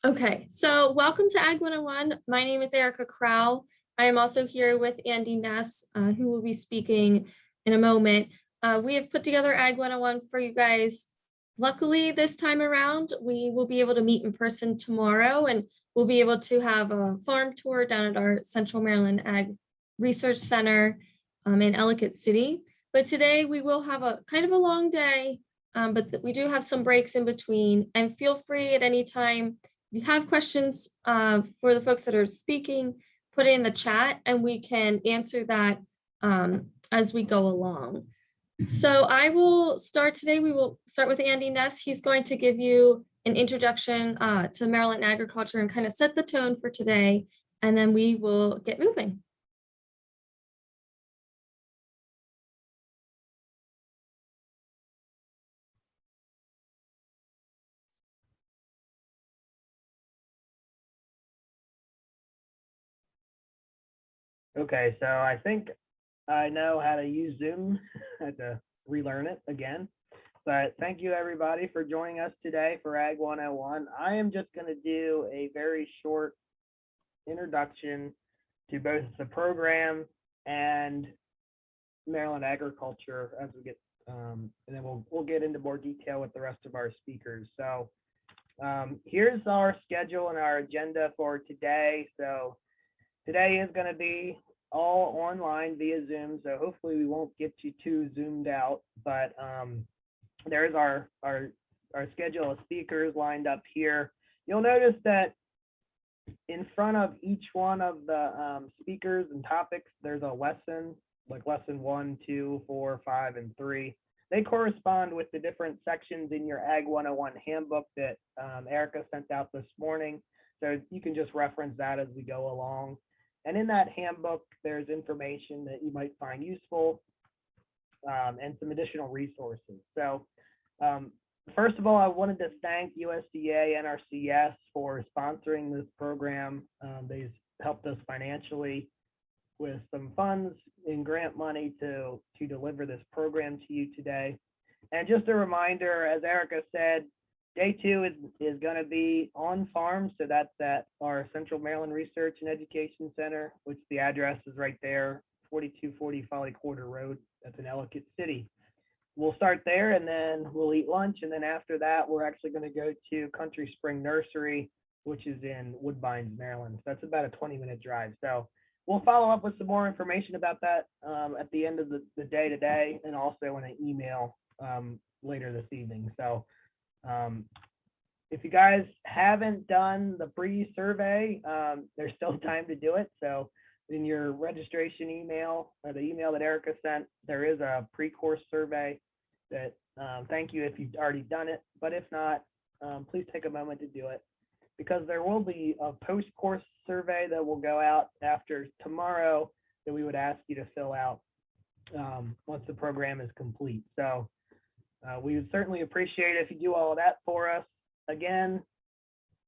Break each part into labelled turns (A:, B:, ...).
A: Okay, so welcome to Ag101. My name is Erica Crow. I am also here with Andy Ness, who will be speaking in a moment. We have put together Ag101 for you guys. Luckily, this time around, we will be able to meet in person tomorrow, and we'll be able to have a farm tour down at our Central Maryland Ag Research Center in Ellicott City. But today we will have a kind of a long day, but we do have some breaks in between. And feel free at any time, if you have questions for the folks that are speaking, put it in the chat and we can answer that as we go along. So I will start today. We will start with Andy Ness. He's going to give you an introduction to Maryland agriculture and kind of set the tone for today, and then we will get moving.
B: Okay, so I think I know how to use Zoom. I had to relearn it again. But thank you everybody for joining us today for Ag101. I am just going to do a very short introduction to both the program and Maryland agriculture as we get, and then we'll get into more detail with the rest of our speakers. So here's our schedule and our agenda for today. So today is going to be all online via Zoom, so hopefully we won't get you too zoomed out, but there's our schedule of speakers lined up here. You'll notice that in front of each one of the speakers and topics, there's a lesson, like lesson 1, 2, 4, 5, and 3. They correspond with the different sections in your Ag101 handbook that Erica sent out this morning. So you can just reference that as we go along. And in that handbook, there's information that you might find useful and some additional resources. So first of all, I wanted to thank USDA-NRCS for sponsoring this program. They've helped us financially with some funds and grant money to deliver this program to you today. And just a reminder, as Erica said, Day 2 is going to be on farm, so that's at our Central Maryland Research and Education Center, which the address is right there, 4240 Folly Quarter Road. That's in Ellicott City. We'll start there and then we'll eat lunch, and then after that, we're actually going to go to Country Spring Nursery, which is in Woodbines, Maryland. So that's about a 20-minute drive. So we'll follow up with some more information about that at the end of the day today, and also in an email later this evening. So if you guys haven't done the pre-survey, there's still time to do it. So in your registration email, or the email that Erica sent, there is a pre-course survey that thank you if you've already done it, but if not, please take a moment to do it, because there will be a post-course survey that will go out after tomorrow that we would ask you to fill out once the program is complete. So we would certainly appreciate it if you do all of that for us. Again,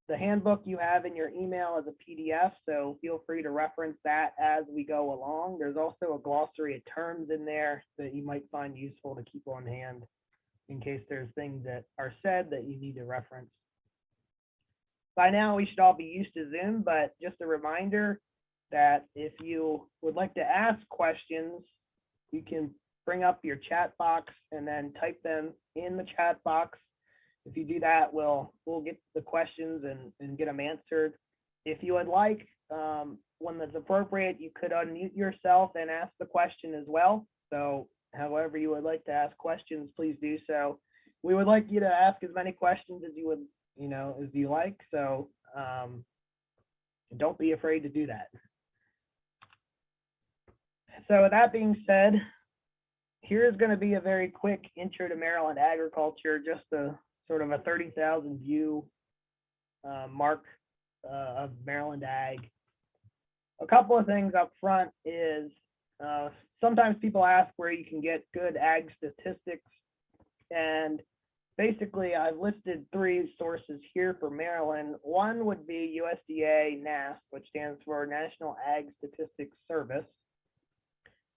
B: the handbook you have in your email is a PDF, so feel free to reference that as we go along. There's also a glossary of terms in there that you might find useful to keep on hand in case there's things that are said that you need to reference. By now, we should all be used to Zoom, but just a reminder that if you would like to ask questions, you can bring up your chat box and then type them in the chat box. If you do that, we'll get the questions and get them answered. If you would like, when that's appropriate, you could unmute yourself and ask the question as well. So however you would like to ask questions, please do so. We would like you to ask as many questions as you would, as you like. So don't be afraid to do that. So with that being said, here's going to be a very quick intro to Maryland agriculture, just a sort of a 30,000 view mark of Maryland ag. A couple of things up front is sometimes people ask where you can get good ag statistics, and basically I've listed 3 sources here for Maryland. One would be USDA-NRCS, which stands for National Ag Statistics Service.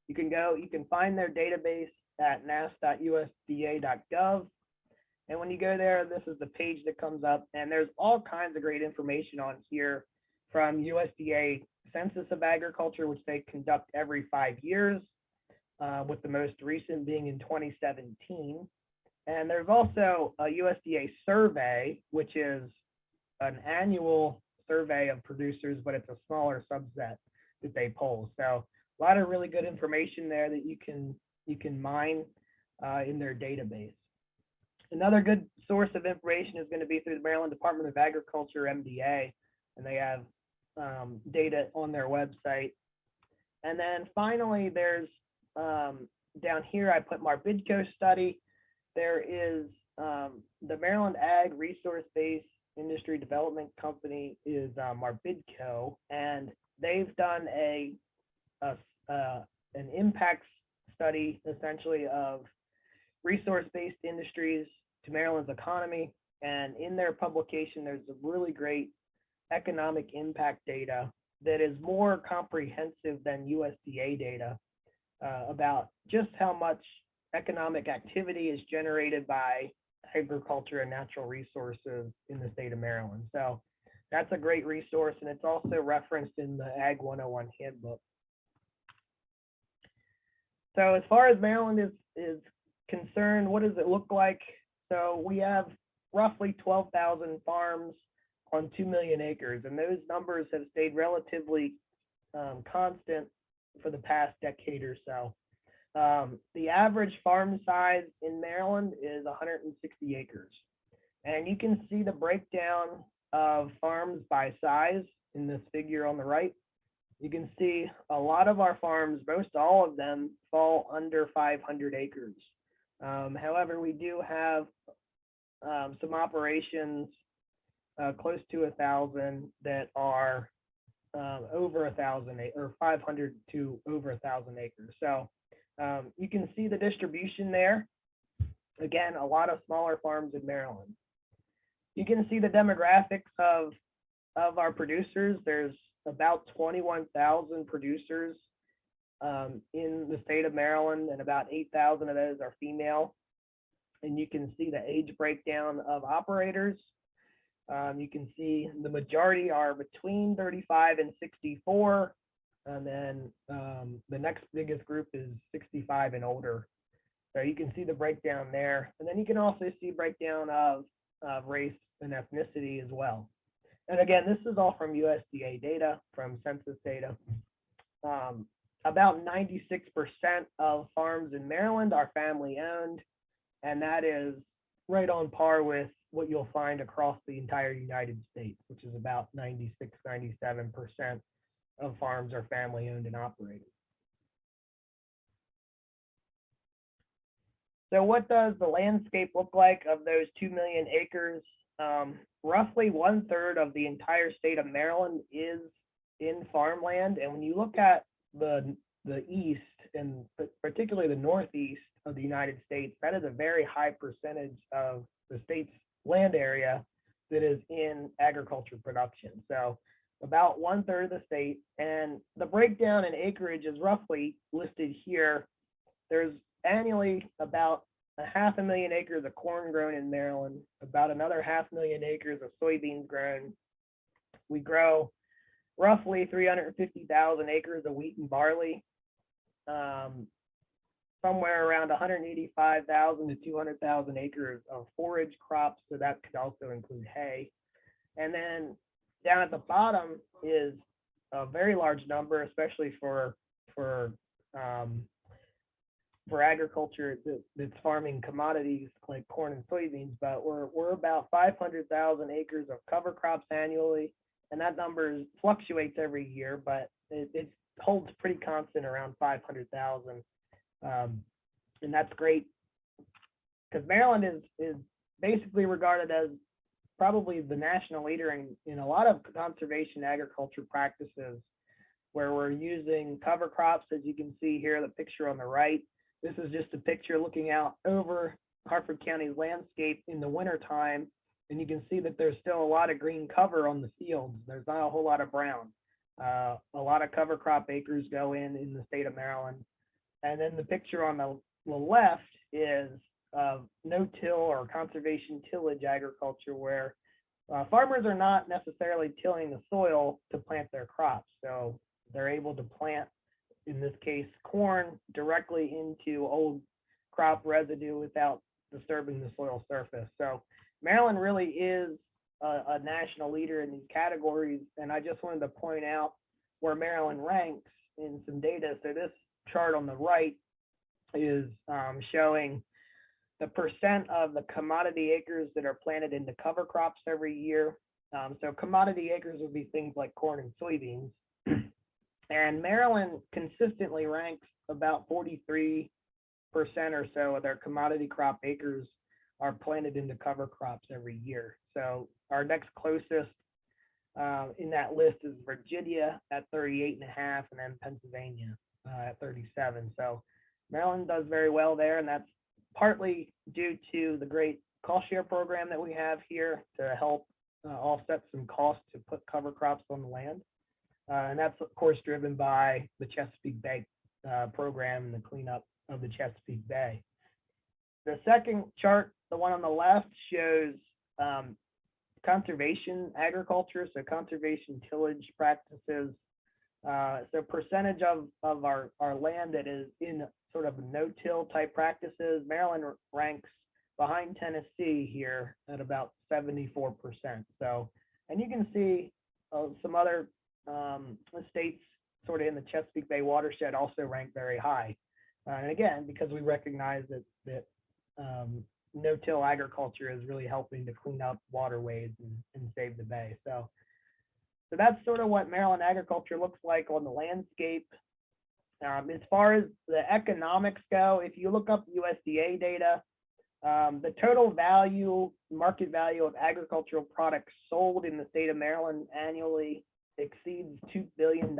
B: You can find their database at nas.usda.gov. And when you go there, this is the page that comes up, and there's all kinds of great information on here from USDA Census of Agriculture, which they conduct every 5 years, with the most recent being in 2017. And there's also a USDA survey, which is an annual survey of producers, but it's a smaller subset that they poll. So a lot of really good information there that you can mine in their database. Another good source of information is going to be through the Maryland Department of Agriculture, MDA, and they have data on their website. And then finally, there's down here, I put Marbidco study. There is the Maryland Ag Resource-Based Industry Development Company is Marbidco, and they've done an impact study essentially of resource-based industries to Maryland's economy. And in their publication, there's a really great economic impact data that is more comprehensive than USDA data about just how much economic activity is generated by agriculture and natural resources in the state of Maryland. So that's a great resource, and it's also referenced in the Ag101 handbook. So as far as Maryland is concerned, what does it look like? So we have roughly 12,000 farms on 2 million acres, and those numbers have stayed relatively constant for the past decade or so. The average farm size in Maryland is 160 acres. And you can see the breakdown of farms by size in this figure on the right. You can see a lot of our farms, most all of them, fall under 500 acres. However, we do have some operations close to 1,000 that are over 1,000 or 500 to over 1,000 acres. So you can see the distribution there. Again, a lot of smaller farms in Maryland. You can see the demographics of our producers. There's about 21,000 producers in the state of Maryland, and about 8,000 of those are female. And you can see the age breakdown of operators. You can see the majority are between 35 and 64. And then the next biggest group is 65 and older. So you can see the breakdown there. And then you can also see breakdown of race and ethnicity as well. And again, this is all from USDA data, from census data. About 96% of farms in Maryland are family owned, and that is right on par with what you'll find across the entire United States, which is about 96, 97% of farms are family owned and operated. So what does the landscape look like of those 2 million acres? Roughly 1/3 of the entire state of Maryland is in farmland. And when you look at the east, and particularly the northeast of the United States, that is a very high percentage of the state's land area that is in agriculture production. So about 1/3 of the state, and the breakdown in acreage is roughly listed here. There's annually about 500,000 acres of corn grown in Maryland, about another 500,000 acres of soybeans grown. We grow roughly 350,000 acres of wheat and barley, somewhere around 185,000 to 200,000 acres of forage crops, so that could also include hay. And then down at the bottom is a very large number, especially for agriculture that's farming commodities like corn and soybeans. But we're about 500,000 acres of cover crops annually, and that number fluctuates every year, but it holds pretty constant around 500,000. And that's great because Maryland is basically regarded as probably the national leader in a lot of conservation agriculture practices, where we're using cover crops. As you can see here, the picture on the right, this is just a picture looking out over Harford County's landscape in the wintertime, and you can see that there's still a lot of green cover on the fields. There's not a whole lot of brown. A lot of cover crop acres go in the state of Maryland. And then the picture on the left is no-till or conservation tillage agriculture, where farmers are not necessarily tilling the soil to plant their crops. So they're able to plant, in this case, corn directly into old crop residue without disturbing the soil surface. So Maryland really is a national leader in these categories. And I just wanted to point out where Maryland ranks in some data. So this chart on the right is showing the percent of the commodity acres that are planted into cover crops every year. So commodity acres would be things like corn and soybeans. And Maryland consistently ranks about 43% or so of their commodity crop acres are planted into cover crops every year. So our next closest in that list is Virginia at 38.5, and then Pennsylvania at 37. So Maryland does very well there, and that's partly due to the great cost share program that we have here to help offset some costs to put cover crops on the land. And that's, of course, driven by the Chesapeake Bay program and the cleanup of the Chesapeake Bay. The second chart, the one on the left, shows conservation agriculture, so conservation tillage practices. So percentage of our land that is in sort of no-till type practices, Maryland ranks behind Tennessee here at about 74%. So, and you can see some other states sort of in the Chesapeake Bay watershed also rank very high. And again, because we recognize that no-till agriculture is really helping to clean up waterways and save the bay. So that's sort of what Maryland agriculture looks like on the landscape. As far as the economics go, if you look up USDA data, the total value, market value of agricultural products sold in the state of Maryland annually exceeds $2 billion.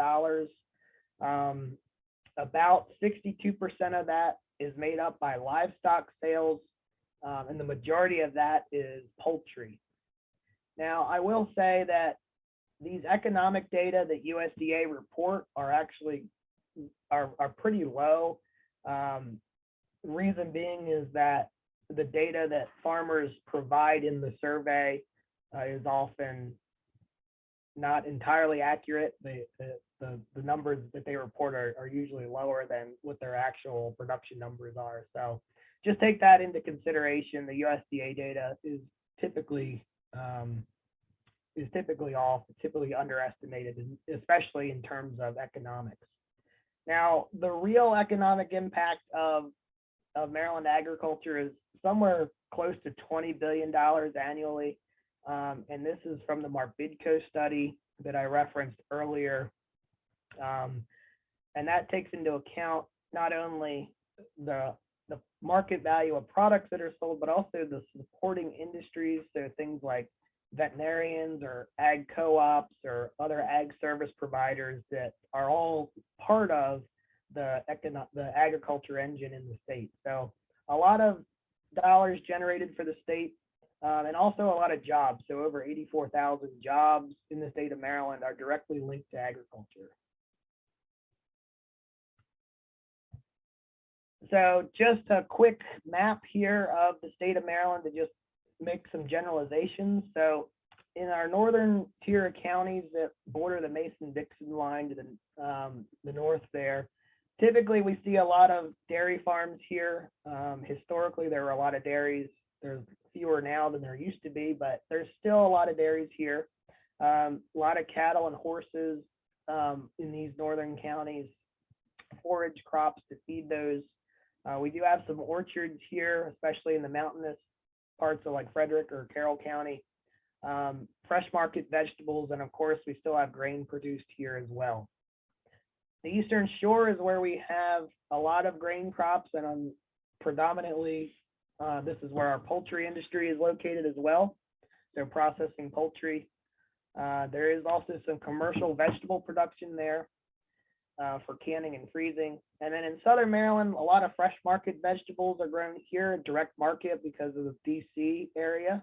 B: About 62% of that is made up by livestock sales, and the majority of that is poultry. Now, I will say that these economic data that USDA report are actually are pretty low. Reason being is that the data that farmers provide in the survey is often not entirely accurate. The numbers that they report are usually lower than what their actual production numbers are. So just take that into consideration. The USDA data is typically off, typically underestimated, especially in terms of economics. Now, the real economic impact of Maryland agriculture is somewhere close to $20 billion annually. And this is from the Marbidco study that I referenced earlier. And that takes into account not only the market value of products that are sold, but also the supporting industries. So things like veterinarians or ag co-ops or other ag service providers that are all part of the agriculture engine in the state. So a lot of dollars generated for the state, and also a lot of jobs. So over 84,000 jobs in the state of Maryland are directly linked to agriculture. So just a quick map here of the state of Maryland to just make some generalizations. So in our northern tier of counties that border the Mason-Dixon line to the north there, typically we see a lot of dairy farms here. Historically, there were a lot of dairies. There's fewer now than there used to be, but there's still a lot of dairies here. A lot of cattle and horses in these northern counties, forage crops to feed those. We do have some orchards here, especially in the mountainous parts of like Frederick or Carroll County. Fresh market vegetables, and of course, we still have grain produced here as well. The Eastern Shore is where we have a lot of grain crops, and predominantly, this is where our poultry industry is located as well. So processing poultry. There is also some commercial vegetable production there for canning and freezing. And then in Southern Maryland, a lot of fresh market vegetables are grown here, direct market because of the DC area.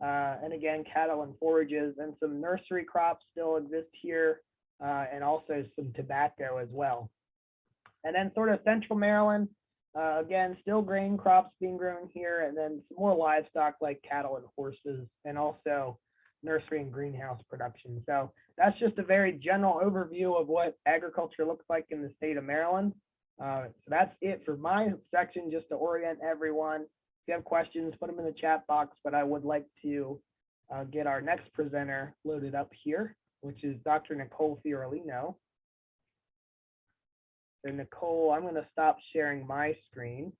B: And again, cattle and forages, and some nursery crops still exist here, and also some tobacco as well. And then sort of Central Maryland, Again, still grain crops being grown here, and then some more livestock like cattle and horses, and also nursery and greenhouse production. So that's just a very general overview of what agriculture looks like in the state of Maryland. So that's it for my section, just to orient everyone. If you have questions, put them in the chat box, but I would like to get our next presenter loaded up here, which is Dr. Nicole Fiorellino. So Nicole, I'm going to stop sharing my screen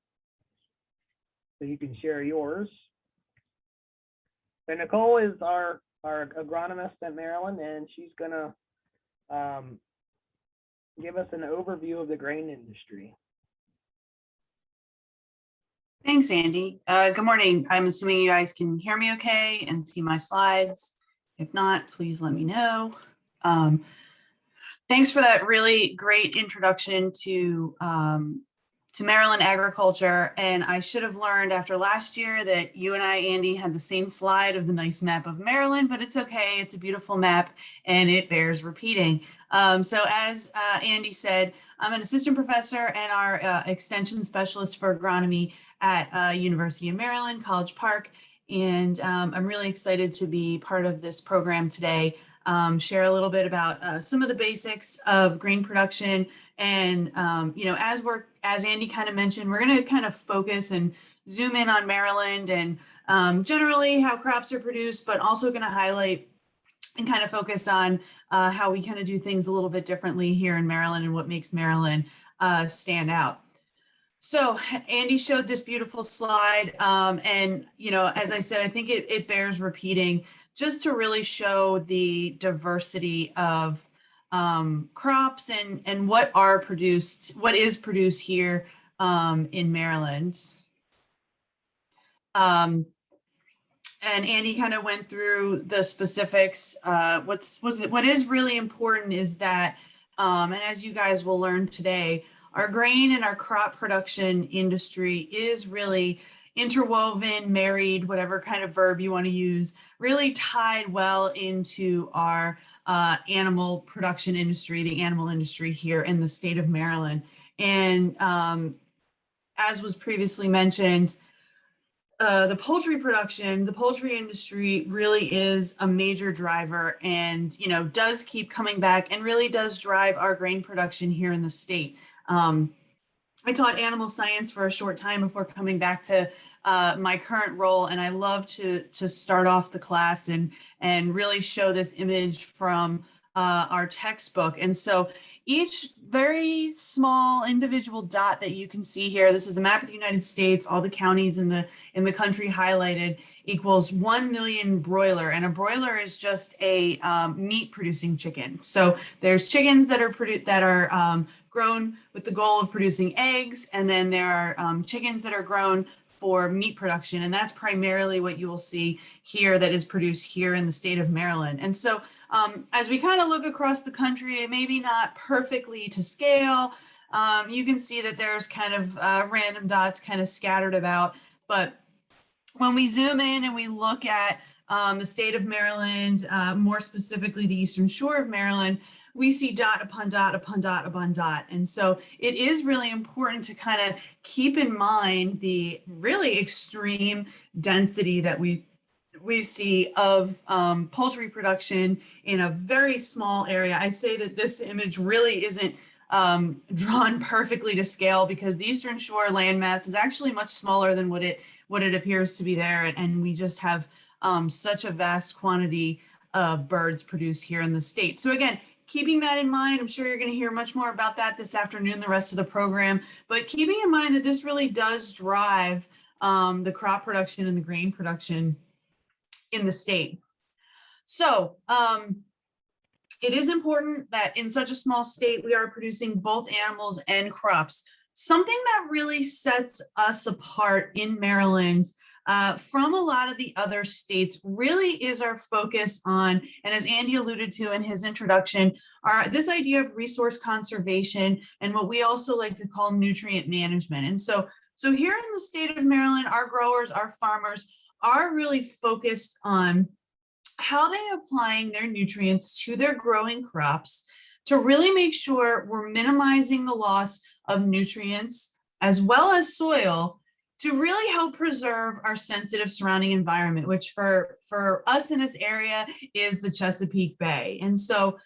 B: so you can share yours. So Nicole is our agronomist at Maryland, and she's going to give us an overview of the grain industry.
C: Thanks, Andy. Good morning. I'm assuming you guys can hear me okay and see my slides. If not, please let me know. Thanks for that really great introduction to Maryland agriculture. And I should have learned after last year that you and I, Andy, had the same slide of the nice map of Maryland, but it's okay. It's a beautiful map and it bears repeating. So as Andy said, I'm an assistant professor and our extension specialist for agronomy at University of Maryland, College Park. And I'm really excited to be part of this program today. Share a little bit about some of the basics of grain production. And, you know, as Andy kind of mentioned, we're going to kind of focus and zoom in on Maryland and generally how crops are produced, but also going to highlight and kind of focus on how we kind of do things a little bit differently here in Maryland and what makes Maryland stand out. So Andy showed this beautiful slide. And, you know, as I said, I think it bears repeating just to really show the diversity of crops and what is produced here in Maryland. And Andy kind of went through the specifics. What is really important is that, and as you guys will learn today, our grain and our crop production industry is really interwoven, married, whatever kind of verb you want to use, really tied well into our animal production industry, the animal industry here in the state of Maryland. And as was previously mentioned, the poultry industry really is a major driver and, you know, does keep coming back and really does drive our grain production here in the state. I taught animal science for a short time before coming back to my current role, and I love to start off the class and really show this image from our textbook. And so each very small individual dot that you can see here, this is a map of the United States, all the counties in the country highlighted, equals 1 million broiler. And a broiler is just a meat producing chicken. So there's chickens that are grown with the goal of producing eggs, and then there are chickens that are grown for meat production, and that's primarily what you will see here that is produced here in the state of Maryland. And so as we kind of look across the country, maybe not perfectly to scale, you can see that there's kind of random dots kind of scattered about, but when we zoom in and we look at the state of Maryland, more specifically the Eastern Shore of Maryland, we see dot upon dot upon dot upon dot. And so it is really important to kind of keep in mind the really extreme density that we see of poultry production in a very small area. I say that this image really isn't drawn perfectly to scale because the Eastern Shore landmass is actually much smaller than what it appears to be there. And we just have such a vast quantity of birds produced here in the state. So again, keeping that in mind, I'm sure you're going to hear much more about that this afternoon, the rest of the program, but keeping in mind that this really does drive the crop production and the grain production in the state. So it is important that in such a small state, we are producing both animals and crops. Something that really sets us apart in Maryland from a lot of the other states really is our focus on, and as Andy alluded to in his introduction, this idea of resource conservation and what we also like to call nutrient management. And so here in the state of Maryland, our growers, our farmers are really focused on how they're applying their nutrients to their growing crops to really make sure we're minimizing the loss of nutrients as well as soil to really help preserve our sensitive surrounding environment, which for us in this area is the Chesapeake Bay. And so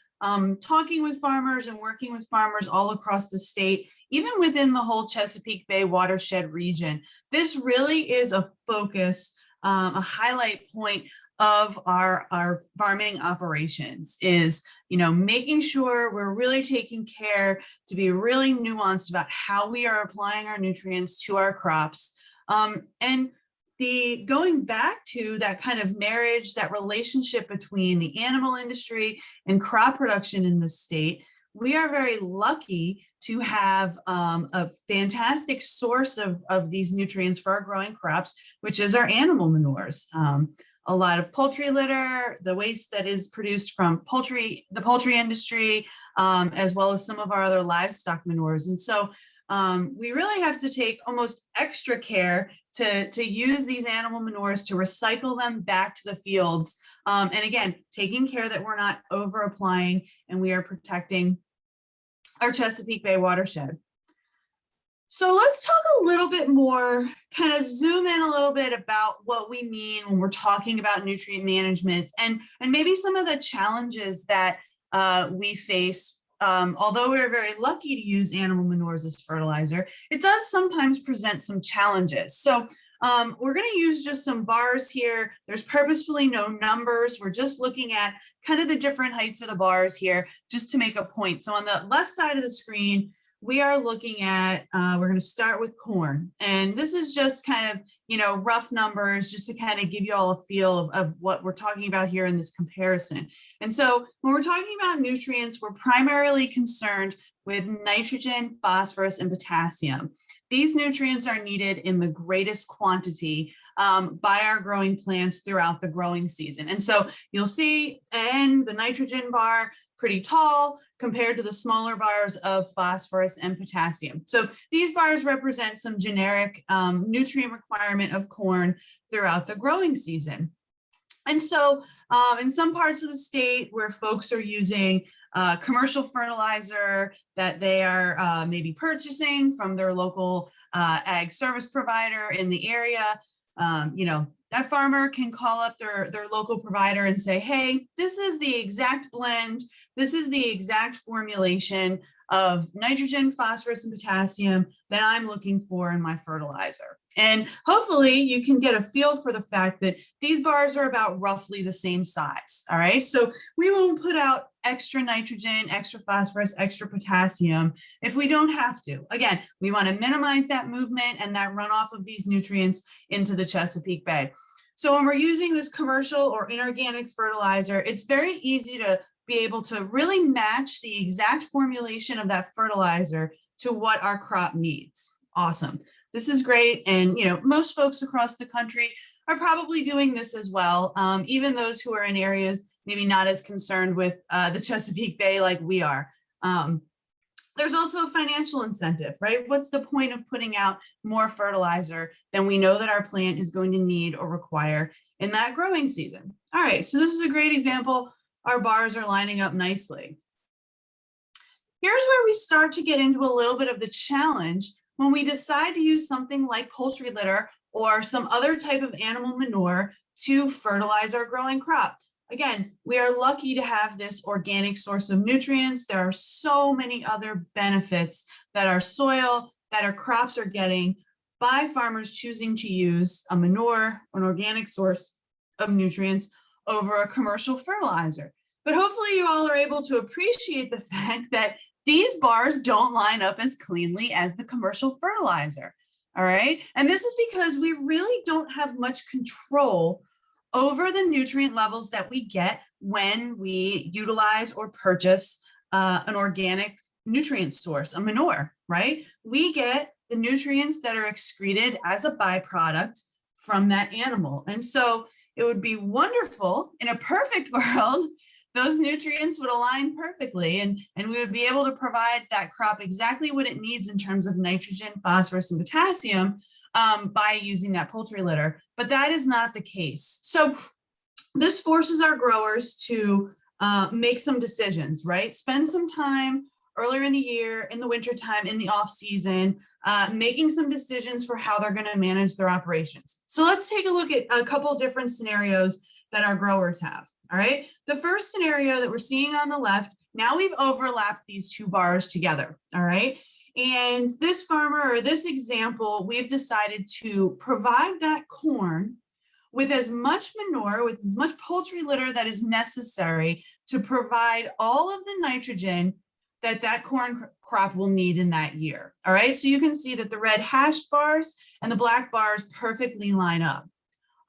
C: talking with farmers and working with farmers all across the state, even within the whole Chesapeake Bay watershed region, this really is a focus, a highlight point of our farming operations is, making sure we're really taking care to be really nuanced about how we are applying our nutrients to our crops. And the going back to that kind of marriage, that relationship between the animal industry and crop production in the state, we are very lucky to have a fantastic source of these nutrients for our growing crops, which is our animal manures. A lot of poultry litter, the waste that is produced from the poultry industry, as well as some of our other livestock manures. And so we really have to take almost extra care to use these animal manures to recycle them back to the fields. And again, taking care that we're not over applying and we are protecting our Chesapeake Bay watershed. So let's talk a little bit more, kind of zoom in a little bit about what we mean when we're talking about nutrient management and maybe some of the challenges that we face. Although we're very lucky to use animal manures as fertilizer, it does sometimes present some challenges. So we're going to use just some bars here. There's purposefully no numbers. We're just looking at kind of the different heights of the bars here just to make a point. So on the left side of the screen, we are looking at, we're going to start with corn. And this is just kind of, rough numbers just to kind of give you all a feel of what we're talking about here in this comparison. And so when we're talking about nutrients, we're primarily concerned with nitrogen, phosphorus, and potassium. These nutrients are needed in the greatest quantity by our growing plants throughout the growing season. And so you'll see in the nitrogen bar, pretty tall compared to the smaller bars of phosphorus and potassium. So these bars represent some generic nutrient requirement of corn throughout the growing season. And so in some parts of the state where folks are using commercial fertilizer that they are maybe purchasing from their local ag service provider in the area, that farmer can call up their local provider and say, hey, this is the exact blend, this is the exact formulation of nitrogen, phosphorus, and potassium that I'm looking for in my fertilizer. And hopefully you can get a feel for the fact that these bars are about roughly the same size, all right? So we won't put out extra nitrogen, extra phosphorus, extra potassium if we don't have to. Again, we want to minimize that movement and that runoff of these nutrients into the Chesapeake Bay. So when we're using this commercial or inorganic fertilizer, it's very easy to be able to really match the exact formulation of that fertilizer to what our crop needs. Awesome. This is great. And, most folks across the country are probably doing this as well. Even those who are in areas maybe not as concerned with the Chesapeake Bay like we are. There's also a financial incentive, right? What's the point of putting out more fertilizer than we know that our plant is going to need or require in that growing season? All right, so this is a great example. Our bars are lining up nicely. Here's where we start to get into a little bit of the challenge when we decide to use something like poultry litter or some other type of animal manure to fertilize our growing crop. Again, we are lucky to have this organic source of nutrients. There are so many other benefits that our soil, that our crops are getting by farmers choosing to use a manure, an organic source of nutrients over a commercial fertilizer. But hopefully you all are able to appreciate the fact that these bars don't line up as cleanly as the commercial fertilizer, all right? And this is because we really don't have much control over the nutrient levels that we get when we utilize or purchase an organic nutrient source, a manure, right? We get the nutrients that are excreted as a byproduct from that animal. And so it would be wonderful in a perfect world, those nutrients would align perfectly and we would be able to provide that crop exactly what it needs in terms of nitrogen, phosphorus, and potassium by using that poultry litter, but that is not the case. So this forces our growers to make some decisions, right? Spend some time earlier in the year, in the wintertime, in the off season, making some decisions for how they're going to manage their operations. So let's take a look at a couple different scenarios that our growers have. All right. The first scenario that we're seeing on the left, now we've overlapped these two bars together. All right. And this farmer, or this example, we've decided to provide that corn with as much manure, with as much poultry litter that is necessary to provide all of the nitrogen that that corn crop will need in that year. All right. So you can see that the red hashed bars and the black bars perfectly line up.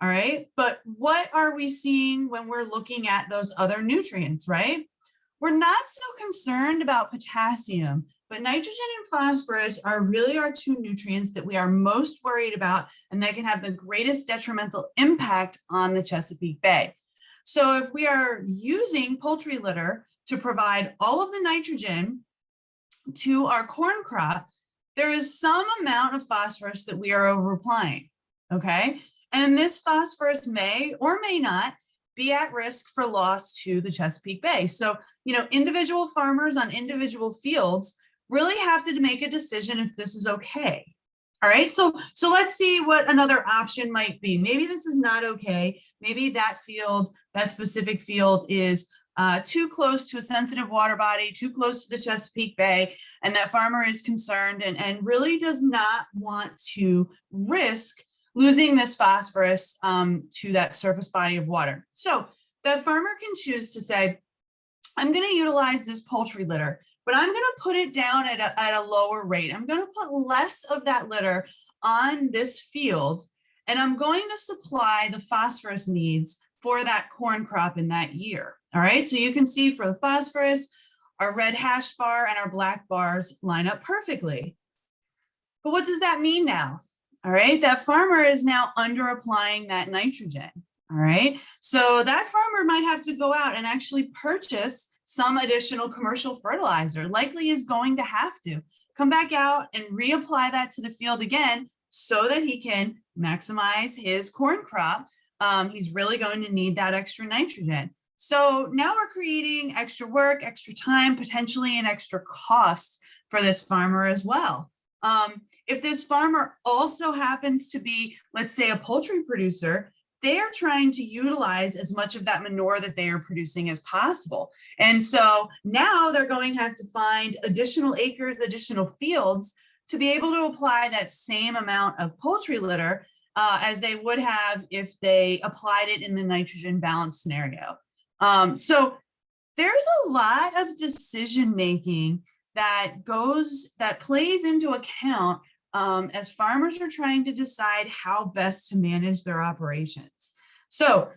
C: All right. But what are we seeing when we're looking at those other nutrients, right? We're not so concerned about potassium, but nitrogen and phosphorus are really our two nutrients that we are most worried about, and that can have the greatest detrimental impact on the Chesapeake Bay. So if we are using poultry litter to provide all of the nitrogen to our corn crop, there is some amount of phosphorus that we are over applying, okay? And this phosphorus may or may not be at risk for loss to the Chesapeake Bay. So, individual farmers on individual fields really have to make a decision if this is okay. All right, so let's see what another option might be. Maybe this is not okay. Maybe that specific field is too close to a sensitive water body, too close to the Chesapeake Bay, and that farmer is concerned and really does not want to risk losing this phosphorus to that surface body of water. So the farmer can choose to say, I'm going to utilize this poultry litter, but I'm going to put it down at a lower rate. I'm going to put less of that litter on this field, and I'm going to supply the phosphorus needs for that corn crop in that year. All right, so you can see for the phosphorus, our red hash bar and our black bars line up perfectly. But what does that mean now? All right, that farmer is now under applying that nitrogen. All right, so that farmer might have to go out and actually purchase some additional commercial fertilizer, likely is going to have to come back out and reapply that to the field again so that he can maximize his corn crop. He's really going to need that extra nitrogen. So now we're creating extra work, extra time, potentially an extra cost for this farmer as well. If this farmer also happens to be, let's say, a poultry producer, they are trying to utilize as much of that manure that they are producing as possible. And so now they're going to have to find additional acres, additional fields to be able to apply that same amount of poultry litter as they would have if they applied it in the nitrogen balance scenario. So there's a lot of decision making that plays into account as farmers are trying to decide how best to manage their operations. So,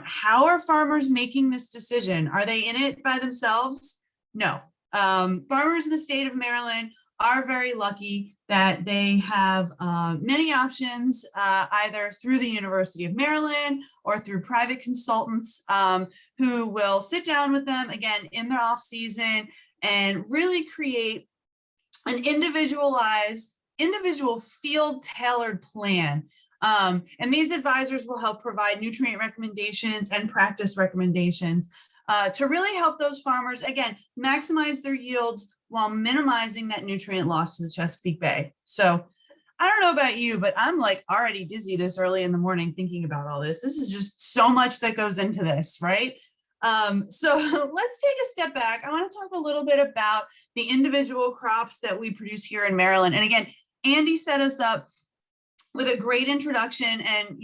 C: how are farmers making this decision? Are they in it by themselves? No. Farmers in the state of Maryland are very lucky that they have many options, either through the University of Maryland or through private consultants who will sit down with them, again, in their off season and really create an individual field tailored plan. And these advisors will help provide nutrient recommendations and practice recommendations to really help those farmers, again, maximize their yields while minimizing that nutrient loss to the Chesapeake Bay. So I don't know about you, but I'm like already dizzy this early in the morning thinking about all this. This is just so much that goes into this, right? So let's take a step back. I want to talk a little bit about the individual crops that we produce here in Maryland. And again, Andy set us up with a great introduction, and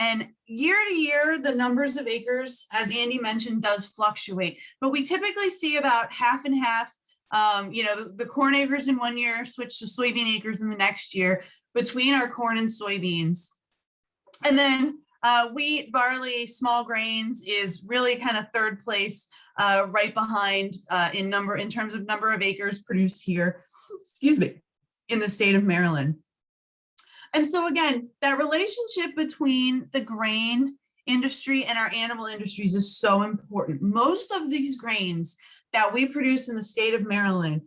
C: and year to year, the numbers of acres, as Andy mentioned, does fluctuate, but we typically see about half and half. The corn acres in one year switch to soybean acres in the next year between our corn and soybeans. And then wheat, barley, small grains is really kind of third place, right behind in terms of number of acres produced here, in the state of Maryland. And so again, that relationship between the grain industry and our animal industries is so important. Most of these grains that we produce in the state of Maryland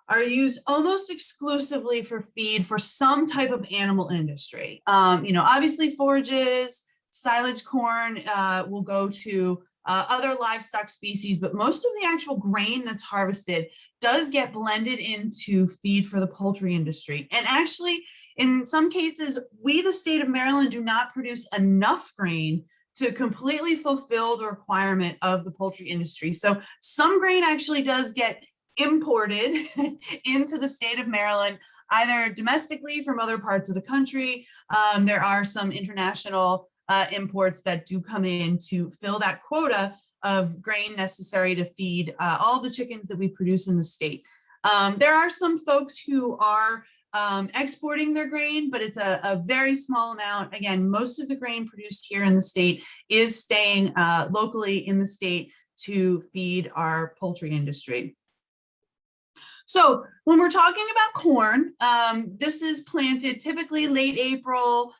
C: are used almost exclusively for feed for some type of animal industry. Obviously forages, silage corn will go to other livestock species, but most of the actual grain that's harvested does get blended into feed for the poultry industry. And actually, in some cases, we, the state of Maryland, do not produce enough grain to completely fulfill the requirement of the poultry industry. So some grain actually does get imported into the state of Maryland, either domestically from other parts of the country. There are some international imports that do come in to fill that quota of grain necessary to feed all the chickens that we produce in the state. There are some folks who are exporting their grain, but it's a very small amount. Again, most of the grain produced here in the state is staying locally in the state to feed our poultry industry. So when we're talking about corn, this is planted typically late April,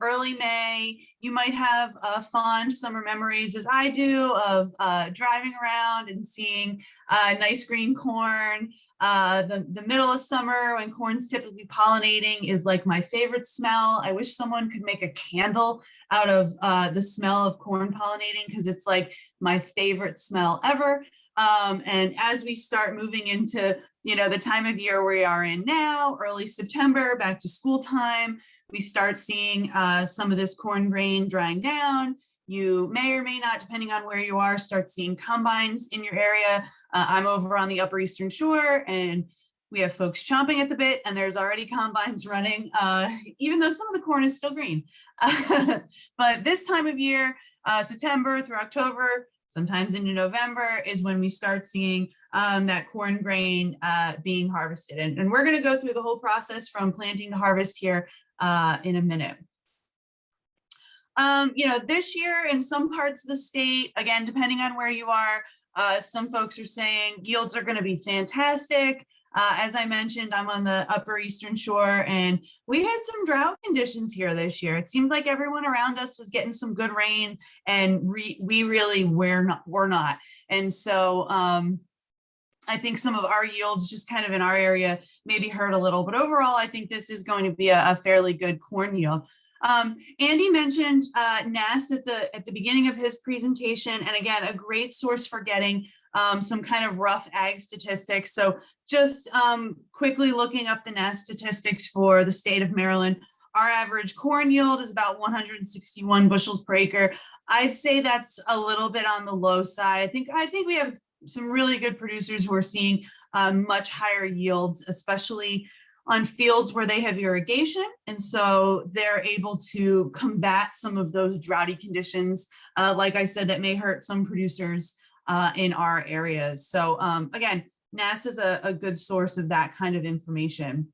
C: early May. You might have fond summer memories, as I do, of driving around and seeing nice green corn. The middle of summer, when corn's typically pollinating, is like my favorite smell. I wish someone could make a candle out of the smell of corn pollinating, because it's like my favorite smell ever. And as we start moving into, the time of year we are in now, early September, back to school time, we start seeing some of this corn grain drying down. You may or may not, depending on where you are, start seeing combines in your area. I'm over on the Upper Eastern Shore, and we have folks chomping at the bit, and there's already combines running, even though some of the corn is still green. But this time of year, September through October, sometimes into November, is when we start seeing that corn grain being harvested. And we're going to go through the whole process from planting to harvest here in a minute. This year in some parts of the state, again, depending on where you are, some folks are saying yields are going to be fantastic. As I mentioned, I'm on the Upper Eastern Shore, and we had some drought conditions here this year. It seemed like everyone around us was getting some good rain, and we really were not. And so I think some of our yields just kind of in our area maybe hurt a little, but overall, I think this is going to be a fairly good corn yield. Andy mentioned NASS at the beginning of his presentation, and again, a great source for getting some kind of rough ag statistics. So just quickly looking up the NASS statistics for the state of Maryland, our average corn yield is about 161 bushels per acre. I'd say that's a little bit on the low side. I think we have some really good producers who are seeing much higher yields, especially on fields where they have irrigation. And so they're able to combat some of those droughty conditions, like I said, that may hurt some producers in our areas. So again, NASS is a good source of that kind of information.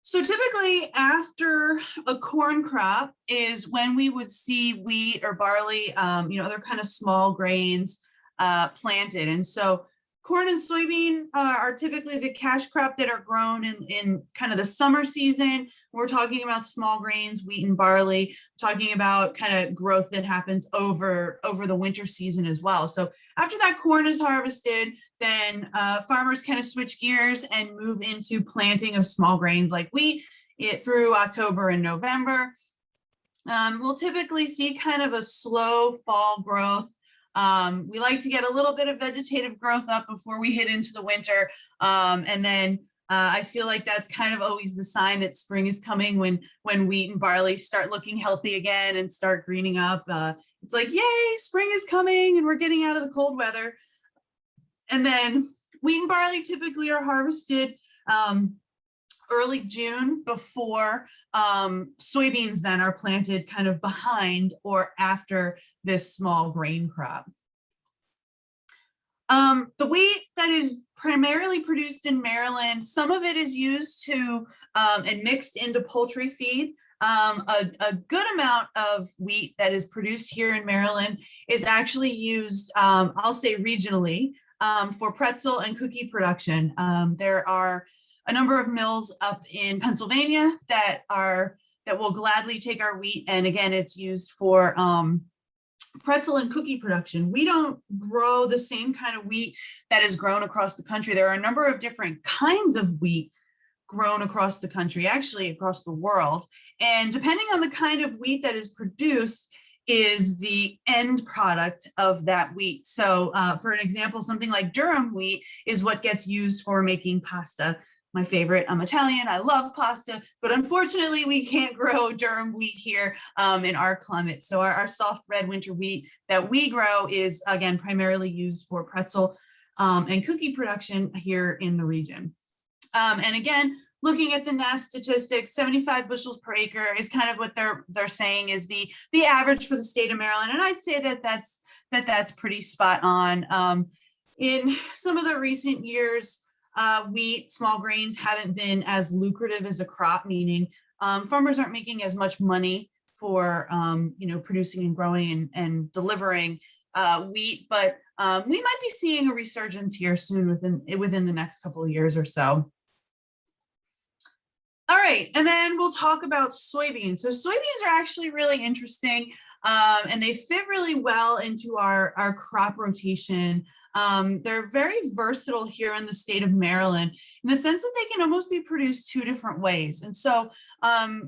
C: So typically after a corn crop is when we would see wheat or barley, other kind of small grains planted. And so corn and soybean are typically the cash crop that are grown in kind of the summer season. We're talking about small grains, wheat and barley, talking about kind of growth that happens over the winter season as well. So after that corn is harvested, then farmers kind of switch gears and move into planting of small grains like wheat through October and November. We'll typically see kind of a slow fall growth. We like to get a little bit of vegetative growth up before we hit into the winter. And then I feel like that's kind of always the sign that spring is coming when wheat and barley start looking healthy again and start greening up. It's like, yay, spring is coming and we're getting out of the cold weather. And then wheat and barley typically are harvested early June before soybeans then are planted kind of behind or after this small grain crop. The wheat that is primarily produced in Maryland, some of it is used to and mixed into poultry feed. A good amount of wheat that is produced here in Maryland is actually used, I'll say regionally, for pretzel and cookie production. There are a number of mills up in Pennsylvania that will gladly take our wheat, and again, it's used for pretzel and cookie production. We don't grow the same kind of wheat that is grown across the country. There are a number of different kinds of wheat grown across the country, actually across the world. And depending on the kind of wheat that is produced, is the end product of that wheat. So for an example, something like durum wheat is what gets used for making pasta. My favorite, I'm Italian, I love pasta, but unfortunately we can't grow durum wheat here in our climate. So our soft red winter wheat that we grow is, again, primarily used for pretzel and cookie production here in the region. And again, looking at the NASS statistics, 75 bushels per acre is kind of what they're saying is the average for the state of Maryland. And I'd say that's pretty spot on. In some of the recent years, wheat, small grains haven't been as lucrative as a crop, meaning farmers aren't making as much money for producing and growing and delivering wheat, but we might be seeing a resurgence here soon within the next couple of years or so. All right, and then we'll talk about soybeans. So soybeans are actually really interesting, and they fit really well into our crop rotation. They're very versatile here in the state of Maryland in the sense that they can almost be produced two different ways. And so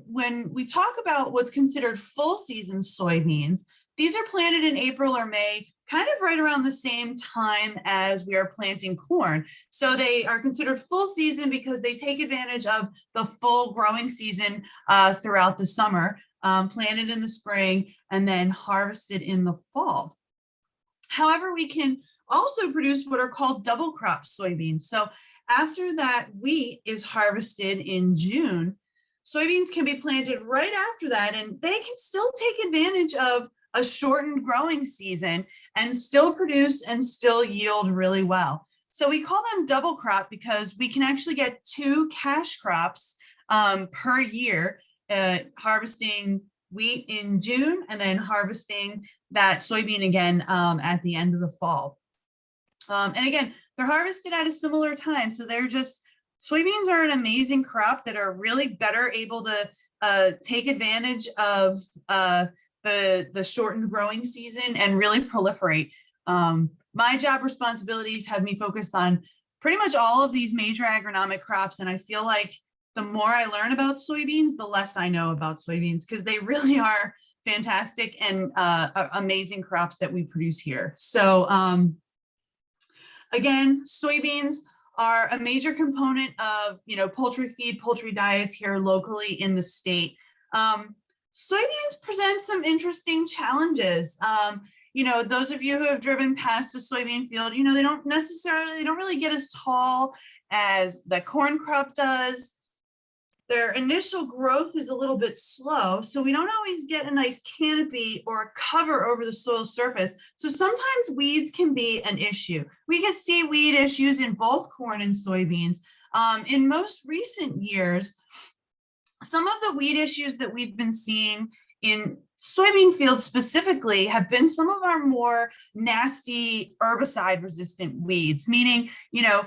C: when we talk about what's considered full season soybeans, these are planted in April or May, kind of right around the same time as we are planting corn. So they are considered full season because they take advantage of the full growing season throughout the summer, planted in the spring, and then harvested in the fall. However, we can also produce what are called double crop soybeans. So after that wheat is harvested in June, soybeans can be planted right after that, and they can still take advantage of a shortened growing season and still produce and still yield really well. So we call them double crop because we can actually get two cash crops per year, harvesting wheat in June and then harvesting that soybean again at the end of the fall. And again, they're harvested at a similar time. So soybeans are an amazing crop that are really better able to take advantage of the shortened growing season and really proliferate. My job responsibilities have me focused on pretty much all of these major agronomic crops. And I feel like the more I learn about soybeans, the less I know about soybeans, because they really are fantastic and amazing crops that we produce here. So again, soybeans are a major component of poultry feed, poultry diets here locally in the state. Soybeans present some interesting challenges. Those of you who have driven past a soybean field, they don't really get as tall as the corn crop does. Their initial growth is a little bit slow, so we don't always get a nice canopy or a cover over the soil surface. So sometimes weeds can be an issue. We can see weed issues in both corn and soybeans. In most recent years, some of the weed issues that we've been seeing in soybean fields specifically have been some of our more nasty herbicide resistant weeds, meaning,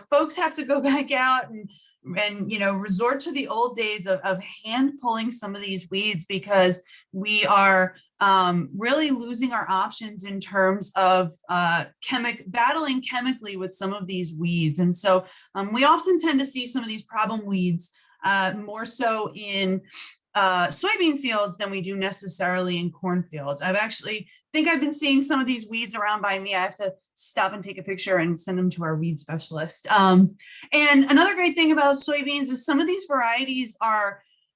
C: folks have to go back out and resort to the old days of hand pulling some of these weeds because we are really losing our options in terms of battling chemically with some of these weeds. And so we often tend to see some of these problem weeds more so in soybean fields than we do necessarily in corn fields. I've been seeing some of these weeds around by me. I have to stop and take a picture and send them to our weed specialist. And another great thing about soybeans is some of these varieties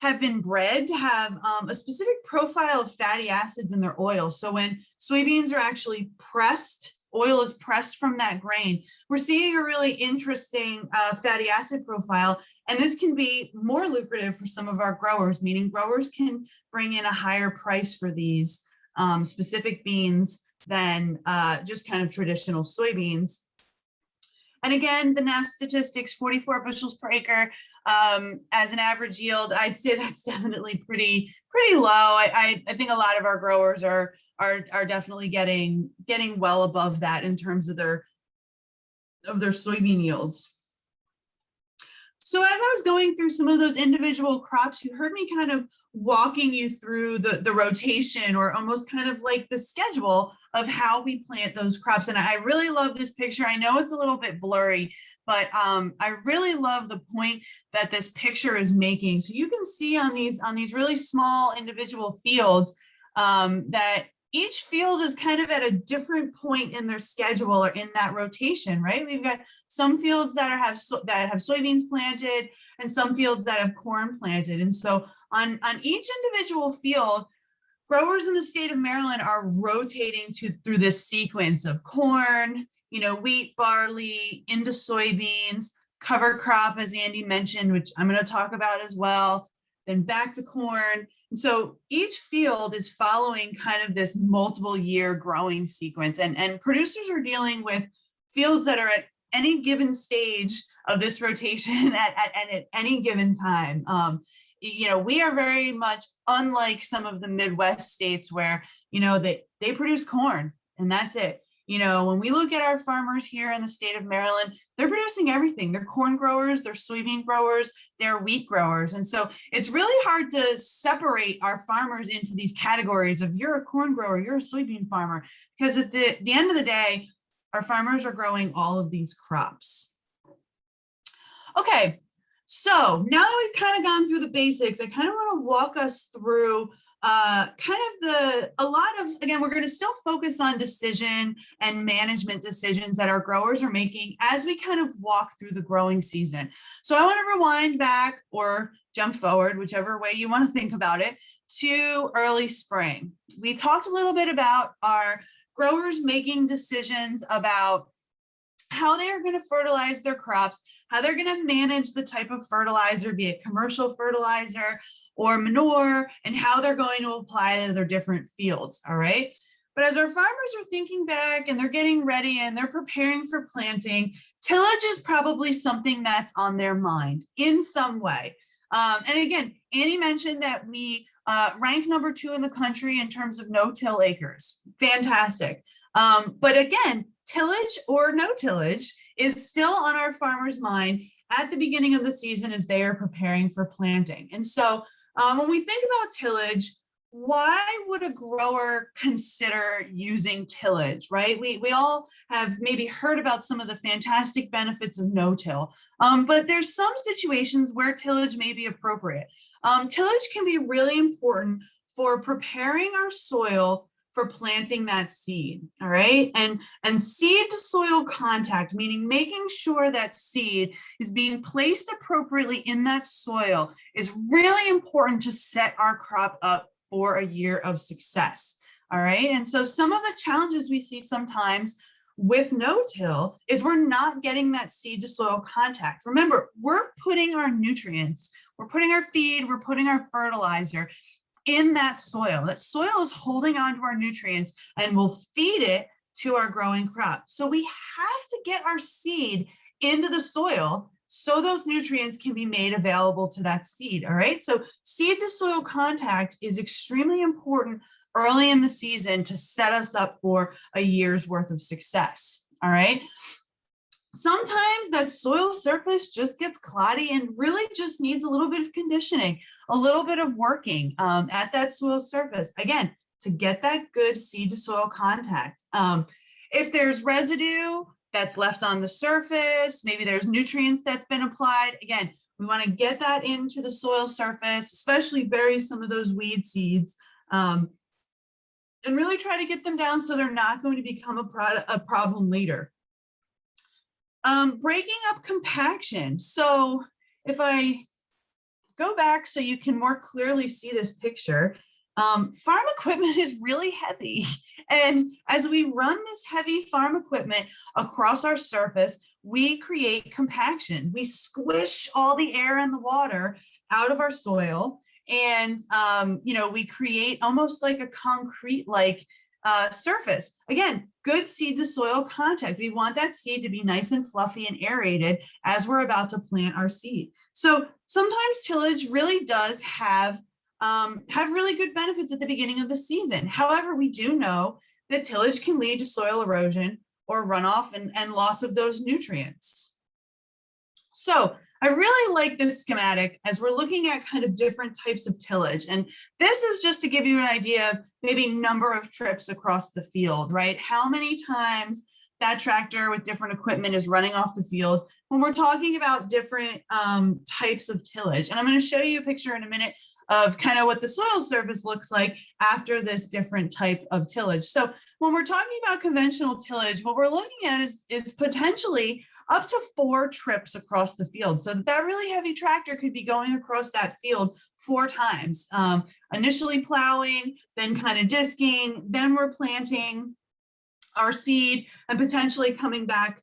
C: have been bred to have a specific profile of fatty acids in their oil. So when soybeans are actually pressed, oil is pressed from that grain, we're seeing a really interesting fatty acid profile. And this can be more lucrative for some of our growers, meaning growers can bring in a higher price for these specific beans than just kind of traditional soybeans. And again, the NASS statistics, 44 bushels per acre as an average yield, I'd say that's definitely pretty low. I think a lot of our growers are definitely getting well above that in terms of their soybean yields. So as I was going through some of those individual crops, you heard me kind of walking you through the rotation or almost kind of like the schedule of how we plant those crops. And I really love this picture. I know it's a little bit blurry, but I really love the point that this picture is making. So you can see on these really small individual fields that each field is kind of at a different point in their schedule or in that rotation, right? We've got some fields that have soybeans planted and some fields that have corn planted. And so on each individual field, growers in the state of Maryland are rotating through this sequence of corn, wheat, barley, into soybeans, cover crop, as Andy mentioned, which I'm going to talk about as well, then back to corn. And so each field is following kind of this multiple year growing sequence, and producers are dealing with fields that are at any given stage of this rotation at any given time. We are very much unlike some of the Midwest states where, they produce corn and that's it. When we look at our farmers here in the state of Maryland, they're producing everything. They're corn growers, they're soybean growers, they're wheat growers. And so it's really hard to separate our farmers into these categories of you're a corn grower, you're a soybean farmer, because at the end of the day, our farmers are growing all of these crops. Okay, so now that we've kind of gone through the basics, I kind of want to walk us through again, we're going to still focus on decision and management decisions that our growers are making as we kind of walk through the growing season. So I want to rewind back or jump forward, whichever way you want to think about it, to early spring. We talked a little bit about our growers making decisions about how they are going to fertilize their crops, how they're going to manage the type of fertilizer, be it commercial fertilizer or manure, and how they're going to apply to their different fields, all right? But as our farmers are thinking back and they're getting ready and they're preparing for planting, tillage is probably something that's on their mind in some way. And again, Annie mentioned that we rank number 2 in the country in terms of no-till acres. Fantastic. But again, tillage or no tillage is still on our farmers' mind at the beginning of the season as they are preparing for planting. And so when we think about tillage, why would a grower consider using tillage, right? We all have maybe heard about some of the fantastic benefits of no-till, but there's some situations where tillage may be appropriate. Tillage can be really important for preparing our soil for planting that seed, all right? And seed to soil contact, meaning making sure that seed is being placed appropriately in that soil, is really important to set our crop up for a year of success, all right? And so some of the challenges we see sometimes with no-till is we're not getting that seed to soil contact. Remember, we're putting our nutrients, we're putting our feed, we're putting our fertilizer in that soil. That soil is holding on to our nutrients and will feed it to our growing crop. So we have to get our seed into the soil so those nutrients can be made available to that seed, all right? So seed to soil contact is extremely important early in the season to set us up for a year's worth of success, all right? Sometimes that soil surface just gets cloddy and really just needs a little bit of conditioning, a little bit of working at that soil surface, again, to get that good seed to soil contact. If there's residue that's left on the surface, maybe there's nutrients that's been applied, again, we want to get that into the soil surface, especially bury some of those weed seeds, and really try to get them down so they're not going to become a problem later. Breaking up compaction. So if I go back so you can more clearly see this picture, farm equipment is really heavy. And as we run this heavy farm equipment across our surface, we create compaction. We squish all the air and the water out of our soil. And, we create almost like a concrete-like surface. Again, good seed to soil contact. We want that seed to be nice and fluffy and aerated as we're about to plant our seed. So sometimes tillage really does have really good benefits at the beginning of the season. However, we do know that tillage can lead to soil erosion or runoff and loss of those nutrients. So I really like this schematic as we're looking at kind of different types of tillage. And this is just to give you an idea of maybe number of trips across the field, right? How many times that tractor with different equipment is running off the field when we're talking about different types of tillage. And I'm going to show you a picture in a minute of kind of what the soil surface looks like after this different type of tillage. So when we're talking about conventional tillage, what we're looking at is potentially up to 4 trips across the field. So that really heavy tractor could be going across that field 4 times, initially plowing, then kind of disking, then we're planting our seed and potentially coming back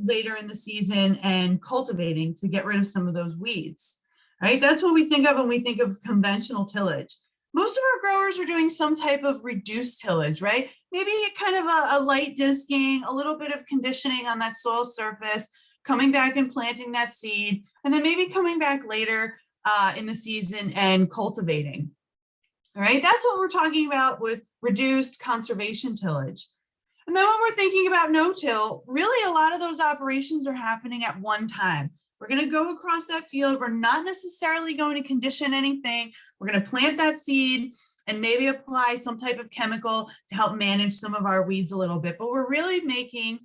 C: later in the season and cultivating to get rid of some of those weeds, right? That's what we think of when we think of conventional tillage. Most of our growers are doing some type of reduced tillage, right? Maybe kind of a light disking, a little bit of conditioning on that soil surface, coming back and planting that seed, and then maybe coming back later in the season and cultivating. All right, that's what we're talking about with reduced conservation tillage. And then when we're thinking about no-till, really a lot of those operations are happening at one time. We're going to go across that field. We're not necessarily going to condition anything. We're going to plant that seed and maybe apply some type of chemical to help manage some of our weeds a little bit. But we're really making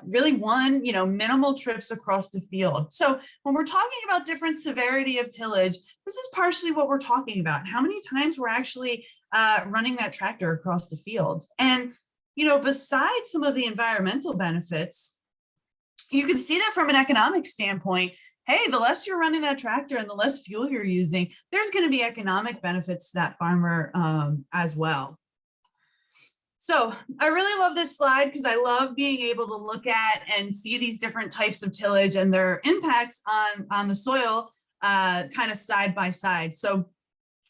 C: really one, minimal trips across the field. So when we're talking about different severity of tillage, this is partially what we're talking about. How many times we're actually running that tractor across the field. And besides some of the environmental benefits, you can see that from an economic standpoint. Hey, the less you're running that tractor and the less fuel you're using, there's going to be economic benefits to that farmer as well. So I really love this slide because I love being able to look at and see these different types of tillage and their impacts on the soil kind of side by side. So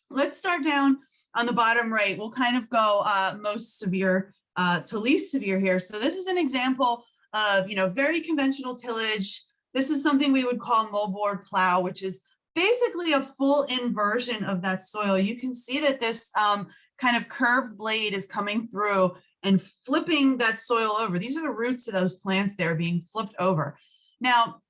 C: let's start down on the bottom right. We'll kind of go most severe to least severe here. So this is an example of, very conventional tillage. This is something we would call moldboard plow, which is basically a full inversion of that soil. You can see that this kind of curved blade is coming through and flipping that soil over. These are the roots of those plants there being flipped over. Now,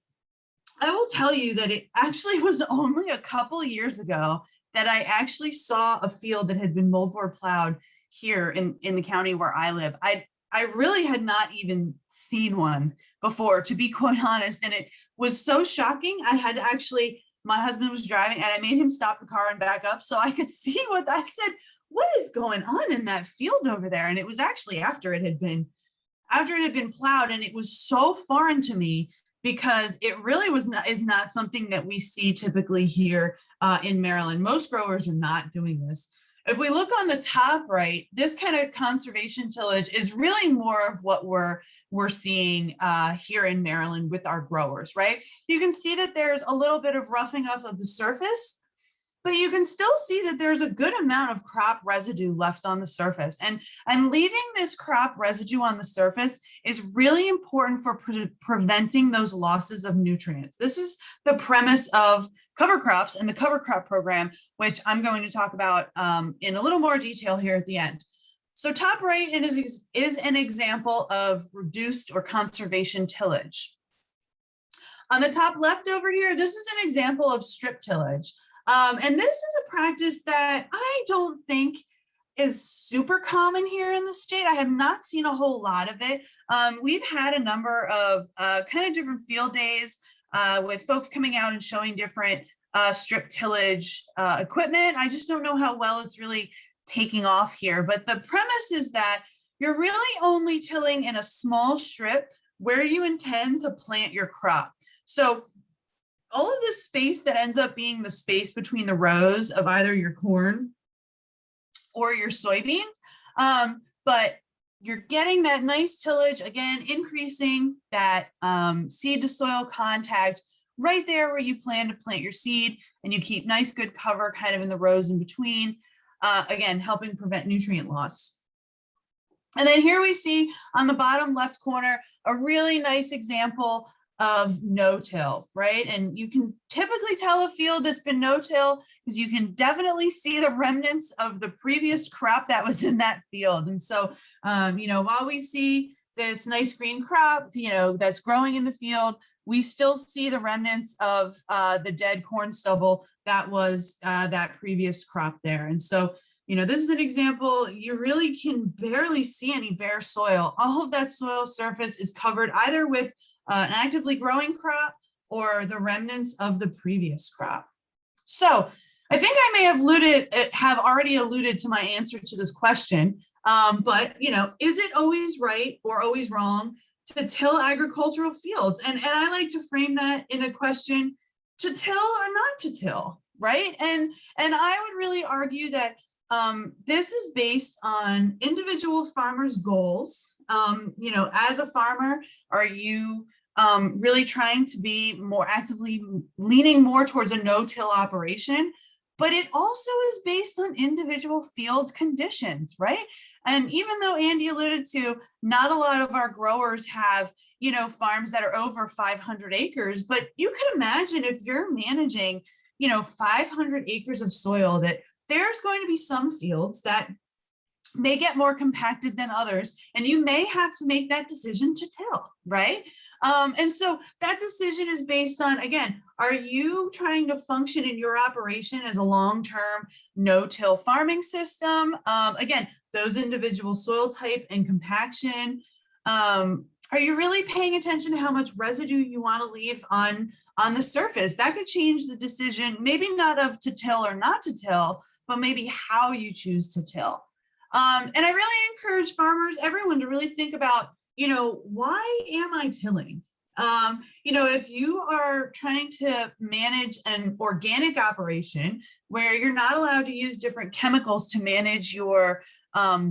C: I will tell you that it actually was only a couple years ago that I actually saw a field that had been moldboard plowed here in the county where I live. I really had not even seen one before, to be quite honest. And it was so shocking. I had to actually, my husband was driving and I made him stop the car and back up so I could see what I said, what is going on in that field over there? And it was actually after it had been plowed, and it was so foreign to me because it really is not something that we see typically here in Maryland. Most growers are not doing this. If we look on the top right, this kind of conservation tillage is really more of what we're seeing here in Maryland with our growers, right? You can see that there's a little bit of roughing up of the surface, but you can still see that there's a good amount of crop residue left on the surface. And leaving this crop residue on the surface is really important for preventing those losses of nutrients. This is the premise of cover crops and the cover crop program, which I'm going to talk about in a little more detail here at the end. So top right is an example of reduced or conservation tillage. On the top left over here, this is an example of strip tillage. And this is a practice that I don't think is super common here in the state. I have not seen a whole lot of it. We've had a number of kind of different field days with folks coming out and showing different strip tillage equipment. I just don't know how well it's really taking off here. But the premise is that you're really only tilling in a small strip where you intend to plant your crop. So all of this space that ends up being the space between the rows of either your corn or your soybeans, but you're getting that nice tillage, again, increasing that seed to soil contact right there where you plan to plant your seed, and you keep nice good cover kind of in the rows in between, again, helping prevent nutrient loss. And then here we see on the bottom left corner, a really nice example of no-till, right? And you can typically tell a field that's been no-till because you can definitely see the remnants of the previous crop that was in that field. And so, while we see this nice green crop, that's growing in the field, we still see the remnants of the dead corn stubble that was that previous crop there. And so, this is an example. You really can barely see any bare soil. All of that soil surface is covered either with an actively growing crop or the remnants of the previous crop. So I think I may have already alluded to my answer to this question, but is it always right or always wrong to till agricultural fields? And I like to frame that in a question: to till or not to till, right? And I would really argue that this is based on individual farmers' goals. As a farmer, are you really trying to be more actively leaning more towards a no-till operation? But it also is based on individual field conditions, right? And even though Andy alluded to, not a lot of our growers have, farms that are over 500 acres, but you can imagine if you're managing, 500 acres of soil, that there's going to be some fields that may get more compacted than others, and you may have to make that decision to till, right? And so that decision is based on, again, are you trying to function in your operation as a long-term no-till farming system? Again, those individual soil type and compaction. Are you really paying attention to how much residue you want to leave on the surface? That could change the decision, maybe not of to till or not to till, but maybe how you choose to till. And I really encourage farmers, everyone, to really think about, why am I tilling? If you are trying to manage an organic operation where you're not allowed to use different chemicals to manage your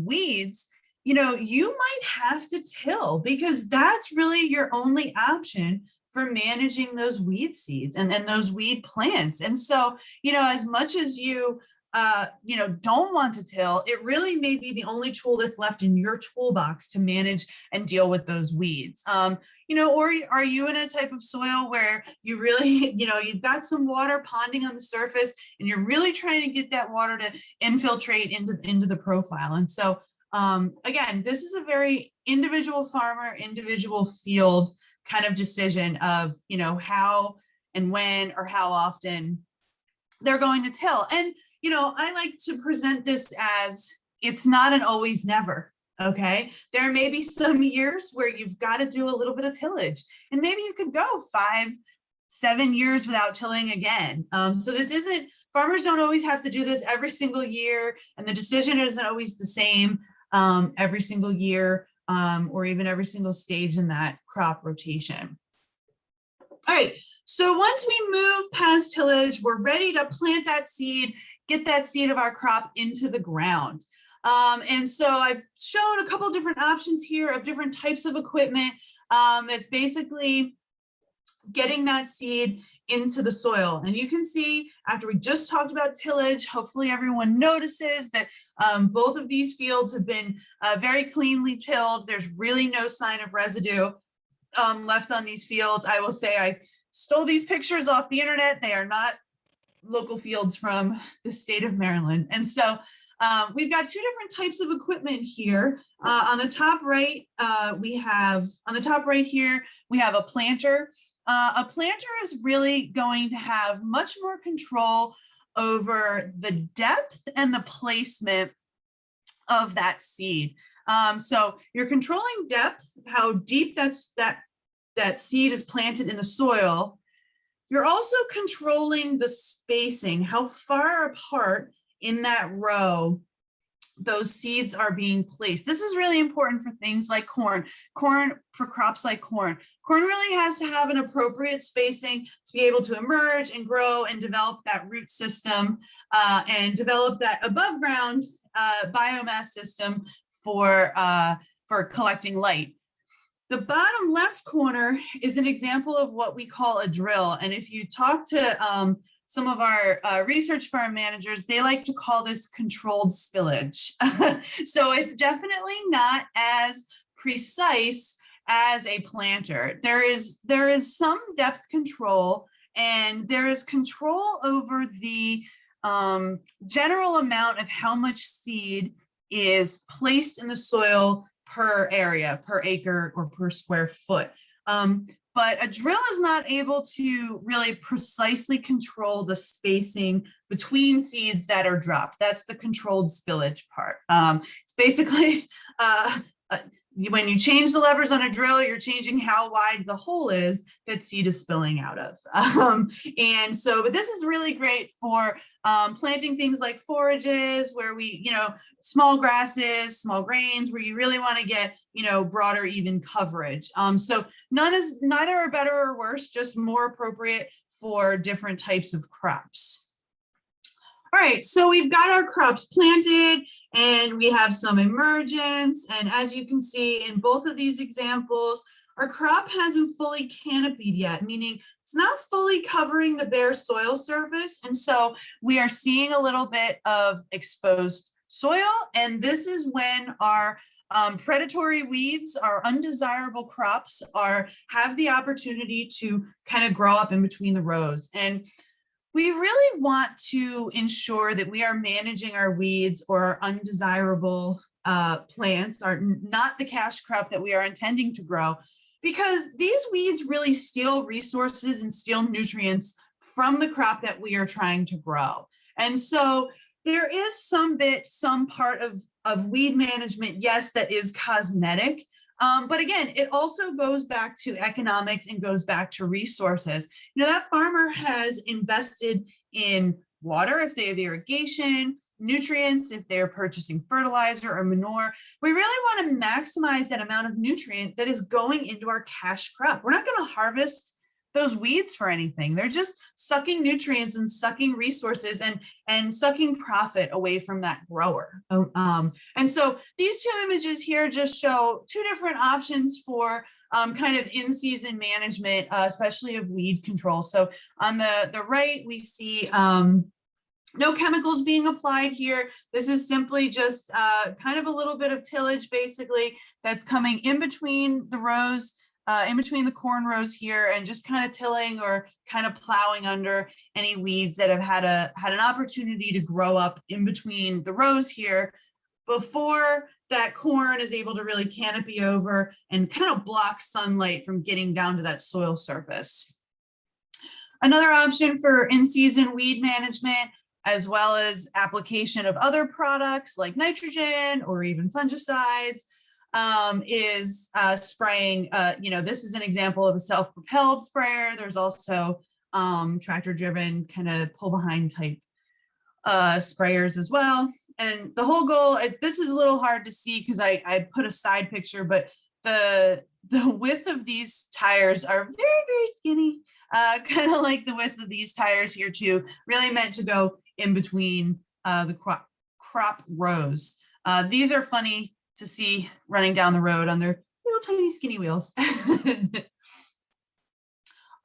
C: weeds, you might have to till, because that's really your only option for managing those weed seeds and those weed plants. And so, as much as you don't want to till, it really may be the only tool that's left in your toolbox to manage and deal with those weeds. Or are you in a type of soil where you really, you've got some water ponding on the surface and you're really trying to get that water to infiltrate into the profile. And so, again, this is a very individual farmer, individual field kind of decision of, how and when or how often they're going to till. And, I like to present this as, it's not an always never, okay? There may be some years where you've got to do a little bit of tillage, and maybe you could go 5-7 years without tilling again. So this isn't, farmers don't always have to do this every single year, and the decision isn't always the same every single year, or even every single stage in that crop rotation. All right, so once we move past tillage, we're ready to plant that seed, get that seed of our crop into the ground. And so I've shown a couple of different options here of different types of equipment that's basically getting that seed into the soil. And you can see, after we just talked about tillage, hopefully everyone notices that both of these fields have been very cleanly tilled. There's really no sign of residue left on these fields. I will say I stole these pictures off the internet. They are not local fields from the state of Maryland. And so we've got two different types of equipment here. On the top right, we have a planter. A planter is really going to have much more control over the depth and the placement of that seed. So you're controlling depth, how deep that seed is planted in the soil. You're also controlling the spacing, how far apart in that row those seeds are being placed. This is really important for things like corn, for crops like corn. Corn really has to have an appropriate spacing to be able to emerge and grow and develop that root system and develop that above ground biomass system for collecting light. The bottom left corner is an example of what we call a drill. And if you talk to some of our research farm managers, they like to call this controlled spillage. So it's definitely not as precise as a planter. There is some depth control, and there is control over the general amount of how much seed is placed in the soil per area, per acre, or per square foot. But a drill is not able to really precisely control the spacing between seeds that are dropped. That's the controlled spillage part. It's basically when you change the levers on a drill, you're changing how wide the hole is that seed is spilling out of. And so, but this is really great for planting things like forages where we, small grasses, small grains, where you really want to get, broader, even coverage. So neither are better or worse, just more appropriate for different types of crops. All right, so we've got our crops planted and we have some emergence. And as you can see in both of these examples, our crop hasn't fully canopied yet, meaning it's not fully covering the bare soil surface. And so we are seeing a little bit of exposed soil. And this is when our predatory weeds, our undesirable crops have the opportunity to kind of grow up in between the rows. And we really want to ensure that we are managing our weeds or our undesirable plants, are not the cash crop that we are intending to grow, because these weeds really steal resources and steal nutrients from the crop that we are trying to grow. And so there is some part of weed management, yes, that is cosmetic. But again, it also goes back to economics and goes back to resources. That farmer has invested in water if they have irrigation, nutrients if they're purchasing fertilizer or manure. We really want to maximize that amount of nutrient that is going into our cash crop. We're not going to harvest those weeds for anything. They're just sucking nutrients and sucking resources and sucking profit away from that grower. And so these two images here just show two different options for kind of in-season management, especially of weed control. So on the right, we see no chemicals being applied here. This is simply just kind of a little bit of tillage, basically, that's coming in between the rows, in between the corn rows here, and just kind of tilling or kind of plowing under any weeds that have had an opportunity to grow up in between the rows here before that corn is able to really canopy over and kind of block sunlight from getting down to that soil surface. Another option for in-season weed management, as well as application of other products like nitrogen or even fungicides, is spraying. This is an example of a self-propelled sprayer. There's also tractor-driven kind of pull-behind type sprayers as well. And the whole goal, this is a little hard to see because I put a side picture, but the width of these tires are very, very skinny, kind of like the width of these tires here too, really meant to go in between the crop rows. These are funny to see running down the road on their little tiny skinny wheels.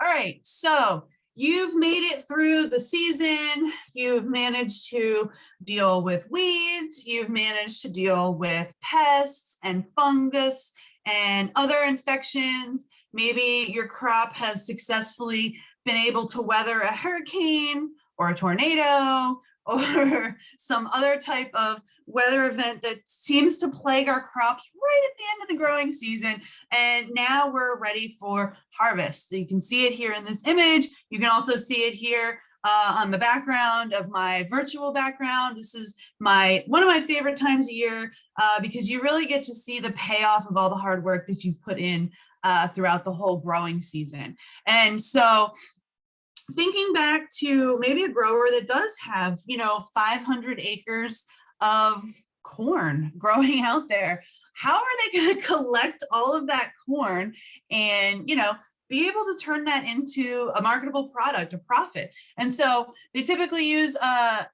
C: All right, so you've made it through the season. You've managed to deal with weeds. You've managed to deal with pests and fungus and other infections. Maybe your crop has successfully been able to weather a hurricane or a tornado or some other type of weather event that seems to plague our crops right at the end of the growing season. And now we're ready for harvest. So you can see it here in this image. You can also see it here on the background of my virtual background. This is one of my favorite times a year because you really get to see the payoff of all the hard work that you've put in throughout the whole growing season. And so thinking back to maybe a grower that does have, 500 acres of corn growing out there, how are they going to collect all of that corn and, be able to turn that into a marketable product, a profit? And so they typically use a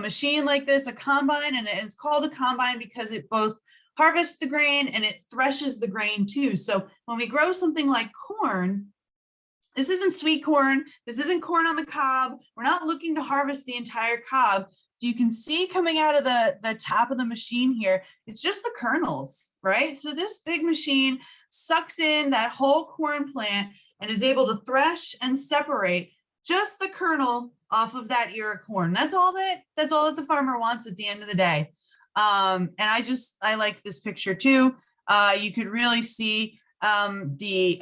C: machine like this, a combine, and it's called a combine because it both harvests the grain and it threshes the grain too. So when we grow something like corn, this isn't sweet corn. This isn't corn on the cob. We're not looking to harvest the entire cob. You can see coming out of the top of the machine here, it's just the kernels, right? So this big machine sucks in that whole corn plant and is able to thresh and separate just the kernel off of that ear of corn. That's all that the farmer wants at the end of the day. And I like this picture too. You could really see the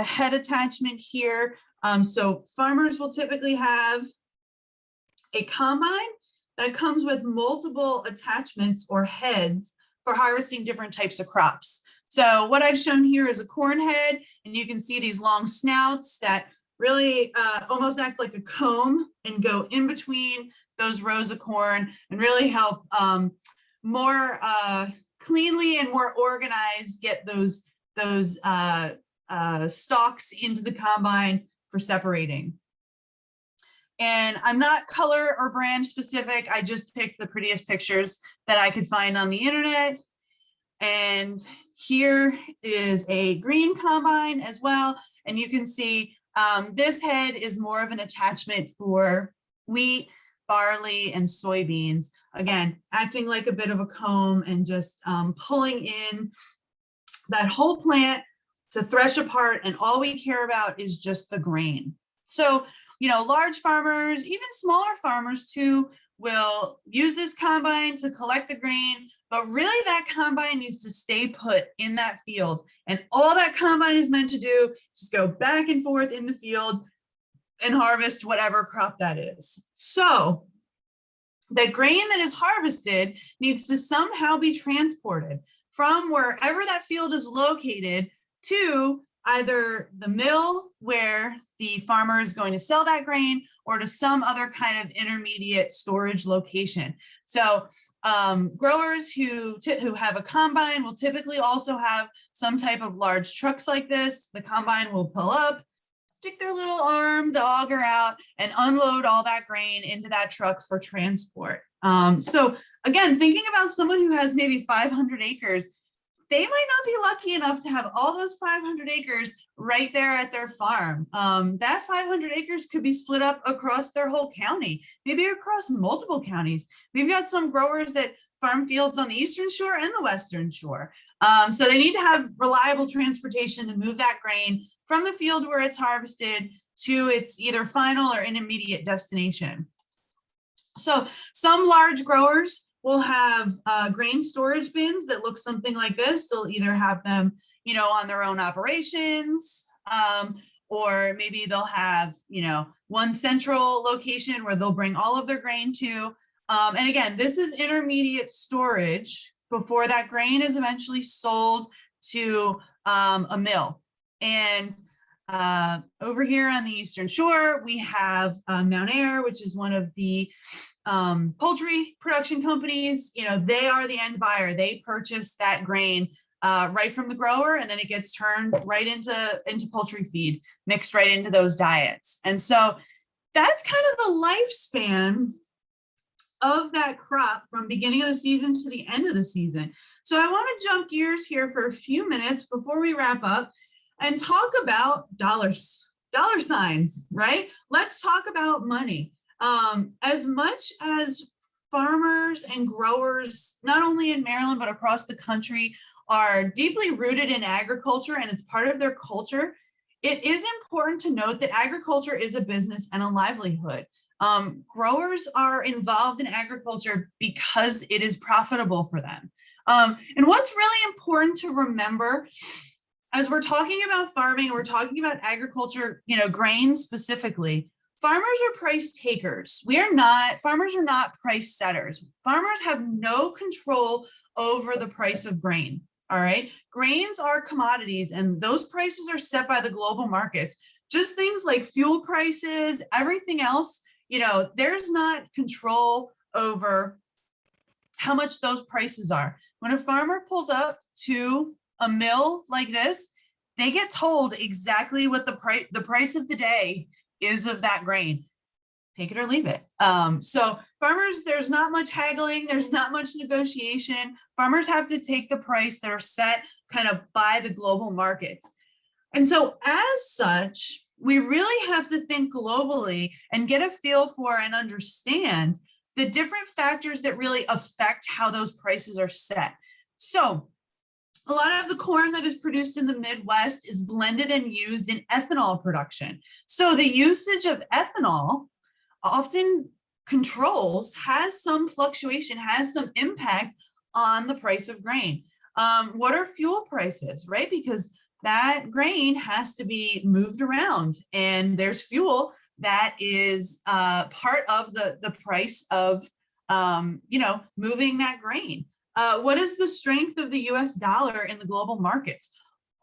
C: head attachment here. So farmers will typically have a combine that comes with multiple attachments or heads for harvesting different types of crops. So what I've shown here is a corn head, and you can see these long snouts that really almost act like a comb and go in between those rows of corn and really help more cleanly and more organized get those stalks into the combine for separating. And I'm not color or brand specific. I just picked the prettiest pictures that I could find on the internet. And here is a green combine as well. And you can see this head is more of an attachment for wheat, barley, and soybeans. Again, acting like a bit of a comb and just pulling in that whole plant to thresh apart. And all we care about is just the grain. So, you know, large farmers, even smaller farmers too, will use this combine to collect the grain, but really that combine needs to stay put in that field. And all that combine is meant to do is just go back and forth in the field and harvest whatever crop that is. So the grain that is harvested needs to somehow be transported from wherever that field is located to either the mill where the farmer is going to sell that grain, or to some other kind of intermediate storage location. So growers who have a combine will typically also have some type of large trucks like this. The combine will pull up, stick their little arm, the auger out, and unload all that grain into that truck for transport. So again, thinking about someone who has maybe 500 acres, they might not be lucky enough to have all those 500 acres right there at their farm. That 500 acres could be split up across their whole county, maybe across multiple counties. We've got some growers that farm fields on the Eastern Shore and the Western Shore. So they need to have reliable transportation to move that grain from the field where it's harvested to its either final or intermediate destination. So some large growers will have grain storage bins that look something like this. They'll either have them, you know, on their own operations, or maybe they'll have, you know, one central location where they'll bring all of their grain to. And again, this is intermediate storage before that grain is eventually sold to a mill. And over here on the Eastern Shore, we have Mount Air, which is one of the poultry production companies. You know, they are the end buyer. They purchase that grain right from the grower, and then it gets turned right into poultry feed, mixed right into those diets. And so that's kind of the lifespan of that crop from beginning of the season to the end of the season. So I want to jump gears here for a few minutes before we wrap up and talk about dollars, dollar signs, right? Let's talk about money. As much as farmers and growers, not only in Maryland, but across the country, are deeply rooted in agriculture and it's part of their culture, it is important to note that agriculture is a business and a livelihood. Growers are involved in agriculture because it is profitable for them. And what's really important to remember as we're talking about farming, we're talking about agriculture, you know, grain specifically, farmers are price takers. Farmers are not price setters. Farmers have no control over the price of grain. All right. Grains are commodities and those prices are set by the global markets. Just things like fuel prices, everything else, you know, there's not control over how much those prices are. When a farmer pulls up to a mill like this, they get told exactly what the price of the day is of that grain. Take it or leave it. So farmers, there's not much haggling, there's not much negotiation. Farmers have to take the price that are set kind of by the global markets. And so as such, we really have to think globally and get a feel for and understand the different factors that really affect how those prices are set. So a lot of the corn that is produced in the Midwest is blended and used in ethanol production. So the usage of ethanol often has some fluctuation, has some impact on the price of grain. What are fuel prices, right? Because that grain has to be moved around and there's fuel that is part of the price of, moving that grain. What is the strength of the US dollar in the global markets?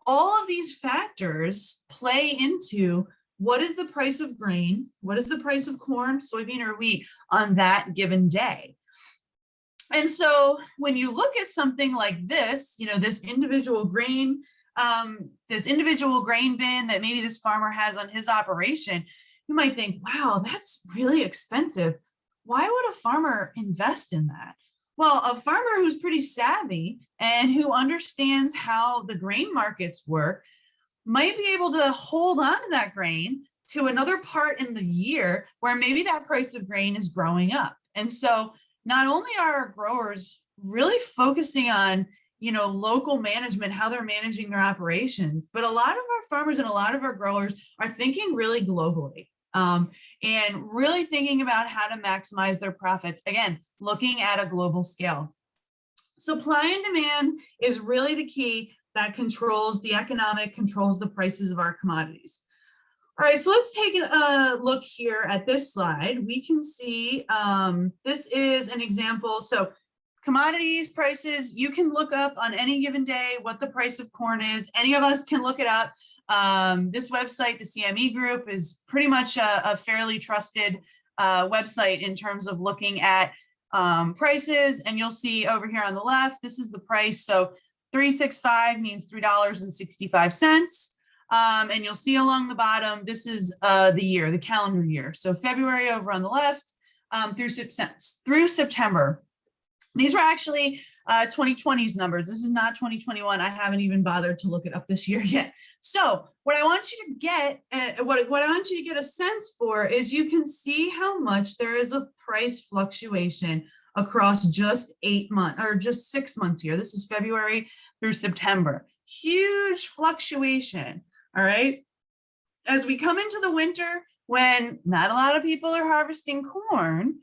C: All of these factors play into what is the price of grain, what is the price of corn, soybean, or wheat on that given day. And so when you look at something like this, this individual grain bin that maybe this farmer has on his operation, you might think, wow, that's really expensive. Why would a farmer invest in that? Well, a farmer who's pretty savvy and who understands how the grain markets work might be able to hold on to that grain to another part in the year where maybe that price of grain is growing up. And so not only are our growers really focusing on, local management, how they're managing their operations, but a lot of our farmers and a lot of our growers are thinking really globally. And really thinking about how to maximize their profits. Again, looking at a global scale. Supply and demand is really the key that controls the prices of our commodities. All right, so let's take a look here at this slide. We can see this is an example. So commodities prices, you can look up on any given day what the price of corn is. Any of us can look it up. This website, the CME group, is pretty much a fairly trusted website in terms of looking at prices. And you'll see over here on the left, this is the price. So 365 means $3.65. And you'll see along the bottom, this is the calendar year. So February over on the left through September. These were actually 2020's numbers. This is not 2021. I haven't even bothered to look it up this year yet. So what I want you to get, what I want you to get a sense for is you can see how much there is a price fluctuation across just 8 months or just 6 months here. This is February through September. Huge fluctuation. All right. As we come into the winter, when not a lot of people are harvesting corn,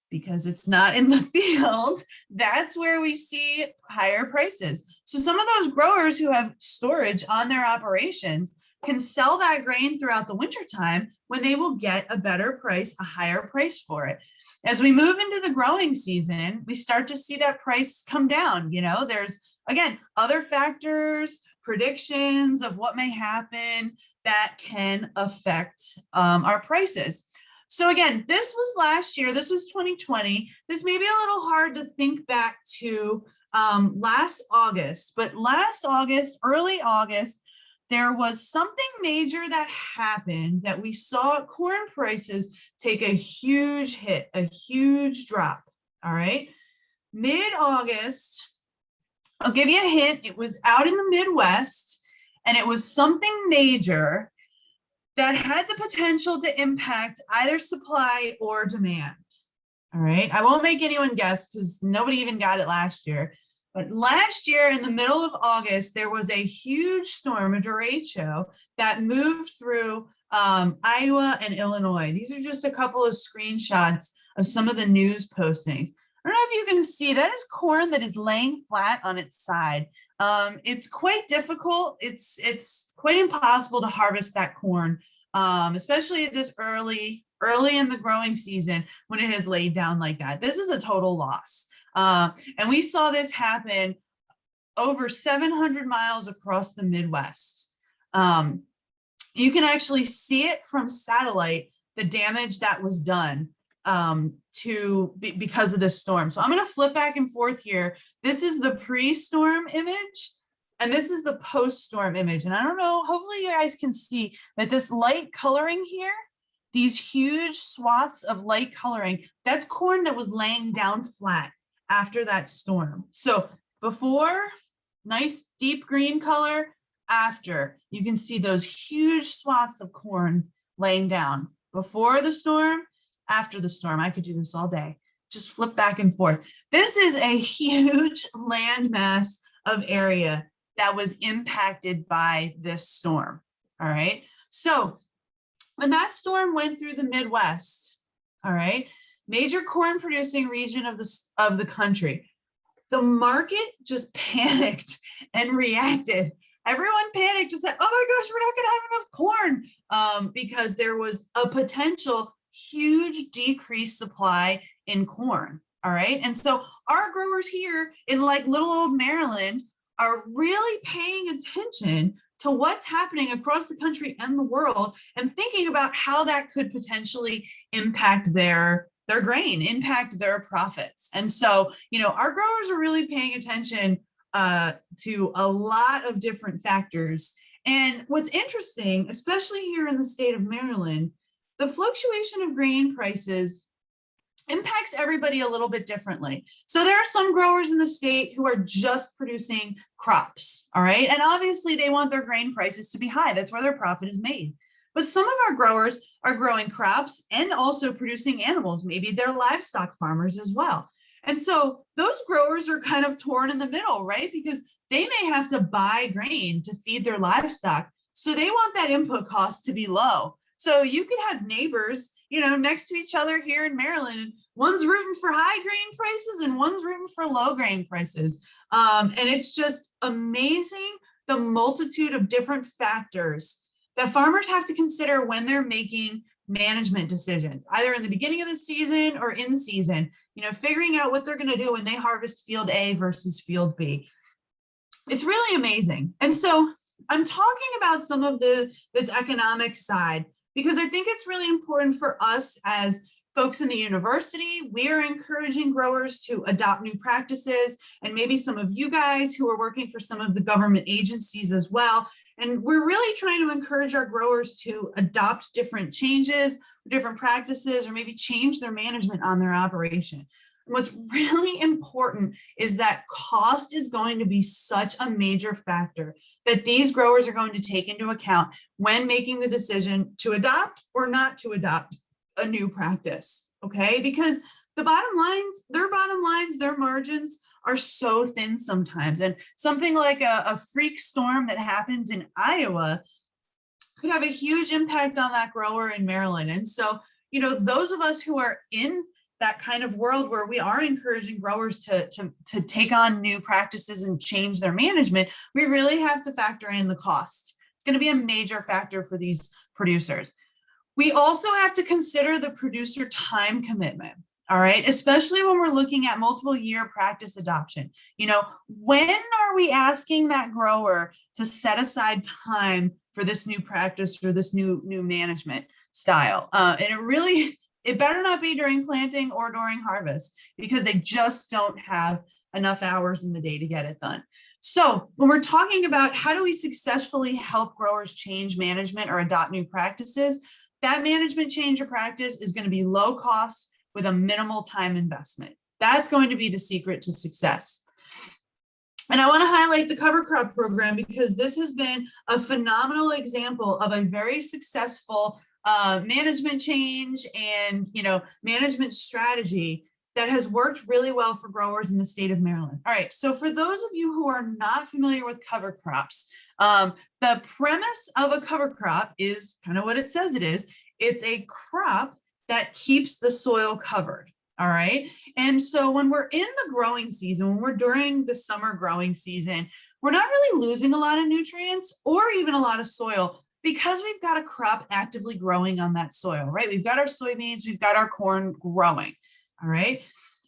C: because it's not in the field, that's where we see higher prices. So some of those growers who have storage on their operations can sell that grain throughout the winter time when they will get a better price, a higher price for it. As we move into the growing season, we start to see that price come down. There's, again, other factors, predictions of what may happen that can affect our prices. So again, this was last year, this was 2020. This may be a little hard to think back to last August, but last August, early August, there was something major that happened that we saw corn prices take a huge hit, a huge drop, all right? Mid-August, I'll give you a hint, it was out in the Midwest, and it was something major that had the potential to impact either supply or demand. All right, I won't make anyone guess because nobody even got it last year. But last year in the middle of August, there was a huge storm, a derecho, that moved through Iowa and Illinois. These are just a couple of screenshots of some of the news postings. I don't know if you can see, that is corn that is laying flat on its side. It's quite difficult. It's quite impossible to harvest that corn, especially this early in the growing season when it has laid down like that. This is a total loss. And we saw this happen over 700 miles across the Midwest. You can actually see it from satellite, the damage that was done because of this storm. So I'm going to flip back and forth here. This is the pre-storm image, and this is the post-storm image. And I don't know, hopefully you guys can see that this light coloring here, these huge swaths of light coloring, that's corn that was laying down flat after that storm. So before, nice deep green color. After, you can see those huge swaths of corn laying down. Before the storm, after the storm. I could do this all day. Just flip back and forth. This is a huge landmass of area that was impacted by this storm. All right. So when that storm went through the Midwest, all right, major corn producing region of the country, the market just panicked and reacted. Everyone panicked and said, oh my gosh, we're not going to have enough corn because there was a potential huge decreased supply in corn. All right. And so our growers here in like little old Maryland are really paying attention to what's happening across the country and the world and thinking about how that could potentially impact their grain, impact their profits. And so, you know, our growers are really paying attention to a lot of different factors. And what's interesting, especially here in the state of Maryland, the fluctuation of grain prices impacts everybody a little bit differently. So there are some growers in the state who are just producing crops, all right? And obviously they want their grain prices to be high. That's where their profit is made. But some of our growers are growing crops and also producing animals. Maybe they're livestock farmers as well. And so those growers are kind of torn in the middle, right? Because they may have to buy grain to feed their livestock. So they want that input cost to be low. So you could have neighbors, you know, next to each other here in Maryland. One's rooting for high grain prices and one's rooting for low grain prices. And it's just amazing the multitude of different factors that farmers have to consider when they're making management decisions, either in the beginning of the season or in season, you know, figuring out what they're going to do when they harvest field A versus field B. It's really amazing. And so I'm talking about some of this economic side, because I think it's really important for us as folks in the university. We are encouraging growers to adopt new practices, and maybe some of you guys who are working for some of the government agencies as well. And we're really trying to encourage our growers to adopt different changes, different practices, or maybe change their management on their operation. And what's really important is that cost is going to be such a major factor that these growers are going to take into account when making the decision to adopt or not to adopt a new practice, okay? Because the bottom lines, their margins are so thin sometimes. And something like a freak storm that happens in Iowa could have a huge impact on that grower in Maryland. And so, you know, those of us who are in that kind of world where we are encouraging growers to take on new practices and change their management, we really have to factor in the cost. It's going to be a major factor for these producers. We also have to consider the producer time commitment, all right? Especially when we're looking at multiple year practice adoption. You know, when are we asking that grower to set aside time for this new practice or this new management style? And it better not be during planting or during harvest, because they just don't have enough hours in the day to get it done. So when we're talking about how do we successfully help growers change management or adopt new practices, that management change or practice is going to be low cost with a minimal time investment. That's going to be the secret to success. And I want to highlight the cover crop program, because this has been a phenomenal example of a very successful management change and, you know, management strategy that has worked really well for growers in the state of Maryland. All right, so for those of you who are not familiar with cover crops, the premise of a cover crop is kind of what it says it is. It's a crop that keeps the soil covered, all right? And so when we're in the growing season, when we're during the summer growing season, we're not really losing a lot of nutrients or even a lot of soil, because we've got a crop actively growing on that soil, right? We've got our soybeans, we've got our corn growing, all right?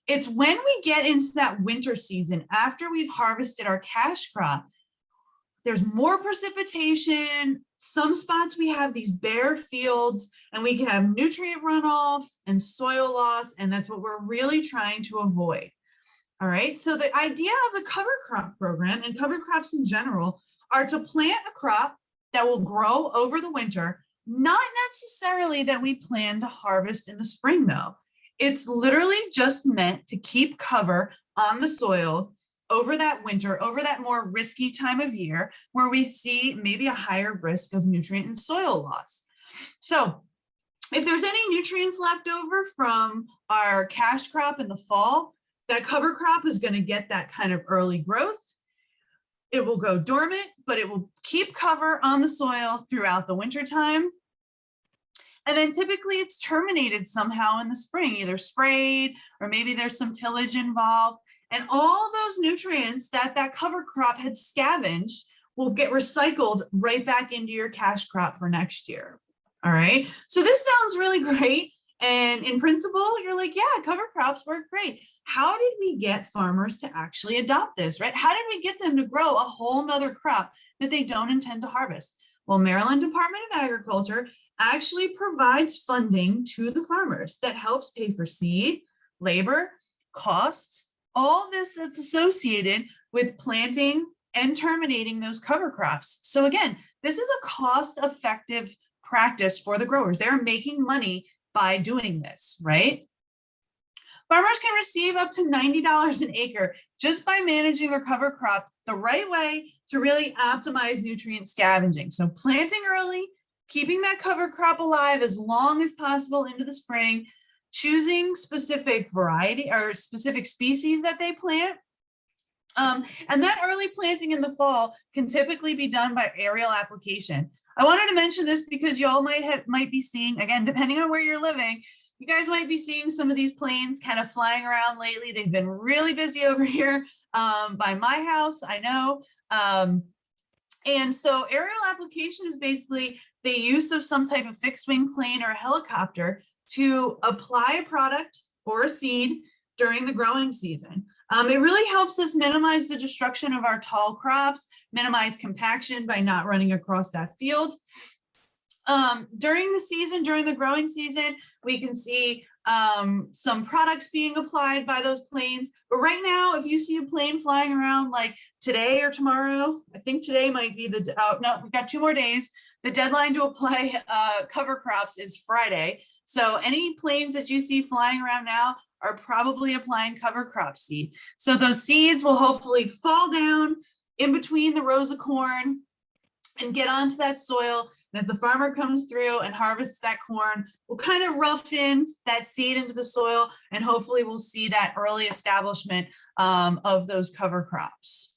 C: It's when we get into that winter season, after we've harvested our cash crop, there's more precipitation. Some spots we have these bare fields, and we can have nutrient runoff and soil loss, and that's what we're really trying to avoid. All right, so the idea of the cover crop program and cover crops in general are to plant a crop that will grow over the winter, not necessarily that we plan to harvest in the spring though. It's literally just meant to keep cover on the soil over that winter, over that more risky time of year where we see maybe a higher risk of nutrient and soil loss. So if there's any nutrients left over from our cash crop in the fall, that cover crop is going to get that kind of early growth. It will go dormant, but it will keep cover on the soil throughout the winter time. And then typically it's terminated somehow in the spring, either sprayed or maybe there's some tillage involved. And all those nutrients that cover crop had scavenged will get recycled right back into your cash crop for next year. All right. So this sounds really great. And in principle, you're like, yeah, cover crops work great. How did we get farmers to actually adopt this, right? How did we get them to grow a whole nother crop that they don't intend to harvest? Well, Maryland Department of Agriculture actually provides funding to the farmers that helps pay for seed, labor, costs, all this that's associated with planting and terminating those cover crops. So again, this is a cost-effective practice for the growers. They're making money by doing this, right? Farmers can receive up to $90 an acre just by managing their cover crop the right way to really optimize nutrient scavenging. So planting early, keeping that cover crop alive as long as possible into the spring, choosing specific variety or specific species that they plant. And that early planting in the fall can typically be done by aerial application. I wanted to mention this because y'all might be seeing, again, depending on where you're living, you guys might be seeing some of these planes kind of flying around lately. They've been really busy over here by my house, I know. And so aerial application is basically the use of some type of fixed wing plane or a helicopter to apply a product or a seed during the growing season. It really helps us minimize the destruction of our tall crops, minimize compaction by not running across that field. During the season, during the growing season, we can see some products being applied by those planes. But right now, if you see a plane flying around like today or tomorrow, I think today might be the, no, we've got 2 more days. The deadline to apply cover crops is Friday. So any planes that you see flying around now are probably applying cover crop seed. So those seeds will hopefully fall down in between the rows of corn and get onto that soil. And as the farmer comes through and harvests that corn, we'll kind of rough in that seed into the soil, and hopefully we'll see that early establishment of those cover crops.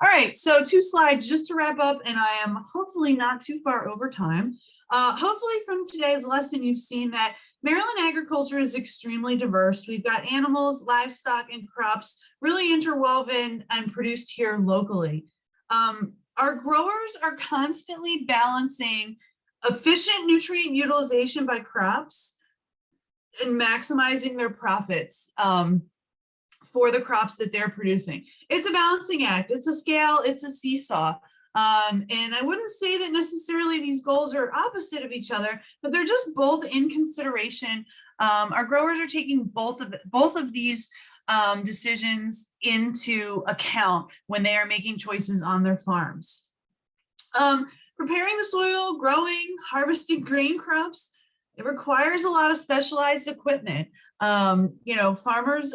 C: All right, so 2 slides just to wrap up, and I am hopefully not too far over time. Hopefully from today's lesson, you've seen that Maryland agriculture is extremely diverse. We've got animals, livestock, and crops really interwoven and produced here locally. Our growers are constantly balancing efficient nutrient utilization by crops and maximizing their profits for the crops that they're producing. It's a balancing act. It's a scale. It's a seesaw. And I wouldn't say that necessarily these goals are opposite of each other, but they're just both in consideration. Our growers are taking both of these decisions into account when they are making choices on their farms. Preparing the soil, growing, harvesting grain crops, it requires a lot of specialized equipment. Farmers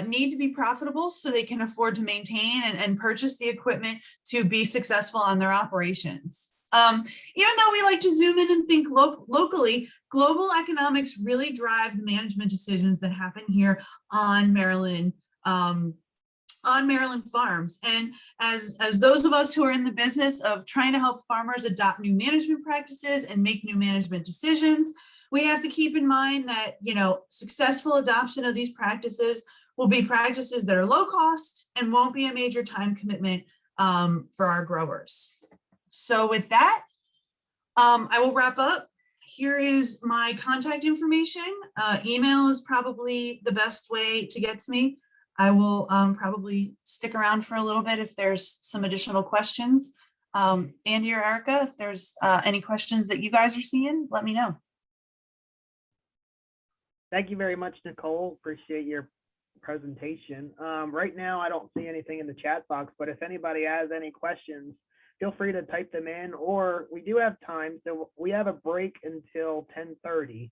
C: need to be profitable so they can afford to maintain and purchase the equipment to be successful on their operations. Even though we like to zoom in and think locally, global economics really drive the management decisions that happen here on Maryland farms. And as those of us who are in the business of trying to help farmers adopt new management practices and make new management decisions, we have to keep in mind that, successful adoption of these practices will be practices that are low cost and won't be a major time commitment for our growers. So with that, I will wrap up. Here is my contact information. Email is probably the best way to get to me. I will probably stick around for a little bit if there's some additional questions. Andy or Erica, if there's any questions that you guys are seeing, let me know.
B: Thank you very much, Nicole. Appreciate your presentation. Right now, I don't see anything in the chat box, but if anybody has any questions, feel free to type them in, or we do have time. So we have a break until 10:30.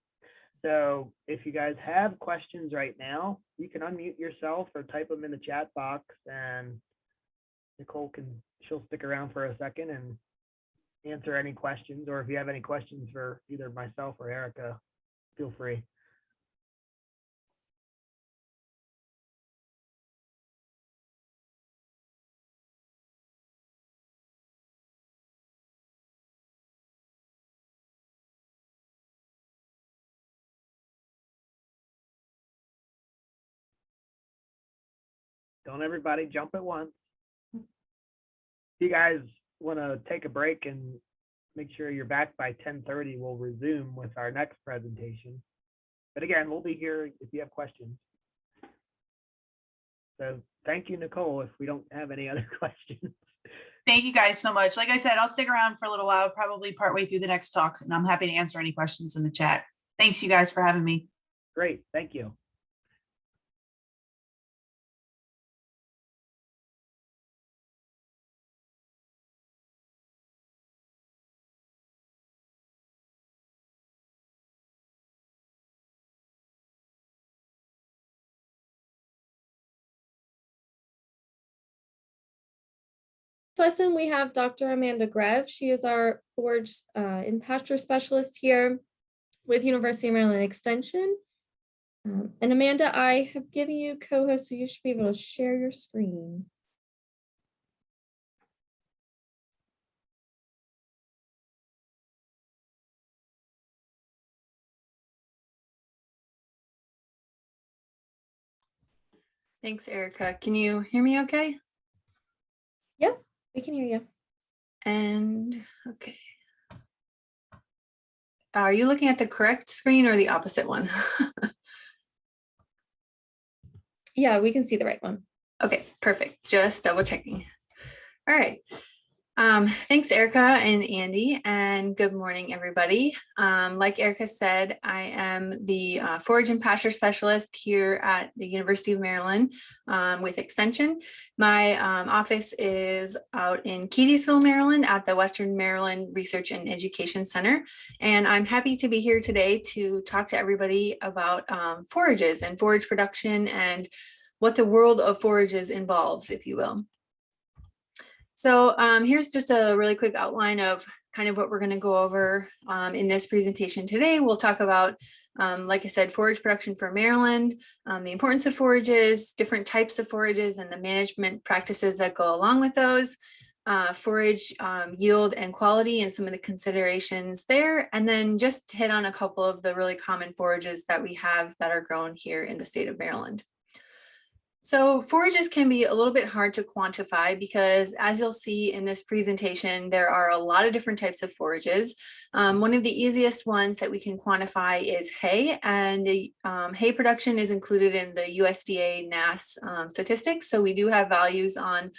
B: So if you guys have questions right now, you can unmute yourself or type them in the chat box, and Nicole she'll stick around for a second and answer any questions. Or if you have any questions for either myself or Erica, feel free. Don't everybody jump at once. If you guys want to take a break and make sure you're back by 10:30. We'll resume with our next presentation. But again, we'll be here if you have questions. So thank you, Nicole, if we don't have any other questions.
C: Thank you guys so much. Like I said, I'll stick around for a little while, probably partway through the next talk, and I'm happy to answer any questions in the chat. Thanks you guys for having me.
B: Great, thank you.
A: Lesson, we have Dr. Amanda Grev. She is our forage and pasture specialist here with University of Maryland Extension. And Amanda, I have given you co-host, so you should be able to share your screen.
D: Thanks, Erica. Can you hear me okay?
A: Yep, we can hear you.
D: And okay. Are you looking at the correct screen or the opposite one?
A: Yeah, we can see the right one.
D: Okay, perfect. Just double checking. All right. Thanks, Erica and Andy, and good morning, everybody. Like Erica said, I am the forage and pasture specialist here at the University of Maryland with Extension. My office is out in Keedysville, Maryland at the Western Maryland Research and Education Center. And I'm happy to be here today to talk to everybody about forages and forage production and what the world of forages involves, if you will. So here's just a really quick outline of kind of what we're going to go over in this presentation today. We'll talk about, like I said, forage production for Maryland, the importance of forages, different types of forages and the management practices that go along with those, forage yield and quality and some of the considerations there, and then just hit on a couple of the really common forages that we have that are grown here in the state of Maryland. So forages can be a little bit hard to quantify because, as you'll see in this presentation, there are a lot of different types of forages. One of the easiest ones that we can quantify is hay, and the hay production is included in the USDA-NRCS statistics. So we do have values on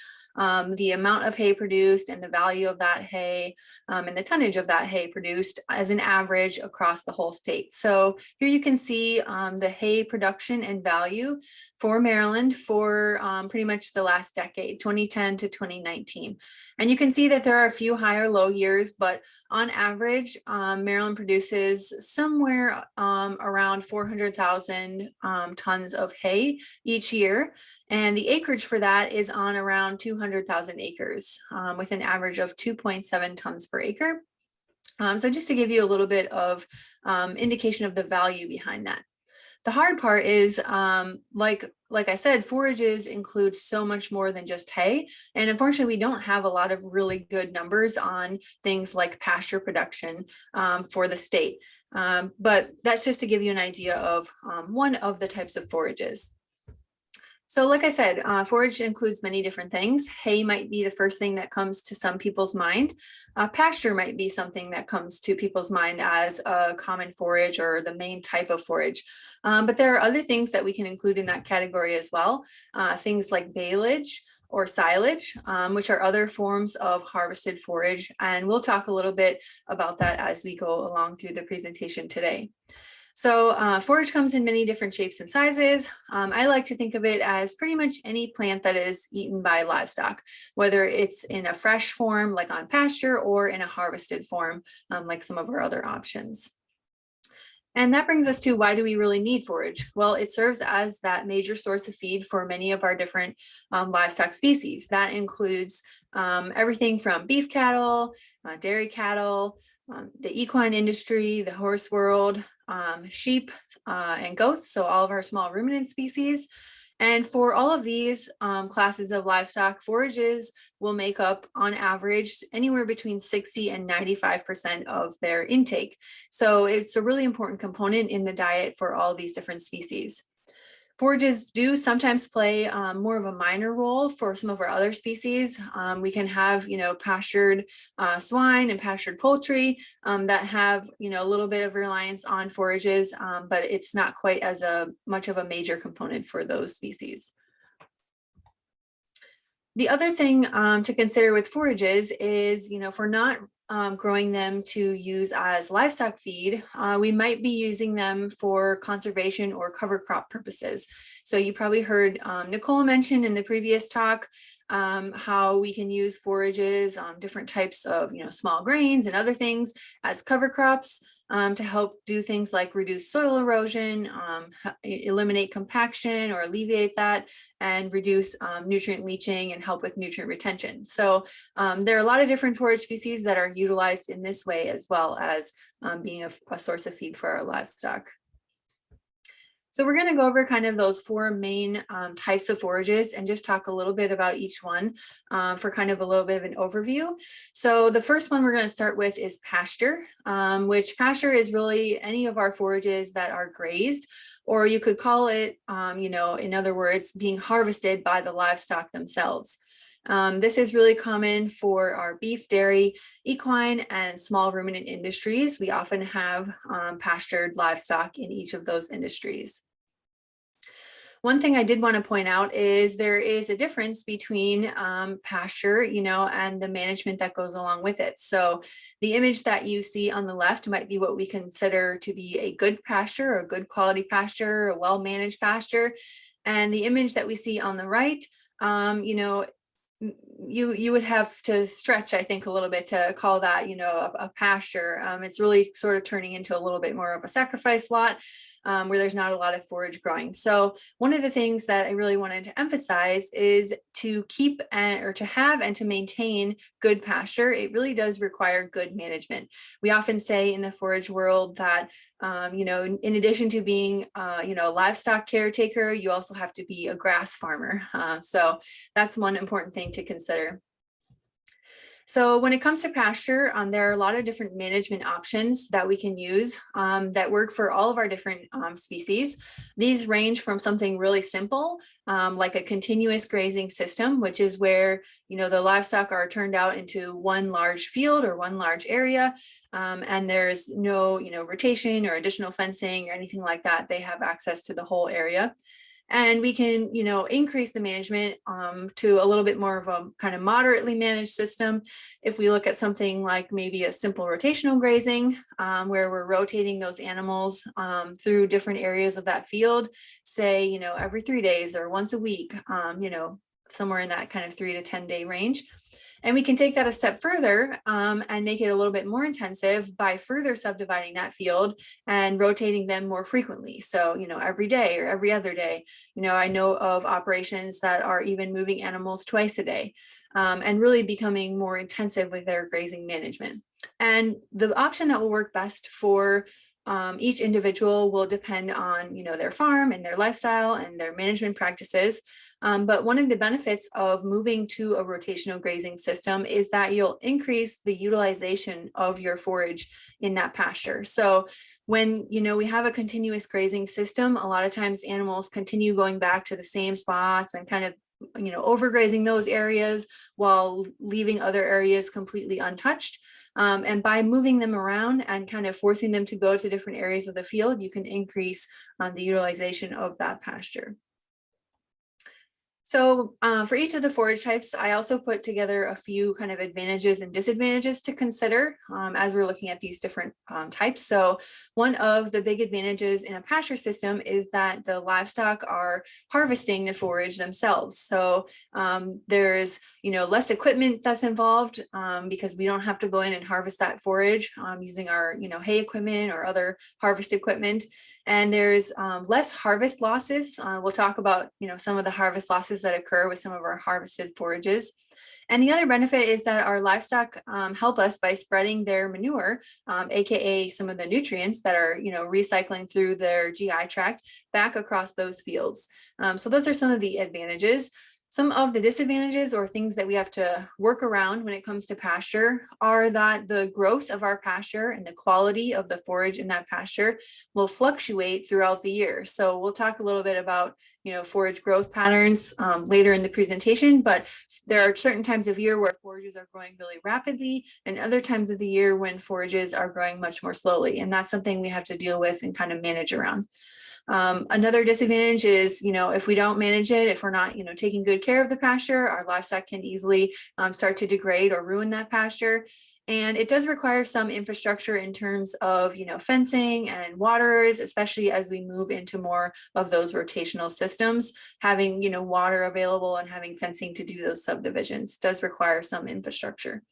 D: the amount of hay produced and the value of that hay and the tonnage of that hay produced as an average across the whole state. So here you can see the hay production and value for Maryland for pretty much the last decade, 2010 to 2019. And you can see that there are a few high or low years, but on average, Maryland produces somewhere around 400,000 tons of hay each year. And the acreage for that is on around 200,000 acres with an average of 2.7 tons per acre. So just to give you a little bit of indication of the value behind that. The hard part is, like I said, forages include so much more than just hay. And unfortunately, we don't have a lot of really good numbers on things like pasture production for the state. But that's just to give you an idea of one of the types of forages. So like I said, forage includes many different things. Hay might be the first thing that comes to some people's mind. Pasture might be something that comes to people's mind as a common forage or the main type of forage. But there are other things that we can include in that category as well. Things like baleage or silage, which are other forms of harvested forage. And we'll talk a little bit about that as we go along through the presentation today. So forage comes in many different shapes and sizes. I like to think of it as pretty much any plant that is eaten by livestock, whether it's in a fresh form like on pasture or in a harvested form like some of our other options. And that brings us to, why do we really need forage? Well, it serves as that major source of feed for many of our different livestock species. That includes everything from beef cattle, dairy cattle, the equine industry, the horse world, sheep and goats, so all of our small ruminant species. And for all of these classes of livestock, forages will make up on average anywhere between 60 and 95% of their intake. So it's a really important component in the diet for all these different species. Forages do sometimes play more of a minor role for some of our other species. We can have, pastured swine and pastured poultry that have, a little bit of reliance on forages, but it's not quite as much of a major component for those species. The other thing to consider with forages is, if we're not growing them to use as livestock feed, we might be using them for conservation or cover crop purposes. So you probably heard Nicole mention in the previous talk how we can use forages, different types of small grains and other things as cover crops to help do things like reduce soil erosion, eliminate compaction or alleviate that, and reduce nutrient leaching and help with nutrient retention. So there are a lot of different forage species that are utilized in this way, as well as being a source of feed for our livestock. So we're going to go over kind of those four main types of forages and just talk a little bit about each one for kind of a little bit of an overview. So the first one we're going to start with is pasture, which pasture is really any of our forages that are grazed, or you could call it, in other words, being harvested by the livestock themselves. This is really common for our beef, dairy, equine, and small ruminant industries. We often have pastured livestock in each of those industries. One thing I did want to point out is there is a difference between pasture, and the management that goes along with it. So the image that you see on the left might be what we consider to be a good pasture, or a good quality pasture, a well-managed pasture. And the image that we see on the right, you would have to stretch, I think, a little bit to call that, a pasture. It's really sort of turning into a little bit more of a sacrifice lot where there's not a lot of forage growing. So one of the things that I really wanted to emphasize is to keep or to have and to maintain good pasture. It really does require good management. We often say in the forage world that in addition to being, a livestock caretaker, you also have to be a grass farmer. So that's one important thing to consider. So when it comes to pasture, there are a lot of different management options that we can use that work for all of our different species. These range from something really simple, like a continuous grazing system, which is where, the livestock are turned out into one large field or one large area, and there's no, rotation or additional fencing or anything like that. They have access to the whole area. And we can, increase the management to a little bit more of a kind of moderately managed system. If we look at something like maybe a simple rotational grazing, where we're rotating those animals through different areas of that field, say, every 3 days or once a week, somewhere in that kind of 3 to 10 day range. And we can take that a step further and make it a little bit more intensive by further subdividing that field and rotating them more frequently. So, every day or every other day. I know of operations that are even moving animals twice a day and really becoming more intensive with their grazing management. And the option that will work best for each individual will depend on, their farm and their lifestyle and their management practices. But one of the benefits of moving to a rotational grazing system is that you'll increase the utilization of your forage in that pasture. So when, we have a continuous grazing system, a lot of times animals continue going back to the same spots and kind of overgrazing those areas while leaving other areas completely untouched. And by moving them around and kind of forcing them to go to different areas of the field, you can increase the utilization of that pasture. So for each of the forage types, I also put together a few kind of advantages and disadvantages to consider as we're looking at these different types. So one of the big advantages in a pasture system is that the livestock are harvesting the forage themselves. So there's less equipment that's involved because we don't have to go in and harvest that forage using our hay equipment or other harvest equipment. And there's less harvest losses. We'll talk about some of the harvest losses that occur with some of our harvested forages. And the other benefit is that our livestock help us by spreading their manure, aka some of the nutrients that are recycling through their GI tract back across those fields. So those are some of the advantages. Some of the disadvantages or things that we have to work around when it comes to pasture are that the growth of our pasture and the quality of the forage in that pasture will fluctuate throughout the year. So we'll talk a little bit about, forage growth patterns later in the presentation, but there are certain times of year where forages are growing really rapidly and other times of the year when forages are growing much more slowly. And that's something we have to deal with and kind of manage around. Another disadvantage is, if we don't manage it, if we're not, taking good care of the pasture, our livestock can easily start to degrade or ruin that pasture. And it does require some infrastructure in terms of, fencing and waterers, especially as we move into more of those rotational systems. Having, water available and having fencing to do those subdivisions does require some infrastructure.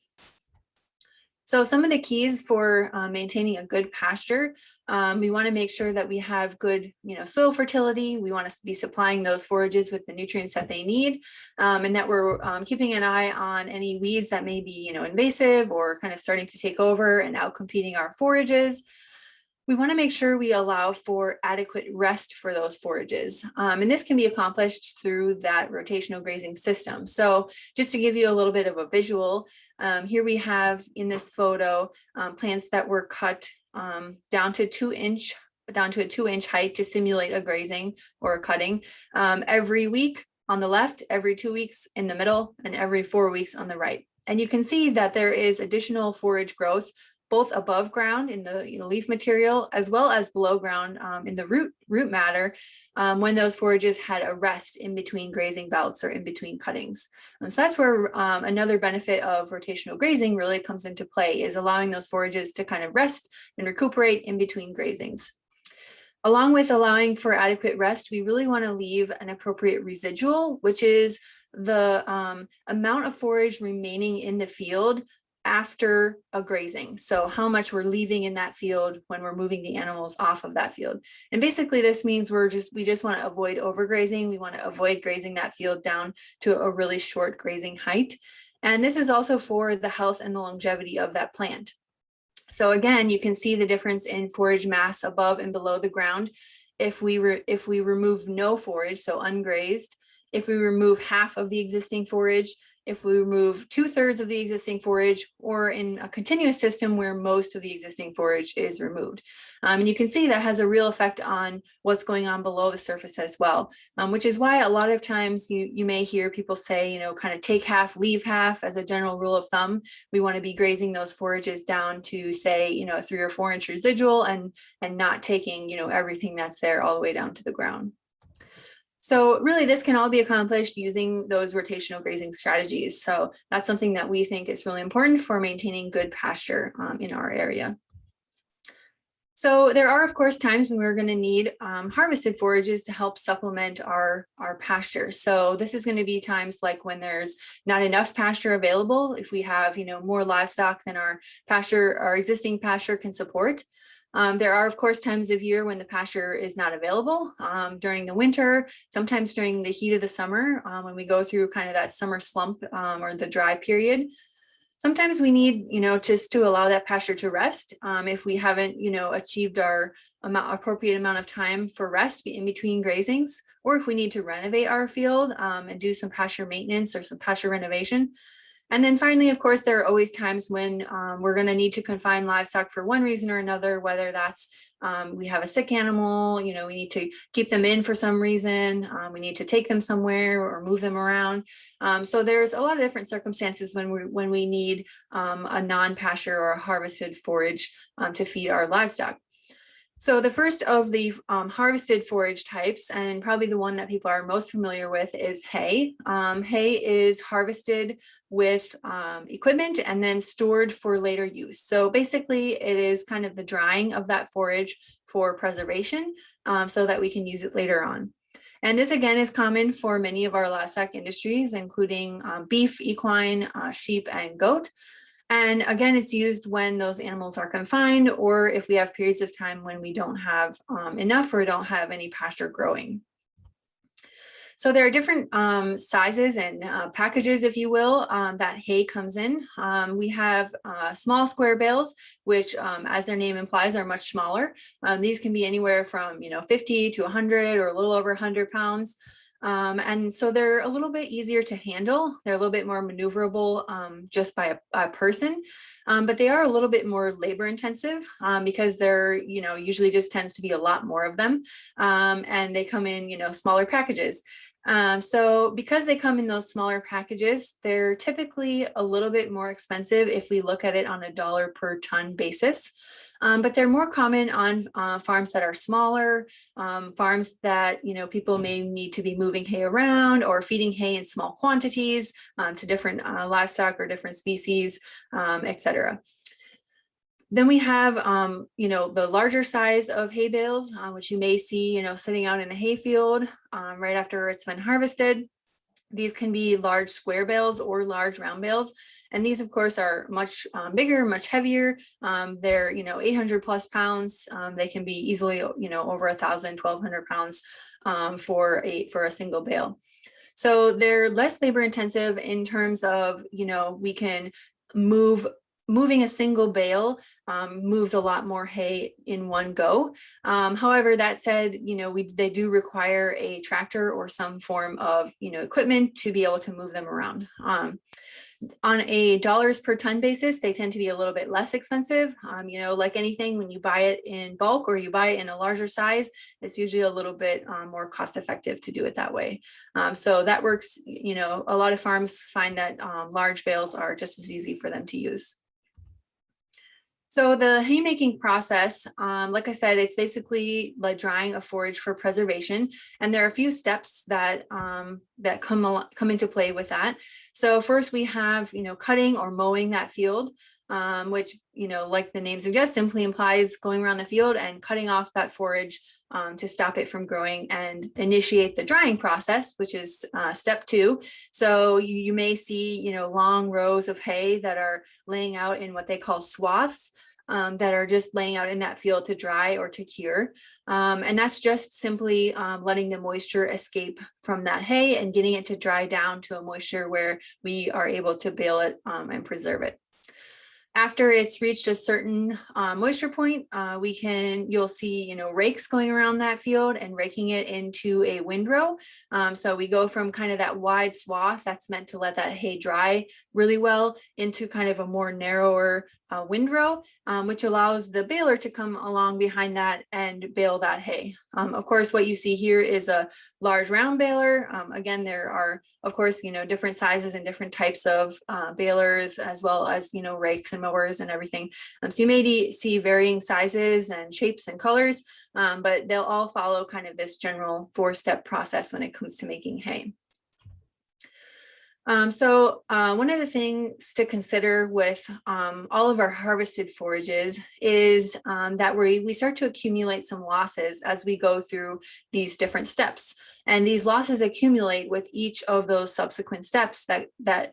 D: So some of the keys for maintaining a good pasture, we want to make sure that we have good, soil fertility. We want to be supplying those forages with the nutrients that they need, and that we're keeping an eye on any weeds that may be, invasive or kind of starting to take over and outcompeting our forages. We want to make sure we allow for adequate rest for those forages. And this can be accomplished through that rotational grazing system. So just to give you a little bit of a visual, here we have in this photo plants that were cut down to a 2-inch height to simulate a grazing or a cutting every week on the left, every 2 weeks in the middle, and every 4 weeks on the right. And you can see that there is additional forage growth both above ground in the leaf material as well as below ground in the root matter when those forages had a rest in between grazing bouts or in between cuttings. So that's where another benefit of rotational grazing really comes into play, is allowing those forages to kind of rest and recuperate in between grazings. Along with allowing for adequate rest, we really want to leave an appropriate residual, which is the amount of forage remaining in the field after a grazing. So how much we're leaving in that field when we're moving the animals off of that field. And basically this means we just want to avoid overgrazing. We want to avoid grazing that field down to a really short grazing height. And this is also for the health and the longevity of that plant. So again, you can see the difference in forage mass above and below the ground. If we remove no forage, so ungrazed, if we remove half of the existing forage, if we remove 2/3 of the existing forage, or in a continuous system where most of the existing forage is removed. And you can see that has a real effect on what's going on below the surface as well, which is why a lot of times you may hear people say, kind of take half, leave half as a general rule of thumb. We want to be grazing those forages down to say, a 3 or 4 inch residual and not taking, everything that's there all the way down to the ground. So really, this can all be accomplished using those rotational grazing strategies. So that's something that we think is really important for maintaining good pasture in our area. So there are, of course, times when we're going to need harvested forages to help supplement our pasture. So this is going to be times like when there's not enough pasture available, if we have, more livestock than our existing pasture can support. There are, of course, times of year when the pasture is not available during the winter, sometimes during the heat of the summer, when we go through kind of that summer slump or the dry period. Sometimes we need, just to allow that pasture to rest if we haven't, achieved our appropriate amount of time for rest in between grazings, or if we need to renovate our field and do some pasture maintenance or some pasture renovation. And then finally, of course, there are always times when we're going to need to confine livestock for one reason or another, whether that's we have a sick animal, we need to keep them in for some reason, we need to take them somewhere or move them around. So there's a lot of different circumstances when we need a non-pasture or a harvested forage to feed our livestock. So the first of the harvested forage types, and probably the one that people are most familiar with, is hay. Hay is harvested with equipment and then stored for later use. So basically it is kind of the drying of that forage for preservation so that we can use it later on. And this again is common for many of our livestock industries, including beef, equine, sheep, and goat. And again, it's used when those animals are confined, or if we have periods of time when we don't have enough or don't have any pasture growing. So there are different sizes and packages, if you will, that hay comes in. We have small square bales, which, as their name implies, are much smaller. These can be anywhere from 50 to 100 or a little over 100 pounds. And so they're a little bit easier to handle. They're a little bit more maneuverable just by a person, but they are a little bit more labor intensive because there, usually just tends to be a lot more of them, and they come in, smaller packages. So because they come in those smaller packages, they're typically a little bit more expensive if we look at it on a dollar per ton basis. But they're more common on farms that are smaller, farms that, people may need to be moving hay around or feeding hay in small quantities to different livestock or different species, et cetera. Then we have, the larger size of hay bales, which you may see, sitting out in a hay field right after it's been harvested. These can be large square bales or large round bales. And these, of course, are much bigger, much heavier. They're, 800 plus pounds. They can be easily, over 1,000, 1,200 pounds for a single bale. So they're less labor intensive in terms of, we can moving a single bale moves a lot more hay in one go. However, that said, they do require a tractor or some form of, equipment to be able to move them around. On a dollars per ton basis, they tend to be a little bit less expensive. Like anything, when you buy it in bulk or you buy it in a larger size, it's usually a little bit more cost effective to do it that way. So that works. A lot of farms find that large bales are just as easy for them to use. So the haymaking process, like I said, it's basically like drying a forage for preservation. And there are a few steps that come into play with that. So first we have, cutting or mowing that field, which, like the name suggests, simply implies going around the field and cutting off that forage to stop it from growing and initiate the drying process, which is step 2. So you may see, long rows of hay that are laying out in what they call swaths that are just laying out in that field to dry or to cure. And that's just simply letting the moisture escape from that hay and getting it to dry down to a moisture where we are able to bale it and preserve it. After it's reached a certain moisture point, you'll see, rakes going around that field and raking it into a windrow. So we go from kind of that wide swath that's meant to let that hay dry really well into kind of a more narrower windrow, which allows the baler to come along behind that and bale that hay. Of course, what you see here is a large round baler. Again, there are, of course, different sizes and different types of balers, as well as, rakes and mowers and everything. So you may see varying sizes and shapes and colors, but they'll all follow kind of this general 4-step process when it comes to making hay. So one of the things to consider with all of our harvested forages is that we start to accumulate some losses as we go through these different steps. And these losses accumulate with each of those subsequent steps that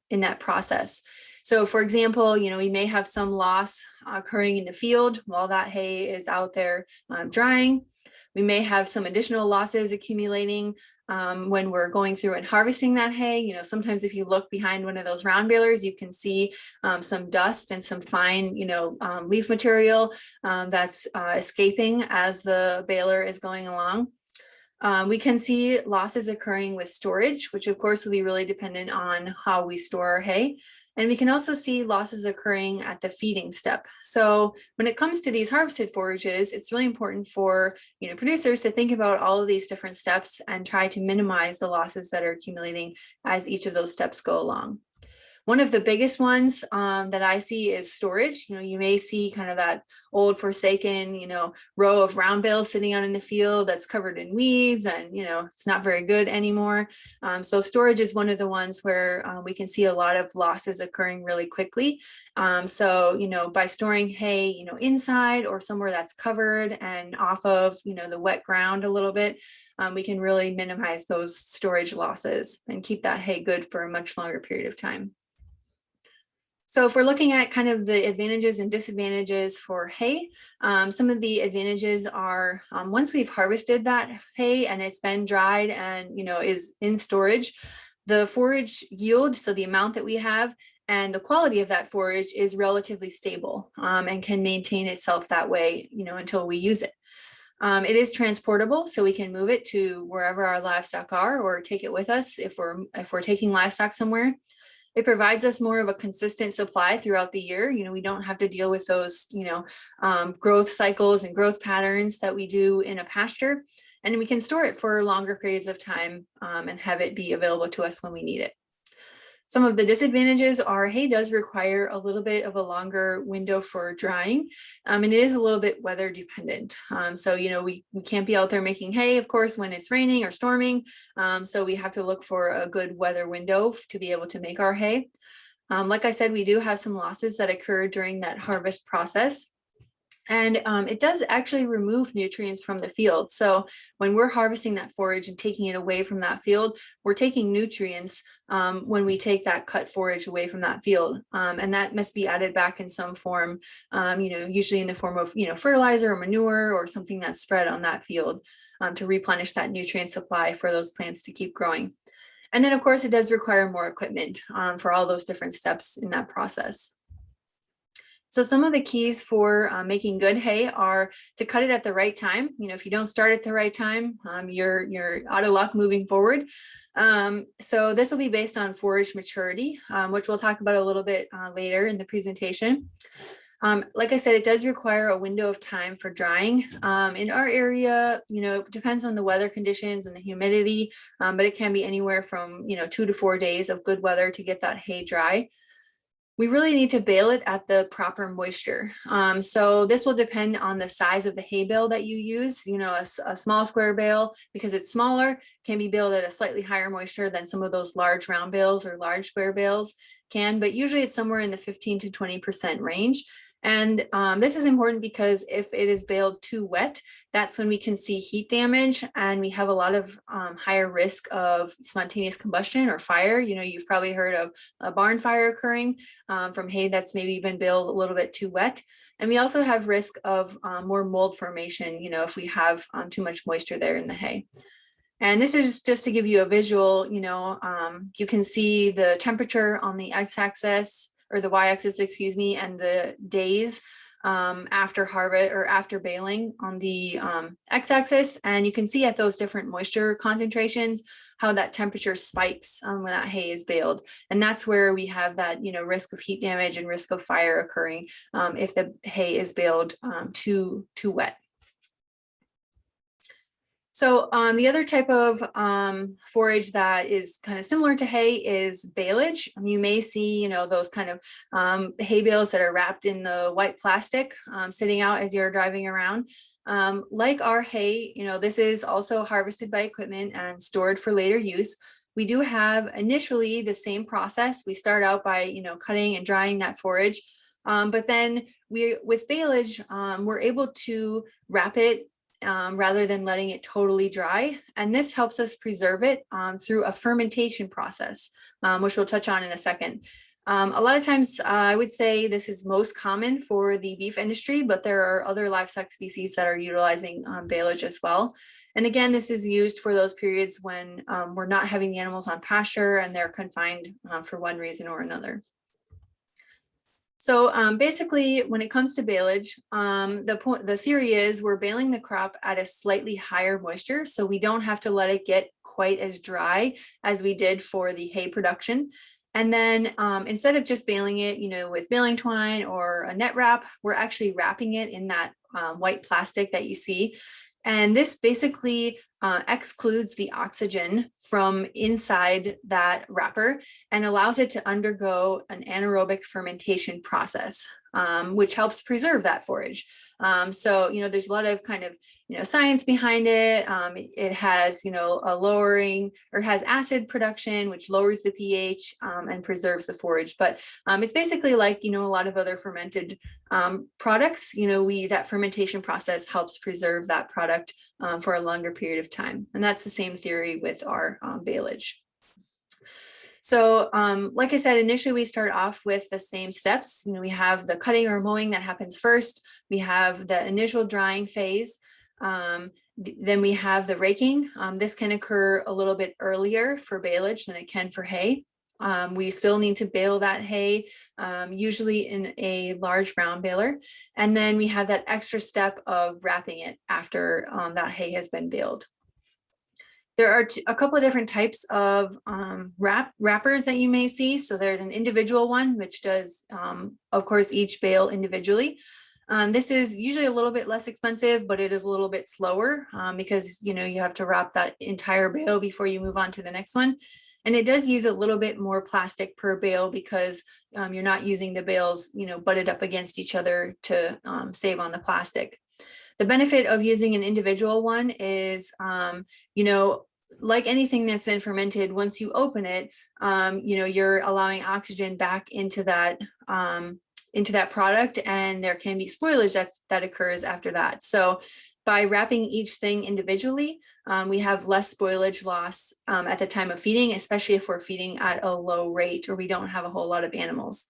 D: in that process. So for example, we may have some loss occurring in the field while that hay is out there drying. We may have some additional losses accumulating when we're going through and harvesting that hay. Sometimes if you look behind one of those round balers, you can see some dust and some fine, leaf material that's escaping as the baler is going along. We can see losses occurring with storage, which of course will be really dependent on how we store our hay. And we can also see losses occurring at the feeding step. So when it comes to these harvested forages, it's really important for producers to think about all of these different steps and try to minimize the losses that are accumulating as each of those steps go along. One of the biggest ones that I see is storage. You may see kind of that old forsaken, row of round bales sitting out in the field that's covered in weeds and, it's not very good anymore. So storage is one of the ones where we can see a lot of losses occurring really quickly. So, by storing hay, inside or somewhere that's covered and off of, the wet ground a little bit, we can really minimize those storage losses and keep that hay good for a much longer period of time. So if we're looking at kind of the advantages and disadvantages for hay, some of the advantages are once we've harvested that hay and it's been dried and, is in storage, the forage yield, so the amount that we have and the quality of that forage is relatively stable and can maintain itself that way, until we use it. It is transportable, so we can move it to wherever our livestock are or take it with us if we're taking livestock somewhere. It provides us more of a consistent supply throughout the year. We don't have to deal with those, growth cycles and growth patterns that we do in a pasture. And we can store it for longer periods of time and have it be available to us when we need it. Some of the disadvantages are hay does require a little bit of a longer window for drying, and it is a little bit weather dependent. So, we can't be out there making hay, of course, when it's raining or storming. So we have to look for a good weather window to be able to make our hay. Like I said, we do have some losses that occur during that harvest process. And it does actually remove nutrients from the field. So when we're harvesting that forage and taking it away from that field, we're taking nutrients when we take that cut forage away from that field. And that must be added back in some form, usually in the form of, fertilizer or manure or something that's spread on that field to replenish that nutrient supply for those plants to keep growing. And then, of course, it does require more equipment for all those different steps in that process. So some of the keys for making good hay are to cut it at the right time. If you don't start at the right time, you're out of luck moving forward. So this will be based on forage maturity, which we'll talk about a little bit later in the presentation. Like I said, it does require a window of time for drying. In our area, it depends on the weather conditions and the humidity, but it can be anywhere from 2 to 4 days of good weather to get that hay dry. We really need to bale it at the proper moisture. So this will depend on the size of the hay bale that you use. A small square bale, because it's smaller, can be baled at a slightly higher moisture than some of those large round bales or large square bales can, but usually it's somewhere in the 15 to 20% range. And this is important because if it is baled too wet, that's when we can see heat damage, and we have a lot of higher risk of spontaneous combustion or fire. You've probably heard of a barn fire occurring from hay that's maybe been baled a little bit too wet. And we also have risk of more mold formation, if we have too much moisture there in the hay. And this is just to give you a visual, you can see the temperature on the x-axis, or the y-axis, excuse me, and the days after harvest or after baling on the x-axis. And you can see at those different moisture concentrations how that temperature spikes when that hay is baled. And that's where we have that, risk of heat damage and risk of fire occurring if the hay is baled too wet. So the other type of forage that is kind of similar to hay is baleage. You may see, those kind of hay bales that are wrapped in the white plastic sitting out as you're driving around. Like our hay, this is also harvested by equipment and stored for later use. We do have initially the same process. We start out by, cutting and drying that forage. But then with baleage, we're able to wrap it rather than letting it totally dry. And this helps us preserve it through a fermentation process, which we'll touch on in a second. A lot of times I would say this is most common for the beef industry, but there are other livestock species that are utilizing baleage as well. And again, this is used for those periods when we're not having the animals on pasture and they're confined for one reason or another. So basically, when it comes to baleage, the theory is we're baling the crop at a slightly higher moisture, so we don't have to let it get quite as dry as we did for the hay production. And then instead of just baling it, with baling twine or a net wrap, we're actually wrapping it in that white plastic that you see. And this basically excludes the oxygen from inside that wrapper and allows it to undergo an anaerobic fermentation process, which helps preserve that forage. So, there's a lot of kind of, science behind it. It has, a lowering, or has acid production, which lowers the pH and preserves the forage. But it's basically like, a lot of other fermented products, that fermentation process helps preserve that product for a longer period of time. And that's the same theory with our baleage. So like I said, initially we start off with the same steps. We have the cutting or mowing that happens first. We have the initial drying phase. Then we have the raking. This can occur a little bit earlier for baleage than it can for hay. We still need to bale that hay, usually in a large brown baler. And then we have that extra step of wrapping it after that hay has been baled. There are a couple of different types of wrappers that you may see. So there's an individual one, which does, of course, each bale individually. This is usually a little bit less expensive, but it is a little bit slower because, you know, you have to wrap that entire bale before you move on to the next one. And it does use a little bit more plastic per bale because you're not using the bales, you know, butted up against each other to save on the plastic. The benefit of using an individual one is, you know, like anything that's been fermented, once you open it, you know, you're allowing oxygen back into that product, and there can be spoilage that occurs after that. So by wrapping each thing individually, we have less spoilage loss at the time of feeding, especially if we're feeding at a low rate or we don't have a whole lot of animals.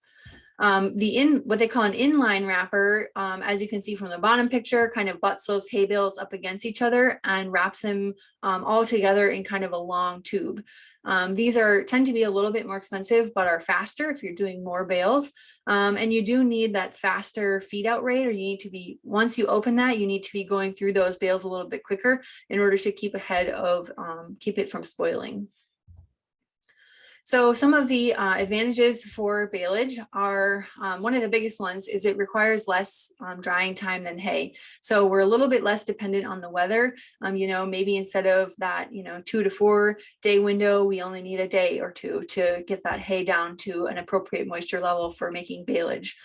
D: What they call an inline wrapper, as you can see from the bottom picture, kind of butts those hay bales up against each other and wraps them all together in kind of a long tube. These tend to be a little bit more expensive, but are faster if you're doing more bales. And you do need that faster feed out rate, or you need to be, once you open that, you need to be going through those bales a little bit quicker in order to keep ahead of, keep it from spoiling. So some of the advantages for baleage are, one of the biggest ones is it requires less drying time than hay. So we're a little bit less dependent on the weather. You know, maybe instead of that, you know, 2 to 4 day window, we only need a day or two to get that hay down to an appropriate moisture level for making baleage.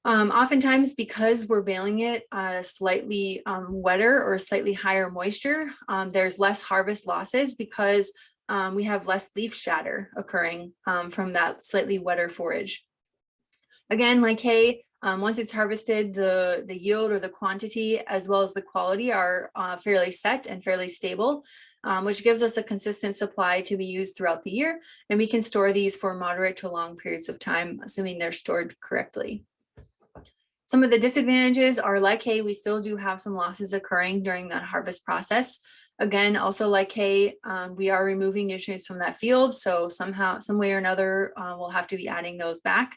D: Oftentimes, because we're baling it at a slightly wetter or slightly higher moisture, there's less harvest losses because we have less leaf shatter occurring from that slightly wetter forage. Again, like hay, once it's harvested, the yield or the quantity as well as the quality are fairly set and fairly stable, which gives us a consistent supply to be used throughout the year. And we can store these for moderate to long periods of time, assuming they're stored correctly. Some of the disadvantages are, like hay, we still do have some losses occurring during that harvest process. Again, also like hay, we are removing nutrients from that field. So somehow, some way or another, we'll have to be adding those back.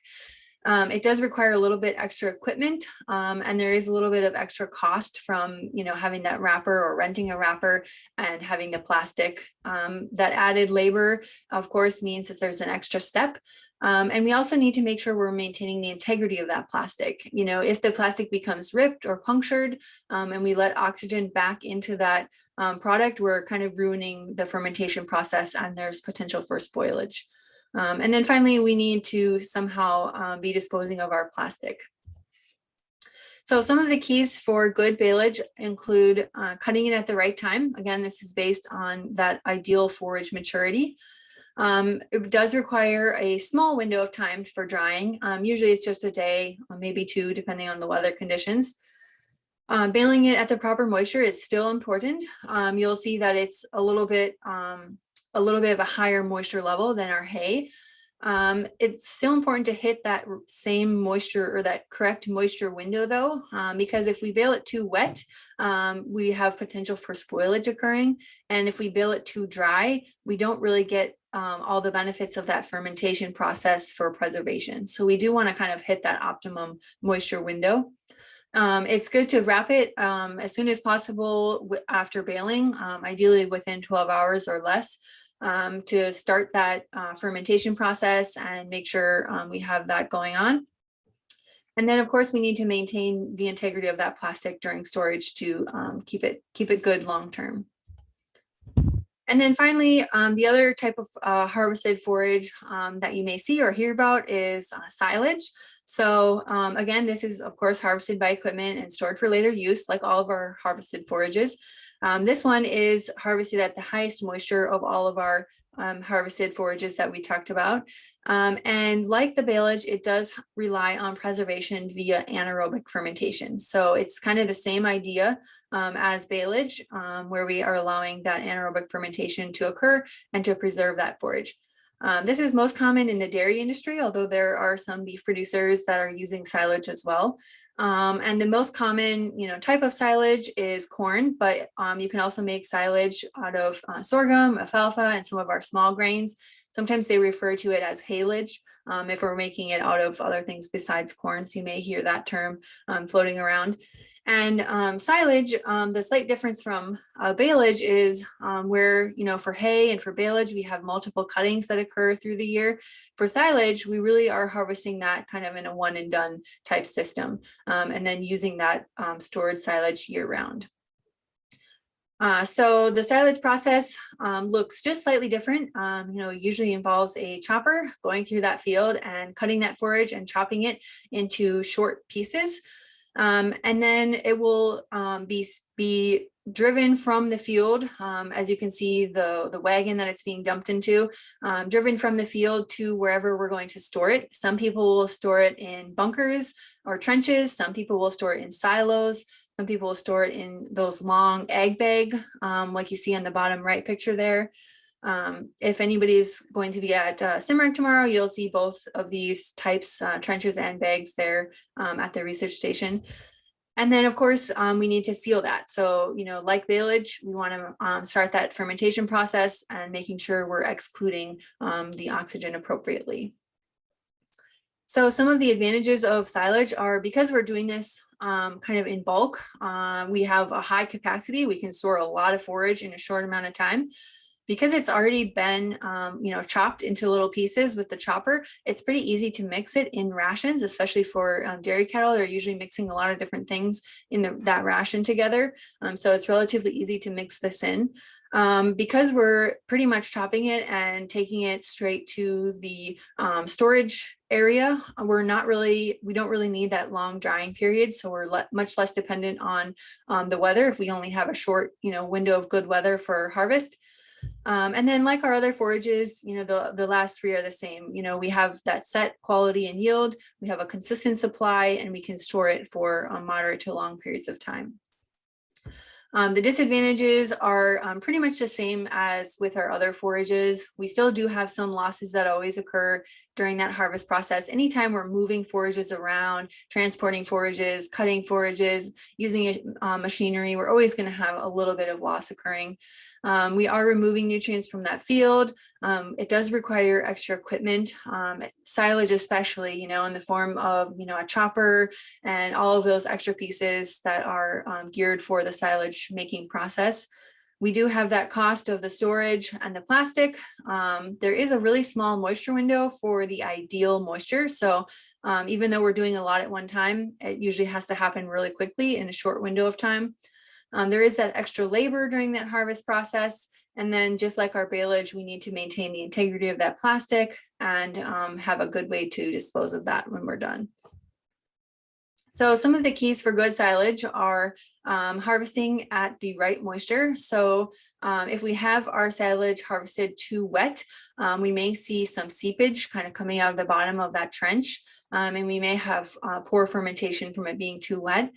D: It does require a little bit extra equipment, and there is a little bit of extra cost from, you know, having that wrapper or renting a wrapper and having the plastic. That added labor, of course, means that there's an extra step. And we also need to make sure we're maintaining the integrity of that plastic. You know, if the plastic becomes ripped or punctured, and we let oxygen back into that product, we're kind of ruining the fermentation process, and there's potential for spoilage. And then finally, we need to somehow be disposing of our plastic. So some of the keys for good baleage include cutting it at the right time. Again, this is based on that ideal forage maturity. It does require a small window of time for drying. Usually it's just a day, or maybe 2, depending on the weather conditions. Baling it at the proper moisture is still important. You'll see that it's a little bit of a higher moisture level than our hay. It's still important to hit that same moisture or that correct moisture window though, because if we bale it too wet, we have potential for spoilage occurring. And if we bale it too dry, we don't really get all the benefits of that fermentation process for preservation. So we do want to kind of hit that optimum moisture window. It's good to wrap it as soon as possible after baling, ideally within 12 hours or less, to start that fermentation process and make sure we have that going on. And then of course we need to maintain the integrity of that plastic during storage to keep it good long term. And then finally, the other type of harvested forage that you may see or hear about is silage. So again, this is of course harvested by equipment and stored for later use, like all of our harvested forages. This one is harvested at the highest moisture of all of our harvested forages that we talked about. And like the baleage, it does rely on preservation via anaerobic fermentation. So it's kind of the same idea as baleage, where we are allowing that anaerobic fermentation to occur and to preserve that forage. This is most common in the dairy industry, although there are some beef producers that are using silage as well. And the most common, type of silage is corn, but you can also make silage out of sorghum, alfalfa, and some of our small grains. Sometimes they refer to it as haylage if we're making it out of other things besides corn. So you may hear that term floating around. And silage, the slight difference from baleage is where, for hay and for baleage, we have multiple cuttings that occur through the year. For silage, we really are harvesting that kind of in a one and done type system, and then using that stored silage year round. So the silage process looks just slightly different. Usually involves a chopper going through that field and cutting that forage and chopping it into short pieces. And then it will be driven from the field. As you can see, the wagon that it's being dumped into, driven from the field to wherever we're going to store it. Some people will store it in bunkers or trenches. Some people will store it in silos. Some people will store it in those long ag bag, like you see on the bottom right picture there. If anybody's going to be at Simrec tomorrow, you'll see both of these types, trenches and bags there at the research station. And then, of course, we need to seal that. So, like baleage, we want to start that fermentation process and making sure we're excluding the oxygen appropriately. So some of the advantages of silage are, because we're doing this kind of in bulk, we have a high capacity. We can store a lot of forage in a short amount of time. Because it's already been, chopped into little pieces with the chopper, it's pretty easy to mix it in rations, especially for dairy cattle. They're usually mixing a lot of different things in that ration together. So it's relatively easy to mix this in. Because we're pretty much chopping it and taking it straight to the storage area, we don't really need that long drying period. So we're much less dependent on the weather if we only have a short, window of good weather for harvest. And then, like our other forages, the last three are the same. We have that set quality and yield, we have a consistent supply, and we can store it for moderate to long periods of time. The disadvantages are pretty much the same as with our other forages. We still do have some losses that always occur during that harvest process. Anytime we're moving forages around, transporting forages, cutting forages, using machinery, we're always going to have a little bit of loss occurring. We are removing nutrients from that field. It does require extra equipment, silage especially, in the form of, a chopper and all of those extra pieces that are geared for the silage making process. We do have that cost of the storage and the plastic. There is a really small moisture window for the ideal moisture. So even though we're doing a lot at one time, it usually has to happen really quickly in a short window of time. There is that extra labor during that harvest process. And then, just like our baleage, we need to maintain the integrity of that plastic and have a good way to dispose of that when we're done. So some of the keys for good silage are harvesting at the right moisture. So if we have our silage harvested too wet, we may see some seepage kind of coming out of the bottom of that trench. And we may have poor fermentation from it being too wet.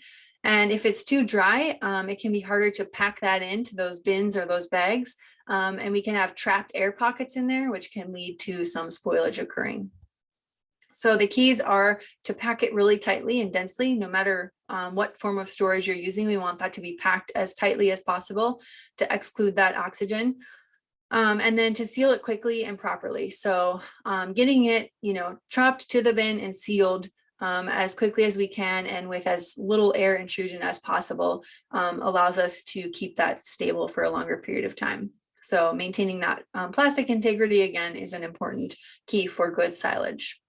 D: And if it's too dry, it can be harder to pack that into those bins or those bags. And we can have trapped air pockets in there, which can lead to some spoilage occurring. So the keys are to pack it really tightly and densely, no matter what form of storage you're using. We want that to be packed as tightly as possible to exclude that oxygen. And then to seal it quickly and properly. So getting it, chopped to the bin and sealed as quickly as we can and with as little air intrusion as possible allows us to keep that stable for a longer period of time. So maintaining that plastic integrity, again, is an important key for good silage.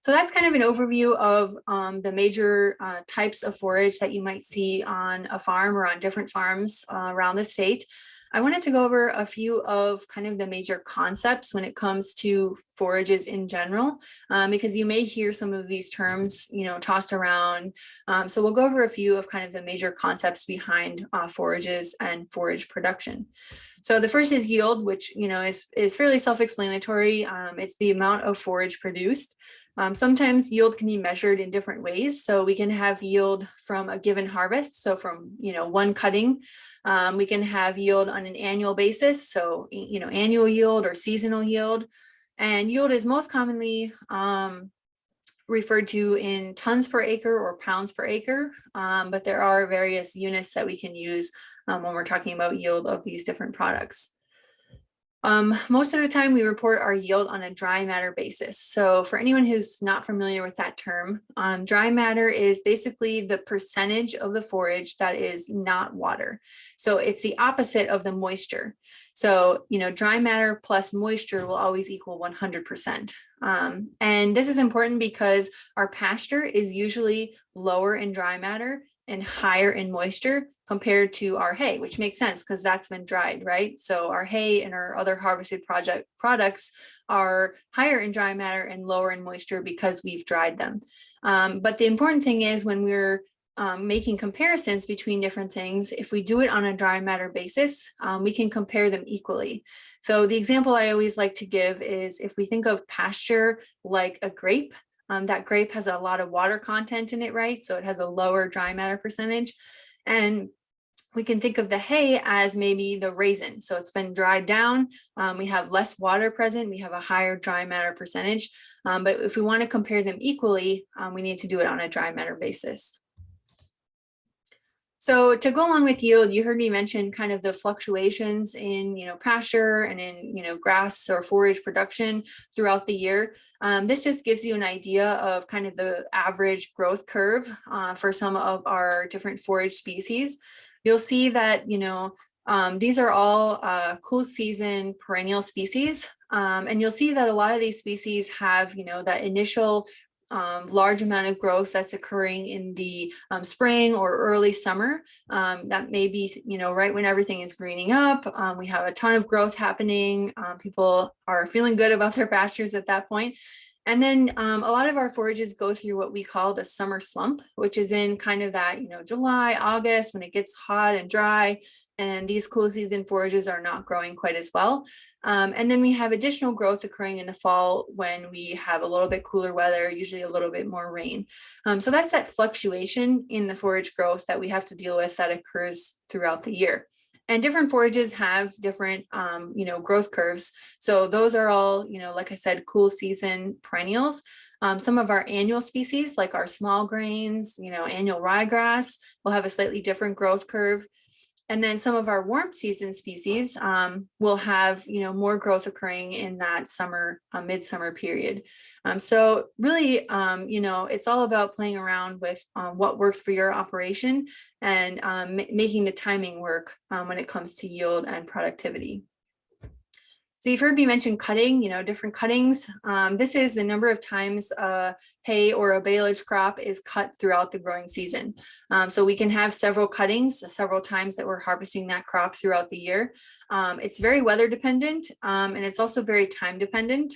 D: So that's kind of an overview of the major types of forage that you might see on a farm or on different farms around the state. I wanted to go over a few of kind of the major concepts when it comes to forages in general, because you may hear some of these terms, tossed around. So we'll go over a few of kind of the major concepts behind forages and forage production. So the first is yield, which, is fairly self-explanatory. It's the amount of forage produced. Sometimes yield can be measured in different ways. So we can have yield from a given harvest. So from, one cutting, we can have yield on an annual basis. So, annual yield or seasonal yield. And yield is most commonly referred to in tons per acre or pounds per acre. But there are various units that we can use when we're talking about yield of these different products. Most of the time we report our yield on a dry matter basis. So for anyone who's not familiar with that term, dry matter is basically the percentage of the forage that is not water. So it's the opposite of the moisture. So, dry matter plus moisture will always equal 100%. And this is important because our pasture is usually lower in dry matter and higher in moisture compared to our hay, which makes sense because that's been dried, right? So our hay and our other harvested products are higher in dry matter and lower in moisture because we've dried them. But the important thing is when we're making comparisons between different things, if we do it on a dry matter basis, we can compare them equally. So the example I always like to give is if we think of pasture like a grape, that grape has a lot of water content in it, right? So it has a lower dry matter percentage. And we can think of the hay as maybe the raisin. So it's been dried down. We have less water present. We have a higher dry matter percentage. But if we want to compare them equally, we need to do it on a dry matter basis. So to go along with yield, you heard me mention kind of the fluctuations in, pasture and in, grass or forage production throughout the year. This just gives you an idea of kind of the average growth curve for some of our different forage species. You'll see that, these are all cool season perennial species. And you'll see that a lot of these species have, that initial large amount of growth that's occurring in the spring or early summer. That may be, right when everything is greening up. We have a ton of growth happening. People are feeling good about their pastures at that point. And then a lot of our forages go through what we call the summer slump, which is in kind of that, July, August, when it gets hot and dry, and these cool season forages are not growing quite as well. And then we have additional growth occurring in the fall when we have a little bit cooler weather, usually a little bit more rain. So that's that fluctuation in the forage growth that we have to deal with that occurs throughout the year. And different forages have different, growth curves. So those are all, like I said, cool season perennials. Some of our annual species, like our small grains, annual ryegrass, will have a slightly different growth curve. And then some of our warm season species will have, more growth occurring in that summer, midsummer period. So really, it's all about playing around with what works for your operation and making the timing work when it comes to yield and productivity. So you've heard me mention cutting, different cuttings. This is the number of times hay or a baleage crop is cut throughout the growing season. So we can have several cuttings, several times that we're harvesting that crop throughout the year. It's very weather dependent and it's also very time dependent.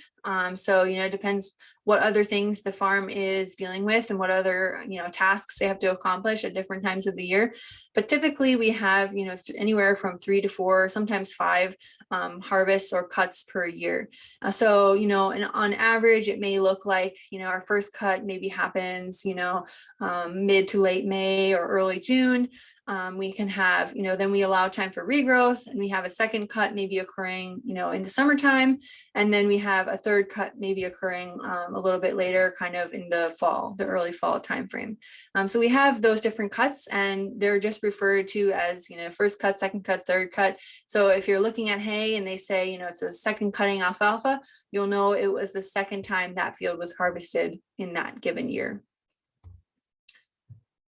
D: So, it depends what other things the farm is dealing with and what other, tasks they have to accomplish at different times of the year. But typically we have, anywhere from 3 to 4, sometimes 5 harvests or cuts per year. So, and on average, it may look like, our first cut maybe happens, mid to late May or early June. We can have, then we allow time for regrowth, and we have a second cut maybe occurring, in the summertime. And then we have a third cut maybe occurring a little bit later, kind of in the fall, the early fall timeframe. So we have those different cuts, and they're just referred to as, first cut, second cut, third cut. So if you're looking at hay and they say, it's a second cutting alfalfa, you'll know it was the second time that field was harvested in that given year.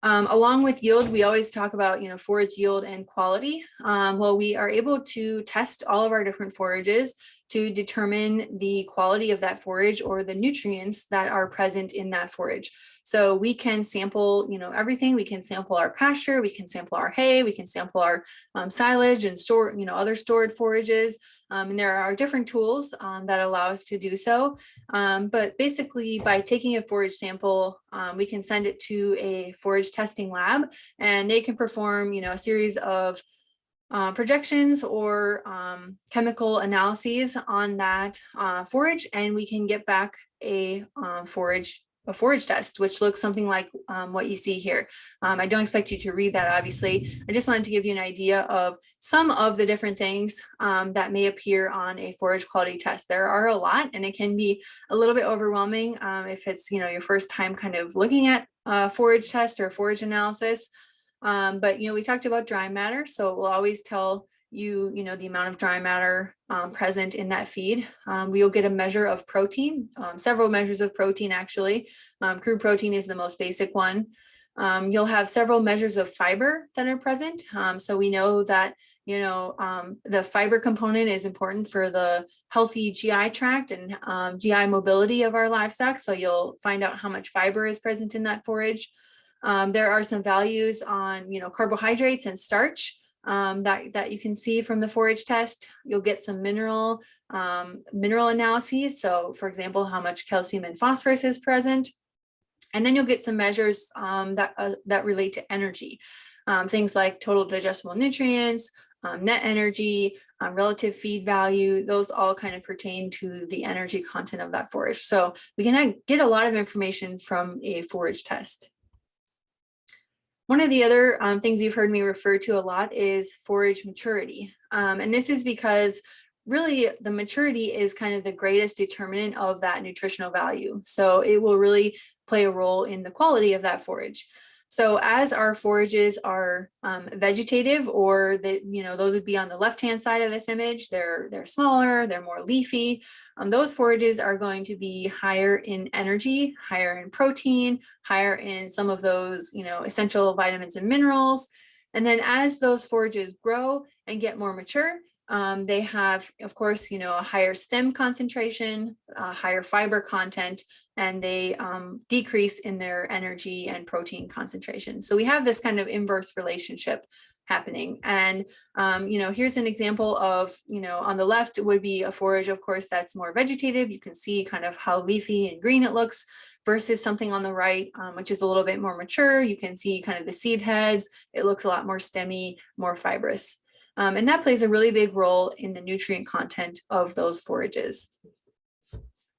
D: Along with yield, we always talk about, forage yield and quality. Well, we are able to test all of our different forages to determine the quality of that forage or the nutrients that are present in that forage. So we can sample, everything. We can sample our pasture, we can sample our hay, we can sample our silage and store, other stored forages. And there are different tools that allow us to do so. But basically, by taking a forage sample, we can send it to a forage testing lab, and they can perform, a series of projections or chemical analyses on that forage, and we can get back a forage test, which looks something like what you see here. I don't expect you to read that, obviously. I just wanted to give you an idea of some of the different things that may appear on a forage quality test. There are a lot, and it can be a little bit overwhelming if it's, your first time kind of looking at a forage test or forage analysis. But, we talked about dry matter, so we'll always tell the amount of dry matter present in that feed. We'll get a measure of protein, several measures of protein actually. Crude protein is the most basic one. You'll have several measures of fiber that are present. So we know that, the fiber component is important for the healthy GI tract and GI mobility of our livestock. So you'll find out how much fiber is present in that forage. There are some values on, carbohydrates and starch that you can see from the forage test. You'll get some mineral analyses. So for example, how much calcium and phosphorus is present. And then you'll get some measures that relate to energy. Things like total digestible nutrients, net energy, relative feed value, those all kind of pertain to the energy content of that forage. So we can get a lot of information from a forage test. One of the other things you've heard me refer to a lot is forage maturity. And this is because really the maturity is kind of the greatest determinant of that nutritional value. So it will really play a role in the quality of that forage. So as our forages are vegetative, or those would be on the left-hand side of this image, they're smaller, they're more leafy. Those forages are going to be higher in energy, higher in protein, higher in some of those, essential vitamins and minerals. And then as those forages grow and get more mature, they have, of course, a higher stem concentration, higher fiber content, and they decrease in their energy and protein concentration. So we have this kind of inverse relationship happening. And, here's an example of, on the left would be a forage, of course, that's more vegetative. You can see kind of how leafy and green it looks versus something on the right, which is a little bit more mature. You can see kind of the seed heads. It looks a lot more stemmy, more fibrous. And that plays a really big role in the nutrient content of those forages.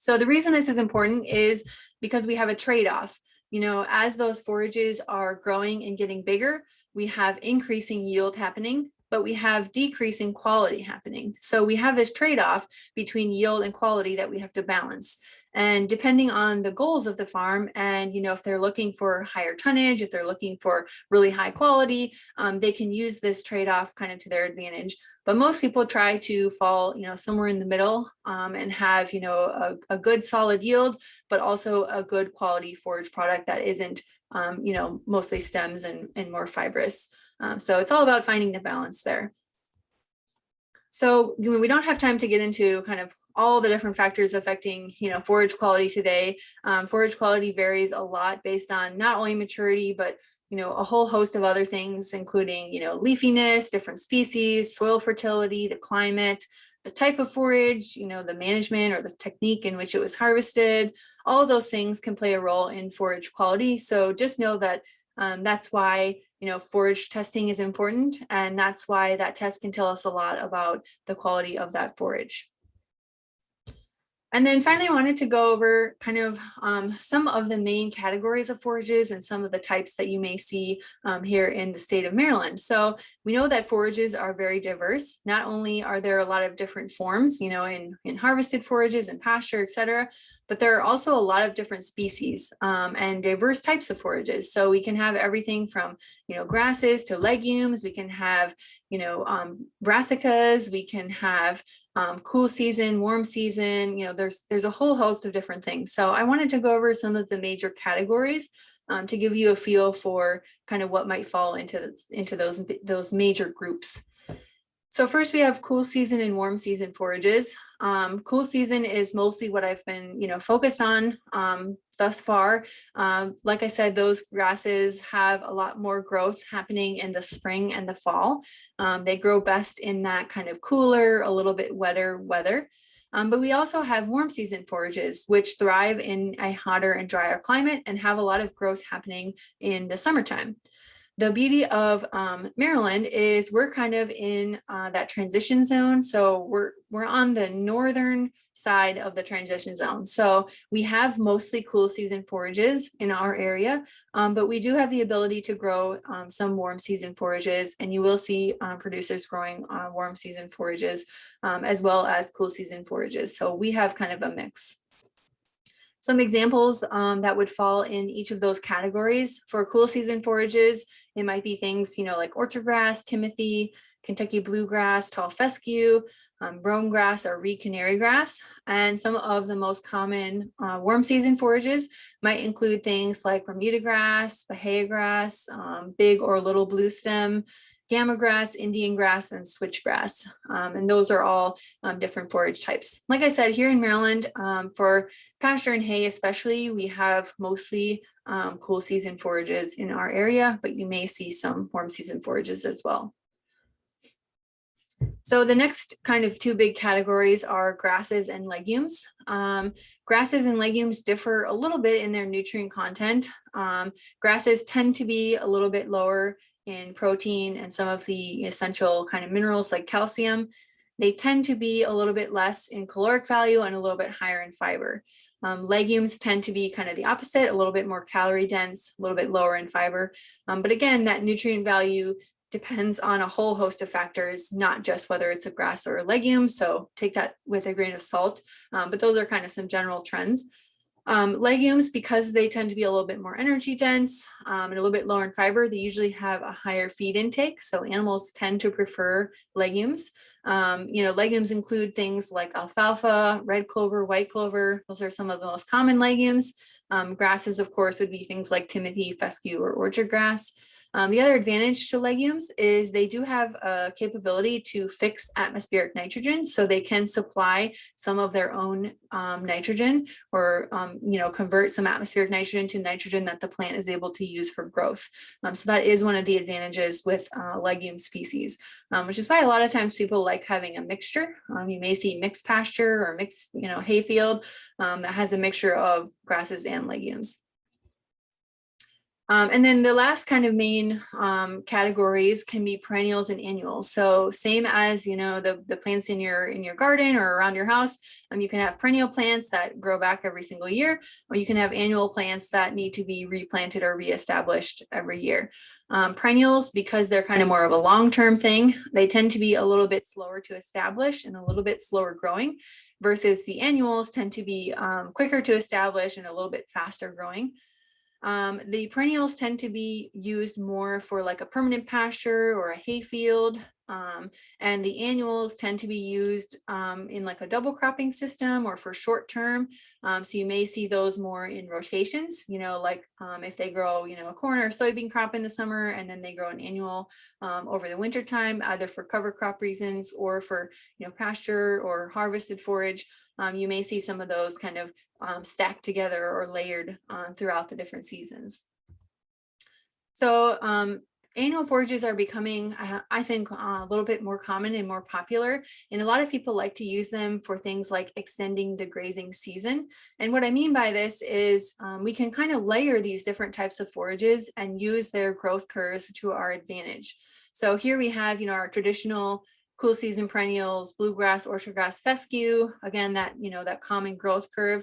D: So the reason this is important is because we have a trade-off. As those forages are growing and getting bigger, we have increasing yield happening, but we have decreasing quality happening. So we have this trade-off between yield and quality that we have to balance. And depending on the goals of the farm and, if they're looking for higher tonnage, if they're looking for really high quality, they can use this trade-off kind of to their advantage. But most people try to fall, somewhere in the middle and have, a good solid yield, but also a good quality forage product that isn't, mostly stems and more fibrous. So it's all about finding the balance there. So we don't have time to get into kind of all the different factors affecting, forage quality today. Forage quality varies a lot based on not only maturity, but, a whole host of other things, including, leafiness, different species, soil fertility, the climate, the type of forage, the management or the technique in which it was harvested. All of those things can play a role in forage quality. So just know that that's why, forage testing is important. And that's why that test can tell us a lot about the quality of that forage. And then finally, I wanted to go over kind of some of the main categories of forages and some of the types that you may see here in the state of Maryland. So we know that forages are very diverse. Not only are there a lot of different forms, in harvested forages and pasture, et cetera, but there are also a lot of different species and diverse types of forages. So we can have everything from, grasses to legumes. We can have, brassicas. We can have cool season, warm season, there's a whole host of different things. So I wanted to go over some of the major categories to give you a feel for kind of what might fall into those major groups. So first we have cool season and warm season forages. Cool season is mostly what I've been, focused on thus far. Like I said, those grasses have a lot more growth happening in the spring and the fall. They grow best in that kind of cooler, a little bit wetter weather. But we also have warm season forages, which thrive in a hotter and drier climate and have a lot of growth happening in the summertime. The beauty of Maryland is we're kind of in that transition zone. So we're on the northern side of the transition zone. So we have mostly cool season forages in our area, but we do have the ability to grow some warm season forages, and you will see producers growing warm season forages as well as cool season forages. So we have kind of a mix. Some examples that would fall in each of those categories. For cool season forages, it might be things, like orchard grass, timothy, Kentucky bluegrass, tall fescue, brome grass, or reed canary grass. And some of the most common warm season forages might include things like Bermuda grass, Bahia grass, big or little blue stem, gamma grass, Indian grass, and switchgrass. And those are all different forage types. Like I said, here in Maryland, for pasture and hay especially, we have mostly cool season forages in our area, but you may see some warm season forages as well. So the next kind of two big categories are grasses and legumes. Grasses and legumes differ a little bit in their nutrient content. Grasses tend to be a little bit lower in protein and some of the essential kind of minerals like calcium. They tend to be a little bit less in caloric value and a little bit higher in fiber. Legumes tend to be kind of the opposite, a little bit more calorie dense, a little bit lower in fiber. But again, that nutrient value depends on a whole host of factors, not just whether it's a grass or a legume. So take that with a grain of salt. But those are kind of some general trends. Legumes, because they tend to be a little bit more energy dense and a little bit lower in fiber, they usually have a higher feed intake. So animals tend to prefer legumes. Legumes include things like alfalfa, red clover, white clover. Those are some of the most common legumes. Grasses, of course, would be things like timothy, fescue, or orchard grass. The other advantage to legumes is they do have a capability to fix atmospheric nitrogen, so they can supply some of their own nitrogen, or convert some atmospheric nitrogen to nitrogen that the plant is able to use for growth. So that is one of the advantages with legume species, which is why a lot of times people like having a mixture. You may see mixed pasture or mixed hay field that has a mixture of grasses and legumes. And then the last kind of main categories can be perennials and annuals. So same as, the plants in your garden or around your house, you can have perennial plants that grow back every single year, or you can have annual plants that need to be replanted or reestablished every year. Perennials, because they're kind of more of a long-term thing, they tend to be a little bit slower to establish and a little bit slower growing, versus the annuals tend to be quicker to establish and a little bit faster growing. The perennials tend to be used more for like a permanent pasture or a hay field. And the annuals tend to be used in like a double cropping system or for short term. So you may see those more in rotations, if they grow, a corn or soybean crop in the summer, and then they grow an annual over the winter time, either for cover crop reasons or for, pasture or harvested forage. You may see some of those kind of stacked together or layered throughout the different seasons. So annual forages are becoming, I think, a little bit more common and more popular. And a lot of people like to use them for things like extending the grazing season. And what I mean by this is we can kind of layer these different types of forages and use their growth curves to our advantage. So here we have, our traditional cool season perennials, bluegrass, orchard grass, fescue, again, that common growth curve.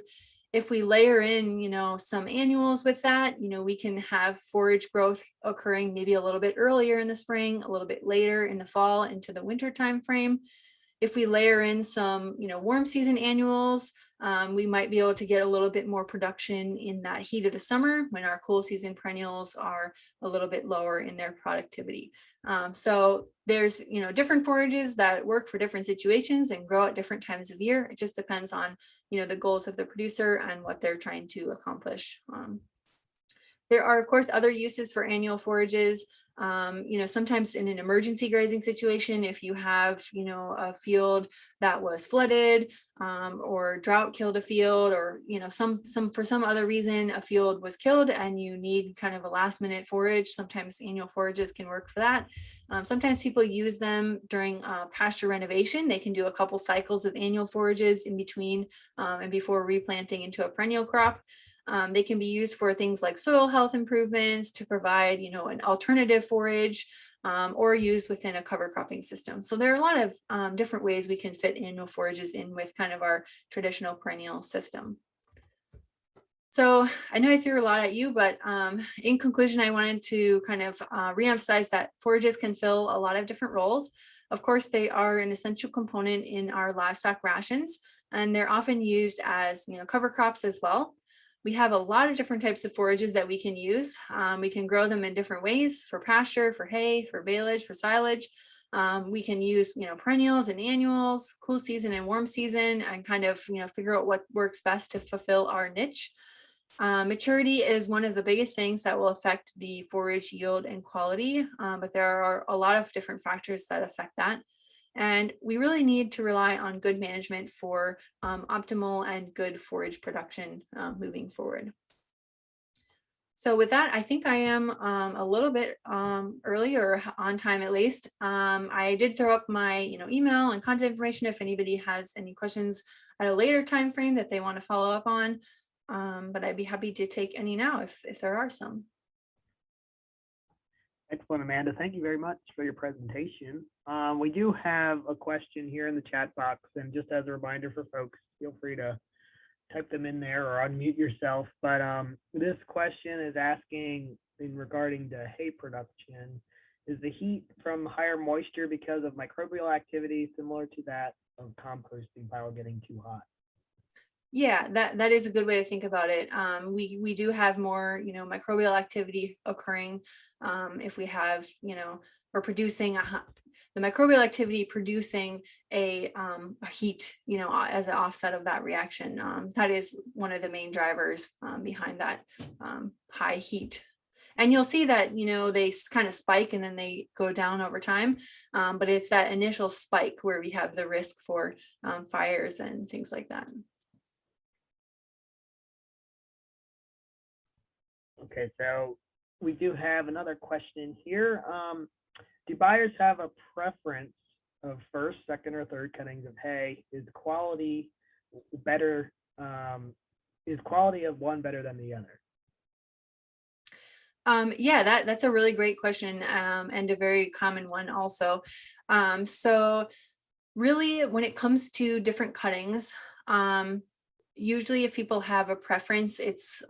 D: If we layer in, some annuals with that, we can have forage growth occurring maybe a little bit earlier in the spring, a little bit later in the fall into the winter time frame. If we layer in some, warm season annuals, we might be able to get a little bit more production in that heat of the summer when our cool season perennials are a little bit lower in their productivity. So there's, different forages that work for different situations and grow at different times of year. It just depends on, the goals of the producer and what they're trying to accomplish. There are, of course, other uses for annual forages. Sometimes in an emergency grazing situation, if you have, a field that was flooded or drought killed a field, or, for some other reason, a field was killed and you need kind of a last minute forage. Sometimes annual forages can work for that. Sometimes people use them during pasture renovation. They can do a couple cycles of annual forages in between and before replanting into a perennial crop. They can be used for things like soil health improvements, to provide, an alternative forage, or used within a cover cropping system. So there are a lot of different ways we can fit annual forages in with kind of our traditional perennial system. So I know I threw a lot at you, but in conclusion, I wanted to kind of reemphasize that forages can fill a lot of different roles. Of course, they are an essential component in our livestock rations, and they're often used as, cover crops as well. We have a lot of different types of forages that we can use. We can grow them in different ways, for pasture, for hay, for baleage, for silage. We can use, perennials and annuals, cool season and warm season, and kind of, figure out what works best to fulfill our niche. Maturity is one of the biggest things that will affect the forage yield and quality, but there are a lot of different factors that affect that. And we really need to rely on good management for optimal and good forage production moving forward. So with that, I think I am a little bit early, or on time at least. I did throw up my email and contact information if anybody has any questions at a later time frame that they want to follow up on. But I'd be happy to take any now if there are some.
B: Excellent, Amanda. Thank you very much for your presentation. We do have a question here in the chat box, and just as a reminder for folks, feel free to type them in there or unmute yourself. But this question is asking regarding the hay production, is the heat from higher moisture because of microbial activity similar to that of composting pile getting too hot?
D: Yeah, that is a good way to think about it. We do have more, microbial activity occurring if we have, we're producing the microbial activity producing a heat, as an offset of that reaction. That is one of the main drivers behind that high heat. And you'll see that, they kind of spike and then they go down over time. But it's that initial spike where we have the risk for fires and things like that.
B: Okay, so we do have another question here. Do buyers have a preference of first, second, or third cuttings of hay? Is quality better? Is quality of one better than the other?
D: Yeah, that's a really great question, and a very common one also. So really, when it comes to different cuttings, usually if people have a preference, it's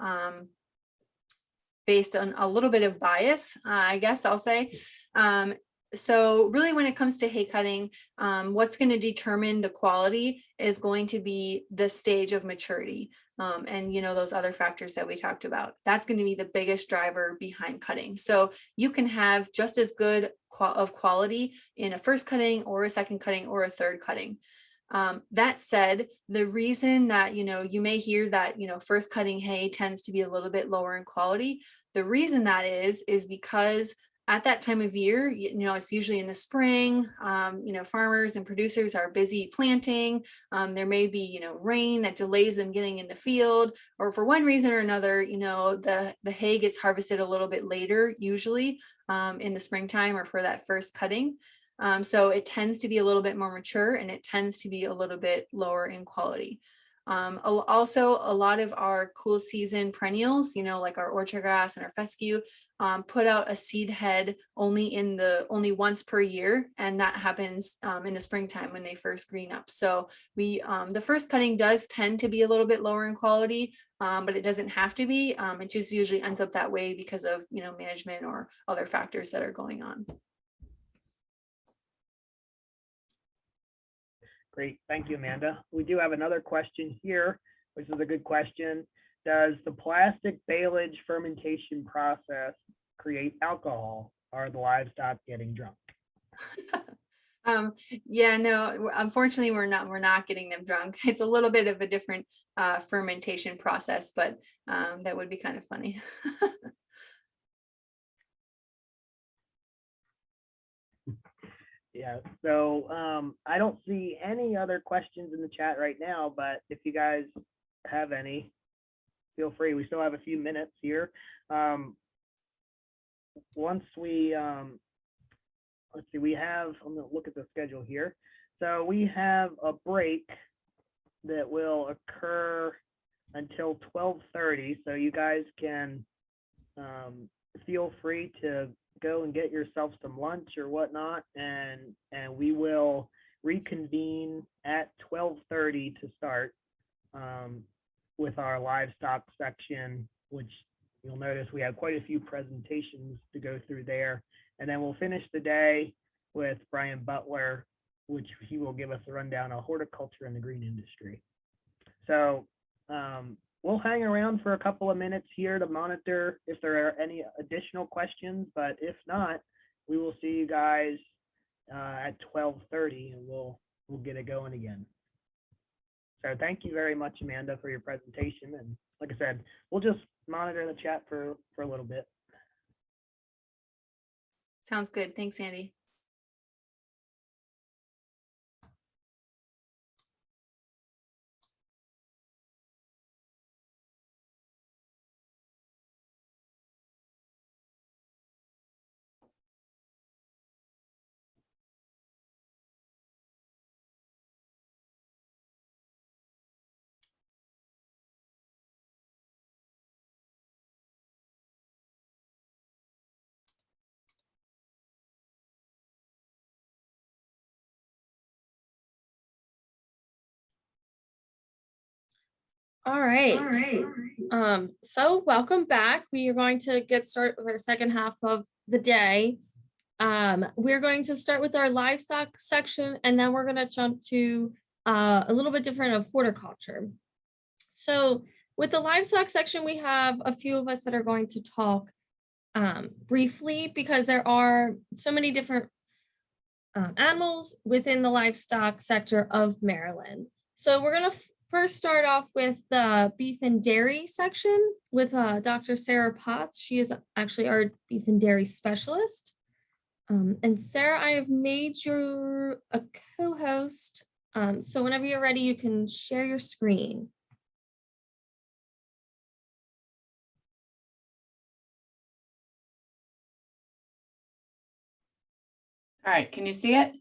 D: based on a little bit of bias, I guess I'll say. So really, when it comes to hay cutting, what's going to determine the quality is going to be the stage of maturity. And those other factors that we talked about, that's going to be the biggest driver behind cutting. So you can have just as good of quality in a first cutting or a second cutting or a third cutting. That said, the reason that, you may hear that, first cutting hay tends to be a little bit lower in quality. The reason that is because at that time of year, it's usually in the spring, farmers and producers are busy planting. There may be, rain that delays them getting in the field, or for one reason or another, the hay gets harvested a little bit later, usually in the springtime or for that first cutting. So it tends to be a little bit more mature, and it tends to be a little bit lower in quality. Also, a lot of our cool season perennials, like our orchard grass and our fescue, put out a seed head only once per year, and that happens in the springtime when they first green up. So the first cutting does tend to be a little bit lower in quality, but it doesn't have to be. It just usually ends up that way because of management or other factors that are going on.
B: Great, thank you, Amanda. We do have another question here, which is a good question. Does the plastic baleage fermentation process create alcohol? Are the livestock getting drunk?
D: Yeah, no, unfortunately, we're not getting them drunk. It's a little bit of a different fermentation process, but that would be kind of funny.
B: Yeah, so I don't see any other questions in the chat right now, but if you guys have any, feel free. We still have a few minutes here. Once we, let's see, I'm gonna look at the schedule here. So we have a break that will occur until 12:30. So you guys can feel free to go and get yourself some lunch or whatnot, and we will reconvene at 12:30 to start with our livestock section, which you'll notice we have quite a few presentations to go through there. And then we'll finish the day with Brian Butler, which he will give us a rundown of horticulture and the green industry. So we'll hang around for a couple of minutes here to monitor if there are any additional questions, but if not, we will see you guys at 12:30, and we'll get it going again. So thank you very much, Amanda, for your presentation. And like I said, we'll just monitor the chat for a little bit.
D: Sounds good. Thanks, Andy.
A: All right. So welcome back. We are going to get started with our second half of the day. We're going to start with our livestock section, and then we're going to jump to a little bit different of horticulture. So with the livestock section, we have a few of us that are going to talk briefly, because there are so many different animals within the livestock sector of Maryland. So we're going to first start off with the beef and dairy section with Dr. Sarah Potts. She is actually our beef and dairy specialist. And Sarah, I have made you a co-host. So whenever you're ready, you can share your screen.
D: All right, can you see it?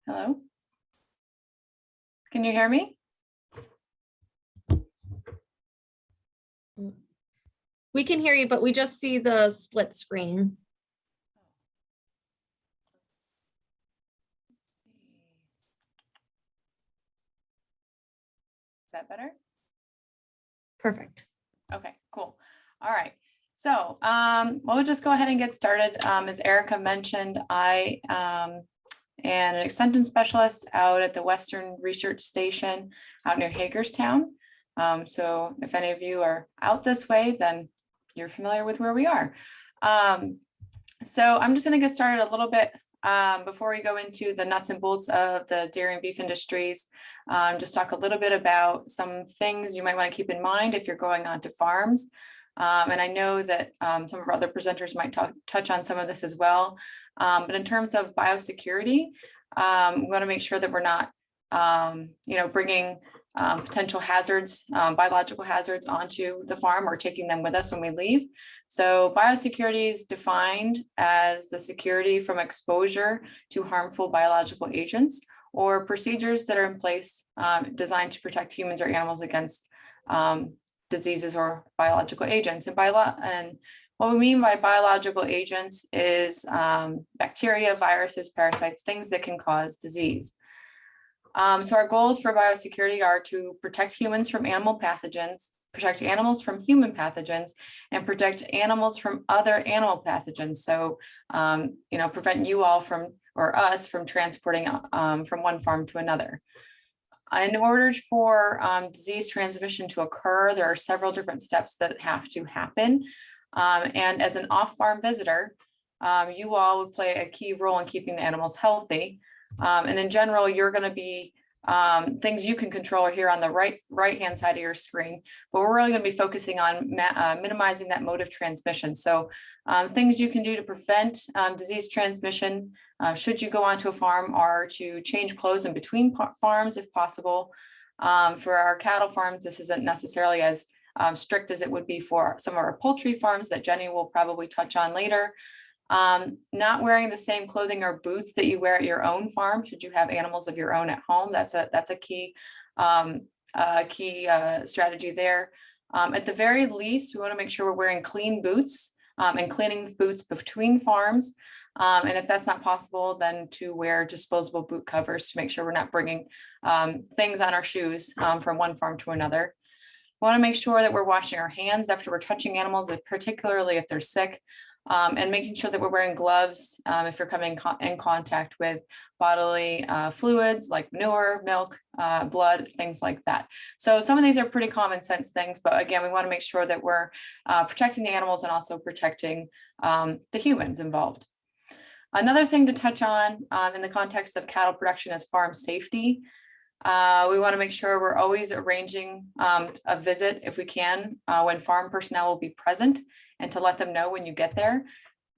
D: Hello? Can you hear me?
A: We can hear you, but we just see the split screen.
D: Is that better?
A: Perfect.
D: Okay, cool. All right. So we'll just go ahead and get started. As Erica mentioned, I am an extension specialist out at the Western Research Station out near Hagerstown. So if any of you are out this way, then you're familiar with where we are. So I'm just going to get started a little bit before we go into the nuts and bolts of the dairy and beef industries. Just talk a little bit about some things you might want to keep in mind if you're going on to farms. And I know that some of our other presenters might touch on some of this as well. But in terms of biosecurity, we want to make sure that we're not, bringing potential hazards, biological hazards onto the farm or taking them with us when we leave. So biosecurity is defined as the security from exposure to harmful biological agents or procedures that are in place designed to protect humans or animals against diseases or biological agents. And what we mean by biological agents is bacteria, viruses, parasites, things that can cause disease. So our goals for biosecurity are to protect humans from animal pathogens, protect animals from human pathogens, and protect animals from other animal pathogens. So, prevent you all or us from transporting from one farm to another. In order for disease transmission to occur, there are several different steps that have to happen. And as an off-farm visitor, you all would play a key role in keeping the animals healthy. And in general, you're going to be things you can control here on the right-hand side of your screen, but we're really going to be focusing on minimizing that mode of transmission. So things you can do to prevent disease transmission should you go onto a farm are to change clothes in between farms if possible. For our cattle farms, this isn't necessarily as strict as it would be for some of our poultry farms that Jenny will probably touch on later. Not wearing the same clothing or boots that you wear at your own farm should you have animals of your own at home. That's a key strategy there. At the very least, we want to make sure we're wearing clean boots and cleaning boots between farms. And if that's not possible, then to wear disposable boot covers to make sure we're not bringing things on our shoes from one farm to another. We want to make sure that we're washing our hands after we're touching animals, particularly if they're sick. and making sure that we're wearing gloves if you're coming in contact with bodily fluids like manure, milk, blood, things like that. So some of these are pretty common sense things, but again, we want to make sure that we're protecting the animals and also protecting the humans involved. Another thing to touch on in the context of cattle production is farm safety. We want to make sure we're always arranging a visit if we can when farm personnel will be present, and to let them know when you get there.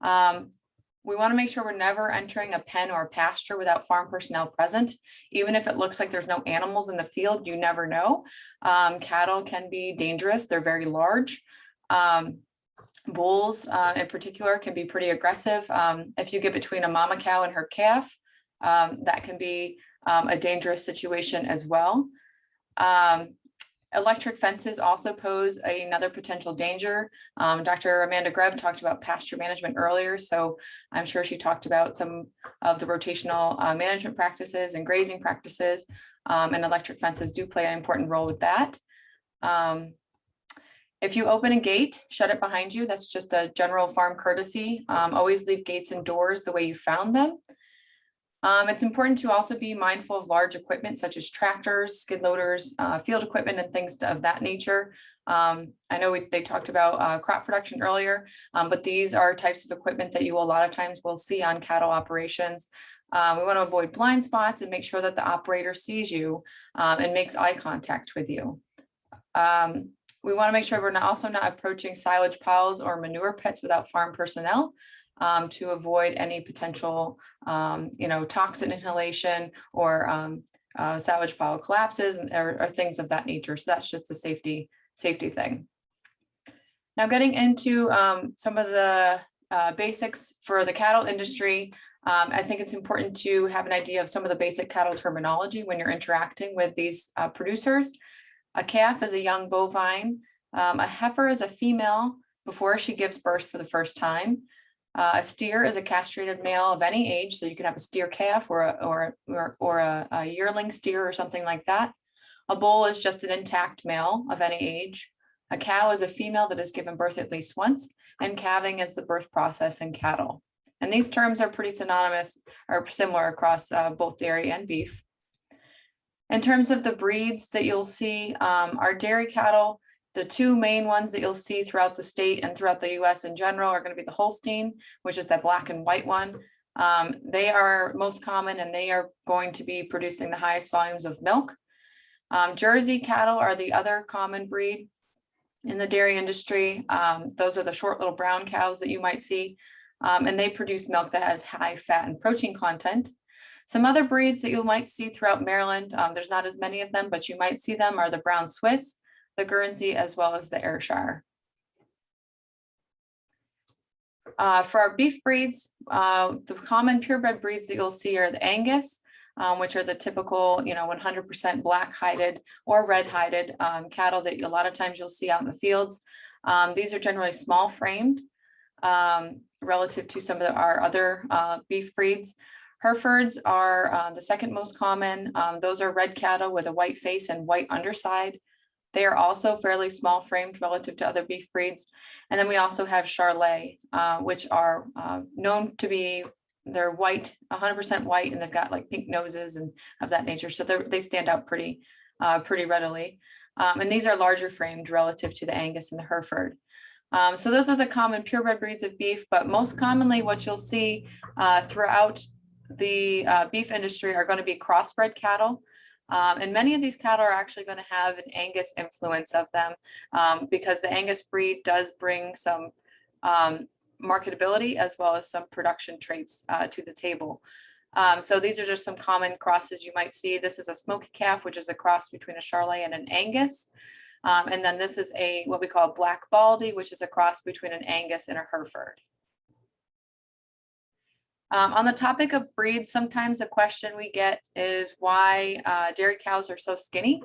D: We want to make sure we're never entering a pen or a pasture without farm personnel present. Even if it looks like there's no animals in the field, you never know. Cattle can be dangerous. They're very large. Bulls in particular can be pretty aggressive. If you get between a mama cow and her calf, that can be a dangerous situation as well. Electric fences also pose another potential danger. Dr. Amanda Grev talked about pasture management earlier, so I'm sure she talked about some of the rotational management practices and grazing practices, and electric fences do play an important role with that. If you open a gate, shut it behind you. That's just a general farm courtesy. Always leave gates and doors the way you found them. It's important to also be mindful of large equipment such as tractors, skid loaders, field equipment, and things of that nature. I know they talked about crop production earlier, but these are types of equipment that you a lot of times will see on cattle operations. We want to avoid blind spots and make sure that the operator sees you and makes eye contact with you. We want to make sure we're also not approaching silage piles or manure pits without farm personnel. To avoid any potential, toxin inhalation or silage pile collapses or things of that nature. So that's just the safety thing. Now getting into some of the basics for the cattle industry, I think it's important to have an idea of some of the basic cattle terminology when you're interacting with these producers. A calf is a young bovine. A heifer is a female before she gives birth for the first time. A steer is a castrated male of any age, so you can have a steer calf or a yearling steer or something like that. A bull is just an intact male of any age. A cow is a female that has given birth at least once, and calving is the birth process in cattle. And these terms are pretty synonymous or similar across both dairy and beef. In terms of the breeds that you'll see, our dairy cattle, the two main ones that you'll see throughout the state and throughout the US in general are going to be the Holstein, which is that black and white one. They are most common and they are going to be producing the highest volumes of milk. Jersey cattle are the other common breed in the dairy industry. Those are the short little brown cows that you might see, and they produce milk that has high fat and protein content. Some other breeds that you might see throughout Maryland, there's not as many of them, but you might see them, are the Brown Swiss, the Guernsey, as well as the Ayrshire. For our beef breeds, the common purebred breeds that you'll see are the Angus, which are the typical, 100% black-hided or red-hided cattle that a lot of times you'll see out in the fields. These are generally small-framed relative to some of our other beef breeds. Herefords are the second most common. Those are red cattle with a white face and white underside. They are also fairly small framed relative to other beef breeds. And then we also have Charolais, which are known to be, they're white, 100% white, and they've got like pink noses and of that nature. So they stand out pretty readily. And these are larger framed relative to the Angus and the Hereford. So those are the common purebred breeds of beef, but most commonly what you'll see throughout the beef industry are going to be crossbred cattle. And many of these cattle are actually going to have an Angus influence of them because the Angus breed does bring some marketability as well as some production traits to the table. So these are just some common crosses you might see. This is a smoky calf, which is a cross between a Charolais and an Angus. And then this is what we call a black baldy, which is a cross between an Angus and a Hereford. On the topic of breeds, sometimes a question we get is why dairy cows are so skinny.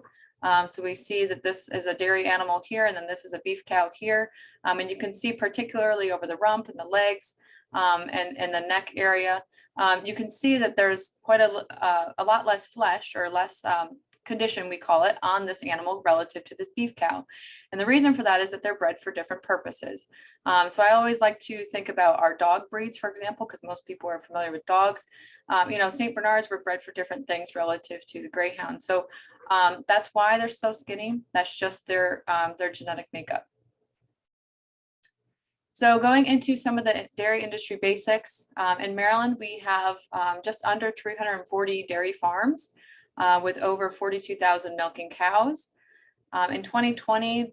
D: So we see that this is a dairy animal here, and then this is a beef cow here. And you can see particularly over the rump and the legs and the neck area, you can see that there's quite a lot less flesh or less condition, we call it, on this animal relative to this beef cow. And the reason for that is that they're bred for different purposes. So I always like to think about our dog breeds, for example, because most people are familiar with dogs. You know, St. Bernards were bred for different things relative to the greyhound. So that's why they're so skinny. That's just their genetic makeup. So going into some of the dairy industry basics, in Maryland, we have just under 340 dairy farms with over 42,000 milking cows. In 2020,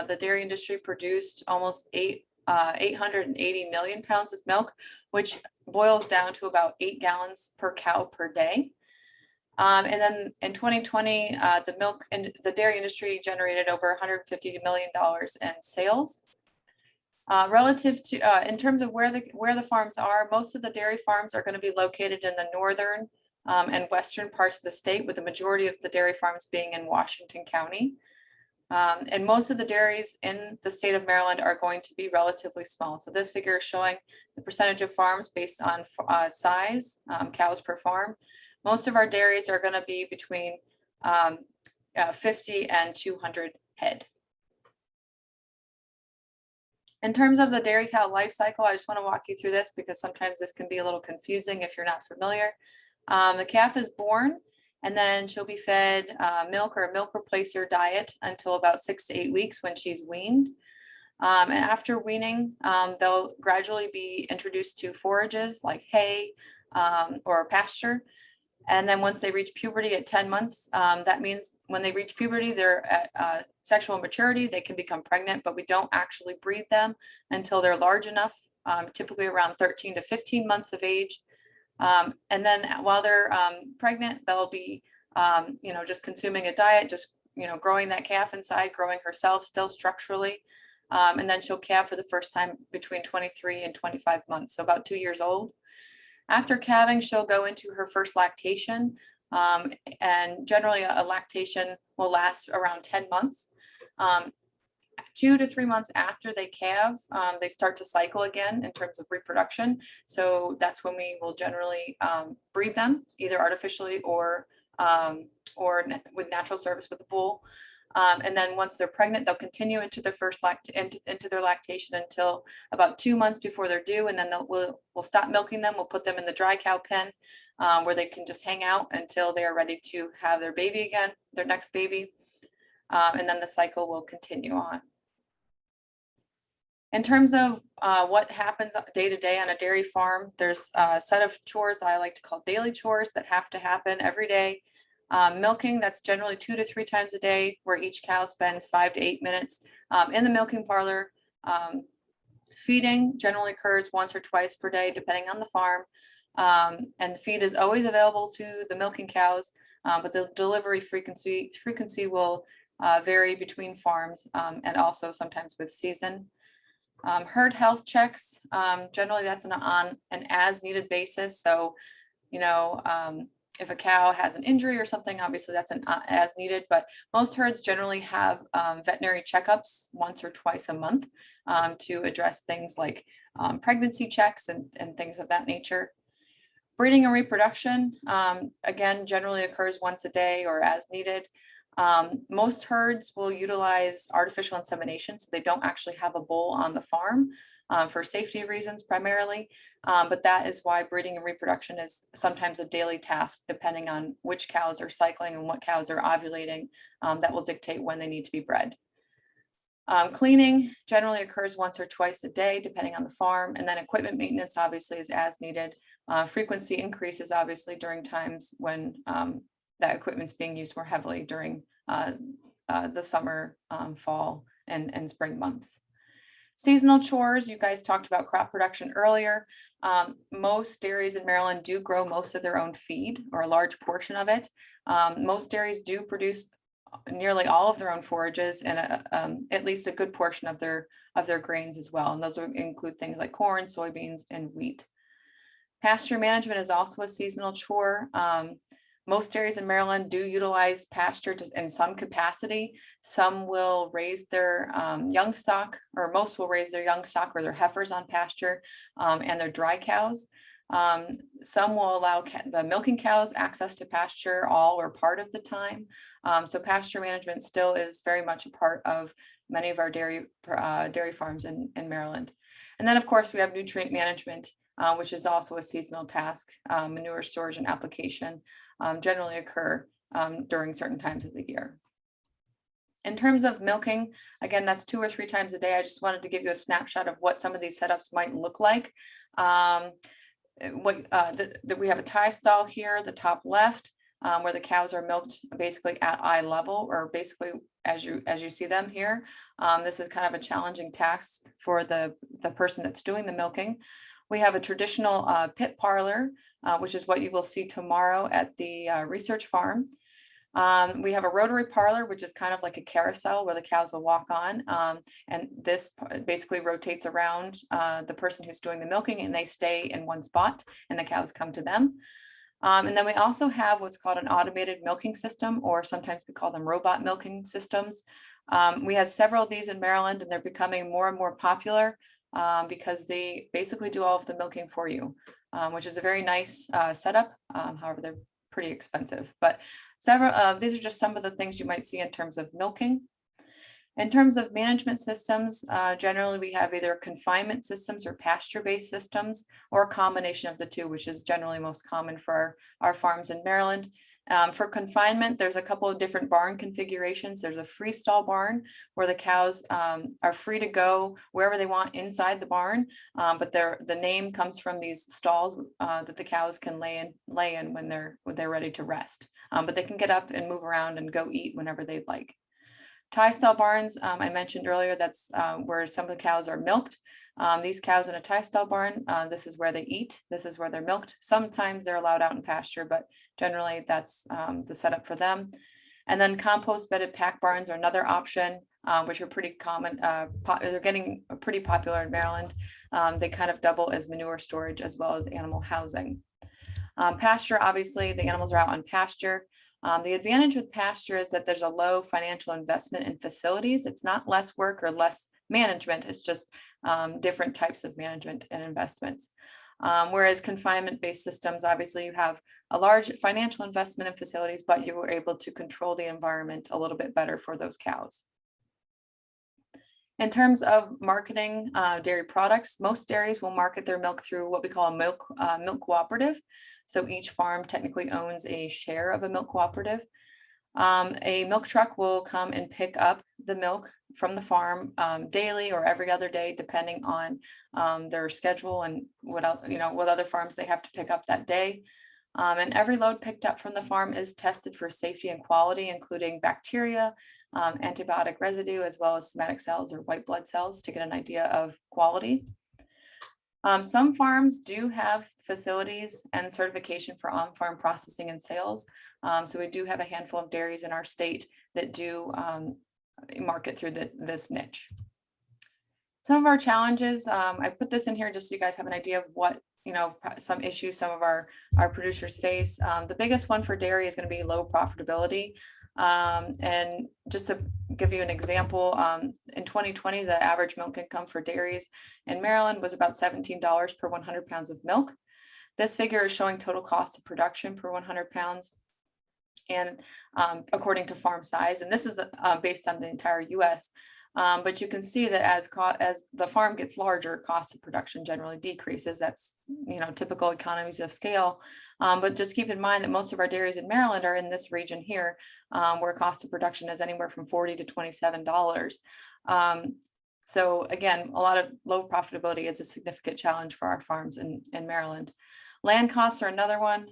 D: the dairy industry produced almost 880 million pounds of milk, which boils down to about 8 gallons per cow per day. And then in 2020, the dairy industry generated over $150 million in sales. Relative to, in terms of where the farms are, most of the dairy farms are going to be located in the northern and western parts of the state, with the majority of the dairy farms being in Washington County. And most of the dairies in the state of Maryland are going to be relatively small. So this figure is showing the percentage of farms based on size, cows per farm. Most of our dairies are going to be between 50 and 200 head. In terms of the dairy cow life cycle, I just want to walk you through this because sometimes this can be a little confusing if you're not familiar. The calf is born, and then she'll be fed milk or a milk replacer diet until about 6 to 8 weeks when she's weaned. And after weaning, they'll gradually be introduced to forages like hay or pasture. And then once they reach puberty at 10 months, that means when they reach puberty, they're at sexual maturity, they can become pregnant, but we don't actually breed them until they're large enough, typically around 13 to 15 months of age. And then while they're pregnant, they'll be, you know, just consuming a diet, just, you know, growing that calf inside, growing herself still structurally. And then she'll calve for the first time between 23 and 25 months, so about 2 years old. After calving, she'll go into her first lactation, and generally a lactation will last around 10 months. 2 to 3 months after they calve, they start to cycle again in terms of reproduction. So that's when we will generally breed them, either artificially or with natural service with the bull. And then once they're pregnant, they'll continue into their into their lactation until about 2 months before they're due, and then we'll stop milking them. We'll put them in the dry cow pen where they can just hang out until they are ready to have their baby again, their next baby, and then the cycle will continue on. In terms of what happens day to day on a dairy farm, there's a set of chores I like to call daily chores that have to happen every day. Milking, that's generally 2 to 3 times a day, where each cow spends 5 to 8 minutes in the milking parlor. Feeding generally occurs once or twice per day, depending on the farm. And feed is always available to the milking cows, but the delivery frequency will vary between farms and also sometimes with season. Herd health checks, generally that's on an as needed basis. So, you know, if a cow has an injury or something, obviously that's an as needed, but most herds generally have veterinary checkups once or twice a month to address things like pregnancy checks and things of that nature. Breeding and reproduction, again, generally occurs once a day or as needed. Most herds will utilize artificial insemination, so they don't actually have a bull on the farm for safety reasons primarily, but that is why breeding and reproduction is sometimes a daily task, depending on which cows are cycling and what cows are ovulating. That will dictate when they need to be bred. Cleaning generally occurs once or twice a day, depending on the farm, and then equipment maintenance obviously is as needed. Frequency increases obviously during times when that equipment's being used more heavily during the summer, fall, and spring months. Seasonal chores, you guys talked about crop production earlier. Most dairies in Maryland do grow most of their own feed, or a large portion of it. Most dairies do produce nearly all of their own forages and at least a good portion of their grains as well. And those will include things like corn, soybeans, and wheat. Pasture management is also a seasonal chore. Most dairies in Maryland do utilize pasture in some capacity. Some will raise their young stock, or most will raise their young stock or their heifers on pasture and their dry cows. Some will allow the milking cows access to pasture all or part of the time. So pasture management still is very much a part of many of our dairy farms in Maryland. And then, of course, we have nutrient management, which is also a seasonal task. Manure storage and application generally occur during certain times of the year. In terms of milking, again, that's 2 or 3 times a day. I just wanted to give you a snapshot of what some of these setups might look like. We have a tie stall here, the top left, where the cows are milked basically at eye level, or basically as you see them here. This is kind of a challenging task for the person that's doing the milking. We have a traditional pit parlor, which is what you will see tomorrow at the research farm. We have a rotary parlor, which is kind of like a carousel where the cows will walk on. And this basically rotates around the person who's doing the milking, and they stay in one spot and the cows come to them. And then we also have what's called an automated milking system, or sometimes we call them robot milking systems. We have several of these in Maryland, and they're becoming more and more popular because they basically do all of the milking for you, which is a very nice setup. However, they're pretty expensive, but these are just some of the things you might see in terms of milking. In terms of management systems, generally we have either confinement systems or pasture-based systems, or a combination of the two, which is generally most common for our farms in Maryland. For confinement, there's a couple of different barn configurations. There's a freestall barn where the cows are free to go wherever they want inside the barn, but the name comes from these stalls that the cows can lay in when they're ready to rest. But they can get up and move around and go eat whenever they'd like. Tie stall barns, I mentioned earlier, that's where some of the cows are milked. These cows in a tie stall barn, this is where they eat. This is where they're milked. Sometimes they're allowed out in pasture, but generally that's the setup for them. And then compost bedded pack barns are another option, which are pretty common. They're getting pretty popular in Maryland. They kind of double as manure storage as well as animal housing. Pasture, obviously, the animals are out on pasture. The advantage with pasture is that there's a low financial investment in facilities. It's not less work or less management. It's just different types of management and investments. Whereas confinement-based systems, obviously you have a large financial investment in facilities, but you were able to control the environment a little bit better for those cows. In terms of marketing dairy products, most dairies will market their milk through what we call a milk cooperative. So each farm technically owns a share of a milk cooperative. A milk truck will come and pick up the milk from the farm daily or every other day, depending on their schedule and what other farms they have to pick up that day. And every load picked up from the farm is tested for safety and quality, including bacteria, antibiotic residue, as well as somatic cells or white blood cells to get an idea of quality. Some farms do have facilities and certification for on-farm processing and sales. So we do have a handful of dairies in our state that do market through this niche. Some of our challenges, I put this in here just so you guys have an idea of what, some issues some of our producers face. The biggest one for dairy is going to be low profitability. And just to give you an example, in 2020, the average milk income for dairies in Maryland was about $17 per 100 pounds of milk. This figure is showing total cost of production per 100 pounds. And according to farm size, and this is based on the entire US. But you can see that as the farm gets larger, cost of production generally decreases. That's typical economies of scale. But just keep in mind that most of our dairies in Maryland are in this region here, where cost of production is anywhere from $40 to $27. So again, a lot of low profitability is a significant challenge for our farms in Maryland. Land costs are another one.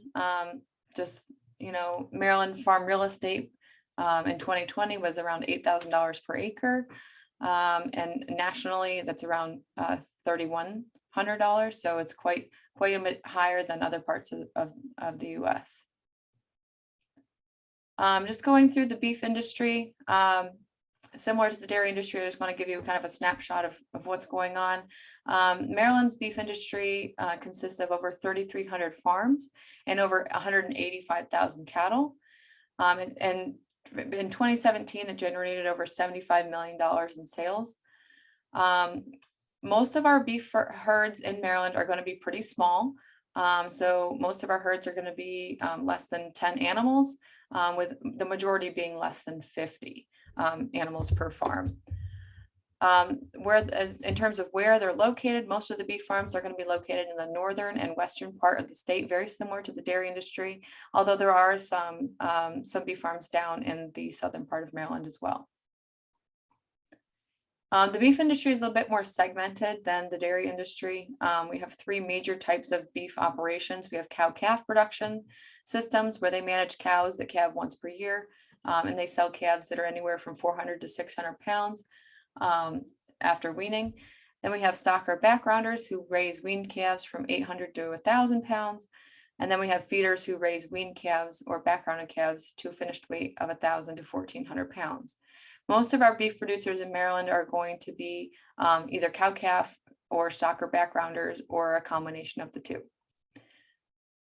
D: Maryland farm real estate in 2020 was around $8,000 per acre. And nationally, that's around $3,100. So it's quite a bit higher than other parts of the US. Just going through the beef industry, similar to the dairy industry, I just want to give you kind of a snapshot of what's going on. Maryland's beef industry consists of over 3,300 farms and over 185,000 cattle. And in 2017, it generated over $75 million in sales. Most of our beef herds in Maryland are going to be pretty small. So most of our herds are going to be less than 10 animals, with the majority being less than 50 animals per farm. Whereas in terms of where they're located, most of the beef farms are going to be located in the northern and western part of the state, very similar to the dairy industry, although there are some beef farms down in the southern part of Maryland as well. The beef industry is a little bit more segmented than the dairy industry. We have three major types of beef operations. We have cow-calf production systems where they manage cows that calve once per year, and they sell calves that are anywhere from 400 to 600 pounds after weaning. Then we have stocker backgrounders who raise weaned calves from 800 to 1,000 pounds. And then we have feeders who raise weaned calves or backgrounded calves to a finished weight of 1,000 to 1,400 pounds. Most of our beef producers in Maryland are going to be either cow-calf or stocker backgrounders or a combination of the two.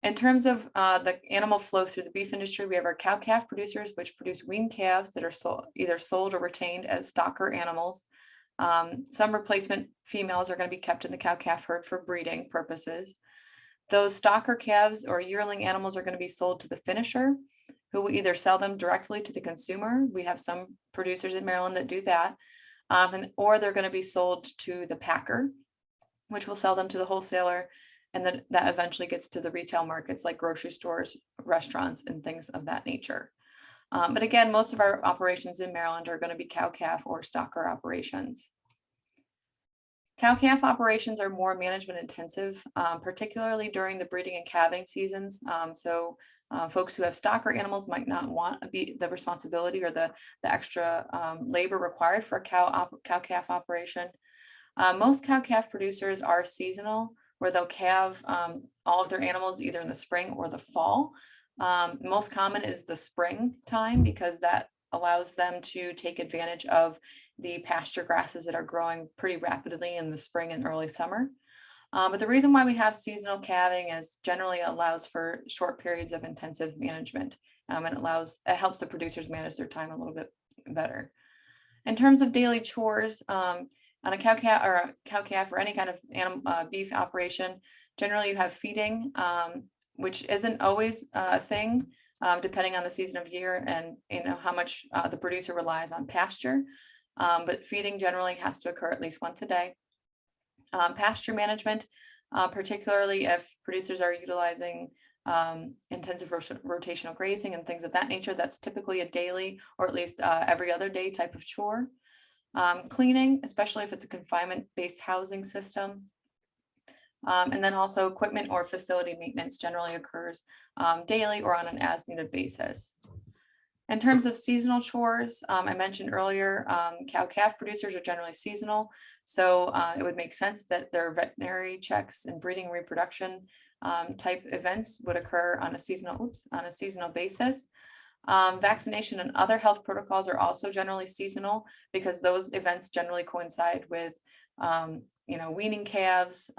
D: In terms of the animal flow through the beef industry, we have our cow-calf producers, which produce weaned calves that are either sold or retained as stocker animals. Some replacement females are going to be kept in the cow-calf herd for breeding purposes. Those stocker calves or yearling animals are going to be sold to the finisher, who will either sell them directly to the consumer. We have some producers in Maryland that do that, or they're going to be sold to the packer, which will sell them to the wholesaler. And then that eventually gets to the retail markets like grocery stores, restaurants, and things of that nature. But again, most of our operations in Maryland are going to be cow-calf or stocker operations. Cow-calf operations are more management intensive, particularly during the breeding and calving seasons. Folks who have stocker animals might not want the responsibility or the extra labor required for a cow-calf operation. Most cow-calf producers are seasonal, where they'll calve all of their animals either in the spring or the fall. Most common is the spring time because that allows them to take advantage of the pasture grasses that are growing pretty rapidly in the spring and early summer. But the reason why we have seasonal calving is generally allows for short periods of intensive management, and it helps the producers manage their time a little bit better. In terms of daily chores, on a cow-calf or any kind of animal beef operation, generally you have feeding, which isn't always a thing, depending on the season of year and how much the producer relies on pasture. But feeding generally has to occur at least once a day. Pasture management, particularly if producers are utilizing intensive rotational grazing and things of that nature, that's typically a daily or at least every other day type of chore. Cleaning, especially if it's a confinement-based housing system. And then also equipment or facility maintenance generally occurs daily or on an as-needed basis. In terms of seasonal chores, I mentioned earlier, cow-calf producers are generally seasonal. So it would make sense that their veterinary checks and breeding reproduction type events would occur on a seasonal basis. Vaccination and other health protocols are also generally seasonal because those events generally coincide with, weaning calves,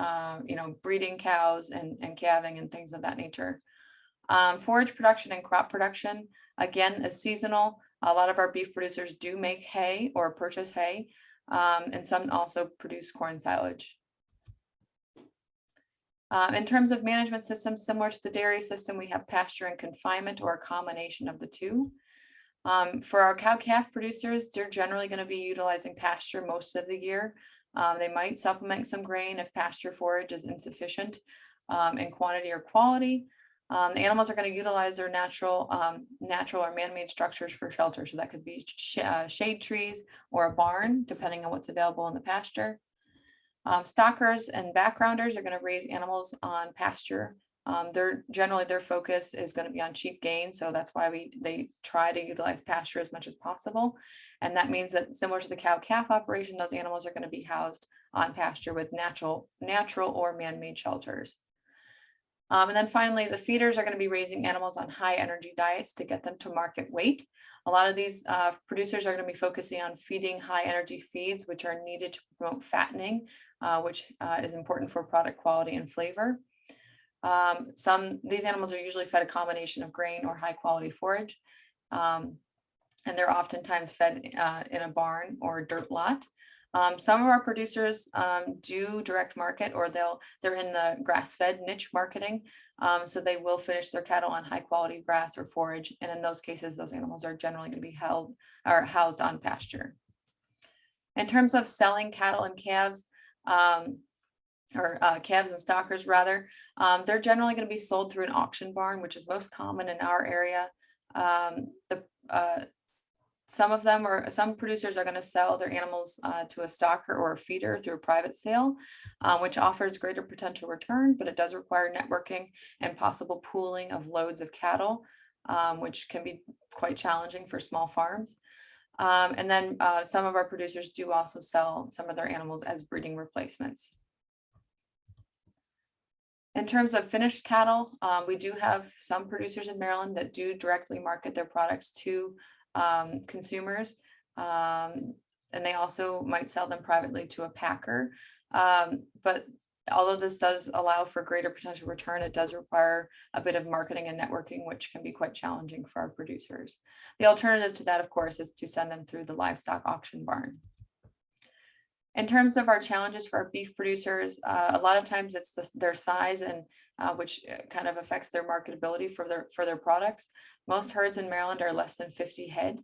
D: breeding cows and calving and things of that nature. Forage production and crop production, again, is seasonal. A lot of our beef producers do make hay or purchase hay, and some also produce corn silage. In terms of management systems, similar to the dairy system, we have pasture and confinement or a combination of the two. For our cow-calf producers, they're generally going to be utilizing pasture most of the year. They might supplement some grain if pasture forage is insufficient in quantity or quality. The animals are going to utilize their natural or man-made structures for shelter. So that could be shade trees or a barn, depending on what's available in the pasture. Stockers and backgrounders are going to raise animals on pasture. Their focus is going to be on cheap gain, so that's why they try to utilize pasture as much as possible. And that means that similar to the cow-calf operation, those animals are going to be housed on pasture with natural or man-made shelters. And then finally, the feeders are going to be raising animals on high energy diets to get them to market weight. A lot of these producers are going to be focusing on feeding high energy feeds, which are needed to promote fattening, which is important for product quality and flavor. These animals are usually fed a combination of grain or high quality forage. And they're oftentimes fed in a barn or a dirt lot. Some of our producers do direct market, or they're in the grass-fed niche marketing. So they will finish their cattle on high quality grass or forage. And in those cases, those animals are generally going to be held or housed on pasture. In terms of selling cattle and calves, calves and stockers rather, they're generally going to be sold through an auction barn, which is most common in our area. Some producers are going to sell their animals to a stocker or a feeder through a private sale, which offers greater potential return, but it does require networking and possible pooling of loads of cattle, which can be quite challenging for small farms. And then some of our producers do also sell some of their animals as breeding replacements. In terms of finished cattle, we do have some producers in Maryland that do directly market their products to consumers, and they also might sell them privately to a packer. But although this does allow for greater potential return, it does require a bit of marketing and networking, which can be quite challenging for our producers. The alternative to that, of course, is to send them through the livestock auction barn. In terms of our challenges for our beef producers, a lot of times it's their size, and which kind of affects their marketability for their products. Most herds in Maryland are less than 50 head.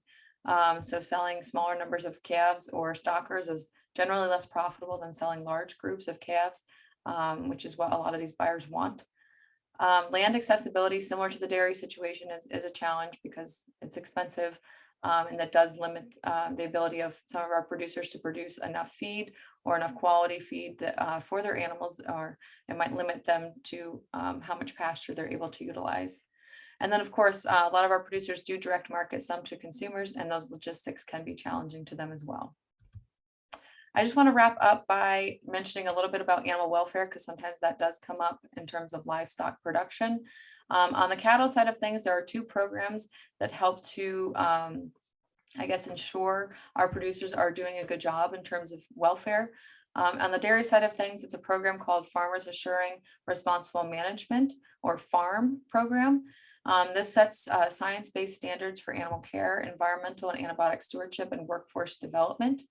D: So selling smaller numbers of calves or stockers is generally less profitable than selling large groups of calves, which is what a lot of these buyers want. Land accessibility, similar to the dairy situation, is a challenge because it's expensive. And that does limit the ability of some of our producers to produce enough feed or enough quality feed that, for their animals, or it might limit them to how much pasture they're able to utilize. And then, of course, a lot of our producers do direct market some to consumers, and those logistics can be challenging to them as well. I just want to wrap up by mentioning a little bit about animal welfare, because sometimes that does come up in terms of livestock production. On the cattle side of things, there are two programs that help to, I guess, ensure our producers are doing a good job in terms of welfare. On the dairy side of things, it's a program called Farmers Assuring Responsible Management, or FARM program. This sets science-based standards for animal care, environmental and antibiotic stewardship, and workforce development.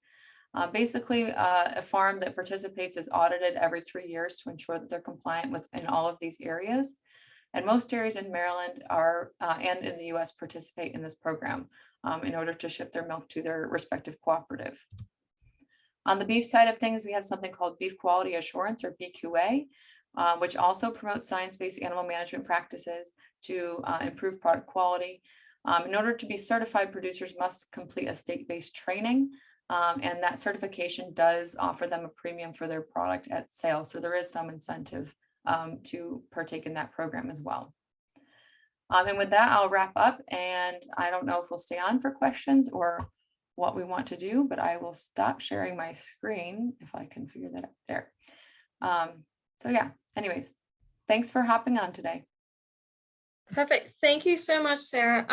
D: Basically, a farm that participates is audited every 3 years to ensure that they're compliant in all of these areas. And most dairies in Maryland are and in the US participate in this program in order to ship their milk to their respective cooperative. On the beef side of things, we have something called Beef Quality Assurance, or BQA, which also promotes science-based animal management practices to improve product quality. In order to be certified, producers must complete a state-based training, and that certification does offer them a premium for their product at sale. So there is some incentive to partake in that program as well. And with that, I'll wrap up, and I don't know if we'll stay on for questions or what we want to do, but I will stop sharing my screen if I can figure that out there. So yeah, anyways, thanks for hopping on today.
A: Perfect. Thank you so much, Sarah.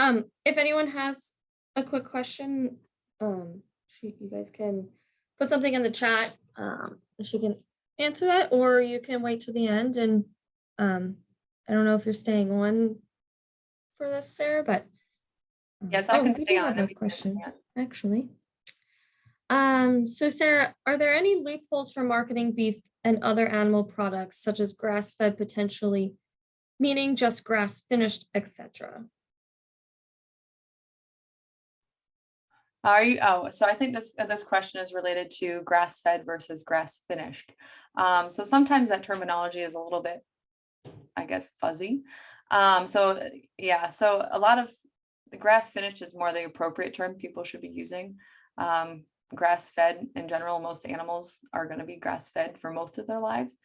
A: If anyone has a quick question, you guys can put something in the chat. She can answer that, or you can wait to the end. And I don't know if you're staying on for this, Sarah, but
D: yes, I can
A: we
D: stay
A: do
D: on.
A: have a question, actually. So Sarah, are there any loopholes for marketing beef and other animal products, such as grass-fed potentially, meaning just grass finished, etc.?
D: So I think this question is related to grass-fed versus grass-finished. So sometimes that terminology is a little bit, I guess, fuzzy. So a lot of the grass-finished is more the appropriate term people should be using. Grass-fed in general, most animals are going to be grass-fed for most of their lives.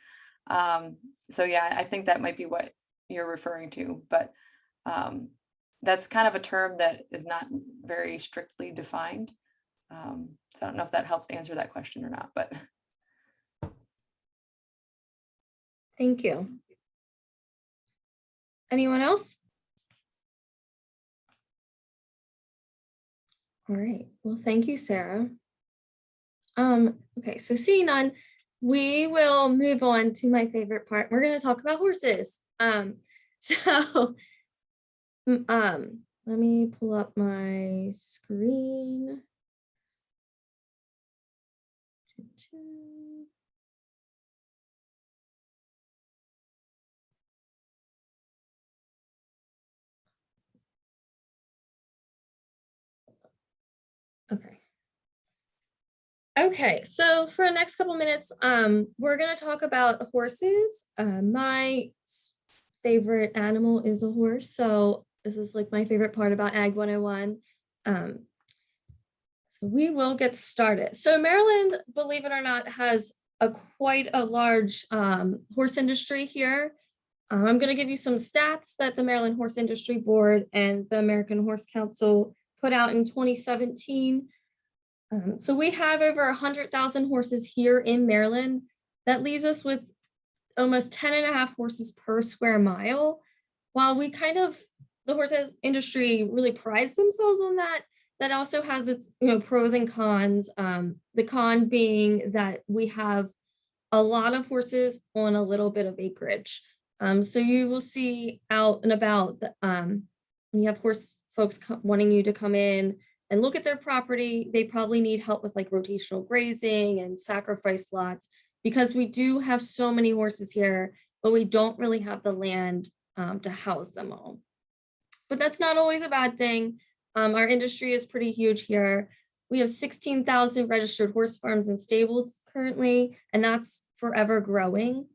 D: So yeah, I think that might be what you're referring to, but that's kind of a term that is not very strictly defined. So I don't know if that helps answer that question or not, but.
A: Thank you. Anyone else? All right. Well, thank you, Sarah. Okay, so seeing none, we will move on to my favorite part. We're going to talk about horses. So let me pull up my screen presentation. Okay. Okay, so for the next couple minutes, we're gonna talk about horses. My favorite animal is a horse, so this is like my favorite part about Ag 101. So we will get started. So Maryland, believe it or not, has quite a large horse industry here. I'm going to give you some stats that the Maryland Horse Industry Board and the American Horse Council put out in 2017. So we have over 100,000 horses here in Maryland. That leaves us with almost 10.5 horses per square mile. While the horse industry really prides themselves on that, that also has its pros and cons. The con being that we have a lot of horses on a little bit of acreage. So you will see out and about when you have horse folks wanting you to come in and look at their property, they probably need help with like rotational grazing and sacrifice lots, because we do have so many horses here, but we don't really have the land to house them all. But that's not always a bad thing. Our industry is pretty huge here. We have 16,000 registered horse farms and stables currently, and that's forever growing.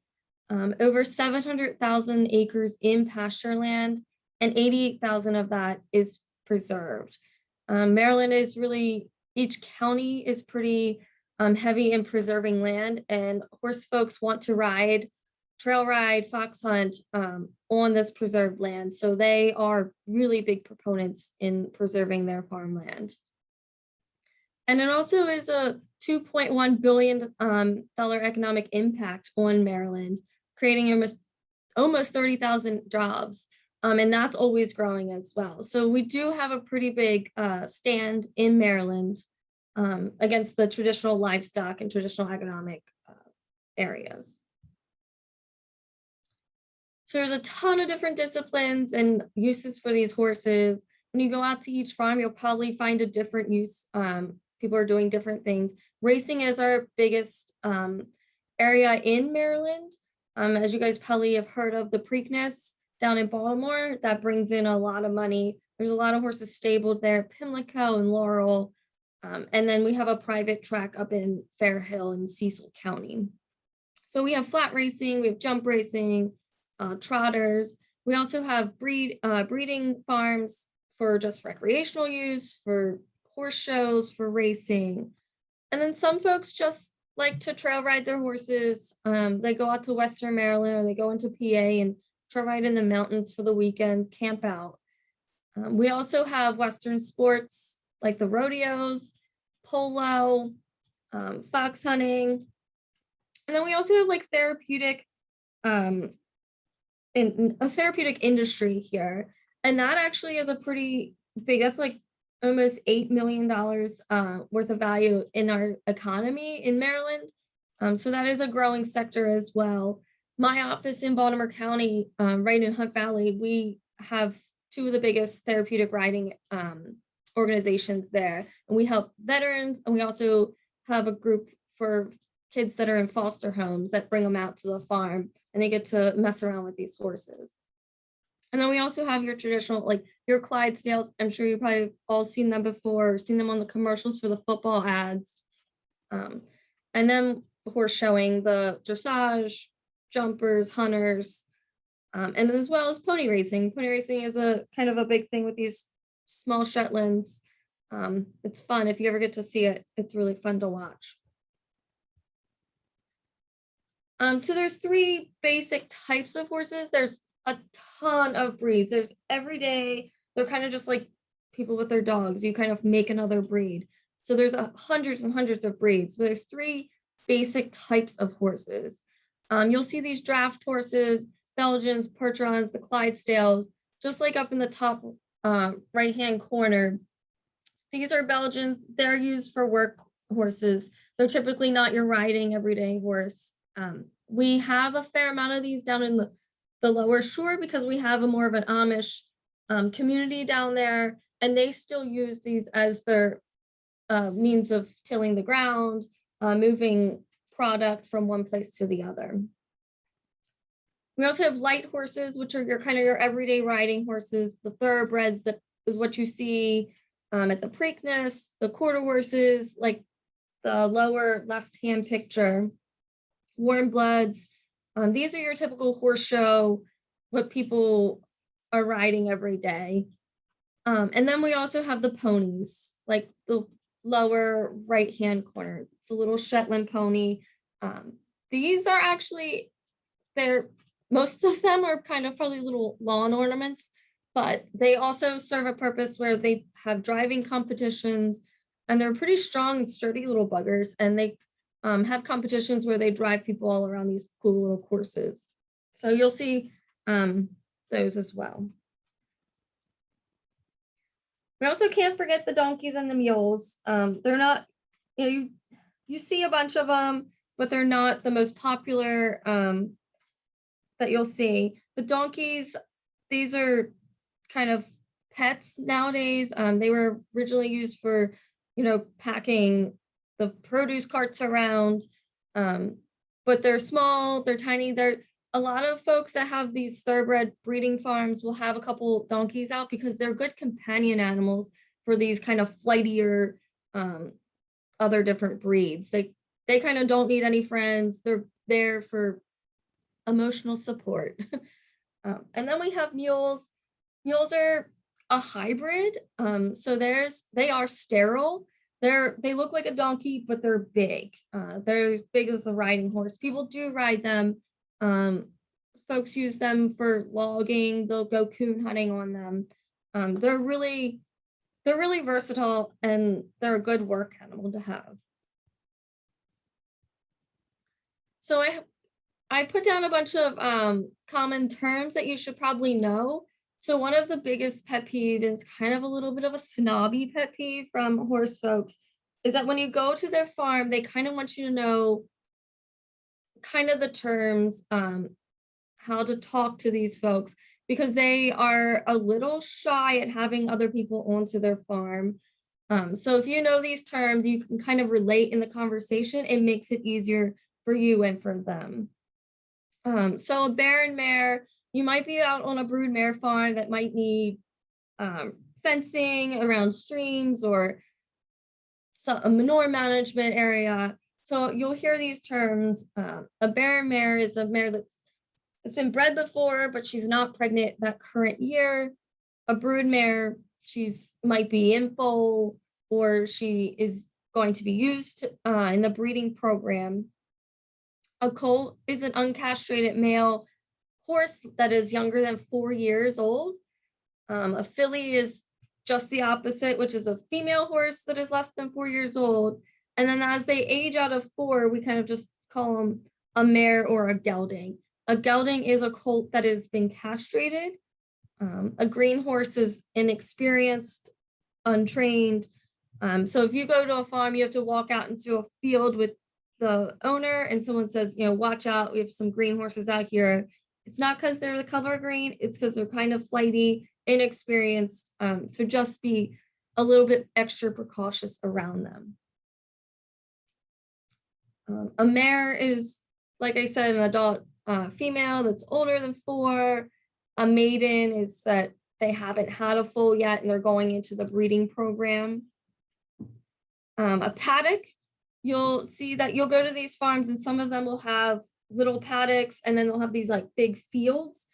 A: Over 700,000 acres in pasture land, and 88,000 of that is preserved. Maryland is really, each county is pretty heavy in preserving land, and horse folks want to ride, trail ride, fox hunt on this preserved land. So they are really big proponents in preserving their farmland. And it also is a $2.1 billion economic impact on Maryland, creating almost 30,000 jobs. And that's always growing as well. So we do have a pretty big stand in Maryland against the traditional livestock and traditional economic areas. So there's a ton of different disciplines and uses for these horses. When you go out to each farm, you'll probably find a different use. People are doing different things. Racing is our biggest area in Maryland. As you guys probably have heard of the Preakness down in Baltimore, that brings in a lot of money. There's a lot of horses stabled there, Pimlico and Laurel. And then we have a private track up in Fair Hill in Cecil County. So we have flat racing, we have jump racing, trotters. We also have breeding farms for just recreational use, for horse shows, for racing. And then some folks just like to trail ride their horses. They go out to Western Maryland, or they go into PA and trail ride in the mountains for the weekends, camp out. We also have Western sports like the rodeos, polo, fox hunting. And then we also have like therapeutic in a therapeutic industry here. And that actually is a pretty big, that's like almost $8 million worth of value in our economy in Maryland. So that is a growing sector as well. My office in Baltimore County, right in Hunt Valley, we have two of the biggest therapeutic riding organizations there. And we help veterans, and we also have a group for kids that are in foster homes that bring them out to the farm, and they get to mess around with these horses. And then we also have your traditional, like your Clydesdales. I'm sure you've probably all seen them before, seen them on the commercials for the football ads. And then horse showing, the dressage, jumpers, hunters, and as well as pony racing. Pony racing is a kind of a big thing with these small Shetlands. It's fun. If you ever get to see it, it's really fun to watch. So there's three basic types of horses. There's a ton of breeds. There's every day, they're kind of just like people with their dogs. You kind of make another breed. So there's hundreds and hundreds of breeds, but there's three basic types of horses. You'll see these draft horses, Belgians, Percherons, the Clydesdales, just like up in the top right-hand corner. These are Belgians. They're used for work horses. They're typically not your riding everyday horse. We have a fair amount of these down in the lower shore because we have a more of an Amish community down there, and they still use these as their means of tilling the ground, moving product from one place to the other. We also have light horses, which are your kind of your everyday riding horses. The thoroughbreds, that is what you see at the Preakness, the quarter horses, like the lower left-hand picture, warm bloods. These are your typical horse show, what people are riding every day. And then we also have the ponies, like the lower right-hand corner. It's a little Shetland pony. These are actually, most of them are kind of probably little lawn ornaments, but they also serve a purpose where they have driving competitions, and they're pretty strong and sturdy little buggers, and they have competitions where they drive people all around these cool little courses. So you'll see those as well. We also can't forget the donkeys and the mules. They're not, you see a bunch of them, but they're not the most popular that you'll see. The donkeys, these are kind of pets nowadays. They were originally used for, packing the produce carts around, but they're small, they're tiny. A lot of folks that have these thoroughbred breeding farms will have a couple donkeys out because they're good companion animals for these kind of flightier other different breeds. They kind of don't need any friends. They're there for emotional support. And then we have mules. Mules are a hybrid. So they are sterile. They look like a donkey, but they're big. They're as big as a riding horse. People do ride them. Folks use them for logging. They'll go coon hunting on them. They're really versatile, and they're a good work animal to have. So I put down a bunch of common terms that you should probably know. So one of the biggest pet peeves is kind of a little bit of a snobby pet peeve from horse folks, is that when you go to their farm, they kind of want you to know kind of the terms, how to talk to these folks, because they are a little shy at having other people onto their farm. So if you know these terms, you can kind of relate in the conversation. It makes it easier for you and for them. So a barren mare, you might be out on a brood mare farm that might need fencing around streams or a manure management area. So you'll hear these terms. A barren mare is a mare that's been bred before, but she's not pregnant that current year. A brood mare, might be in foal, or she is going to be used in the breeding program. A colt is an uncastrated male horse that is younger than 4 years old. A filly is just the opposite, which is a female horse that is less than 4 years old. And then as they age out of 4, we kind of just call them a mare or a gelding. A gelding is a colt that has been castrated. A green horse is inexperienced, untrained. So if you go to a farm, you have to walk out into a field with the owner and someone says, watch out, we have some green horses out here. It's not because they're the color green, it's because they're kind of flighty, inexperienced. So just be a little bit extra precautious around them. A mare is, like I said, an adult female that's older than 4. A maiden is that they haven't had a foal yet and they're going into the breeding program. A paddock, you'll see that you'll go to these farms and some of them will have little paddocks, and then they'll have these like big fields.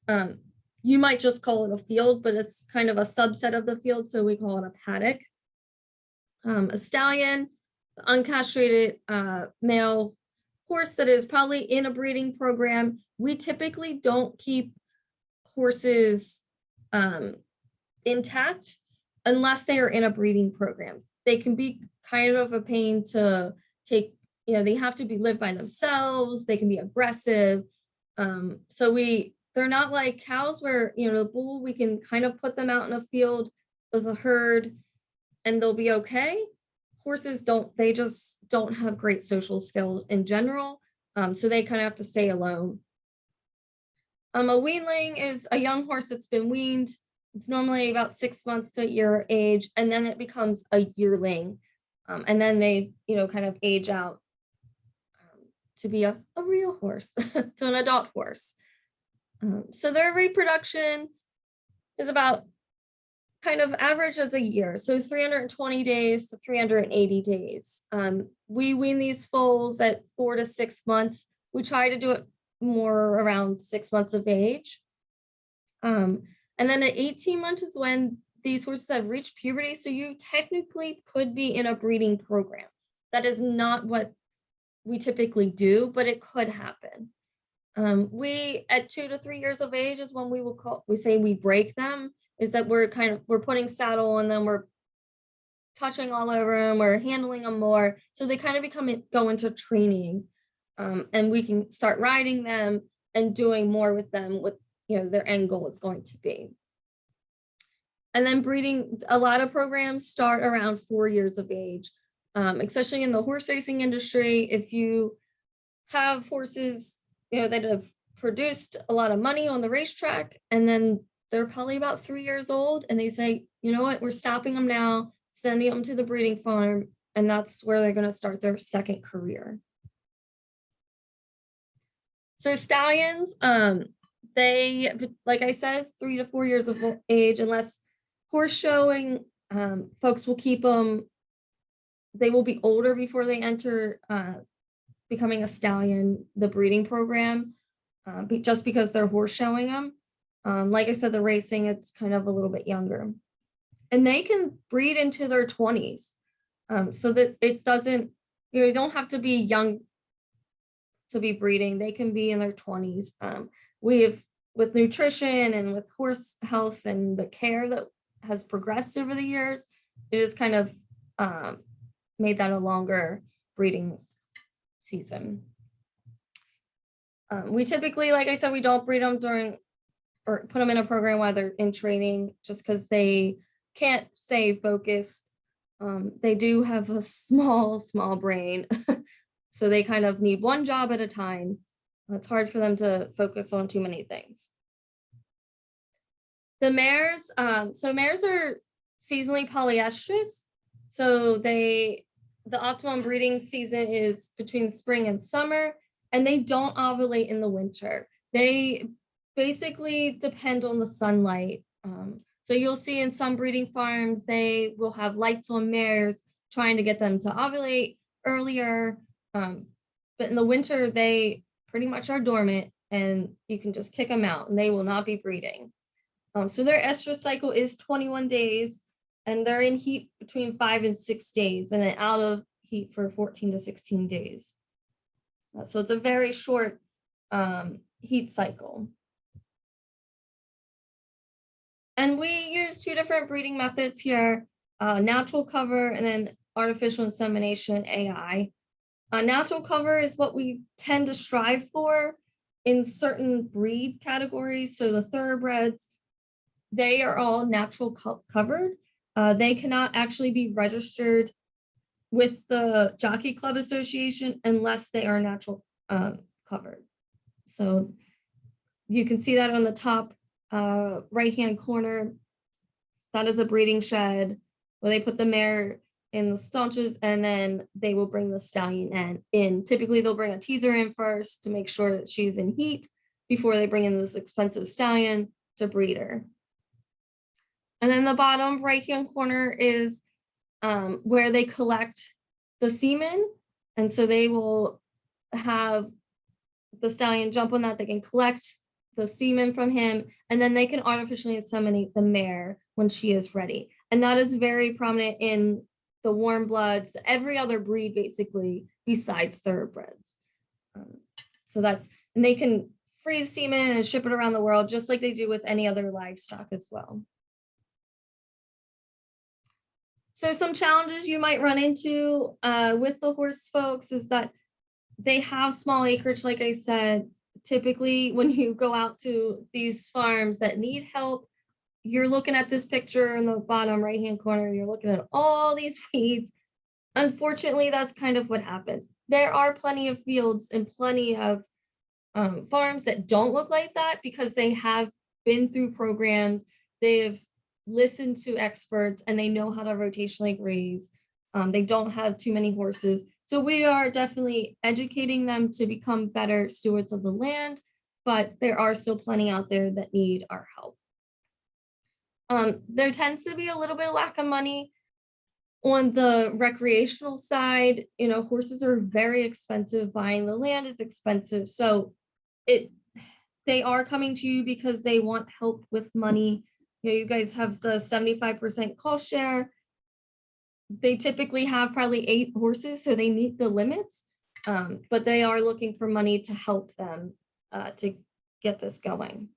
A: You might just call it a field, but it's kind of a subset of the field, so we call it a paddock. A stallion, uncastrated male horse that is probably in a breeding program. We typically don't keep horses intact unless they are in a breeding program. They can be kind of a pain to take, they have to be lived by themselves. They can be aggressive. So they're not like cows where, the bull, we can kind of put them out in a field with a herd and they'll be okay. Horses they just don't have great social skills in general. So they kind of have to stay alone. A weanling is a young horse that's been weaned. It's normally about 6 months to a year age, and then it becomes a yearling. And then they, kind of age out. to be a real horse, to an adult horse. So their reproduction is about kind of average as a year. So 320 days to 380 days. We wean these foals at 4 to 6 months. We try to do it more around 6 months of age. And then at 18 months is when these horses have reached puberty. So you technically could be in a breeding program. That is not what we typically do, but it could happen. We at 2 to 3 years of age is when we say we break them, is that we're putting saddle on them, we're touching all over them, we're handling them more. So they kind of go into training, and we can start riding them and doing more with them, what their end goal is going to be. And then breeding, a lot of programs start around 4 years of age, especially in the horse racing industry. If you have horses that have produced a lot of money on the racetrack, and then they're probably about 3 years old, and they say, you know what, we're stopping them now, sending them to the breeding farm, and that's where they're going to start their second career. So stallions, they, like I said, 3 to 4 years of age, unless horse showing, folks will keep them, they will be older before they enter becoming a stallion, the breeding program, just because they're horse showing them. Like I said, the racing, it's kind of a little bit younger. And they can breed into their 20s, so that it doesn't, you don't have to be young to be breeding. They can be in their 20s. With nutrition and with horse health and the care that has progressed over the years, it has kind of made that a longer breeding season. We typically, like I said, we don't breed them during or put them in a program while they're in training, just because they can't stay focused. They do have a small brain, so they kind of need one job at a time. It's hard for them to focus on too many things. The mares, so mares are seasonally polyestrous. So the optimum breeding season is between spring and summer, and they don't ovulate in the winter. They basically depend on the sunlight. So you'll see in some breeding farms, they will have lights on mares trying to get them to ovulate earlier. But in the winter, they pretty much are dormant, and you can just kick them out and they will not be breeding. So their estrus cycle is 21 days, and they're in heat between 5 and 6 days, and then out of heat for 14 to 16 days. So it's a very short heat cycle. And we use 2 different breeding methods here, natural cover and then artificial insemination, AI. Natural cover is what we tend to strive for in certain breed categories. So the thoroughbreds, they are all natural covered. They cannot actually be registered with the Jockey Club Association unless they are natural covered. So you can see that on the top right-hand corner. That is a breeding shed where they put the mare in the staunches, and then they will bring the stallion in. Typically, they'll bring a teaser in first to make sure that she's in heat before they bring in this expensive stallion to breed her. And then the bottom right-hand corner is where they collect the semen. And so they will have the stallion jump on that. They can collect the semen from him, and then they can artificially inseminate the mare when she is ready. And that is very prominent in the warm bloods, every other breed basically besides thoroughbreds. So and they can freeze semen and ship it around the world just like they do with any other livestock as well. So some challenges you might run into with the horse folks is that they have small acreage, like I said. Typically, when you go out to these farms that need help, you're looking at this picture in the bottom right-hand corner, you're looking at all these weeds. Unfortunately, that's kind of what happens. There are plenty of fields and plenty of farms that don't look like that because they have been through programs, they've listened to experts, and they know how to rotationally graze. They don't have too many horses. So we are definitely educating them to become better stewards of the land, but there are still plenty out there that need our help. There tends to be a little bit of lack of money on the recreational side. Horses are very expensive. Buying the land is expensive. So they are coming to you because they want help with money. You guys have the 75% cost share. They typically have probably 8 horses, so they meet the limits, but they are looking for money to help them to get this going.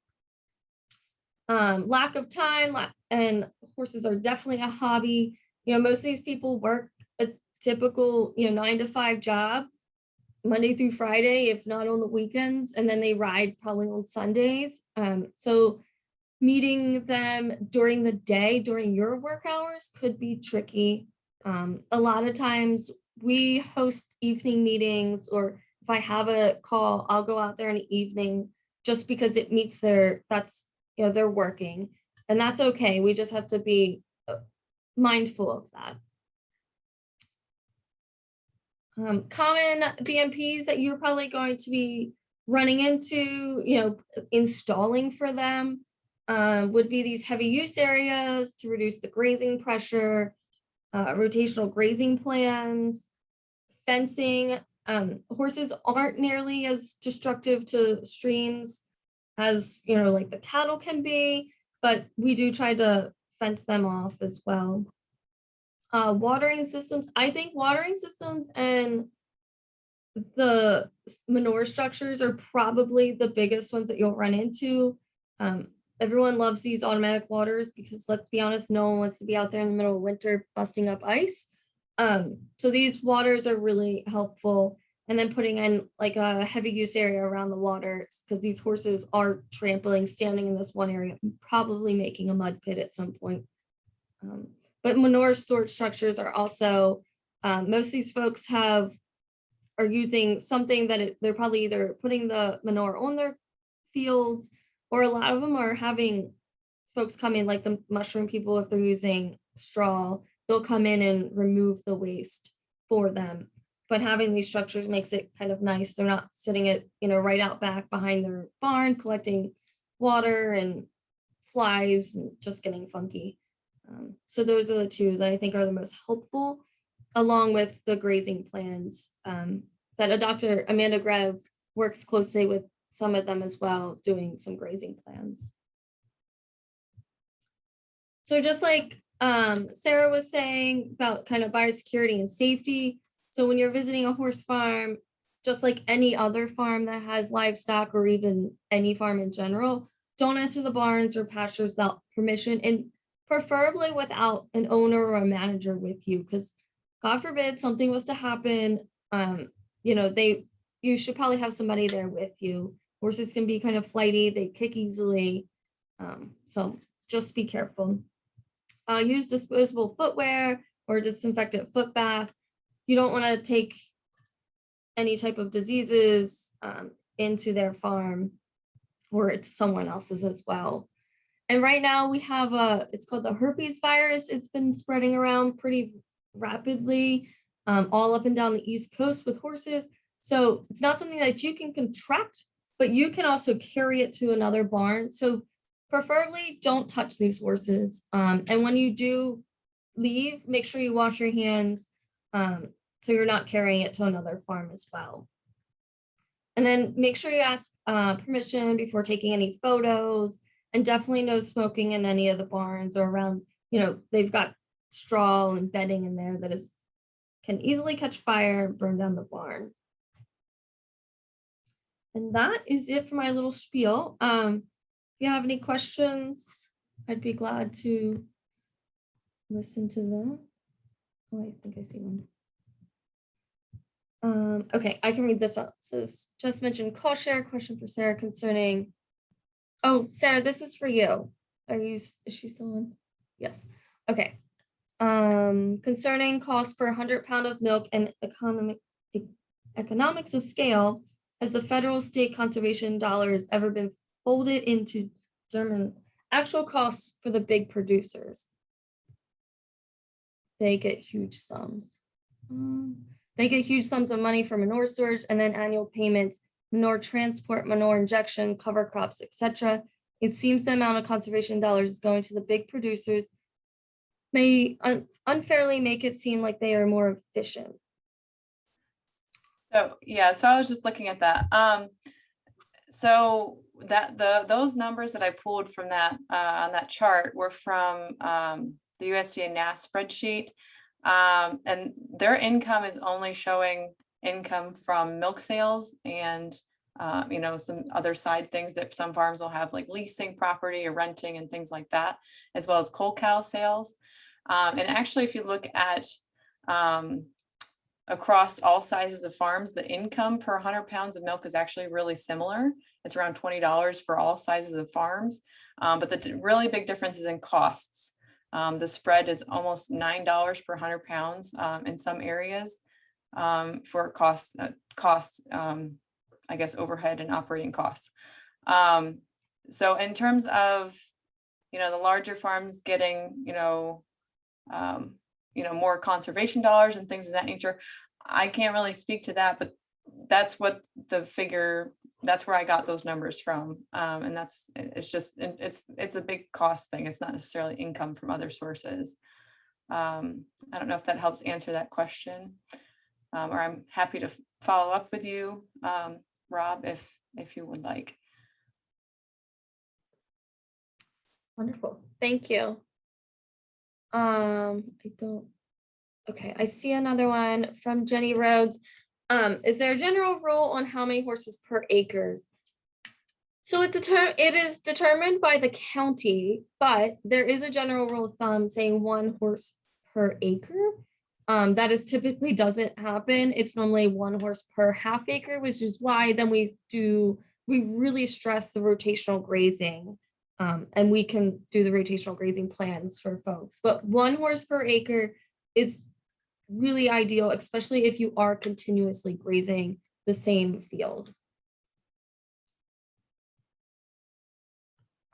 A: Lack of time, and horses are definitely a hobby. Most of these people work a typical 9-to-5 job, Monday through Friday, if not on the weekends, and then they ride probably on Sundays. So meeting them during the day, during your work hours, could be tricky. A lot of times we host evening meetings, or if I have a call, I'll go out there in the evening just because it meets they're working, and that's okay. We just have to be mindful of that. Common BMPs that you're probably going to be running into, installing for them would be these heavy use areas to reduce the grazing pressure, rotational grazing plans, fencing. Horses aren't nearly as destructive to streams as like the cattle can be, but we do try to fence them off as well. Watering systems. I think watering systems and the manure structures are probably the biggest ones that you'll run into. Everyone loves these automatic waters because, let's be honest, no one wants to be out there in the middle of winter busting up ice. So these waters are really helpful. And then putting in like a heavy use area around the waters, because these horses are trampling, standing in this one area, probably making a mud pit at some point. But manure storage structures are also, most of these folks are using something that they're probably either putting the manure on their fields, or a lot of them are having folks come in, like the mushroom people, if they're using straw, they'll come in and remove the waste for them. But having these structures makes it kind of nice. They're not sitting it, right out back behind their barn, collecting water and flies and just getting funky. So those are the two that I think are the most helpful, along with the grazing plans that Dr. Amanda Grev works closely with some of them as well, doing some grazing plans. So just like Sarah was saying about kind of biosecurity and safety. So when you're visiting a horse farm, just like any other farm that has livestock, or even any farm in general, don't enter the barns or pastures without permission, and preferably without an owner or a manager with you, because God forbid something was to happen, you should probably have somebody there with you. Horses can be kind of flighty, they kick easily. So just be careful. Use disposable footwear or disinfectant foot bath. You don't want to take any type of diseases into their farm, or it's someone else's as well. And right now we have it's called the herpes virus. It's been spreading around pretty rapidly, all up and down the East Coast with horses. So it's not something that you can contract, but you can also carry it to another barn. So preferably don't touch these horses. And when you do leave, make sure you wash your hands so you're not carrying it to another farm as well. And then make sure you ask permission before taking any photos, and definitely no smoking in any of the barns or around, they've got straw and bedding in there that can easily catch fire and burn down the barn. And that is it for my little spiel. If you have any questions, I'd be glad to listen to them. Oh, I think I see one. Okay, I can read this out. It says, just mentioned call share. Question for Sarah concerning. Oh, Sarah, this is for you. Is she still on? Yes. Okay. Concerning cost per 100 pound of milk and economics of scale, has the federal state conservation dollars ever been folded into determine actual costs for the big producers? They get huge sums. They get huge sums of money for manure storage and then annual payments, manure transport, manure injection, cover crops, etc. It seems the amount of conservation dollars is going to the big producers may unfairly make it seem like they are more efficient.
D: So, yeah, so I was just looking at that. So that those numbers that I pulled from that on that chart were from the USDA-NRCS spreadsheet. And their income is only showing income from milk sales and you know, some other side things that some farms will have, like leasing property or renting and things like that, as well as cold cow sales. And actually, if you look at across all sizes of farms, the income per 100 pounds of milk is actually really similar. It's around $20 for all sizes of farms. But the really big difference is in costs. The spread is almost $9 per 100 pounds in some areas for costs, I guess, overhead and operating costs. So in terms of, you know, the larger farms getting, more conservation dollars and things of that nature, I can't really speak to that, but that's what the figure, that's where I got those numbers from. And it's a big cost thing. It's not necessarily income from other sources. I don't know if that helps answer that question, or I'm happy to follow up with you, Rob, if you would like.
A: Wonderful, thank you. Okay, I see another one from Jenny Rhodes. Is there a general rule on how many horses per acres? So it is determined by the county, but there is a general rule of thumb saying 1 horse per acre. That is typically doesn't happen. It's normally 1 horse per half acre, which is why then we really stress the rotational grazing. And we can do the rotational grazing plans for folks, but 1 horse per acre is really ideal, especially if you are continuously grazing the same field.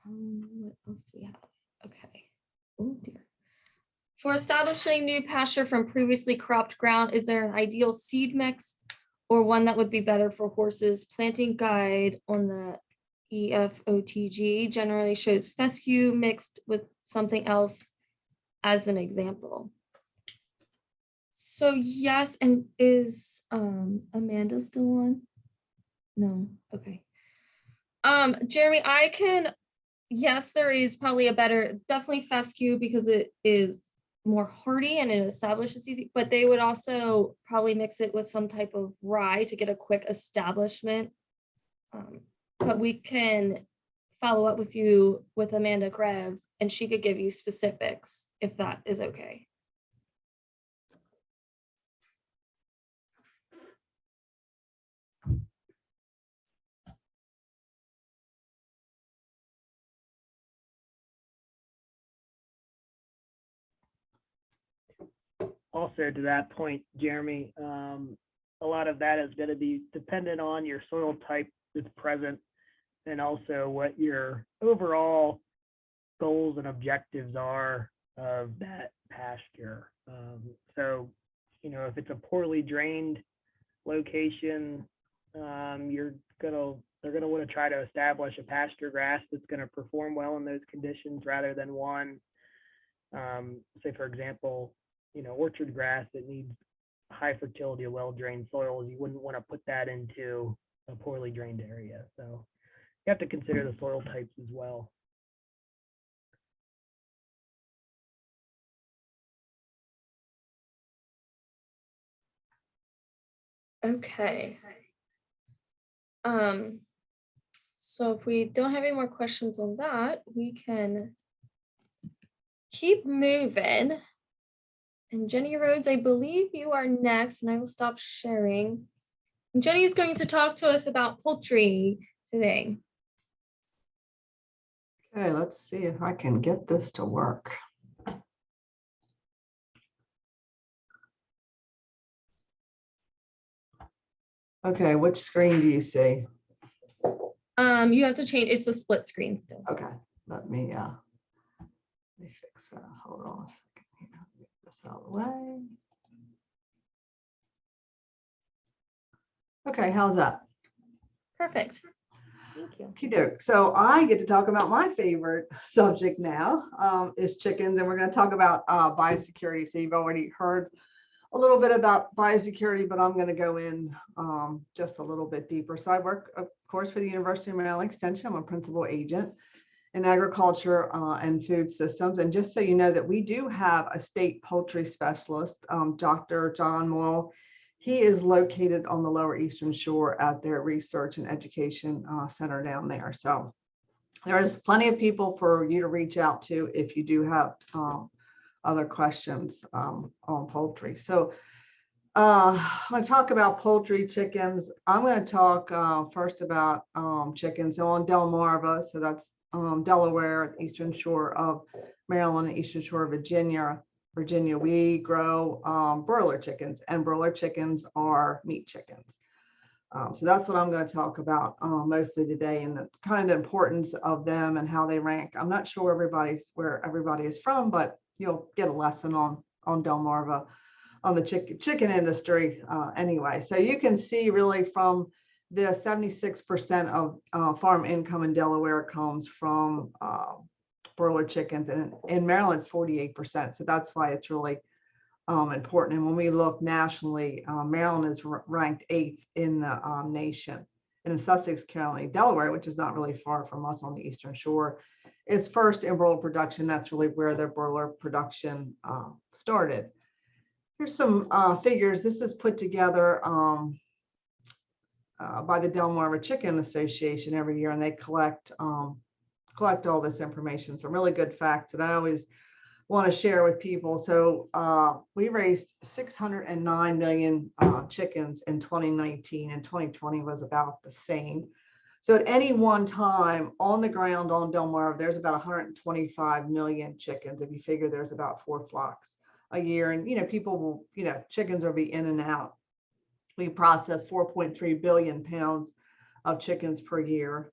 A: What else we have? Okay. Oh dear. For establishing new pasture from previously cropped ground, is there an ideal seed mix or one that would be better for horses? Planting guide on the EFOTG generally shows fescue mixed with something else as an example. So yes, and is Amanda still on? No, okay. Jeremy, yes, there is probably a better, definitely fescue because it is more hardy and it establishes easy, but they would also probably mix it with some type of rye to get a quick establishment. But we can follow up with you with Amanda Grev and she could give you specifics if that is okay.
B: Also to that point, Jeremy, a lot of that is going to be dependent on your soil type that's present and also what your overall goals and objectives are of that pasture. So, if it's a poorly drained location, they're gonna want to try to establish a pasture grass that's going to perform well in those conditions rather than one, say for example, orchard grass that needs high fertility, well-drained soils. You wouldn't want to put that into a poorly drained area. So you have to consider the soil types as well.
A: Okay. So if we don't have any more questions on that, we can keep moving. And Jenny Rhodes, I believe you are next, and I will stop sharing. And Jenny is going to talk to us about poultry today.
E: Okay, let's see if I can get this to work. Okay, which screen do you see?
A: You have to change, it's a split screen still.
E: Okay, let me fix that. Hold on a second here. Get this out of the way. Okay, how's that?
A: Perfect. Thank you.
E: Okey-doke. So I get to talk about my favorite subject now, is chickens, and we're going to talk about biosecurity. So you've already heard a little bit about biosecurity, but I'm going to go in just a little bit deeper. So I work, of course, for the University of Maryland Extension. I'm a principal agent in agriculture and food systems. And just so you know that we do have a state poultry specialist, Dr. John Moyle. He is located on the Lower Eastern Shore at their research and education center down there. So there's plenty of people for you to reach out to if you do have other questions on poultry. So when I talk about poultry chickens, I'm going to talk first about chickens. So on Delmarva, so that's Delaware, Eastern Shore of Maryland, and Eastern Shore of Virginia, we grow broiler chickens, and broiler chickens are meat chickens. So that's what I'm going to talk about mostly today, and the kind of the importance of them and how they rank. I'm not sure where everybody is from, but you'll get a lesson on Delmarva, on the chicken industry anyway. So you can see really from the 76% of farm income in Delaware comes from broiler chickens, and in Maryland it's 48%. So that's why it's really important. And when we look nationally, Maryland is ranked 8th in the nation. And in Sussex County, Delaware, which is not really far from us on the Eastern Shore, is first in broiler production. That's really where their broiler production started. Here's some figures. This is put together by the Delmarva Chicken Association every year, and they collect all this information. Some really good facts that I always want to share with people. So we raised 609 million chickens in 2019, and 2020 was about the same. So at any one time on the ground on Delmarva, there's about 125 million chickens. If you figure there's about 4 flocks a year, and people will, chickens will be in and out. We process 4.3 billion pounds of chickens per year.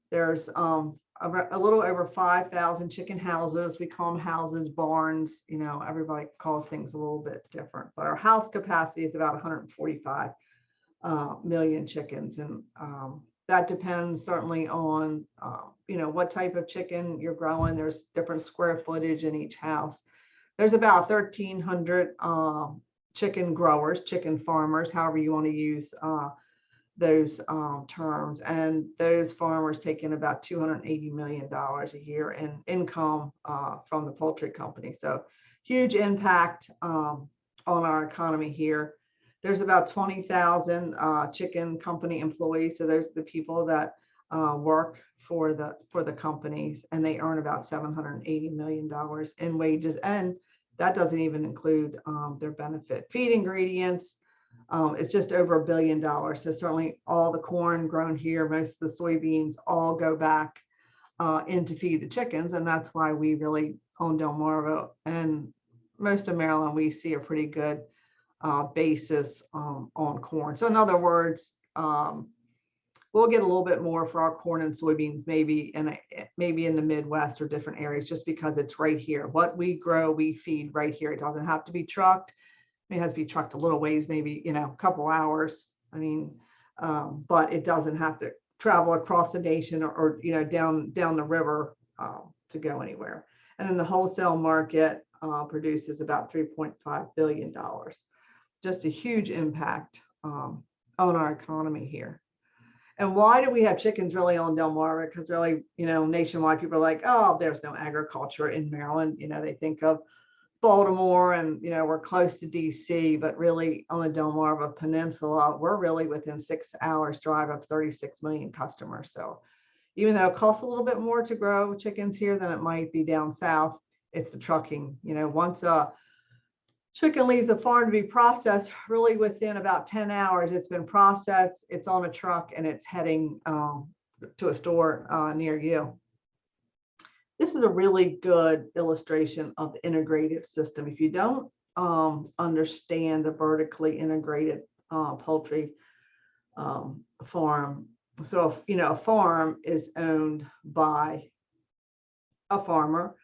E: There's a little over 5,000 chicken houses. We call them houses, barns. Everybody calls things a little bit different, but our house capacity is about 145 million chickens, and that depends certainly on what type of chicken you're growing. There's different square footage in each house. There's about 1,300 chicken growers, chicken farmers, however you want to use those terms, and those farmers take in about $280 million a year in income from the poultry company. So huge impact on our economy here. There's about 20,000 chicken company employees. So those are the people that work for the companies, and they earn about $780 million in wages, and that doesn't even include their benefit. Feed ingredients is just over $1 billion. So certainly all the corn grown here, most of the soybeans, all go back in to feed the chickens, and that's why we really on Delmarva and most of Maryland, we see a pretty good basis on corn. So in other words, we'll get a little bit more for our corn and soybeans, maybe in the Midwest or different areas, just because it's right here. What we grow, we feed right here. It doesn't have to be trucked. It has to be trucked a little ways, maybe a couple hours. But it doesn't have to travel across the nation or down the river to go anywhere. And then the wholesale market produces about $3.5 billion. Just a huge impact on our economy here. And why do we have chickens really on Delmarva? Because really, nationwide, people are like, oh, there's no agriculture in Maryland. They think of Baltimore and, we're close to DC, but really on the Delmarva Peninsula, we're really within 6 hours drive of 36 million customers. So even though it costs a little bit more to grow chickens here than it might be down south, it's the trucking. Once a chicken leaves the farm to be processed, really within about 10 hours, it's been processed, it's on a truck, and it's heading to a store near you. This is a really good illustration of the integrated system. If you don't understand the vertically integrated poultry farm, so if, a farm is owned by a farmer,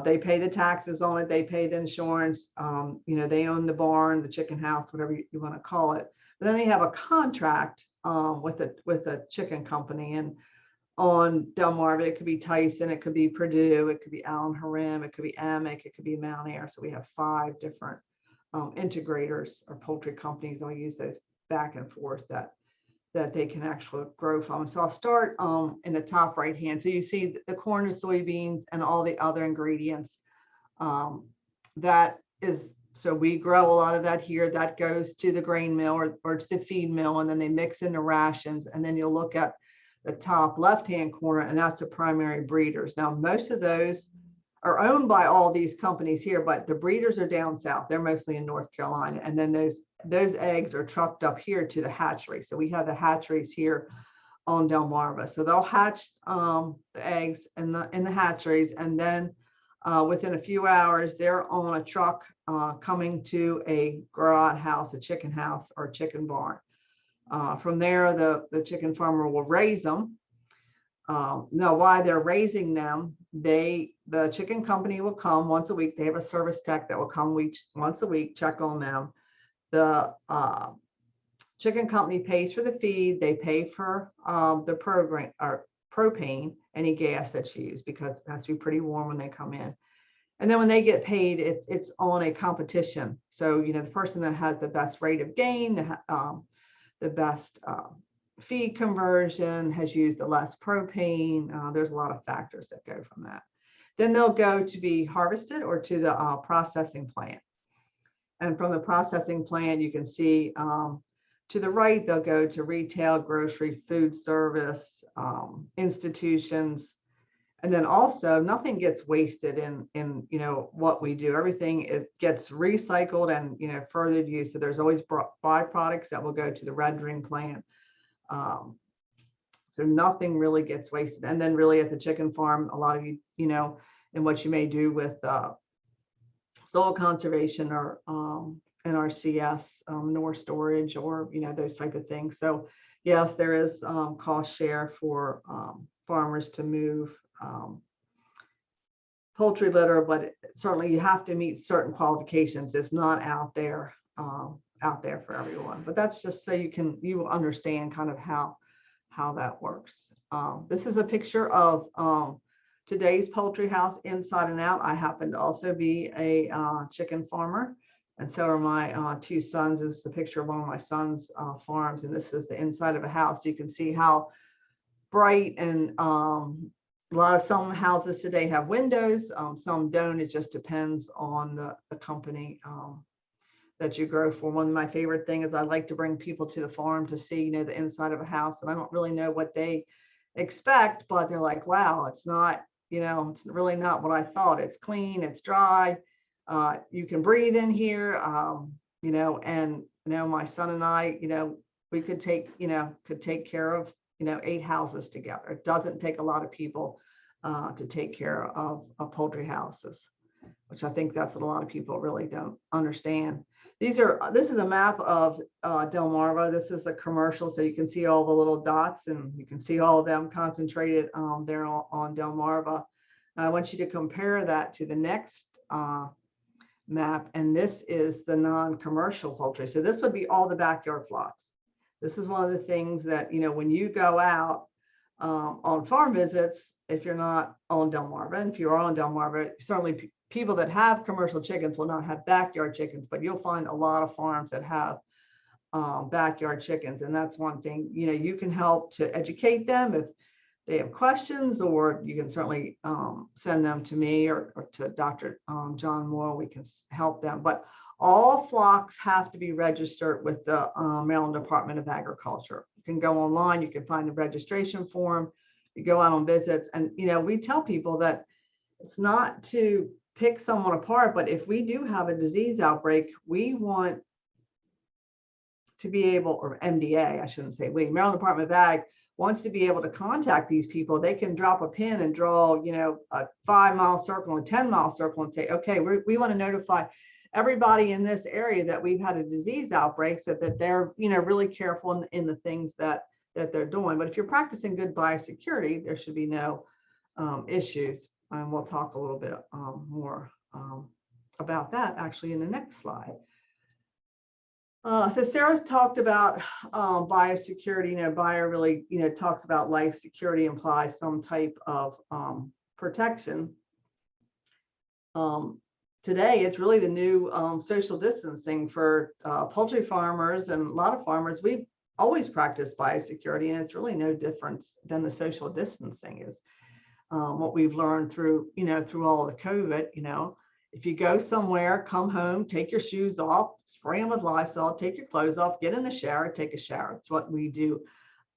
E: they pay the taxes on it, they pay the insurance, they own the barn, the chicken house, whatever you want to call it. But then they have a contract with a chicken company, and on Delmarva, it could be Tyson, it could be Purdue, it could be Allen Harim, it could be Amick, it could be Mount Air. So we have 5 different integrators or poultry companies, and we use those back and forth that they can actually grow from. So I'll start in the top right hand. So you see the corn and soybeans and all the other ingredients. That is, so we grow a lot of that here. That goes to the grain mill or to the feed mill, and then they mix in the rations. And then you'll look at the top left-hand corner, and that's the primary breeders. Now, most of those are owned by all these companies here, but the breeders are down south. They're mostly in North Carolina. And then those eggs are trucked up here to the hatchery. So we have the hatcheries here on Delmarva. So they'll hatch the eggs in the hatcheries, and then within a few hours, they're on a truck coming to a grow out house, a chicken house, or a chicken barn. From there, the chicken farmer will raise them. Now, while they're raising them, the chicken company will come once a week. They have a service tech that will come once a week, check on them. The chicken company pays for the feed. They pay for the program or propane, any gas that's used, because it has to be pretty warm when they come in. And then when they get paid, it's on a competition. So, the person that has the best rate of gain, the best feed conversion, has used the less propane. There's a lot of factors that go from that. Then they'll go to be harvested or to the processing plant. And from the processing plant, you can see to the right, they'll go to retail, grocery, food service, institutions. And then also nothing gets wasted in what we do. Everything gets recycled and further used. So there's always byproducts that will go to the rendering plant. So nothing really gets wasted. And then really at the chicken farm, a lot of and what you may do with soil conservation or NRCS, nor storage, or those type of things. So yes, there is cost share for farmers to move poultry litter, but certainly you have to meet certain qualifications. It's not out there for everyone. But that's just so you understand kind of how that works. This is a picture of today's poultry house inside and out. I happen to also be a chicken farmer, and so are my 2 sons. This is a picture of one of my sons' farms, and this is the inside of a house. You can see how bright, and some houses today have windows, some don't. It just depends on the company that you grow for. One of my favorite things is I like to bring people to the farm to see, the inside of a house, and I don't really know what they expect, but they're like, wow, it's not, it's really not what I thought. It's clean, it's dry, you can breathe in here, and my son and I, we could take care of 8 houses together. It doesn't take a lot of people to take care of poultry houses, which I think that's what a lot of people really don't understand. This is a map of Delmarva. This is the commercial, so you can see all the little dots, and you can see all of them concentrated there on Delmarva. I want you to compare that to the next map, and this is the non-commercial poultry. So this would be all the backyard flocks. This is one of the things that, when you go out on farm visits, if you're not on Delmarva, and if you're on Delmarva, certainly people that have commercial chickens will not have backyard chickens, but you'll find a lot of farms that have backyard chickens. And that's one thing, you can help to educate them if they have questions, or you can certainly send them to me or to Dr. John Moore. We can help them. But all flocks have to be registered with the Maryland Department of Agriculture. You can go online, you can find the registration form, you go out on visits, and we tell people that it's not to pick someone apart, but if we do have a disease outbreak, we want to be able, or MDA, I shouldn't say we, Maryland Department of Ag wants to be able to contact these people. They can drop a pin and draw, a 5-mile circle, a 10-mile circle, and say, okay, we want to notify everybody in this area that we've had a disease outbreak, so that they're, really careful in the things that they're doing. But if you're practicing good biosecurity, there should be no issues. And we'll talk a little bit more about that actually in the next slide. So Sarah's talked about biosecurity. Bio really, talks about life security implies some type of protection. Today, it's really the new social distancing for poultry farmers and a lot of farmers. We've always practiced biosecurity, and it's really no difference than the social distancing is what we've learned through, through all of the COVID. If you go somewhere, come home, take your shoes off, spray them with Lysol, take your clothes off, get in the shower, take a shower. It's what we do,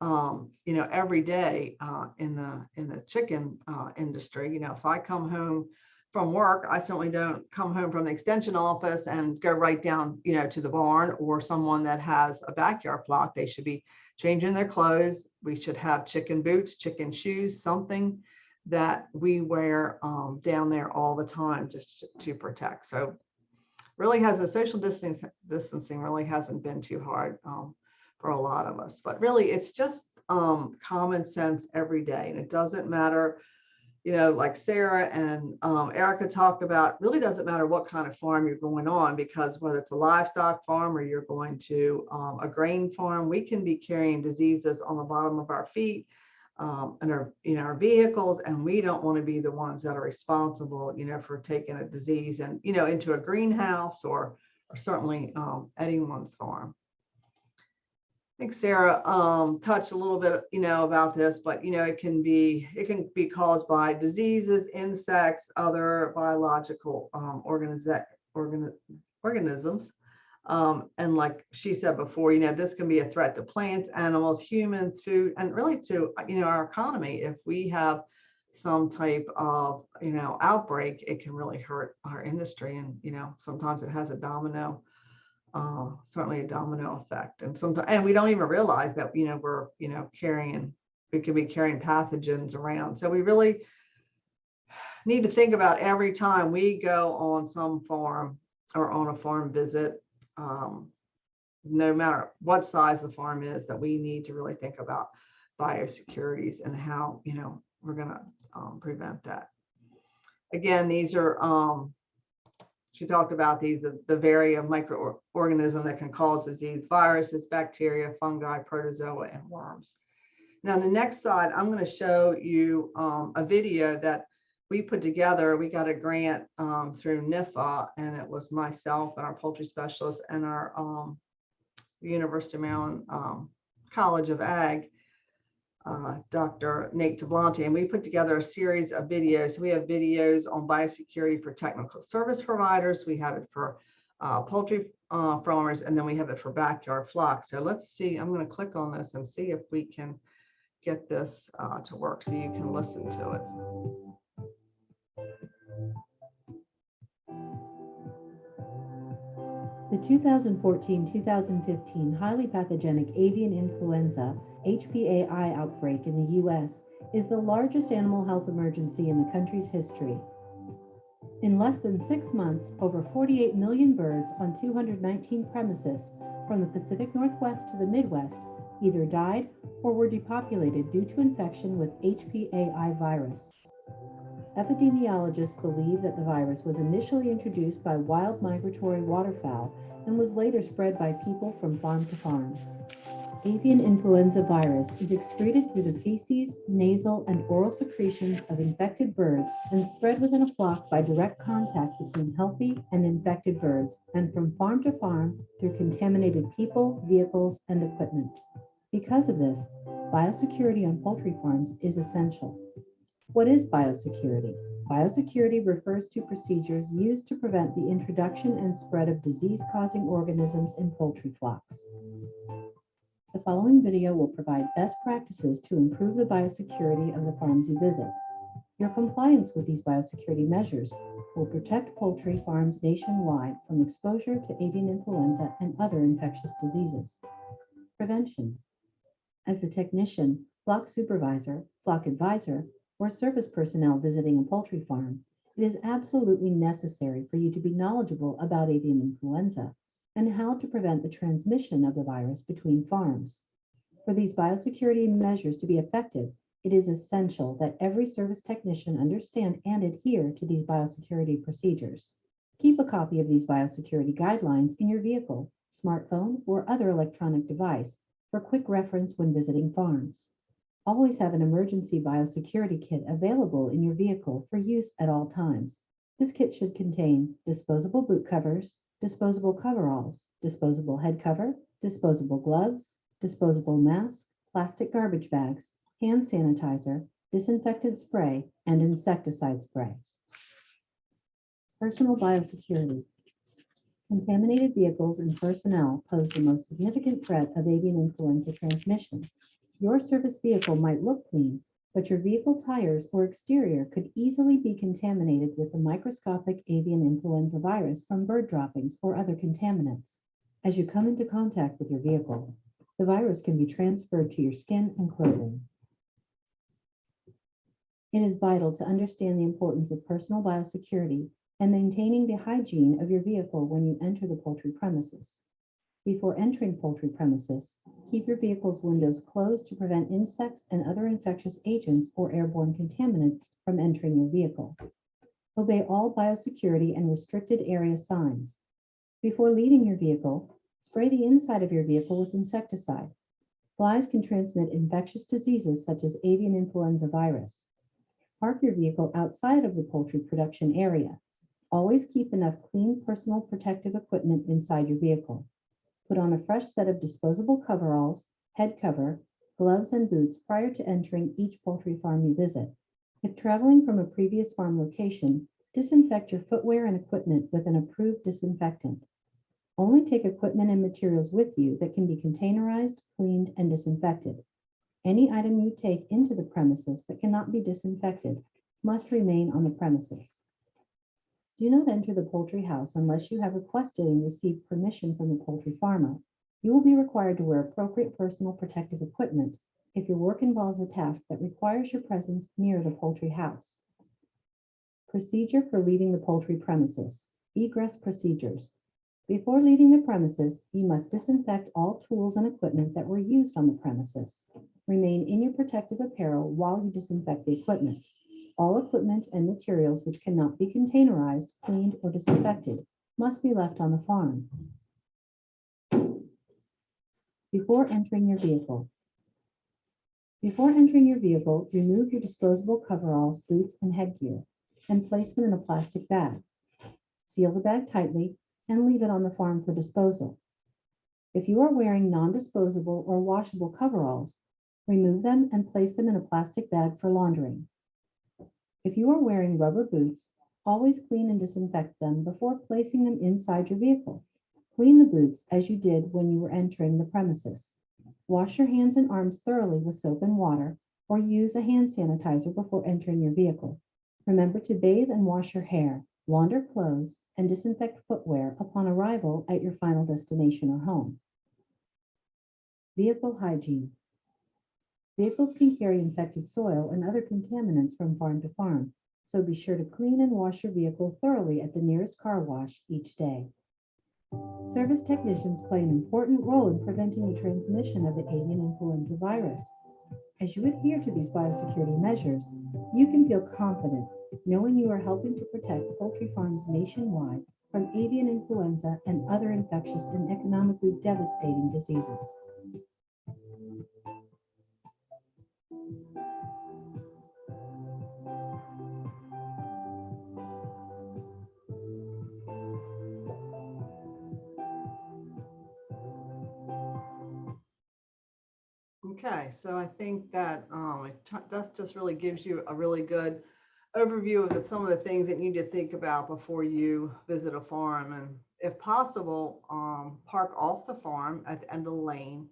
E: every day in the chicken industry. If I come home from work, I certainly don't come home from the extension office and go right down, to the barn, or someone that has a backyard flock. They should be changing their clothes. We should have chicken boots, chicken shoes, something that we wear down there all the time just to protect. So really has the social distancing really hasn't been too hard for a lot of us, but really it's just common sense every day. And it doesn't matter, like Sarah and Erica talked about, really doesn't matter what kind of farm you're going on, because whether it's a livestock farm or you're going to a grain farm, we can be carrying diseases on the bottom of our feet and our vehicles, and we don't want to be the ones that are responsible, for taking a disease and into a greenhouse or certainly anyone's farm. I think Sarah touched a little bit, about this, but it can be caused by diseases, insects, other biological organisms. And like she said before, this can be a threat to plants, animals, humans, food, and really to, our economy. If we have some type of, outbreak, it can really hurt our industry. And, sometimes it has certainly a domino effect. And sometimes, and we don't even realize that, we're, we could be carrying pathogens around. So we really need to think about every time we go on some farm or on a farm visit, no matter what size the farm is, that we need to really think about biosecurities and how, we're going to prevent that. Again, these are, she talked about these, the variety of microorganisms that can cause disease: viruses, bacteria, fungi, protozoa, and worms. Now, on the next slide, I'm going to show you a video that we put together. We got a grant through NIFA, and it was myself and our poultry specialist and our University of Maryland College of Ag, Dr. Nate Tablante, and we put together a series of videos. We have videos on biosecurity for technical service providers. We have it for poultry farmers, and then we have it for backyard flocks. So let's see, I'm going to click on this and see if we can get this to work so you can listen to it.
F: The 2014-2015 highly pathogenic avian influenza HPAI outbreak in the U.S. is the largest animal health emergency in the country's history. In less than 6 months, over 48 million birds on 219 premises from the Pacific Northwest to the Midwest either died or were depopulated due to infection with HPAI virus. Epidemiologists believe that the virus was initially introduced by wild migratory waterfowl and was later spread by people from farm to farm. Avian influenza virus is excreted through the feces, nasal, and oral secretions of infected birds and spread within a flock by direct contact between healthy and infected birds, and from farm to farm through contaminated people, vehicles, and equipment. Because of this, biosecurity on poultry farms is essential. What is biosecurity? Biosecurity refers to procedures used to prevent the introduction and spread of disease-causing organisms in poultry flocks. The following video will provide best practices to improve the biosecurity of the farms you visit. Your compliance with these biosecurity measures will protect poultry farms nationwide from exposure to avian influenza and other infectious diseases. Prevention. As a technician, flock supervisor, flock advisor, or service personnel visiting a poultry farm, it is absolutely necessary for you to be knowledgeable about avian influenza and how to prevent the transmission of the virus between farms. For these biosecurity measures to be effective, it is essential that every service technician understand and adhere to these biosecurity procedures. Keep a copy of these biosecurity guidelines in your vehicle smartphone, or other electronic device for quick reference when visiting farms. Always have an emergency biosecurity kit available in your vehicle for use at all times. This kit should contain disposable boot covers, disposable coveralls, disposable head cover, disposable gloves, disposable mask, plastic garbage bags, hand sanitizer, disinfectant spray, and insecticide spray. Personal biosecurity. Contaminated vehicles and personnel pose the most significant threat of avian influenza transmission. Your service vehicle might look clean, but your vehicle tires or exterior could easily be contaminated with the microscopic avian influenza virus from bird droppings or other contaminants. As you come into contact with your vehicle, the virus can be transferred to your skin and clothing. It is vital to understand the importance of personal biosecurity and maintaining the hygiene of your vehicle when you enter the poultry premises. Before entering poultry premises, keep your vehicle's windows closed to prevent insects and other infectious agents or airborne contaminants from entering your vehicle. Obey all biosecurity and restricted area signs. Before leaving your vehicle, spray the inside of your vehicle with insecticide. Flies can transmit infectious diseases such as avian influenza virus. Park your vehicle outside of the poultry production area. Always keep enough clean personal protective equipment inside your vehicle. Put on a fresh set of disposable coveralls, head cover, gloves, and boots prior to entering each poultry farm you visit. If traveling from a previous farm location, disinfect your footwear and equipment with an approved disinfectant. Only take equipment and materials with you that can be containerized, cleaned, and disinfected. Any item you take into the premises that cannot be disinfected must remain on the premises. Do not enter the poultry house unless you have requested and received permission from the poultry farmer. You will be required to wear appropriate personal protective equipment if your work involves a task that requires your presence near the poultry house. Procedure for leaving the poultry premises. Egress procedures. Before leaving the premises, you must disinfect all tools and equipment that were used on the premises. Remain in your protective apparel while you disinfect the equipment. All equipment and materials which cannot be containerized, cleaned, or disinfected must be left on the farm. Before entering your vehicle. Before entering your vehicle, remove your disposable coveralls, boots, and headgear, and place them in a plastic bag. Seal the bag tightly and leave it on the farm for disposal. If you are wearing non-disposable or washable coveralls, remove them and place them in a plastic bag for laundering. If you are wearing rubber boots, always clean and disinfect them before placing them inside your vehicle. Clean the boots as you did when you were entering the premises. Wash your hands and arms thoroughly with soap and water, or use a hand sanitizer before entering your vehicle. Remember to bathe and wash your hair, launder clothes, and disinfect footwear upon arrival at your final destination or home. Vehicle hygiene. Vehicles can carry infected soil and other contaminants from farm to farm, so be sure to clean and wash your vehicle thoroughly at the nearest car wash each day. Service technicians play an important role in preventing the transmission of the avian influenza virus. As you adhere to these biosecurity measures, you can feel confident knowing you are helping to protect poultry farms nationwide from avian influenza and other infectious and economically devastating diseases.
E: Okay, so I think that that just really gives you a really good overview of some of the things that you need to think about before you visit a farm. And if possible, park off the farm at the end of the lane.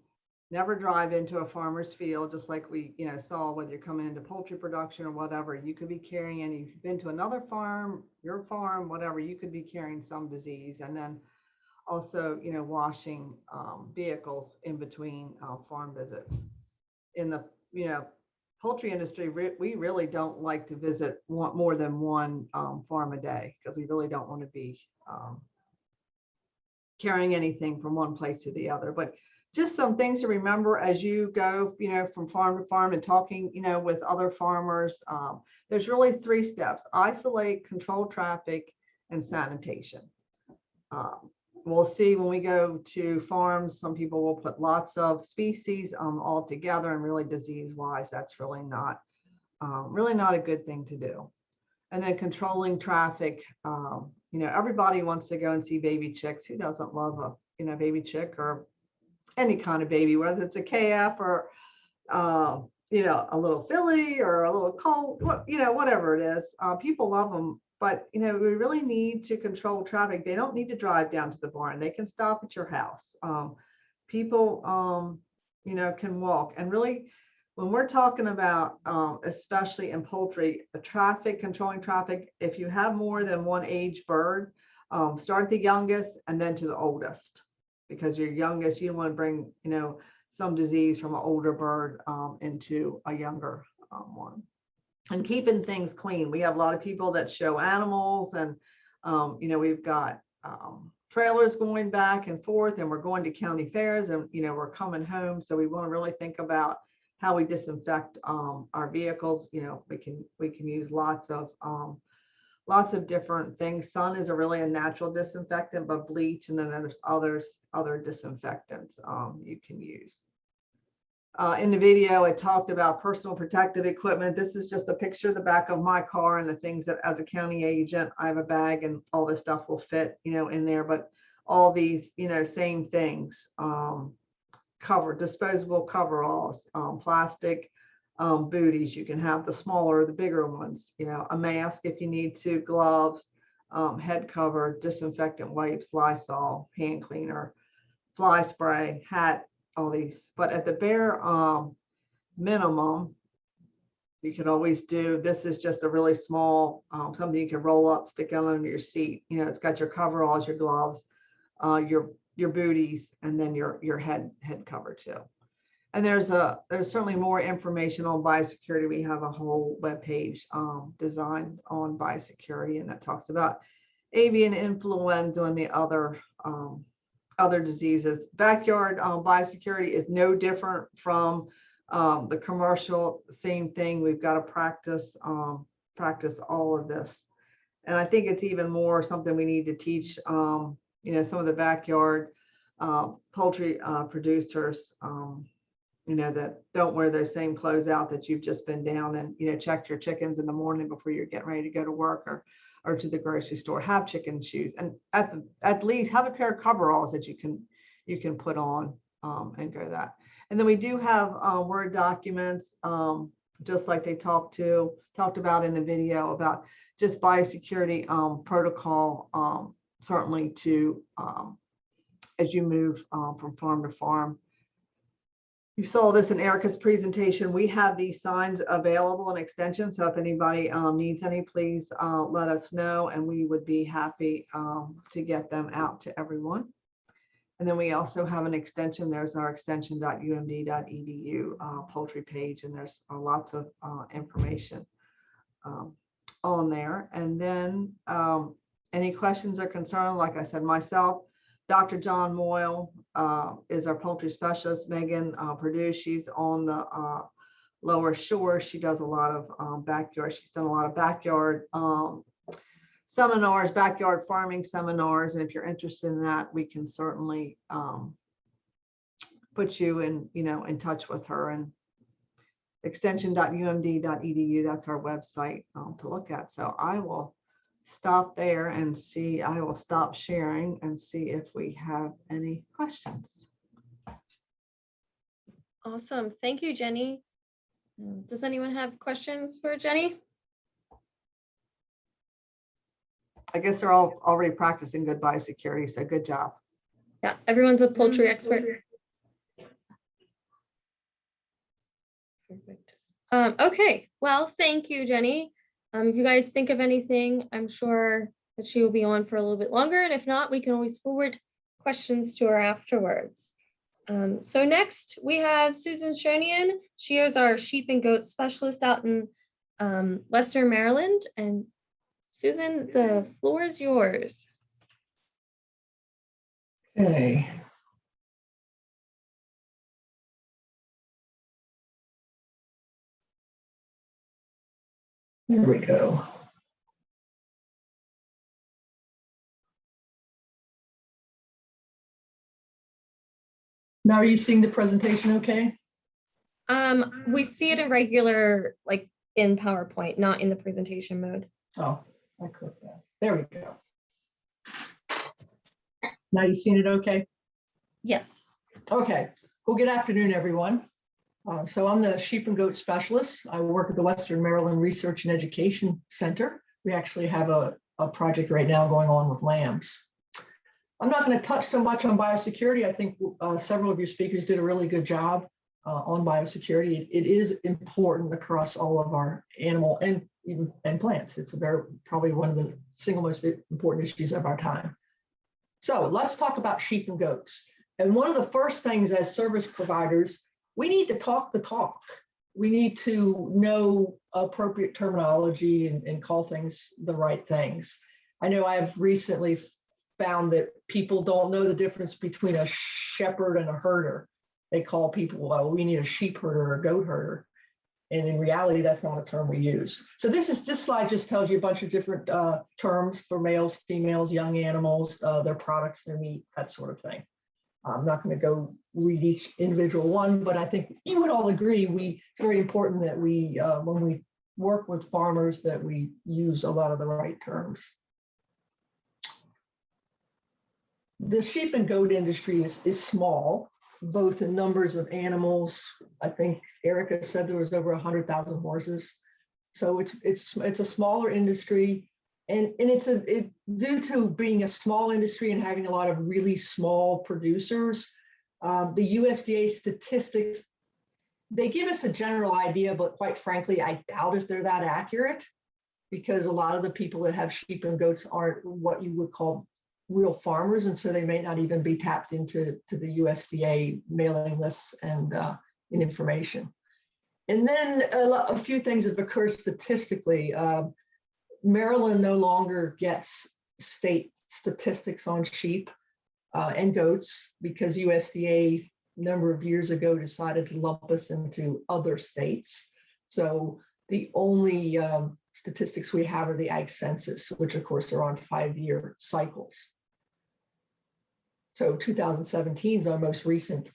E: Never drive into a farmer's field, just like we saw, whether you're coming into poultry production or whatever. You could be carrying any, if you've been to another farm, your farm, whatever, you could be carrying some disease. And then also, washing vehicles in between farm visits. In the, poultry industry, we really don't like to visit more than one farm a day, because we really don't want to be carrying anything from one place to the other. But just some things to remember as you go, from farm to farm and talking, with other farmers. There's really 3 steps: isolate, control traffic, and sanitation. we'll see when we go to farms, some people will put lots of species all together, and really disease wise, that's really not a good thing to do. And then controlling traffic. Everybody wants to go and see baby chicks. Who doesn't love a baby chick or any kind of baby, whether it's a calf or a little filly or a little colt, whatever it is. People love them, but we really need to control traffic. They don't need to drive down to the barn. They can stop at your house. People can walk. And really, when we're talking about especially in poultry, controlling traffic, if you have more than one age bird, start at the youngest and then to the oldest, because your youngest, you don't want to bring some disease from an older bird into a younger one. And keeping things clean. We have a lot of people that show animals, and we've got trailers going back and forth, and we're going to county fairs, and we're coming home. So we want to really think about how we disinfect our vehicles. We can use lots of different things. Sun is really a natural disinfectant, but bleach, and then there's other disinfectants you can use. In the video, I talked about personal protective equipment. This is just a picture of the back of my car and the things that, as a county agent, I have a bag and all this stuff will fit, in there. But all these, same things, disposable coveralls, plastic booties. You can have the smaller or the bigger ones, a mask if you need to, gloves, head cover, disinfectant wipes, Lysol, hand cleaner, fly spray, hat, all these. But at the bare minimum, you can always do, this is just a really small, something you can roll up, stick it under your seat. It's got your coveralls, your gloves, your booties, and then your head cover too. And there's certainly more information on biosecurity. We have a whole webpage designed on biosecurity, and that talks about avian influenza and the other diseases. Backyard biosecurity is no different from the commercial. Same thing. We've got to practice all of this, and I think it's even more something we need to teach. Some of the backyard poultry producers. That don't wear those same clothes out that you've just been down and, checked your chickens in the morning before you're getting ready to go to work or to the grocery store. Have chicken shoes, and at least have a pair of coveralls that you can put on and go that. And then we do have Word documents, just like they talked about in the video, about just biosecurity protocol, certainly to as you move from farm to farm. You saw this in Erica's presentation. We have these signs available in extension. So if anybody needs any, please let us know, and we would be happy to get them out to everyone. And then we also have an extension. There's our extension.umd.edu poultry page, and there's lots of information on there. And then any questions or concerns, like I said, myself, Dr. John Moyle is our poultry specialist. Megan Purdue, she's on the lower shore. She does a lot of backyard. She's done a lot of backyard seminars, backyard farming seminars. And if you're interested in that, we can certainly put you in touch with her. And extension.umd.edu, that's our website to look at. So I will stop there and see. I will stop sharing and see if we have any questions.
A: Awesome. Thank you, Jenny. Does anyone have questions for Jenny?
E: I guess they're all already practicing good biosecurity, so good job.
A: Yeah, everyone's a poultry expert. Perfect. Okay, well, thank you, Jenny. If you guys think of anything, I'm sure that she will be on for a little bit longer. And if not, we can always forward questions to her afterwards. So next we have Susan Shonian. She is our sheep and goat specialist out in Western Maryland. And Susan, the floor is yours.
G: Okay. There we go. Now, are you seeing the presentation okay?
A: We see it in regular, like in PowerPoint, not in the presentation mode.
G: Oh, I clicked that. There we go. Now you seeing it okay?
A: Yes.
G: Okay. Well, good afternoon, everyone. So I'm the sheep and goat specialist. I work at the Western Maryland Research and Education Center. We actually have a project right now going on with lambs. I'm not going to touch so much on biosecurity. I think several of your speakers did a really good job on biosecurity. It is important across all of our animal and plants. It's probably one of the single most important issues of our time. So let's talk about sheep and goats. And one of the first things as service providers, we need to talk the talk. We need to know appropriate terminology and call things the right things. I know I've recently found that people don't know the difference between a shepherd and a herder. They call people, well, we need a sheep herder or a goat herder. And in reality, that's not a term we use. So this slide just tells you a bunch of different terms for males, females, young animals, their products, their meat, that sort of thing. I'm not going to go read each individual one, but I think you would all agree it's very important that we, when we work with farmers, that we use a lot of the right terms. The sheep and goat industry is small, both in numbers of animals. I think Erica said there was over 100,000 horses. So it's a smaller industry. And it's due to being a small industry and having a lot of really small producers, the USDA statistics, they give us a general idea, but quite frankly, I doubt if they're that accurate, because a lot of the people that have sheep and goats aren't what you would call real farmers, and so they may not even be tapped into the USDA mailing lists and information. And then a few things have occurred statistically. Maryland no longer gets state statistics on sheep and goats because USDA a number of years ago decided to lump us into other states. So the only statistics we have are the ag census, which of course are on 5-year cycles. So 2017 is our most recent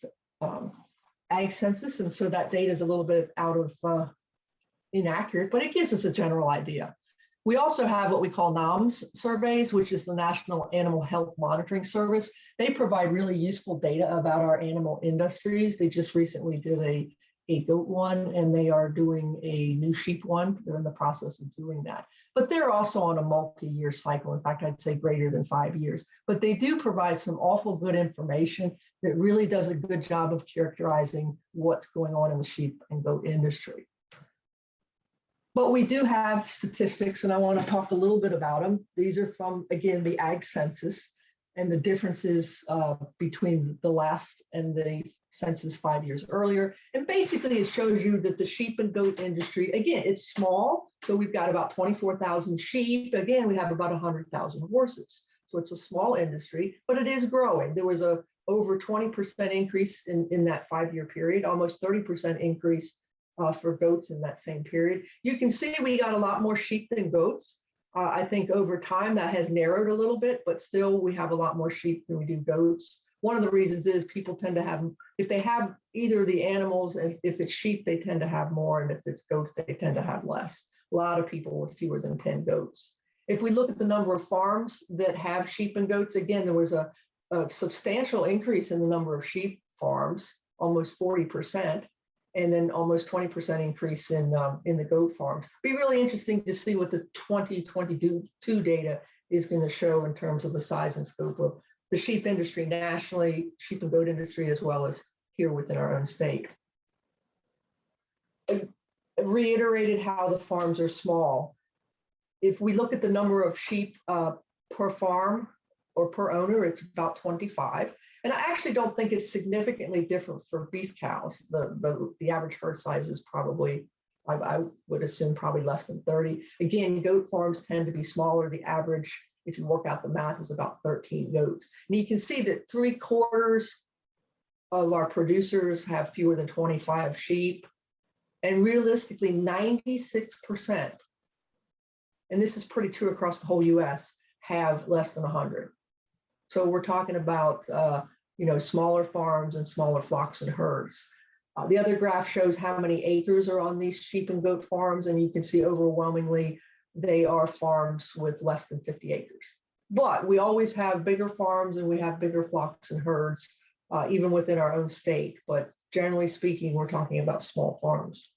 G: ag census, and so that data is a little bit out of inaccurate, but it gives us a general idea. We also have what we call NAMS surveys, which is the National Animal Health Monitoring Service. They provide really useful data about our animal industries. They just recently did a goat one, and they are doing a new sheep one. They're in the process of doing that. But they're also on a multi-year cycle. In fact, I'd say greater than 5 years. But they do provide some awful good information that really does a good job of characterizing what's going on in the sheep and goat industry. But we do have statistics, and I want to talk a little bit about them. These are from, again, the ag census and the differences between the last and the census 5 years earlier. And basically, it shows you that the sheep and goat industry, again, it's small. So we've got about 24,000 sheep. Again, we have about 100,000 horses. So it's a small industry, but it is growing. There was a over 20% increase in that 5-year period, almost 30% increase for goats in that same period. You can see we got a lot more sheep than goats. I think over time that has narrowed a little bit, but still we have a lot more sheep than we do goats. One of the reasons is people tend to have, if they have either the animals, and if it's sheep, they tend to have more, and if it's goats, they tend to have less. A lot of people with fewer than 10 goats. If we look at the number of farms that have sheep and goats, again, there was a substantial increase in the number of sheep farms, almost 40%. And then almost 20% increase in the goat farms. Be really interesting to see what the 2022 data is going to show in terms of the size and scope of the sheep industry nationally, sheep and goat industry, as well as here within our own state. I reiterated how the farms are small. If we look at the number of sheep per farm or per owner, it's about 25. And I actually don't think it's significantly different for beef cows. The average herd size is probably, I would assume, probably less than 30. Again, goat farms tend to be smaller. The average, if you work out the math, is about 13 goats. And you can see that 3/4 of our producers have fewer than 25 sheep. And realistically, 96%, and this is pretty true across the whole US, have less than 100. So we're talking about smaller farms and smaller flocks and herds. The other graph shows how many acres are on these sheep and goat farms, and you can see overwhelmingly they are farms with less than 50 acres. But we always have bigger farms and we have bigger flocks and herds, even within our own state. But generally speaking, we're talking about small farms.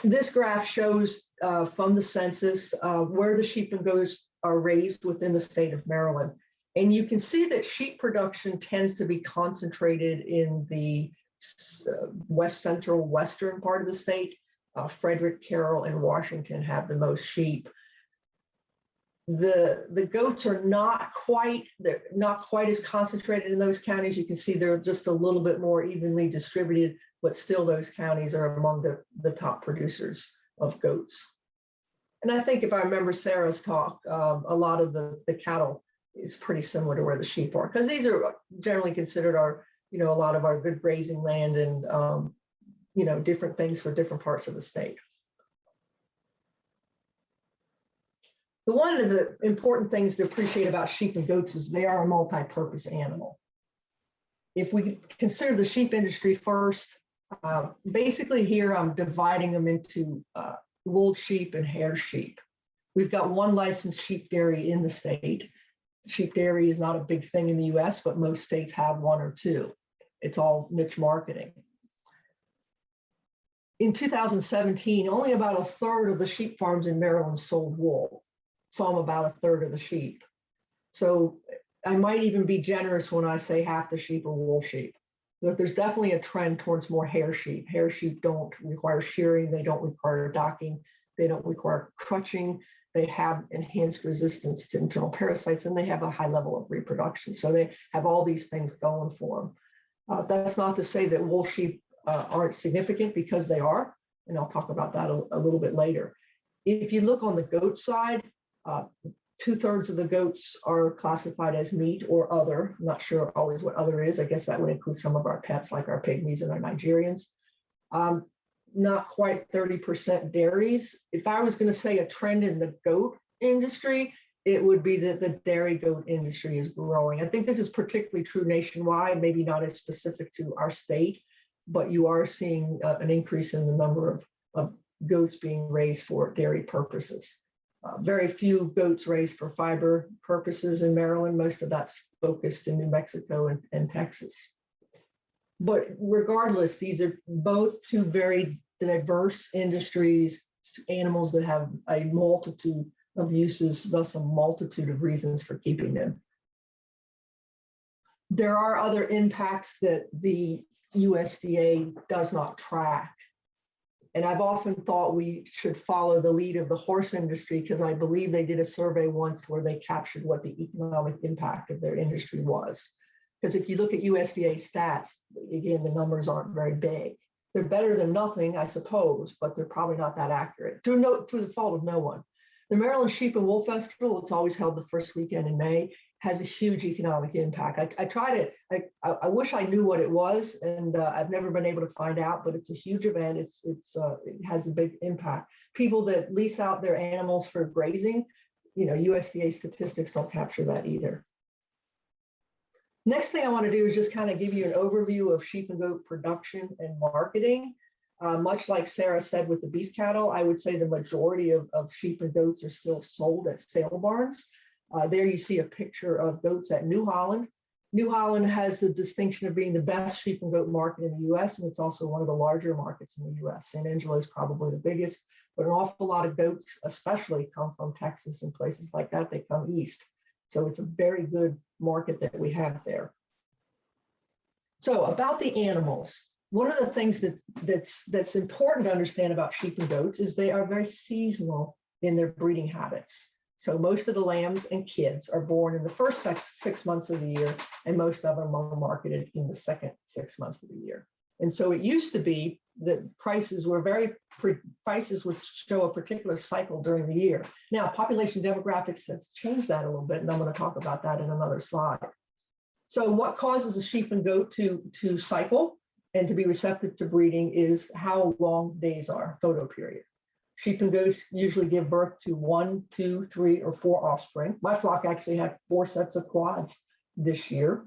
G: This graph shows from the census where the sheep and goats are raised within the state of Maryland. And you can see that sheep production tends to be concentrated in the west central western part of the state. Frederick, Carroll, and Washington have the most sheep. The goats are not quite as concentrated in those counties. You can see they're just a little bit more evenly distributed, but still those counties are among the top producers of goats. And I think if I remember Sarah's talk, a lot of the cattle is pretty similar to where the sheep are, because these are generally considered our, a lot of our good grazing land and, different things for different parts of the state. But one of the important things to appreciate about sheep and goats is they are a multi-purpose animal. If we consider the sheep industry first, basically here I'm dividing them into wool sheep and hair sheep. We've got one licensed sheep dairy in the state. Sheep dairy is not a big thing in the US, but most states have one or two. It's all niche marketing. In 2017, only about a third of the sheep farms in Maryland sold wool from about a third of the sheep. So I might even be generous when I say half the sheep are wool sheep. But there's definitely a trend towards more hair sheep. Hair sheep don't require shearing, they don't require docking, they don't require crutching, they have enhanced resistance to internal parasites, and they have a high level of reproduction. So they have all these things going for them. That's not to say that wool sheep aren't significant, because they are, and I'll talk about that a little bit later. If you look on the goat side, 2/3 of the goats are classified as meat or other. I'm not sure always what other is. I guess that would include some of our pets, like our pygmies and our Nigerians. Not quite 30% dairies. If I was going to say a trend in the goat industry, it would be that the dairy goat industry is growing. I think this is particularly true nationwide, maybe not as specific to our state, but you are seeing an increase in the number of goats being raised for dairy purposes. Very few goats raised for fiber purposes in Maryland. Most of that's focused in New Mexico and Texas. But regardless, these are both two very diverse industries, animals that have a multitude of uses, thus a multitude of reasons for keeping them. There are other impacts that the USDA does not track. And I've often thought we should follow the lead of the horse industry, because I believe they did a survey once where they captured what the economic impact of their industry was. Because if you look at USDA stats, again, the numbers aren't very big. They're better than nothing, I suppose, but they're probably not that accurate, through the fault of no one. The Maryland Sheep and Wool Festival, it's always held the first weekend in May, has a huge economic impact. I wish I knew what it was, and I've never been able to find out, but it's a huge event. It has a big impact. People that lease out their animals for grazing, USDA statistics don't capture that either. Next thing I want to do is just kind of give you an overview of sheep and goat production and marketing. Much like Sarah said with the beef cattle, I would say the majority of sheep and goats are still sold at sale barns. There you see a picture of goats at New Holland. New Holland has the distinction of being the best sheep and goat market in the US, and it's also one of the larger markets in the US. St. Angelo is probably the biggest, but an awful lot of goats especially come from Texas and places like that. They come east. So it's a very good market that we have there. So about the animals, one of the things that's important to understand about sheep and goats is they are very seasonal in their breeding habits. So most of the lambs and kids are born in the first 6 months of the year, and most of them are marketed in the second 6 months of the year. And so it used to be that prices would show a particular cycle during the year. Now, population demographics has changed that a little bit, and I'm going to talk about that in another slide. So what causes a sheep and goat to cycle and to be receptive to breeding is how long days are, photo period. Sheep and goats usually give birth to 1, 2, 3, or 4 offspring. My flock actually had 4 sets of quads this year.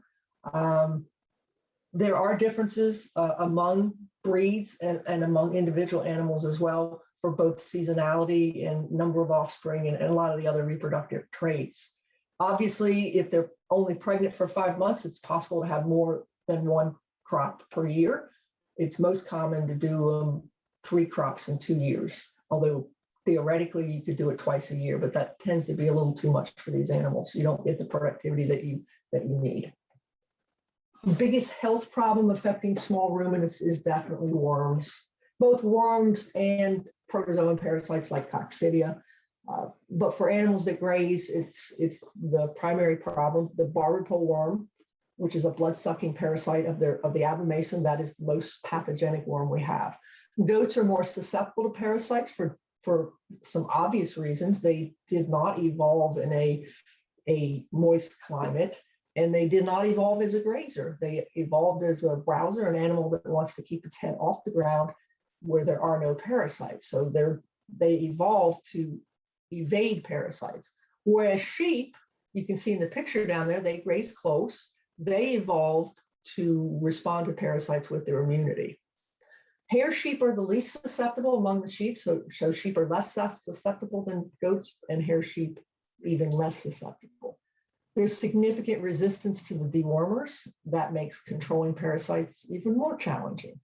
G: There are differences among breeds and among individual animals as well, for both seasonality and number of offspring and a lot of the other reproductive traits. Obviously, if they're only pregnant for 5 months, it's possible to have more than one crop per year. It's most common to do 3 crops in 2 years, although theoretically you could do it twice a year, but that tends to be a little too much for these animals. You don't get the productivity that you need. The biggest health problem affecting small ruminants is definitely worms, both worms and protozoan parasites like coccidia. But for animals that graze, it's the primary problem. The barred pole worm, which is a blood-sucking parasite of the abomasum, that is the most pathogenic worm we have. Goats are more susceptible to parasites for some obvious reasons. They did not evolve in a moist climate, and they did not evolve as a grazer. They evolved as a browser, an animal that wants to keep its head off the ground where there are no parasites. So they evolved to evade parasites. Whereas sheep, you can see in the picture down there, they graze close. They evolved to respond to parasites with their immunity. Hair sheep are the least susceptible among the sheep, so sheep are less susceptible than goats, and hair sheep even less susceptible. There's significant resistance to the dewormers. That makes controlling parasites even more challenging.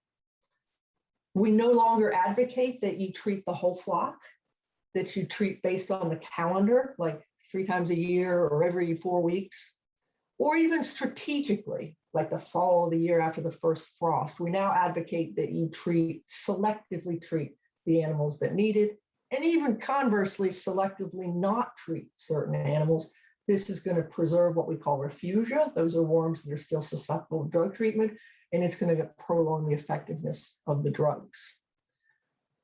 G: We no longer advocate that you treat the whole flock, that you treat based on the calendar, like 3 times a year or every 4 weeks, or even strategically, like the fall of the year after the first frost. We now advocate that you selectively treat the animals that need it, and even conversely, selectively not treat certain animals. This is going to preserve what we call refugia. Those are worms that are still susceptible to drug treatment, and it's going to prolong the effectiveness of the drugs.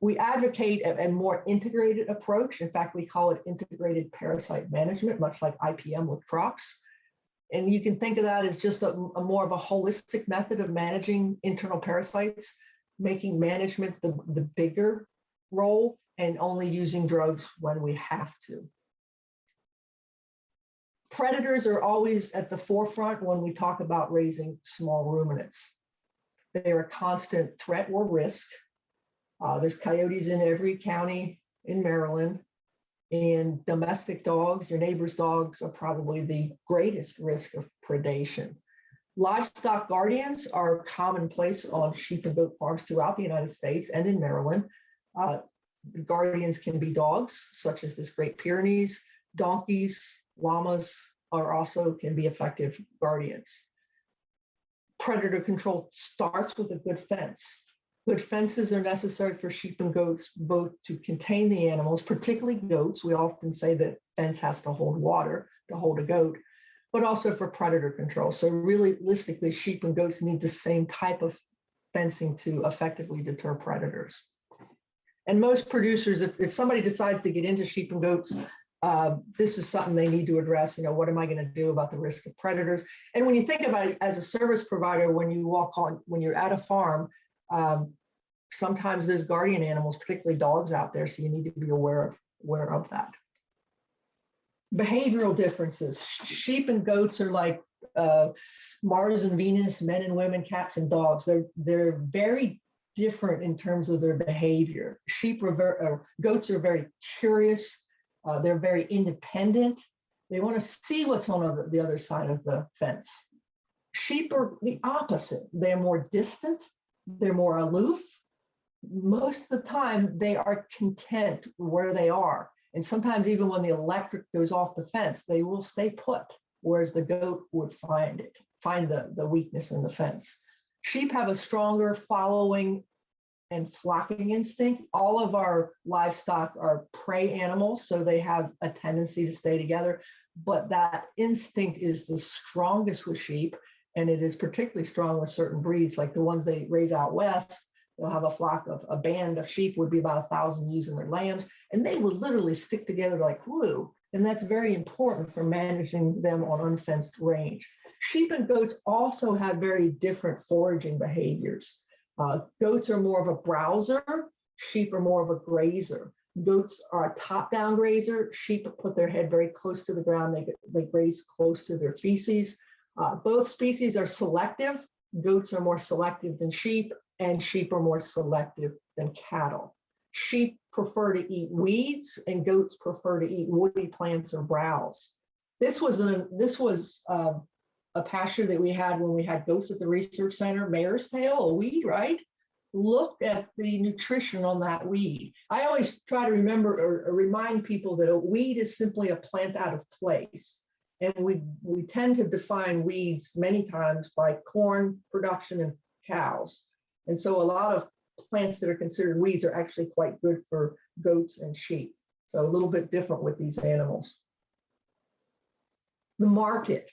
G: We advocate a more integrated approach. In fact, we call it integrated parasite management, much like IPM with crops. And you can think of that as just a more of a holistic method of managing internal parasites, making management the bigger role and only using drugs when we have to. Predators are always at the forefront when we talk about raising small ruminants. They are a constant threat or risk. There's coyotes in every county in Maryland, and domestic dogs, your neighbor's dogs, are probably the greatest risk of predation. Livestock guardians are commonplace on sheep and goat farms throughout the United States and in Maryland. The guardians can be dogs, such as this Great Pyrenees. Donkeys, llamas can be effective guardians. Predator control starts with a good fence. Good fences are necessary for sheep and goats, both to contain the animals, particularly goats. We often say that fence has to hold water to hold a goat, but also for predator control. So realistically, sheep and goats need the same type of fencing to effectively deter predators. And most producers, if somebody decides to get into sheep and goats, this is something they need to address. What am I going to do about the risk of predators? And when you think about it as a service provider, when you're at a farm, sometimes there's guardian animals, particularly dogs out there, so you need to be aware of that. Behavioral differences. Sheep and goats are like Mars and Venus, men and women, cats and dogs. They're very different in terms of their behavior. Goats are very curious. They're very independent. They want to see what's on the other side of the fence. Sheep are the opposite. They're more distant. They're more aloof. Most of the time, they are content where they are. And sometimes even when the electric goes off the fence, they will stay put, whereas the goat would find the weakness in the fence. Sheep have a stronger following and flocking instinct. All of our livestock are prey animals, so they have a tendency to stay together. But that instinct is the strongest with sheep, and it is particularly strong with certain breeds, like the ones they raise out west. They'll have a band of sheep, would be about 1,000 ewes and their lambs, and they would literally stick together like glue. And that's very important for managing them on unfenced range. Sheep and goats also have very different foraging behaviors. Goats are more of a browser. Sheep are more of a grazer. Goats are a top-down grazer. Sheep put their head very close to the ground. They graze close to their feces. Both species are selective. Goats are more selective than sheep, and sheep are more selective than cattle. Sheep prefer to eat weeds, and goats prefer to eat woody plants or browse. This was a pasture that we had when we had goats at the research center. Mare's tail, a weed, right? Look at the nutrition on that weed. I always try to remember or remind people that a weed is simply a plant out of place. And we tend to define weeds many times by corn production and cows. And so a lot of plants that are considered weeds are actually quite good for goats and sheep. So a little bit different with these animals. The market.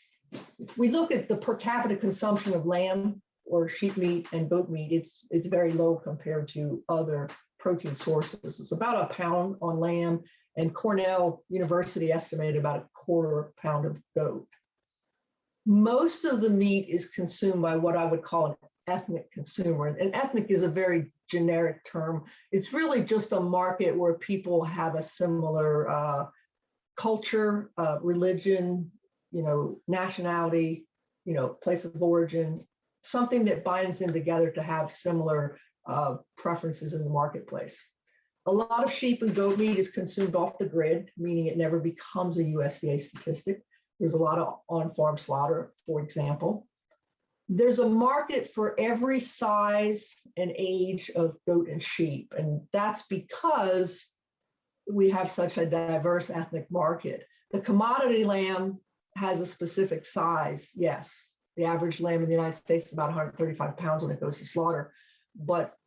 G: If we look at the per capita consumption of lamb or sheep meat and goat meat, it's very low compared to other protein sources. It's about a pound on lamb, and Cornell University estimated about a quarter pound of goat. Most of the meat is consumed by what I would call an ethnic consumer. And ethnic is a very generic term. It's really just a market where people have a similar culture, religion, nationality, place of origin, something that binds them together to have similar preferences in the marketplace. A lot of sheep and goat meat is consumed off the grid, meaning it never becomes a USDA statistic. There's a lot of on-farm slaughter, for example. There's a market for every size and age of goat and sheep, and that's because we have such a diverse ethnic market. The commodity lamb has a specific size, yes. The average lamb in the United States is about 135 pounds when it goes to slaughter. But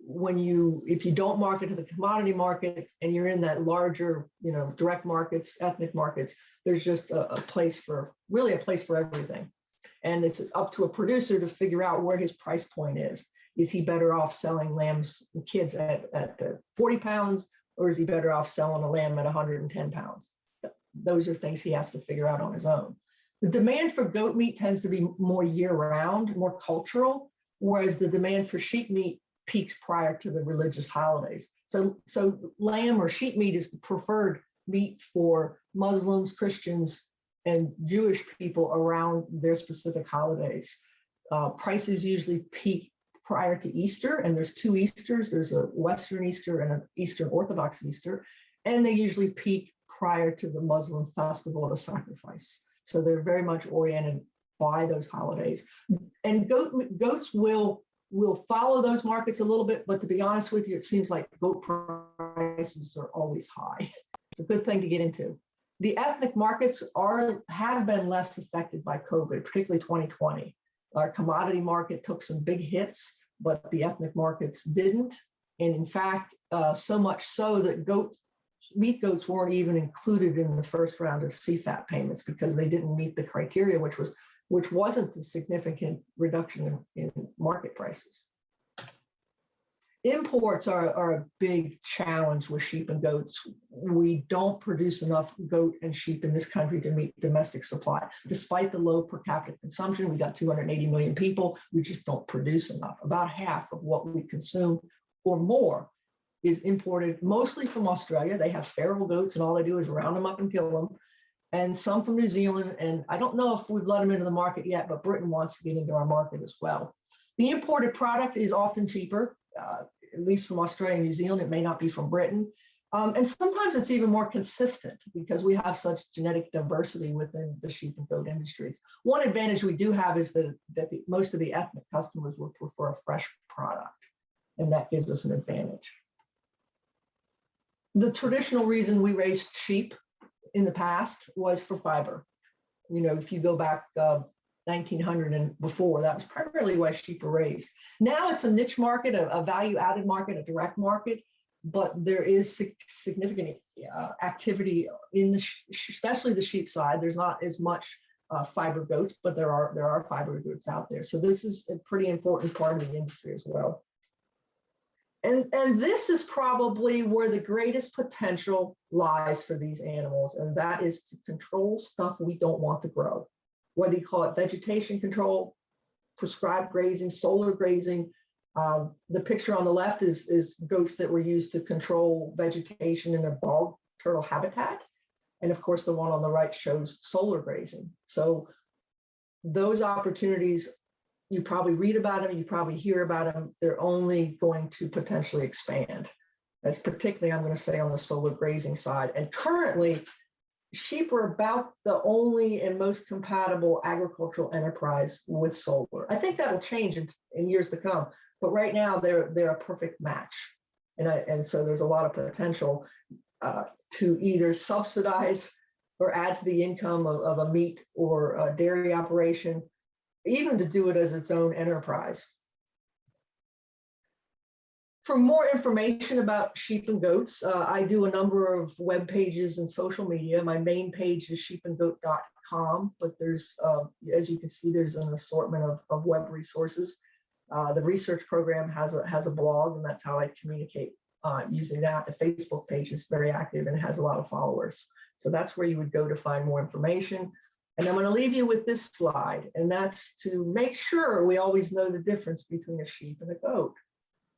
G: if you don't market to the commodity market and you're in that larger, direct markets, ethnic markets, there's just a place for everything. And it's up to a producer to figure out where his price point is. Is he better off selling lambs and kids at 40 pounds, or is he better off selling a lamb at 110 pounds? Those are things he has to figure out on his own. The demand for goat meat tends to be more year-round, more cultural, whereas the demand for sheep meat peaks prior to the religious holidays. So lamb or sheep meat is the preferred meat for Muslims, Christians, and Jewish people around their specific holidays. Prices usually peak prior to Easter, and there's two Easters. There's a Western Easter and an Eastern Orthodox Easter, and they usually peak prior to the Muslim festival of the sacrifice. So they're very much oriented by those holidays. And goats will follow those markets a little bit, but to be honest with you, it seems like goat prices are always high. It's a good thing to get into. The ethnic markets have been less affected by COVID, particularly 2020. Our commodity market took some big hits, but the ethnic markets didn't. And in fact, so much so that meat goats weren't even included in the first round of CFAP payments because they didn't meet the criteria, which wasn't a significant reduction in market prices. Imports are a big challenge with sheep and goats. We don't produce enough goat and sheep in this country to meet domestic supply. Despite the low per capita consumption, we got 280 million people, we just don't produce enough. About half of what we consume or more is imported, mostly from Australia. They have feral goats and all they do is round them up and kill them. And some from New Zealand. And I don't know if we've let them into the market yet, but Britain wants to get into our market as well. The imported product is often cheaper, at least from Australia and New Zealand. It may not be from Britain. And sometimes it's even more consistent because we have such genetic diversity within the sheep and goat industries. One advantage we do have is that most of the ethnic customers will prefer a fresh product, and that gives us an advantage. The traditional reason we raised sheep in the past was for fiber. If you go back 1900 and before, that was primarily why sheep were raised. Now it's a niche market, a value-added market, a direct market, but there is significant activity in especially the sheep side. There's not as much fiber goats, but there are fiber goats out there. So this is a pretty important part of the industry as well. And this is probably where the greatest potential lies for these animals, and that is to control stuff we don't want to grow. Whether you call it vegetation control, prescribed grazing, solar grazing. The picture on the left is goats that were used to control vegetation in a bog turtle habitat. And of course, the one on the right shows solar grazing. So those opportunities, you probably read about them, you probably hear about them, they're only going to potentially expand. That's particularly, I'm going to say, on the solar grazing side. And currently, sheep are about the only and most compatible agricultural enterprise with solar. I think that will change in years to come, but right now they're a perfect match. And so there's a lot of potential to either subsidize or add to the income of a meat or a dairy operation, even to do it as its own enterprise. For more information about sheep and goats, I do a number of web pages and social media. My main page is sheepandgoat.com, but there's, as you can see, there's an assortment of web resources. The research program has a blog, and that's how I communicate using that. The Facebook page is very active and has a lot of followers. So that's where you would go to find more information. And I'm going to leave you with this slide, and that's to make sure we always know the difference between a sheep and a goat.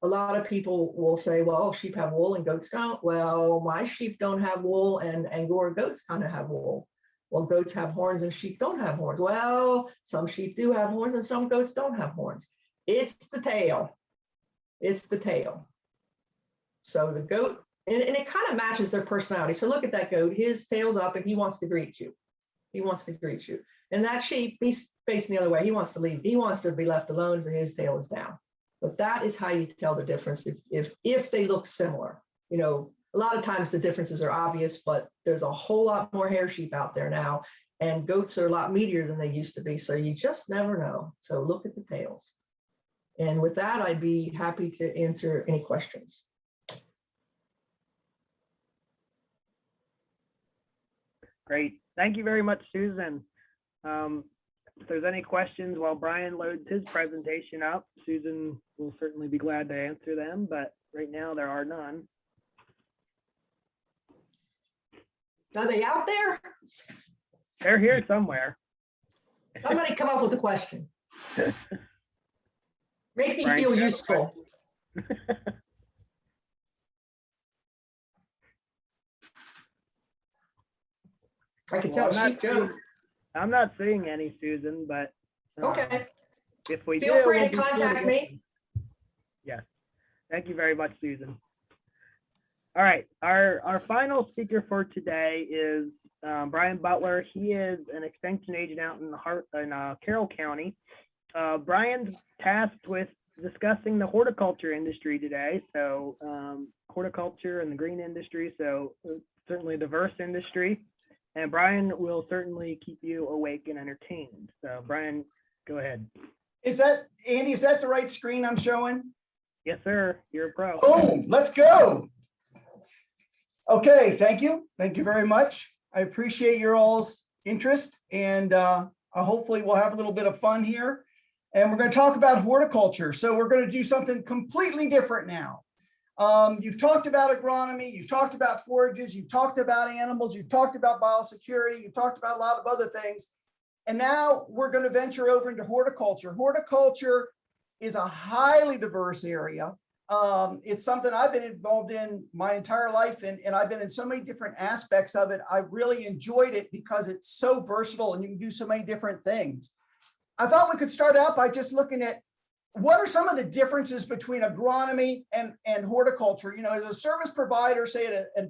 G: A lot of people will say, well, sheep have wool and goats don't. Well, my sheep don't have wool, and Angora goats kind of have wool. Well, goats have horns and sheep don't have horns. Well, some sheep do have horns and some goats don't have horns. It's the tail. It's the tail. So the goat, and it kind of matches their personality. So look at that goat. His tail's up and he wants to greet you. He wants to greet you. And that sheep, he's facing the other way. He wants to leave. He wants to be left alone, so his tail is down. But that is how you tell the difference if they look similar. You know, a lot of times the differences are obvious, but there's a whole lot more hair sheep out there now, and goats are a lot meatier than they used to be. So you just never know. So look at the tails. And with that, I'd be happy to answer any questions.
B: Great. Thank you very much, Susan. If there's any questions while Brian loads his presentation up, Susan will certainly be glad to answer them, but right now there are none.
G: Are they out there?
B: They're here somewhere.
G: Somebody come up with a question. Make me
B: Brian,
G: feel
B: do you have a
G: useful. I can tell sheep joke.
B: I'm not seeing any, Susan, but
G: Okay.
B: if we
G: Feel
B: do,
G: free
B: we'll
G: to
B: be sure
G: contact
B: get
G: me.
B: them. Yes. Thank you very much, Susan. All right. Our final speaker for today is Brian Butler. He is an extension agent out in Carroll County. Brian's tasked with discussing the horticulture industry today. So horticulture and the green industry. So certainly a diverse industry. And Brian will certainly keep you awake and entertained. So Brian, go ahead.
H: Is that, Andy, is that the right screen I'm showing?
B: Yes, sir. You're a pro.
H: Boom, let's go. Okay, thank you. Thank you very much. I appreciate your all's interest, and hopefully we'll have a little bit of fun here. And we're going to talk about horticulture. So we're going to do something completely different now. You've talked about agronomy, you've talked about forages, you've talked about animals, you've talked about biosecurity, you've talked about a lot of other things. And now we're going to venture over into horticulture. Horticulture is a highly diverse area. It's something I've been involved in my entire life, and I've been in so many different aspects of it. I really enjoyed it because it's so versatile and you can do so many different things. I thought we could start out by just looking at what are some of the differences between agronomy and horticulture. You know, as a service provider, say at a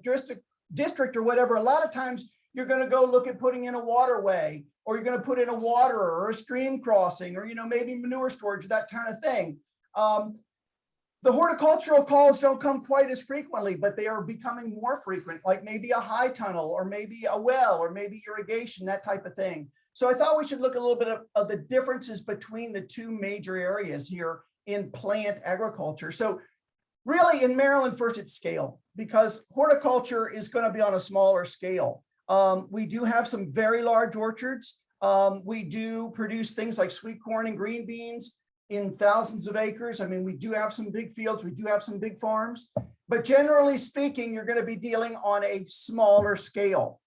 H: district or whatever, a lot of times you're going to go look at putting in a waterway, or you're going to put in a waterer or a stream crossing, or, you know, maybe manure storage, that kind of thing. The horticultural calls don't come quite as frequently, but they are becoming more frequent, like maybe a high tunnel, or maybe a well, or maybe irrigation, that type of thing. So I thought we should look a little bit of the differences between the two major areas here in plant agriculture. So really in Maryland, first it's scale, because horticulture is going to be on a smaller scale. We do have some very large orchards. We do produce things like sweet corn and green beans in thousands of acres. I mean, we do have some big fields, we do have some big farms, but generally speaking, you're going to be dealing on a smaller scale.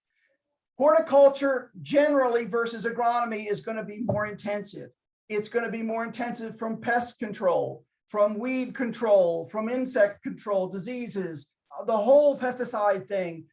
H: Horticulture generally versus agronomy is going to be more intensive. It's going to be more intensive from pest control, from weed control, from insect control, diseases, the whole pesticide thing.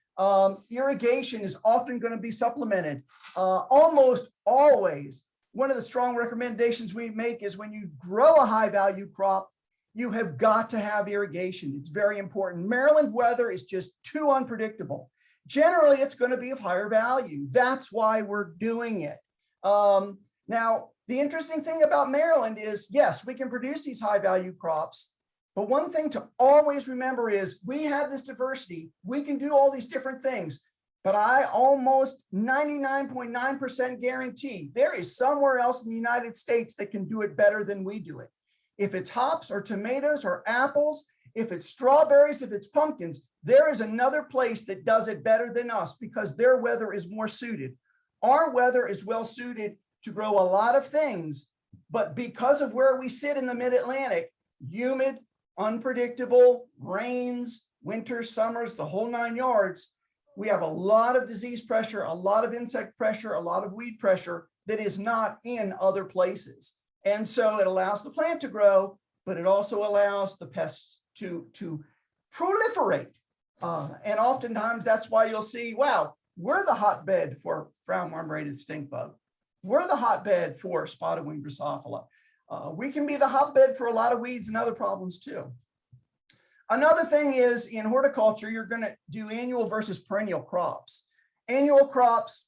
H: Irrigation is often going to be supplemented. Almost always, one of the strong recommendations we make is when you grow a high value crop, you have got to have irrigation. It's very important. Maryland weather is just too unpredictable. Generally, it's going to be of higher value. That's why we're doing it. Now, the interesting thing about Maryland is, yes, we can produce these high value crops, but one thing to always remember is we have this diversity. We can do all these different things, but I almost 99.9% guarantee there is somewhere else in the United States that can do it better than we do it. If it's hops or tomatoes or apples, if it's strawberries, if it's pumpkins, there is another place that does it better than us because their weather is more suited. Our weather is well suited to grow a lot of things, but because of where we sit in the mid-Atlantic, humid, unpredictable, rains, winters, summers, the whole 9 yards, we have a lot of disease pressure, a lot of insect pressure, a lot of weed pressure that is not in other places. And so it allows the plant to grow, but it also allows the pests to proliferate. And oftentimes that's why you'll see, wow, we're the hotbed for brown worm-rated stink bug. We're the hotbed for spotted wing Drosophila. We can be the hotbed for a lot of weeds and other problems too. Another thing is in horticulture, you're going to do annual versus perennial crops. Annual crops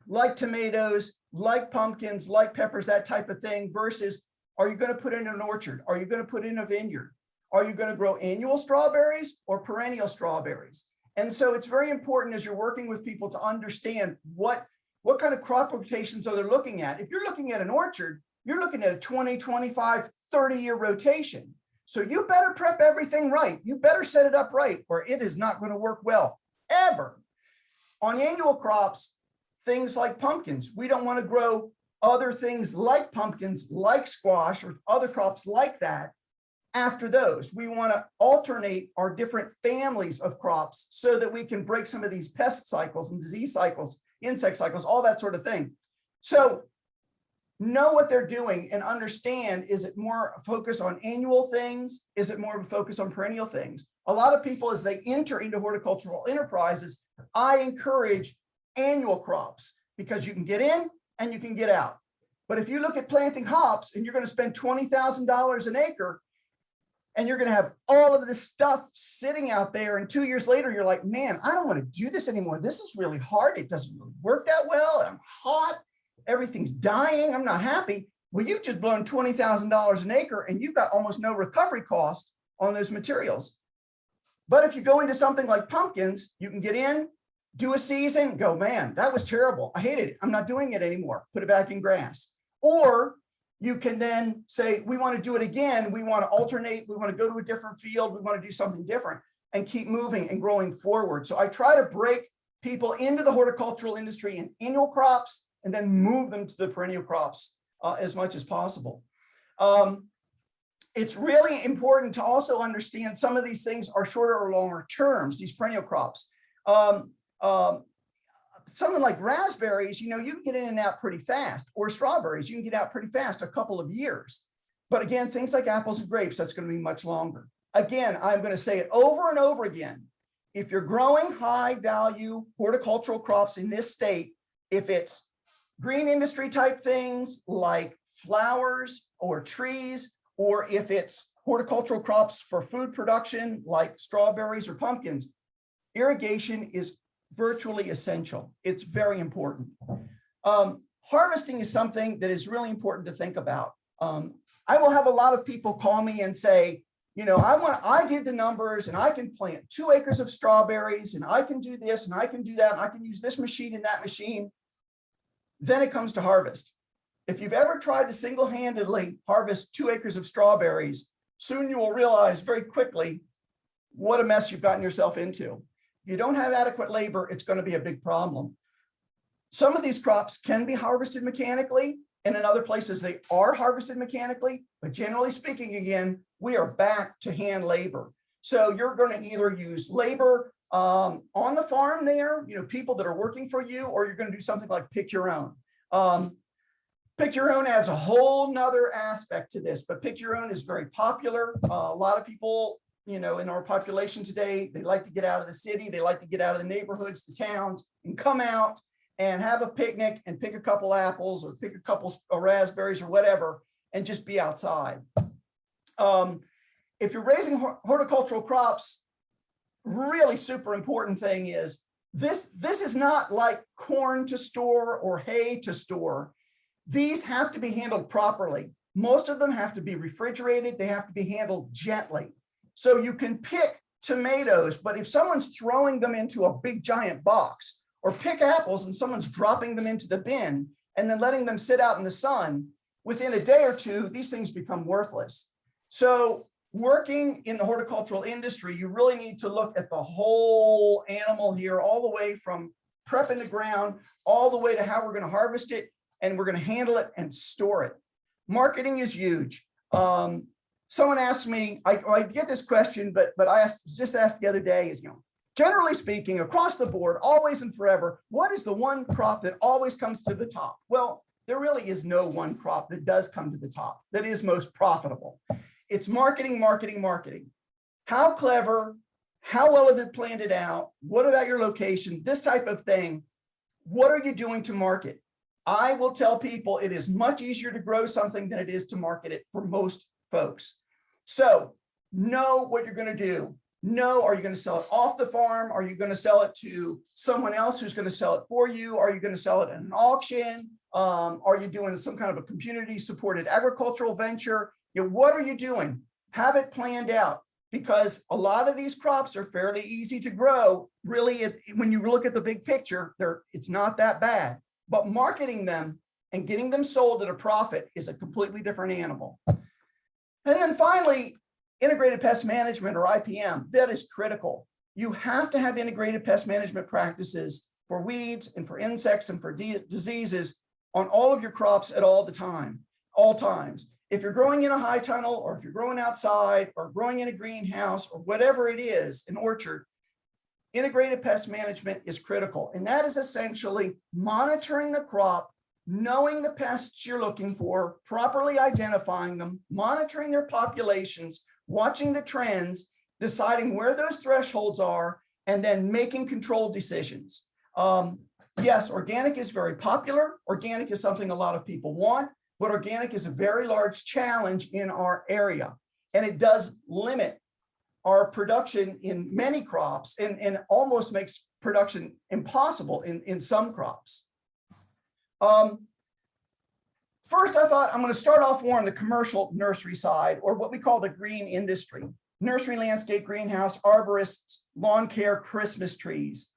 H: like tomatoes, like pumpkins, like peppers, that type of thing, versus are you going to put in an orchard? Are you going to put in a vineyard? Are you going to grow annual strawberries or perennial strawberries? And so it's very important as you're working with people to understand what kind of crop rotations are they looking at. If you're looking at an orchard, you're looking at a 20, 25, 30-year rotation. So you better prep everything right. You better set it up right, or it is not going to work well, ever. On annual crops, things like pumpkins, we don't want to grow other things like pumpkins, like squash, or other crops like that after those. We want to alternate our different families of crops so that we can break some of these pest cycles and disease cycles, insect cycles, all that sort of thing. So know what they're doing and understand, is it more a focus on annual things? Is it more of a focus on perennial things? A lot of people, as they enter into horticultural enterprises, I encourage annual crops because you can get in and you can get out. But if you look at planting hops and you're going to spend $20,000 an acre and you're going to have all of this stuff sitting out there, and 2 years later, you're like, man, I don't want to do this anymore. This is really hard. It doesn't really work that well. I'm hot. Everything's dying. I'm not happy. Well, you've just blown $20,000 an acre and you've got almost no recovery cost on those materials. But if you go into something like pumpkins, you can get in, do a season, go, man, that was terrible. I hated it. I'm not doing it anymore. Put it back in grass. Or you can then say, we want to do it again. We want to alternate. We want to go to a different field. We want to do something different and keep moving and growing forward. So I try to break people into the horticultural industry in annual crops and then move them to the perennial crops as much as possible. It's really important to also understand some of these things are shorter or longer terms, these perennial crops. Something like raspberries, you can get in and out pretty fast, or strawberries, you can get out pretty fast, a couple of years. But again, things like apples and grapes, that's going to be much longer. Again, I'm going to say it over and over again. If you're growing high value horticultural crops in this state, if it's green industry type things like flowers or trees, or if it's horticultural crops for food production like strawberries or pumpkins, irrigation is virtually essential. It's very important. Harvesting is something that is really important to think about. I will have a lot of people call me and say, I did the numbers and I can plant 2 acres of strawberries and I can do this and I can do that and I can use this machine and that machine. Then it comes to harvest. If you've ever tried to single-handedly harvest 2 acres of strawberries, soon you will realize very quickly what a mess you've gotten yourself into. If you don't have adequate labor, it's going to be a big problem. Some of these crops can be harvested mechanically, and in other places they are harvested mechanically, but generally speaking, again, we are back to hand labor. So you're going to either use labor on the farm there, people that are working for you, or you're going to do something like pick your own. Pick your own adds a whole nother aspect to this, but pick your own is very popular. A lot of people, in our population today, they like to get out of the city, they like to get out of the neighborhoods, the towns, and come out and have a picnic and pick a couple apples or pick a couple of raspberries or whatever, and just be outside. If you're raising horticultural crops, really super important thing is this is not like corn to store or hay to store. These have to be handled properly. Most of them have to be refrigerated. They have to be handled gently. So you can pick tomatoes, but if someone's throwing them into a big giant box, or pick apples and someone's dropping them into the bin and then letting them sit out in the sun, within a day or two, these things become worthless. So working in the horticultural industry, you really need to look at the whole animal here, all the way from prepping the ground, all the way to how we're going to harvest it, and we're going to handle it and store it. Marketing is huge. Someone asked me, I get this question, but I just asked the other day, is, generally speaking, across the board, always and forever, what is the one crop that always comes to the top? Well, there really is no one crop that does come to the top, that is most profitable. It's marketing, marketing, marketing. How clever, how well have you planned it out? What about your location? This type of thing. What are you doing to market? I will tell people it is much easier to grow something than it is to market it for most folks. So know what you're going to do. Know, are you going to sell it off the farm? Are you going to sell it to someone else who's going to sell it for you? Are you going to sell it at an auction? Are you doing some kind of a community supported agricultural venture? What are you doing? Have it planned out, because a lot of these crops are fairly easy to grow. Really, when you look at the big picture, it's not that bad. But marketing them and getting them sold at a profit is a completely different animal. And then finally, integrated pest management, or IPM, that is critical. You have to have integrated pest management practices for weeds and for insects and for diseases on all of your crops at all times. If you're growing in a high tunnel, or if you're growing outside, or growing in a greenhouse, or whatever it is, an orchard, integrated pest management is critical. And that is essentially monitoring the crop, knowing the pests you're looking for, properly identifying them, monitoring their populations, watching the trends, deciding where those thresholds are, and then making controlled decisions. Yes, organic is very popular. Organic is something a lot of people want, but organic is a very large challenge in our area. And it does limit our production in many crops, and almost makes production impossible in some crops. First, I thought I'm going to start off more on the commercial nursery side, or what we call the green industry. Nursery, landscape, greenhouse, arborists, lawn care, Christmas trees.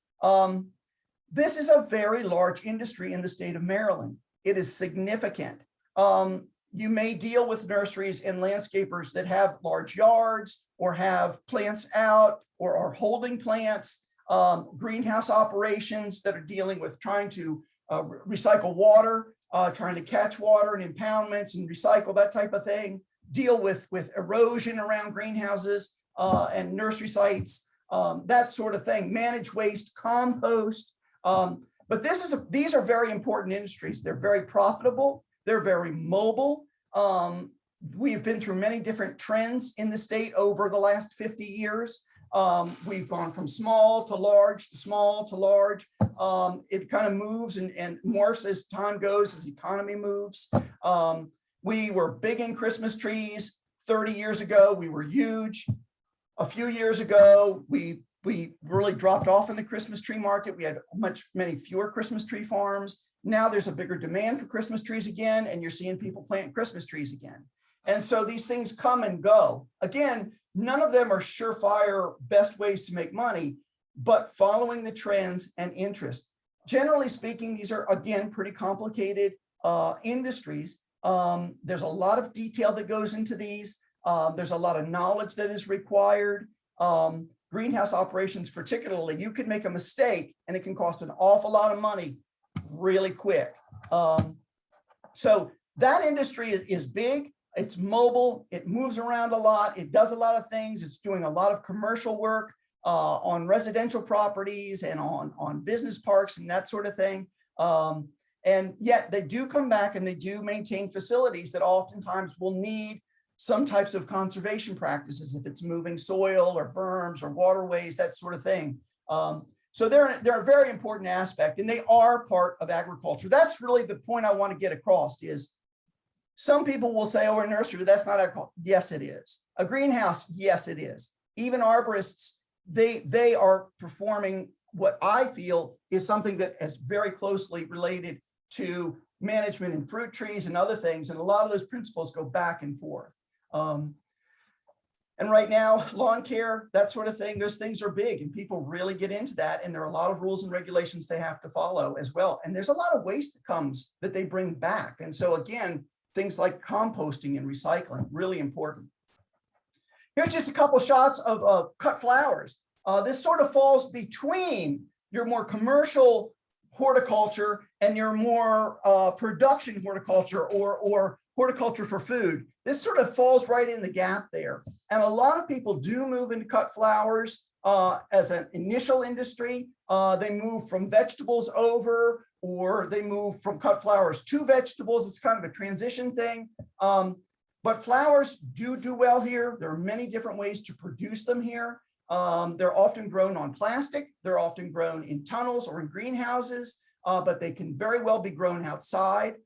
H: This is a very large industry in the state of Maryland. It is significant. You may deal with nurseries and landscapers that have large yards, or have plants out, or are holding plants, greenhouse operations that are dealing with trying to recycle water, trying to catch water in impoundments and recycle, that type of thing, deal with erosion around greenhouses and nursery sites, that sort of thing, manage waste, compost. But these are very important industries. They're very profitable. They're very mobile. We've been through many different trends in the state over the last 50 years. We've gone from small to large to small to large. It kind of moves and morphs as time goes, as the economy moves. We were big in Christmas trees 30 years ago. We were huge. A few years ago, we really dropped off in the Christmas tree market. We had many fewer Christmas tree farms. Now there's a bigger demand for Christmas trees again, and you're seeing people planting Christmas trees again. And so these things come and go. Again, none of them are surefire best ways to make money, but following the trends and interest. Generally speaking, these are, again, pretty complicated industries. There's a lot of detail that goes into these. There's a lot of knowledge that is required. Greenhouse operations particularly, you can make a mistake and it can cost an awful lot of money really quick. So that industry is big. It's mobile. It moves around a lot. It does a lot of things. It's doing a lot of commercial work on residential properties and on business parks and that sort of thing. And yet they do come back and they do maintain facilities that oftentimes will need some types of conservation practices, if it's moving soil or berms or waterways, that sort of thing. So they're a very important aspect, and they are part of agriculture. That's really the point I want to get across is some people will say, oh, a nursery, that's not agriculture. Yes, it is. A greenhouse, yes, it is. Even arborists, they are performing what I feel is something that is very closely related to management in fruit trees and other things. And a lot of those principles go back and forth. And right now, lawn care, that sort of thing, those things are big and people really get into that. And there are a lot of rules and regulations they have to follow as well. And there's a lot of waste that comes that they bring back. And so again, things like composting and recycling, really important. Here's just a couple shots of cut flowers. This sort of falls between your more commercial horticulture and your more production horticulture or horticulture for food. This sort of falls right in the gap there. And a lot of people do move into cut flowers as an initial industry. They move from vegetables over, or they move from cut flowers to vegetables. It's kind of a transition thing. But flowers do well here. There are many different ways to produce them here. They're often grown on plastic. They're often grown in tunnels or in greenhouses, but they can very well be grown outside.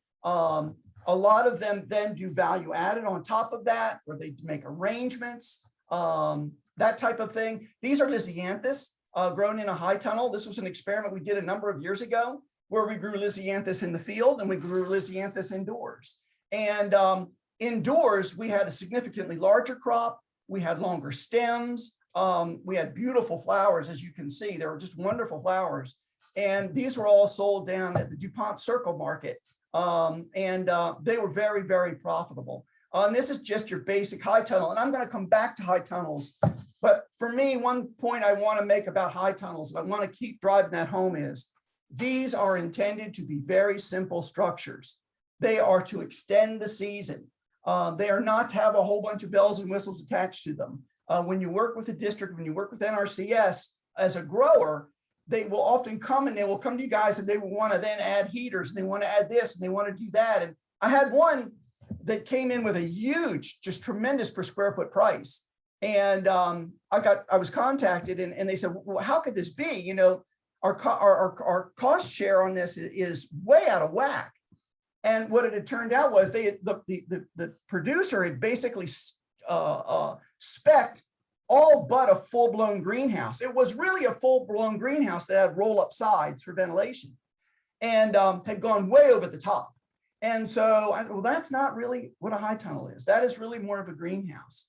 H: A lot of them then do value added on top of that, where they make arrangements, that type of thing. These are Lisianthus grown in a high tunnel. This was an experiment we did a number of years ago where we grew Lisianthus in the field and we grew Lisianthus indoors. And indoors, we had a significantly larger crop. We had longer stems. We had beautiful flowers, as you can see. They were just wonderful flowers. And these were all sold down at the DuPont Circle Market. They were very, very profitable. And this is just your basic high tunnel. And I'm going to come back to high tunnels. But for me, one point I want to make about high tunnels, and I want to keep driving that home, is these are intended to be very simple structures. They are to extend the season. They are not to have a whole bunch of bells and whistles attached to them. When you work with the district, when you work with NRCS as a grower, they will often come and they will come to you guys and they will want to then add heaters and they want to add this and they want to do that. And I had one that came in with a huge, just tremendous per square foot price. And I was contacted and they said, well, how could this be? You know, our cost share on this is way out of whack. And what it had turned out was the producer had basically spec'd all but a full-blown greenhouse. It was really a full-blown greenhouse that had roll-up sides for ventilation and had gone way over the top. And so, well, that's not really what a high tunnel is. That is really more of a greenhouse.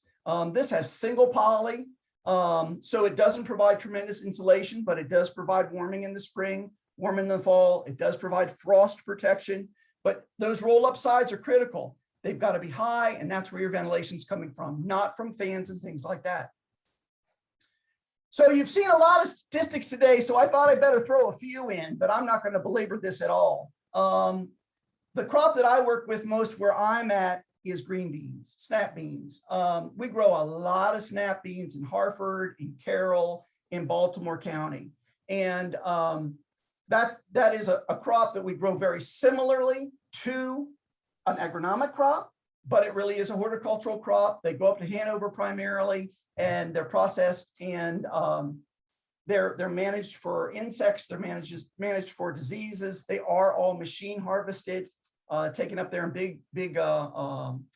H: This has single poly, so it doesn't provide tremendous insulation, but it does provide warming in the spring, warm in the fall. It does provide frost protection, but those roll-up sides are critical. They've got to be high, and that's where your ventilation is coming from, not from fans and things like that. So you've seen a lot of statistics today, so I thought I'd better throw a few in, but I'm not going to belabor this at all. The crop that I work with most where I'm at is green beans, snap beans. We grow a lot of snap beans in Hartford, in Carroll, in Baltimore County. And that is a crop that we grow very similarly to an agronomic crop, but it really is a horticultural crop. They go up to Hanover primarily, and they're processed, and they're managed for insects. They're managed for diseases. They are all machine harvested, taken up there in big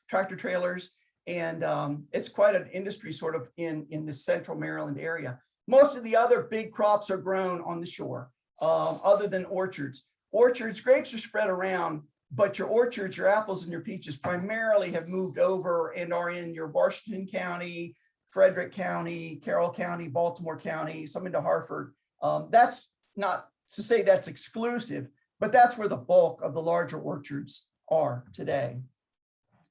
H: tractor trailers, and it's quite an industry sort of in the central Maryland area. Most of the other big crops are grown on the shore, other than orchards. Grapes are spread around, but your orchards, your apples and your peaches primarily have moved over and are in your Washington County, Frederick County, Carroll County, Baltimore County, some into Hartford. That's not to say that's exclusive, but that's where the bulk of the larger orchards are today.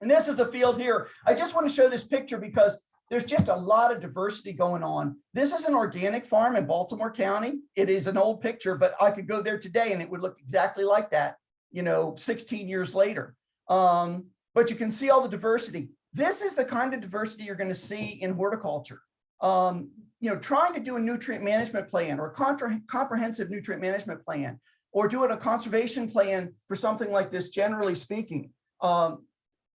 H: And this is a field here. I just want to show this picture because there's just a lot of diversity going on. This is an organic farm in Baltimore County. It is an old picture, but I could go there today and it would look exactly like that, 16 years later. But you can see all the diversity. This is the kind of diversity you're going to see in horticulture. Trying to do a nutrient management plan or a comprehensive nutrient management plan, or doing a conservation plan for something like this, generally speaking,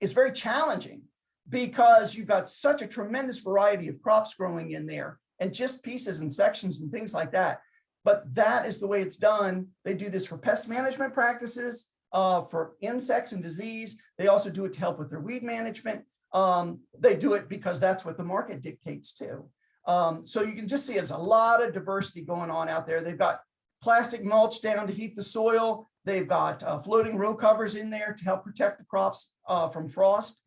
H: is very challenging because you've got such a tremendous variety of crops growing in there and just pieces and sections and things like that. but that is the way it's done. They do this for pest management practices, for insects and disease. They also do it to help with their weed management. They do it because that's what the market dictates too. So you can just see there's a lot of diversity going on out there. They've got plastic mulch down to heat the soil. They've got floating row covers in there to help protect the crops from frost.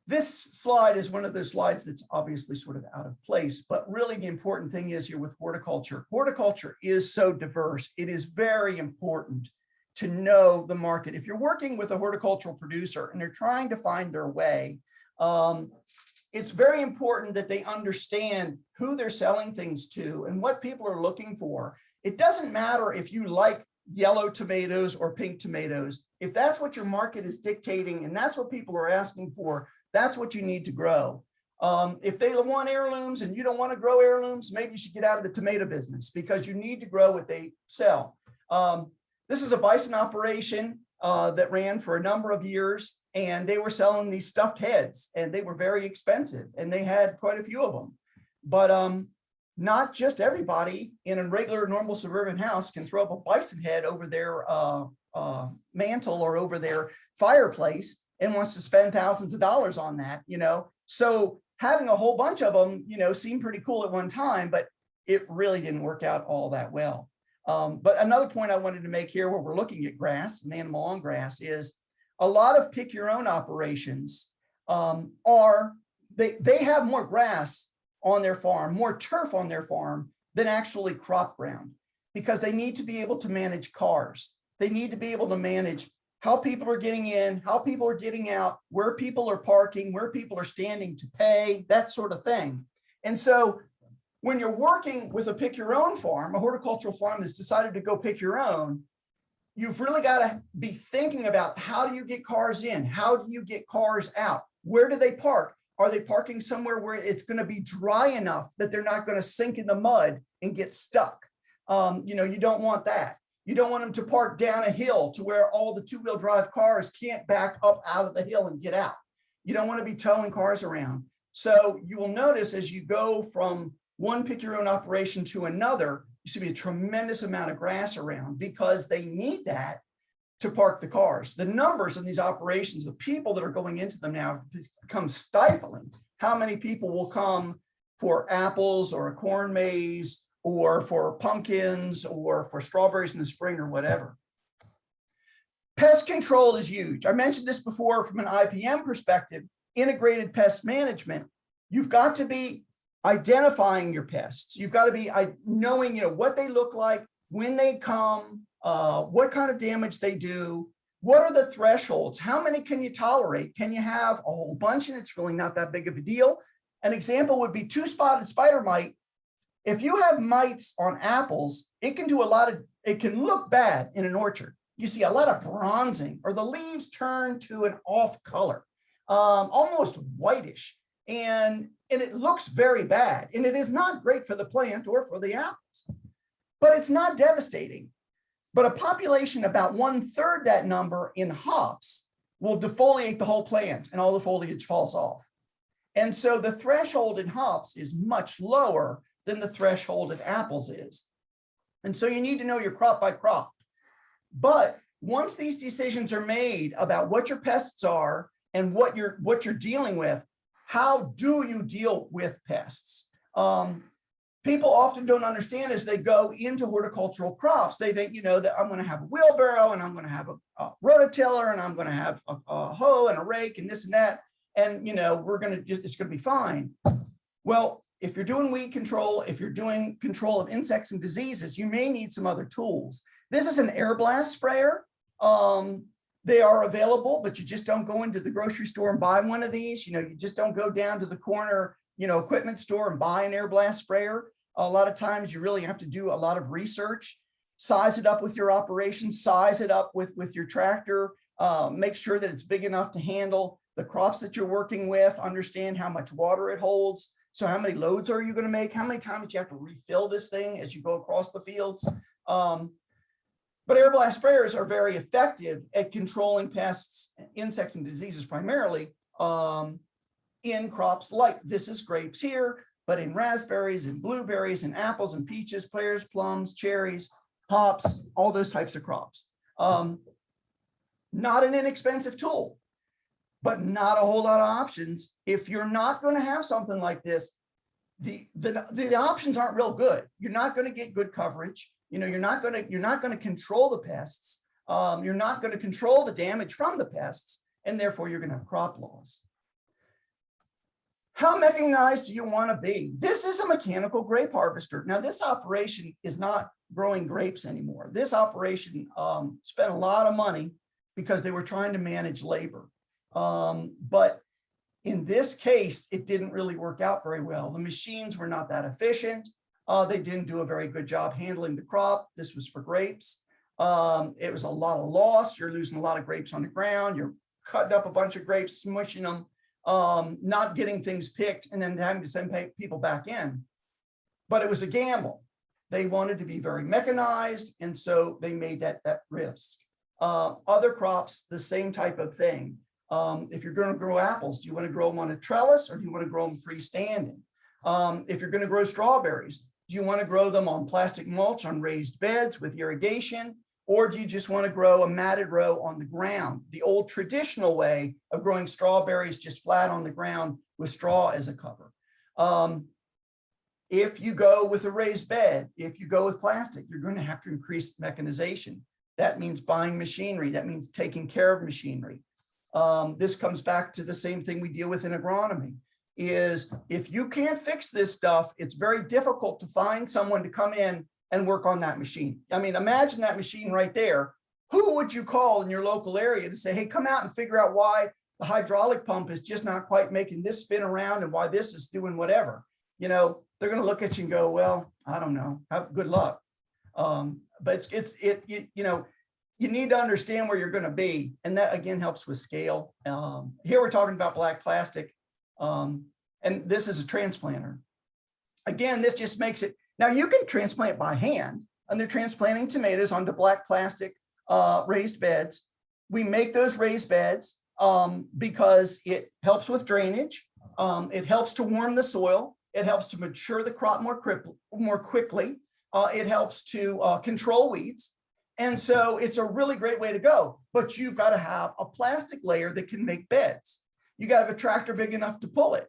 H: This slide is one of those slides that's obviously sort of out of place, but really the important thing is here with horticulture. Horticulture is so diverse. It is very important to know the market. If you're working with a horticultural producer and they're trying to find their way, it's very important that they understand who they're selling things to and what people are looking for. It doesn't matter if you like yellow tomatoes or pink tomatoes. If that's what your market is dictating and that's what people are asking for, that's what you need to grow. If they want heirlooms and you don't want to grow heirlooms, maybe you should get out of the tomato business because you need to grow what they sell. This is a bison operation that ran for a number of years, and they were selling these stuffed heads, and they were very expensive, and they had quite a few of them. But not just everybody in a regular, normal suburban house can throw up a bison head over their mantle or over their fireplace and wants to spend thousands of dollars on that, you know. So having a whole bunch of them, you know, seemed pretty cool at one time, but it really didn't work out all that well. But another point I wanted to make here where we're looking at grass and animal on grass is a lot of pick your own operations they have more grass on their farm, more turf on their farm than actually crop ground, because they need to be able to manage cars. They need to be able to manage how people are getting in, how people are getting out, where people are parking, where people are standing to pay, that sort of thing. And so when you're working with a pick your own farm, a horticultural farm that's decided to go pick your own, you've really got to be thinking about how do you get cars in? How do you get cars out? Where do they park? Are they parking somewhere where it's going to be dry enough that they're not going to sink in the mud and get stuck? You know, you don't want that. You don't want them to park down a hill to where all the two-wheel drive cars can't back up out of the hill and get out. You don't want to be towing cars around. So you will notice as you go from one pick your own operation to another, you see a tremendous amount of grass around because they need that to park the cars. The numbers in these operations, the people that are going into them now become stifling. How many people will come for apples or a corn maze or for pumpkins or for strawberries in the spring or whatever. Pest control is huge. I mentioned this before from an IPM perspective, integrated pest management. You've got to be identifying your pests. You've got to be knowing, you know, what they look like, when they come, what kind of damage they do, what are the thresholds, how many can you tolerate? Can you have a whole bunch and it's really not that big of a deal? An example would be two-spotted spider mite. If you have mites on apples, it can do it can look bad in an orchard. You see a lot of bronzing or the leaves turn to an off color, almost whitish. And it looks very bad. And it is not great for the plant or for the apples, but it's not devastating. But a population about 1/3 that number in hops will defoliate the whole plant and all the foliage falls off. And so the threshold in hops is much lower than the threshold of apples is. And so you need to know your crop by crop. But once these decisions are made about what your pests are and what you're dealing with, how do you deal with pests? People often don't understand as they go into horticultural crops. They think, you know, that I'm going to have a wheelbarrow and I'm going to have a rototiller and I'm going to have a hoe and a rake and this and that. And, you know, it's going to be fine. Well, if you're doing weed control, if you're doing control of insects and diseases, you may need some other tools. This is an air blast sprayer. They are available, but you just don't go into the grocery store and buy one of these. You know, you just don't go down to the corner, you know, equipment store and buy an air blast sprayer. A lot of times you really have to do a lot of research, size it up with your operation, size it up with your tractor, make sure that it's big enough to handle the crops that you're working with, understand how much water it holds. So how many loads are you going to make? How many times do you have to refill this thing as you go across the fields? But air blast sprayers are very effective at controlling pests, insects, and diseases primarily in crops like this is grapes here. but in raspberries and blueberries and apples and peaches, pears, plums, cherries, hops, all those types of crops. Not an inexpensive tool, but not a whole lot of options. If you're not going to have something like this, the options aren't real good. You're not going to get good coverage. You know, you're not going to control the pests. You're not going to control the damage from the pests, and therefore you're going to have crop loss. How mechanized do you want to be? This is a mechanical grape harvester. Now, this operation is not growing grapes anymore. This operation spent a lot of money because they were trying to manage labor. But in this case, it didn't really work out very well. The machines were not that efficient. They didn't do a very good job handling the crop. This was for grapes. It was a lot of loss. You're losing a lot of grapes on the ground. You're cutting up a bunch of grapes, smushing them, not getting things picked, and then having to send people back in. But it was a gamble. They wanted to be very mechanized, and so they made that risk. Other crops, the same type of thing. If you're going to grow apples, do you want to grow them on a trellis or do you want to grow them freestanding? If you're going to grow strawberries, do you want to grow them on plastic mulch on raised beds with irrigation? Or do you just want to grow a matted row on the ground? The old traditional way of growing strawberries just flat on the ground with straw as a cover. If you go with a raised bed, if you go with plastic, you're going to have to increase mechanization. That means buying machinery. That means taking care of machinery. This comes back to the same thing we deal with in agronomy, is if you can't fix this stuff, it's very difficult to find someone to come in and work on that machine. I mean, imagine that machine right there. Who would you call in your local area to say, hey, come out and figure out why the hydraulic pump is just not quite making this spin around and why this is doing whatever? You know, they're going to look at you and go, well, I don't know, have good luck. But you know, you need to understand where you're going to be. And that again helps with scale. Here we're talking about black plastic. And this is a transplanter. Again, this just makes it, now you can transplant by hand, and they're transplanting tomatoes onto black plastic raised beds. We make those raised beds because it helps with drainage. It helps to warm the soil. It helps to mature the crop more quickly. It helps to control weeds. And so it's a really great way to go, but you've got to have a plastic layer that can make beds. You got to have a tractor big enough to pull it.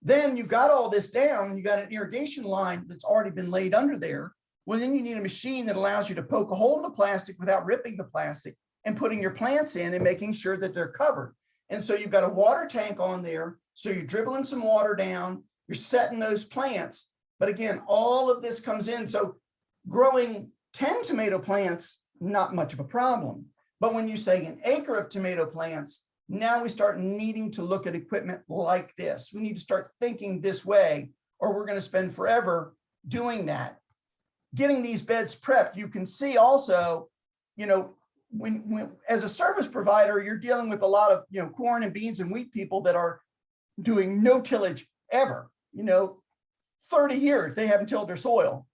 H: Then you've got all this down, you got an irrigation line that's already been laid under there. Well, then you need a machine that allows you to poke a hole in the plastic without ripping the plastic and putting your plants in and making sure that they're covered. And so you've got a water tank on there. So you're dribbling some water down, you're setting those plants. But again, all of this comes in. So growing 10 tomato plants, not much of a problem. But when you say an acre of tomato plants, now we start needing to look at equipment like this. We need to start thinking this way, or we're going to spend forever doing that. Getting these beds prepped, you can see also, you know, when as a service provider, you're dealing with a lot of, you know, corn and beans and wheat people that are doing no tillage ever. You know, 30 years, they haven't tilled their soil.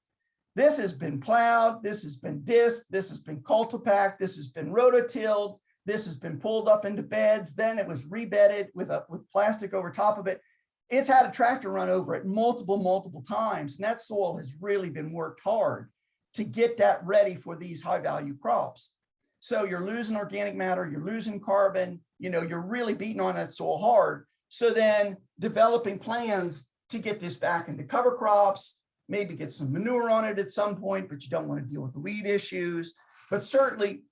H: This has been plowed, this has been disked, this has been cultipacked, this has been rototilled. This has been pulled up into beds. Then it was rebedded with plastic over top of it. It's had a tractor run over it multiple times. And that soil has really been worked hard to get that ready for these high value crops. So you're losing organic matter, you're losing carbon, you know, you're really beating on that soil hard. So then developing plans to get this back into cover crops, maybe get some manure on it at some point, but you don't want to deal with the weed issues. But certainly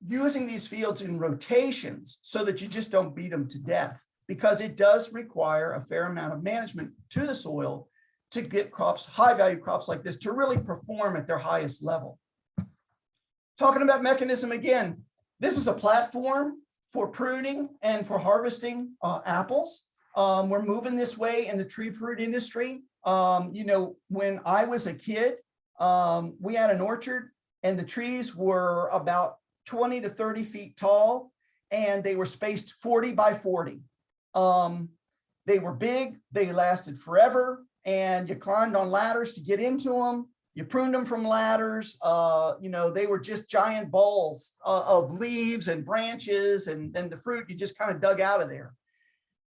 H: using these fields in rotations so that you just don't beat them to death, because it does require a fair amount of management to the soil to get crops, high value crops like this, to really perform at their highest level. Talking about mechanism again, this is a platform for pruning and for harvesting apples. We're moving this way in the tree fruit industry. You know, when I was a kid, we had an orchard and the trees were about 20 to 30 feet tall, and they were spaced 40 by 40. They were big, they lasted forever, and you climbed on ladders to get into them. You pruned them from ladders. You know, they were just giant balls of leaves and branches, and then the fruit you just kind of dug out of there.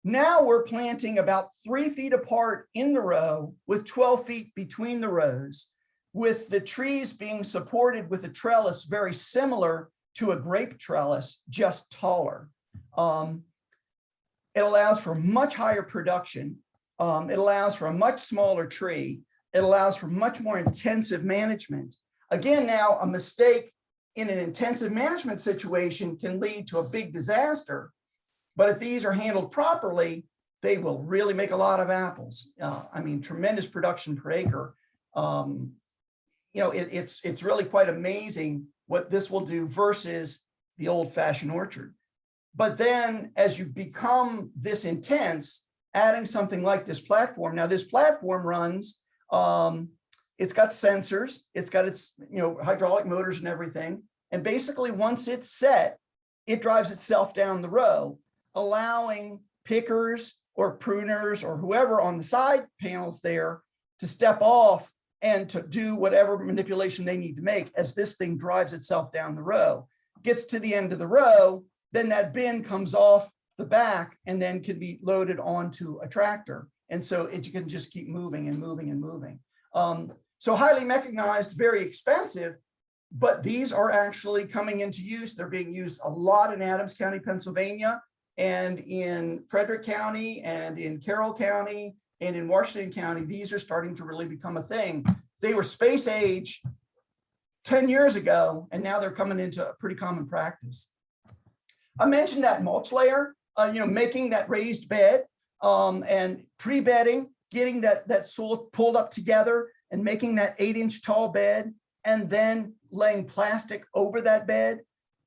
H: Now we're planting about 3 feet apart in the row with 12 feet between the rows, with the trees being supported with a trellis very similar to a grape trellis, just taller. It allows for much higher production. It allows for a much smaller tree. It allows for much more intensive management. Again, now a mistake in an intensive management situation can lead to a big disaster. But if these are handled properly, they will really make a lot of apples. I mean, tremendous production per acre. It's really quite amazing what this will do versus the old-fashioned orchard. But then as you become this intense, adding something like this platform, now this platform runs, it's got sensors, it's got its hydraulic motors and everything. And basically once it's set, it drives itself down the row, allowing pickers or pruners or whoever on the side panels there to step off and to do whatever manipulation they need to make as this thing drives itself down the row. Gets to the end of the row, then that bin comes off the back and then can be loaded onto a tractor. And so you can just keep moving and moving and moving. So highly mechanized, very expensive, but these are actually coming into use. They're being used a lot in Adams County, Pennsylvania, and in Frederick County, and in Carroll County, and in Washington County. These are starting to really become a thing. They were space age 10 years ago, and now they're coming into a pretty common practice. I mentioned that mulch layer, making that raised bed and pre-bedding, getting that soil pulled up together and making that 8-inch tall bed, and then laying plastic over that bed.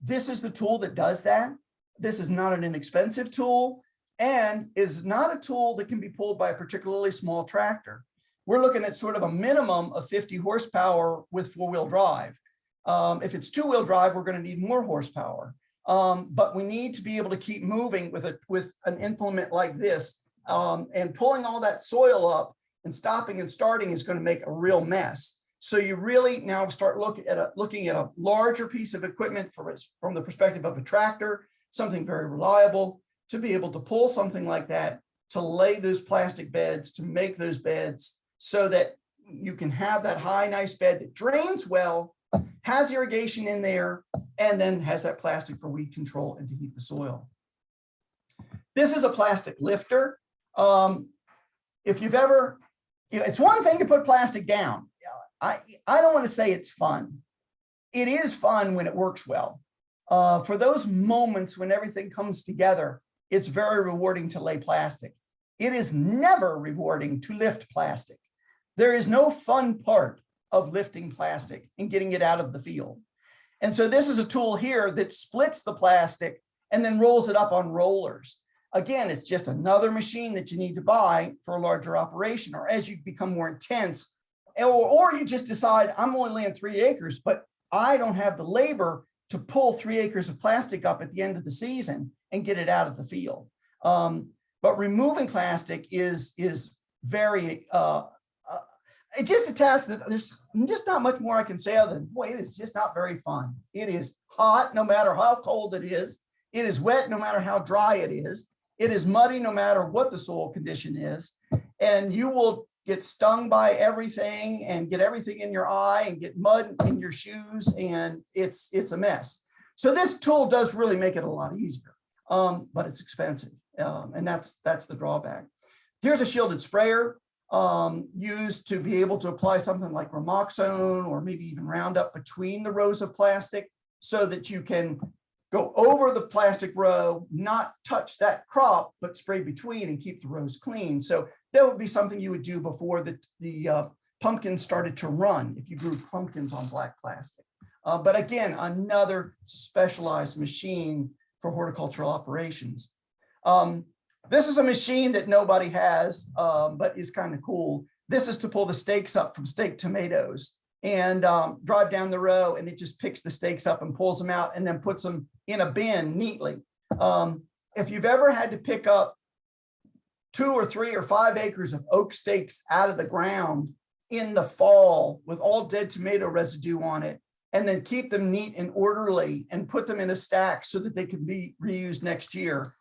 H: This is the tool that does that. This is not an inexpensive tool and is not a tool that can be pulled by a particularly small tractor. We're looking at sort of a minimum of 50 horsepower with 4-wheel drive. If it's 2-wheel drive, we're going to need more horsepower. But we need to be able to keep moving with an implement like this, and pulling all that soil up and stopping and starting is going to make a real mess. So you really now start looking at a larger piece of equipment from the perspective of a tractor, something very reliable, to be able to pull something like that, to lay those plastic beds, to make those beds so that you can have that high, nice bed that drains well, has irrigation in there, and then has that plastic for weed control and to heat the soil. This is a plastic lifter. If you've ever, it's one thing to put plastic down. I don't want to say it's fun. It is fun when it works well. For those moments when everything comes together, it's very rewarding to lay plastic. It is never rewarding to lift plastic. There is no fun part of lifting plastic and getting it out of the field. And so this is a tool here that splits the plastic and then rolls it up on rollers. Again, it's just another machine that you need to buy for a larger operation, or as you become more intense, or you just decide I'm only laying 3 acres, but I don't have the labor to pull 3 acres of plastic up at the end of the season and get it out of the field. But removing plastic is very, it's just a task that there's just not much more I can say other than, boy, it is just not very fun. It is hot no matter how cold it is. It is wet no matter how dry it is. It is muddy no matter what the soil condition is. And you will get stung by everything and get everything in your eye and get mud in your shoes, and it's a mess. So this tool does really make it a lot easier, but it's expensive, and that's the drawback. Here's a shielded sprayer used to be able to apply something like Ramoxone or maybe even Roundup between the rows of plastic so that you can go over the plastic row, not touch that crop, but spray between and keep the rows clean. So that would be something you would do before the pumpkins started to run, if you grew pumpkins on black plastic. But again, another specialized machine for horticultural operations. This is a machine that nobody has, but is kind of cool. This is to pull the stakes up from staked tomatoes and drive down the row, and it just picks the stakes up and pulls them out and then puts them in a bin neatly. If you've ever had to pick up 2 or 3 or 5 acres of oak stakes out of the ground in the fall with all dead tomato residue on it, and then keep them neat and orderly and put them in a stack so that they can be reused next year,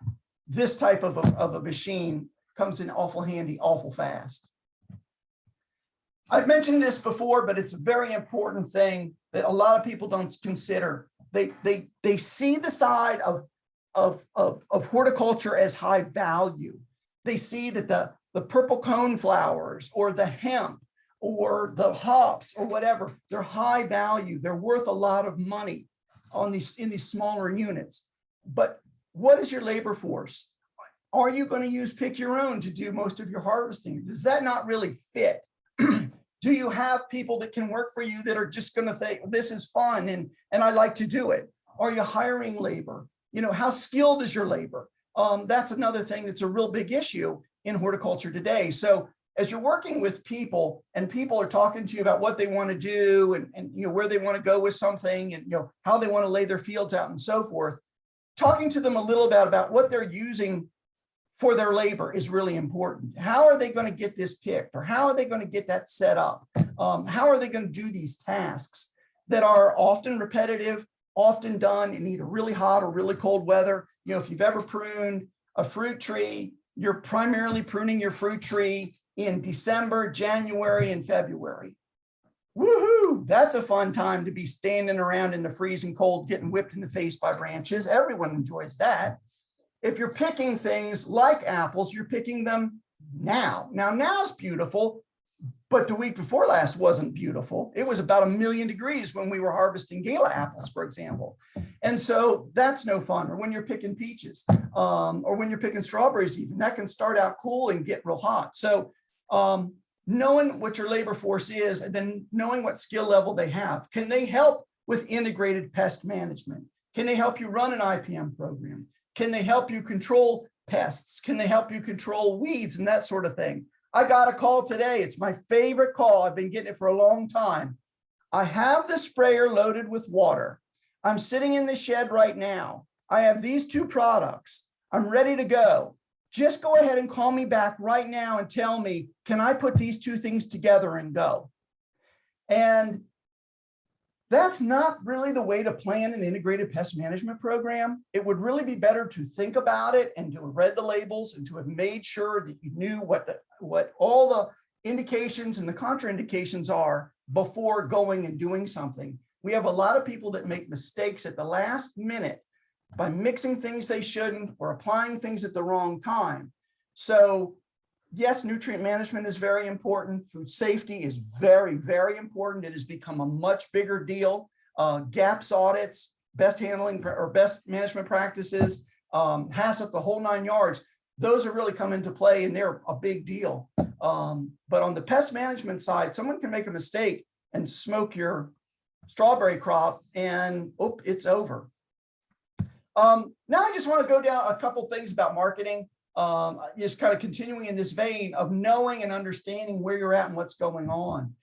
H: this type of a machine comes in awful handy, awful fast. I've mentioned this before, but it's a very important thing that a lot of people don't consider. They see the side of horticulture as high value. They see that the purple cone flowers or the hemp or the hops or whatever, they're high value. They're worth a lot of money in these smaller units. But what is your labor force? Are you going to use pick your own to do most of your harvesting? Does that not really fit? Do you have people that can work for you that are just going to think this is fun and I like to do it? Are you hiring labor? You know, how skilled is your labor? That's another thing that's a real big issue in horticulture today. So as you're working with people and people are talking to you about what they want to do and you know where they want to go with something and you know how they want to lay their fields out and so forth, talking to them a little bit about what they're using for their labor is really important. How are they going to get this picked, or how are they going to get that set up? How are they going to do these tasks that are often repetitive, often done in either really hot or really cold weather? You know, if you've ever pruned a fruit tree, you're primarily pruning your fruit tree in December, January, and February. Woohoo! That's a fun time to be standing around in the freezing cold, getting whipped in the face by branches. Everyone enjoys that. If you're picking things like apples, you're picking them now. Now's beautiful, but the week before last wasn't beautiful. It was about 1,000,000 degrees when we were harvesting gala apples, for example. And so that's no fun. Or when you're picking peaches, or when you're picking strawberries even, that can start out cool and get real hot. So knowing what your labor force is and then knowing what skill level they have. Can they help with integrated pest management? Can they help you run an IPM program? Can they help you control pests? Can they help you control weeds and that sort of thing? I got a call today. It's my favorite call. I've been getting it for a long time. I have the sprayer loaded with water. I'm sitting in the shed right now. I have these two products. I'm ready to go. Just go ahead and call me back right now and tell me, can I put these two things together and go? And that's not really the way to plan an integrated pest management program. It would really be better to think about it and to have read the labels and to have made sure that you knew what all the indications and the contraindications are before going and doing something. We have a lot of people that make mistakes at the last minute by mixing things they shouldn't or applying things at the wrong time. So yes, nutrient management is very important. Food safety is very, very important. It has become a much bigger deal. GAPS audits, best handling or best management practices, HACCP, the whole 9 yards. Those have really come into play and they're a big deal. But on the pest management side, someone can make a mistake and smoke your strawberry crop and it's over. Now I just want to go down a couple things about marketing. Just kind of continuing in this vein of knowing and understanding where you're at and what's going on.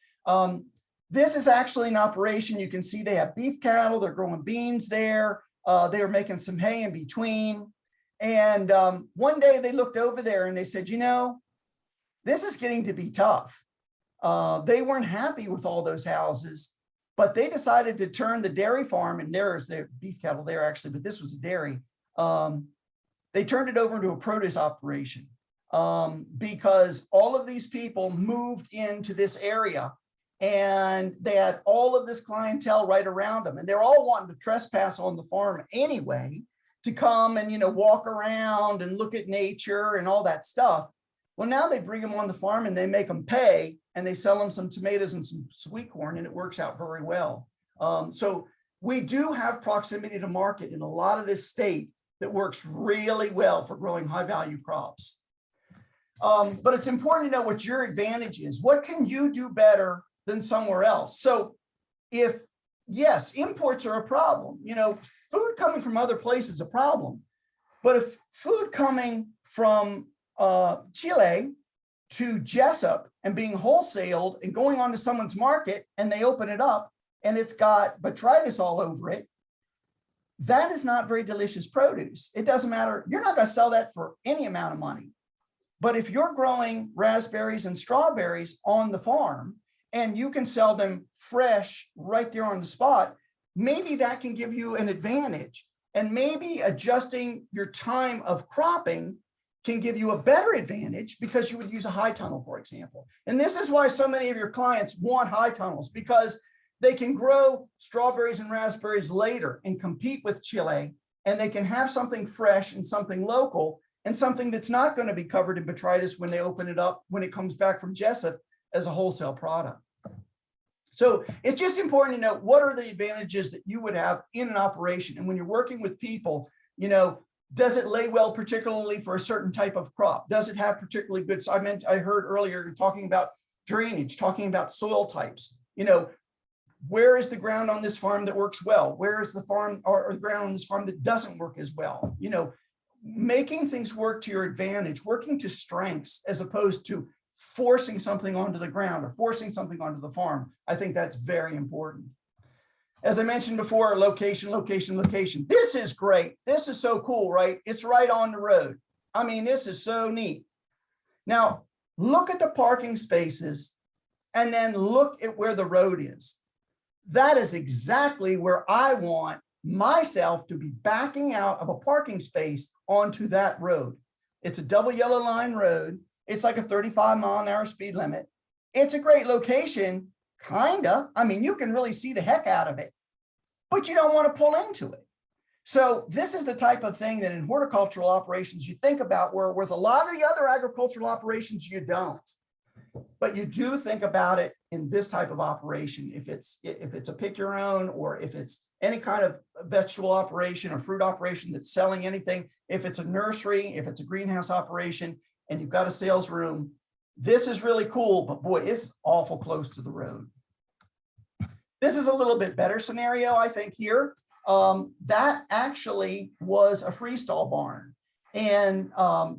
H: This is actually an operation. You can see they have beef cattle. They're growing beans there. They were making some hay in between. And one day they looked over there and they said, you know, this is getting to be tough. They weren't happy with all those houses, but they decided to turn the dairy farm, and there's their beef cattle there actually, but this was a dairy. They turned it over into a produce operation because all of these people moved into this area and they had all of this clientele right around them. And they're all wanting to trespass on the farm anyway to come and, you know, walk around and look at nature and all that stuff. Well, now they bring them on the farm and they make them pay and they sell them some tomatoes and some sweet corn and it works out very well. So we do have proximity to market in a lot of this state that works really well for growing high value crops. But it's important to know what your advantage is. What can you do better than somewhere else? So if, yes, imports are a problem, you know, food coming from other places is a problem. But if food coming from Chile to Jessup and being wholesaled and going onto someone's market and they open it up and it's got botrytis all over it, that is not very delicious produce. It doesn't matter. You're not going to sell that for any amount of money. But if you're growing raspberries and strawberries on the farm and you can sell them fresh right there on the spot, maybe that can give you an advantage. And maybe adjusting your time of cropping can give you a better advantage because you would use a high tunnel, for example. And this is why so many of your clients want high tunnels, because they can grow strawberries and raspberries later and compete with Chile, and they can have something fresh and something local and something that's not going to be covered in botrytis when they open it up, when it comes back from Jessup as a wholesale product. So it's just important to know what are the advantages that you would have in an operation. And when you're working with people, you know, does it lay well, particularly for a certain type of crop? Does it have particularly good, I heard earlier talking about drainage, talking about soil types, you know, where is the ground on this farm that works well? Where is the farm or the ground on this farm that doesn't work as well? You know, making things work to your advantage, working to strengths as opposed to forcing something onto the ground or forcing something onto the farm. I think that's very important. As I mentioned before, location, location, location. This is great. This is so cool, right? It's right on the road. I mean, this is so neat. Now, look at the parking spaces and then look at where the road is. That is exactly where I want myself to be backing out of a parking space onto that road. It's a double yellow line road. It's like a 35-mile-an-hour speed limit. It's a great location, kinda. I mean, you can really see the heck out of it, but you don't want to pull into it. So this is the type of thing that in horticultural operations you think about, where with a lot of the other agricultural operations you don't. But you do think about it in this type of operation. If it's a pick your own, or if it's any kind of vegetable operation or fruit operation that's selling anything, if it's a nursery, if it's a greenhouse operation, and you've got a sales room, this is really cool, but boy, it's awful close to the road. This is a little bit better scenario, I think, here. That actually was a freestall barn. And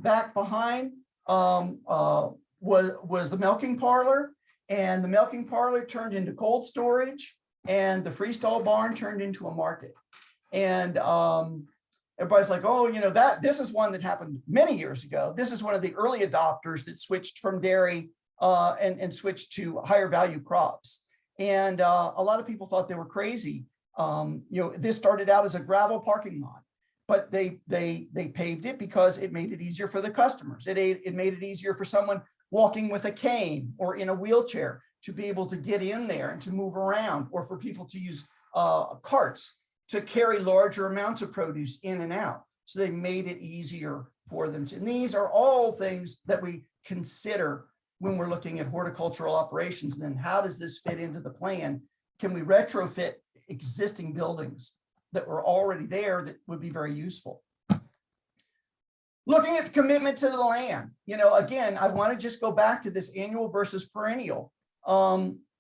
H: back behind was the milking parlor, and the milking parlor turned into cold storage, and the freestall barn turned into a market. And everybody's like, oh, you know, this is one that happened many years ago. This is one of the early adopters that switched from dairy and switched to higher value crops. And a lot of people thought they were crazy. You know, this started out as a gravel parking lot, but they paved it because it made it easier for the customers. It made it easier for someone walking with a cane or in a wheelchair to be able to get in there and to move around, or for people to use carts to carry larger amounts of produce in and out. So they made it easier for them to. And these are all things that we consider when we're looking at horticultural operations. And then how does this fit into the plan? Can we retrofit existing buildings that were already there that would be very useful? Looking at the commitment to the land, you know, again, I want to just go back to this annual versus perennial.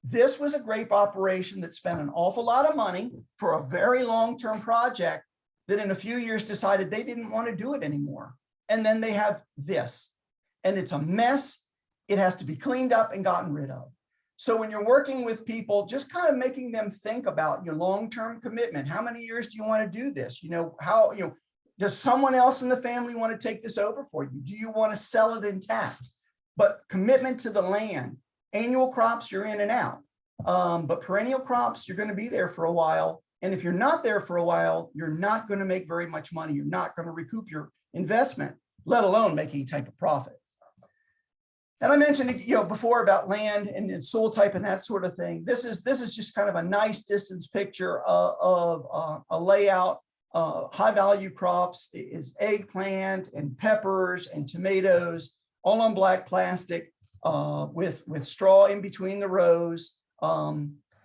H: This was a grape operation that spent an awful lot of money for a very long-term project that in a few years decided they didn't want to do it anymore. And then they have this, and it's a mess. It has to be cleaned up and gotten rid of. So when you're working with people, just kind of making them think about your long-term commitment. How many years do you want to do this? You know, how, you know, does someone else in the family want to take this over for you? Do you want to sell it intact? But commitment to the land. Annual crops, you're in and out. But perennial crops, you're going to be there for a while. And if you're not there for a while, you're not going to make very much money. You're not going to recoup your investment, let alone make any type of profit. And I mentioned, you know, before about land and soil type and that sort of thing. This is just kind of a nice distance picture of a layout. High value crops is eggplant and peppers and tomatoes, all on black plastic with straw in between the rows.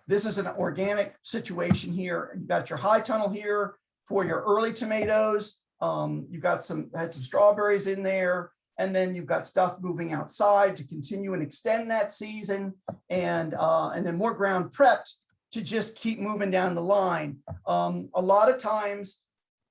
H: This is an organic situation here. You've got your high tunnel here for your early tomatoes. You've got had some strawberries in there. And then you've got stuff moving outside to continue and extend that season, and then more ground prepped to just keep moving down the line. A lot of times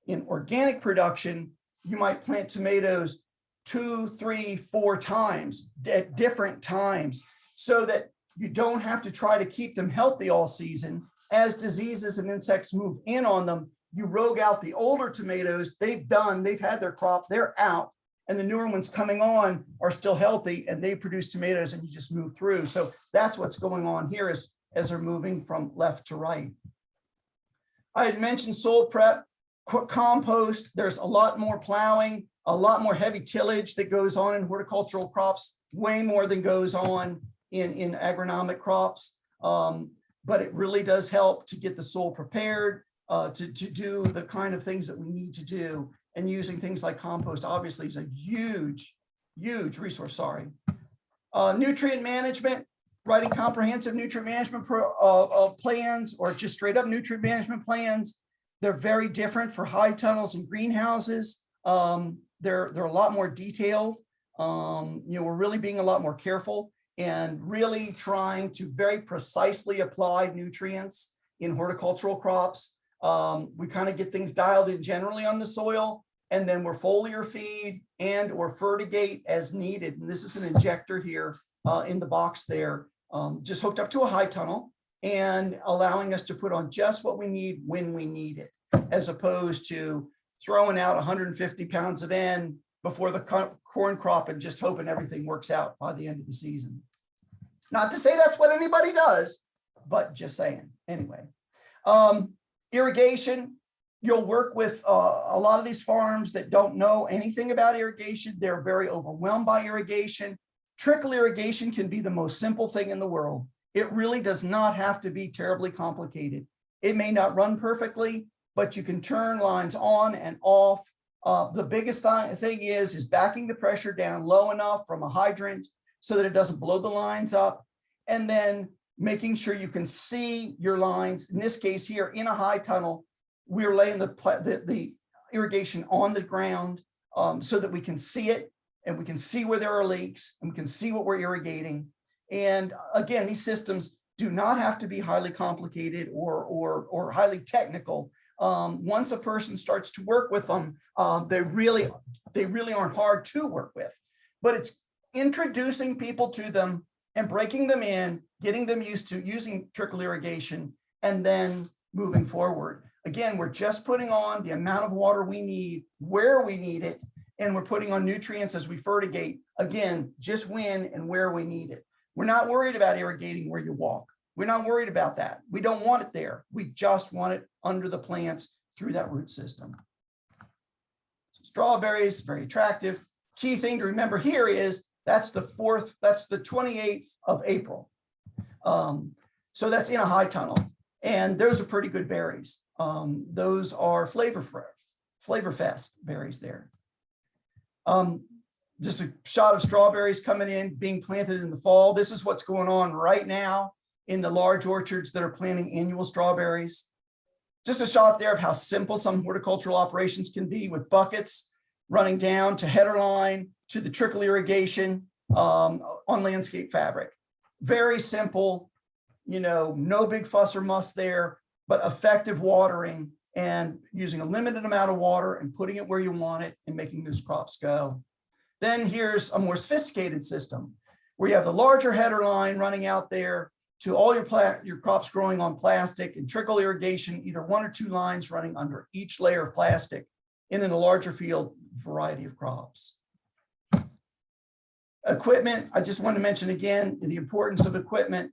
H: in organic production, you might plant tomatoes 2, 3, 4 times at different times so that you don't have to try to keep them healthy all season. As diseases and insects move in on them, you rogue out the older tomatoes. They've had their crop, they're out. And the newer ones coming on are still healthy and they produce tomatoes, and you just move through. So that's what's going on here as they're moving from left to right. I had mentioned soil prep. compost. There's a lot more plowing, a lot more heavy tillage that goes on in horticultural crops, way more than goes on in agronomic crops. But it really does help to get the soil prepared to do the kind of things that we need to do. And using things like compost obviously is a huge resource. Sorry. Nutrient management, writing comprehensive nutrient management plans, or just straight up nutrient management plans. They're very different for high tunnels and greenhouses. They're a lot more detailed. We're really being a lot more careful and really trying to very precisely apply nutrients in horticultural crops. We kind of get things dialed in generally on the soil, and then we're foliar feed and or fertigate as needed. And this is an injector here in the box there, just hooked up to a high tunnel and allowing us to put on just what we need when we need it, as opposed to throwing out 150 pounds of N before the corn crop and just hoping everything works out by the end of the season. Not to say that's what anybody does, but just saying. Anyway, irrigation, you'll work with a lot of these farms that don't know anything about irrigation. They're very overwhelmed by irrigation. Trickle irrigation can be the most simple thing in the world. It really does not have to be terribly complicated. It may not run perfectly, but you can turn lines on and off. The biggest thing is backing the pressure down low enough from a hydrant so that it doesn't blow the lines up, and then making sure you can see your lines. In this case here, in a high tunnel, we're laying the irrigation on the ground so that we can see it, and we can see where there are leaks, and we can see what we're irrigating. And again, these systems do not have to be highly complicated or highly technical. Once a person starts to work with them, they really aren't hard to work with. But it's introducing people to them and breaking them in, getting them used to using trickle irrigation, and then moving forward. Again, we're just putting on the amount of water we need, where we need it, and we're putting on nutrients as we fertigate, again, just when and where we need it. We're not worried about irrigating where you walk. We're not worried about that. We don't want it there. We just want it under the plants through that root system. Strawberries, very attractive. Key thing to remember here is that's the 28th of April. So that's in a high tunnel, and those are pretty good berries. Those are Flavor Fest berries there. Just a shot of strawberries coming in, being planted in the fall. This is what's going on right now in the large orchards that are planting annual strawberries. Just a shot there of how simple some horticultural operations can be, with buckets running down to header line to the trickle irrigation on landscape fabric. Very simple, no big fuss or muss there, but effective watering and using a limited amount of water and putting it where you want it and making those crops go. Then here's a more sophisticated system where you have the larger header line running out there to all your crops growing on plastic, and trickle irrigation, either 1 or 2 lines running under each layer of plastic, and in a larger field, variety of crops. Equipment, I just want to mention again the importance of equipment.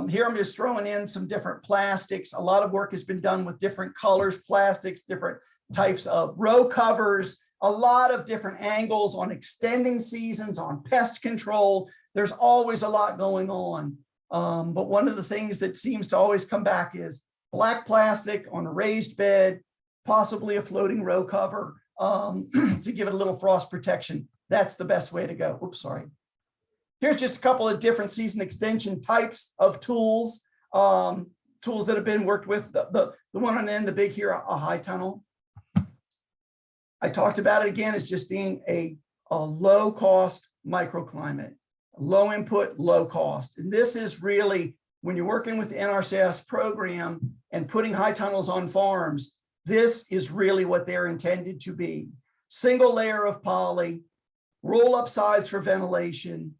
H: Here I'm just throwing in some different plastics. A lot of work has been done with different colors, plastics, different types of row covers, a lot of different angles on extending seasons, on pest control. There's always a lot going on. But one of the things that seems to always come back is black plastic on a raised bed, possibly a floating row cover to give it a little frost protection. That's the best way to go. Oops, sorry. Here's just a couple of different season extension types of tools, tools that have been worked with. The one on the end, the big here, a high tunnel. I talked about it again as just being a low cost microclimate, low input, low cost. And this is really, when you're working with the NRCS program and putting high tunnels on farms, this is really what they're intended to be. Single layer of poly, roll up sides for ventilation,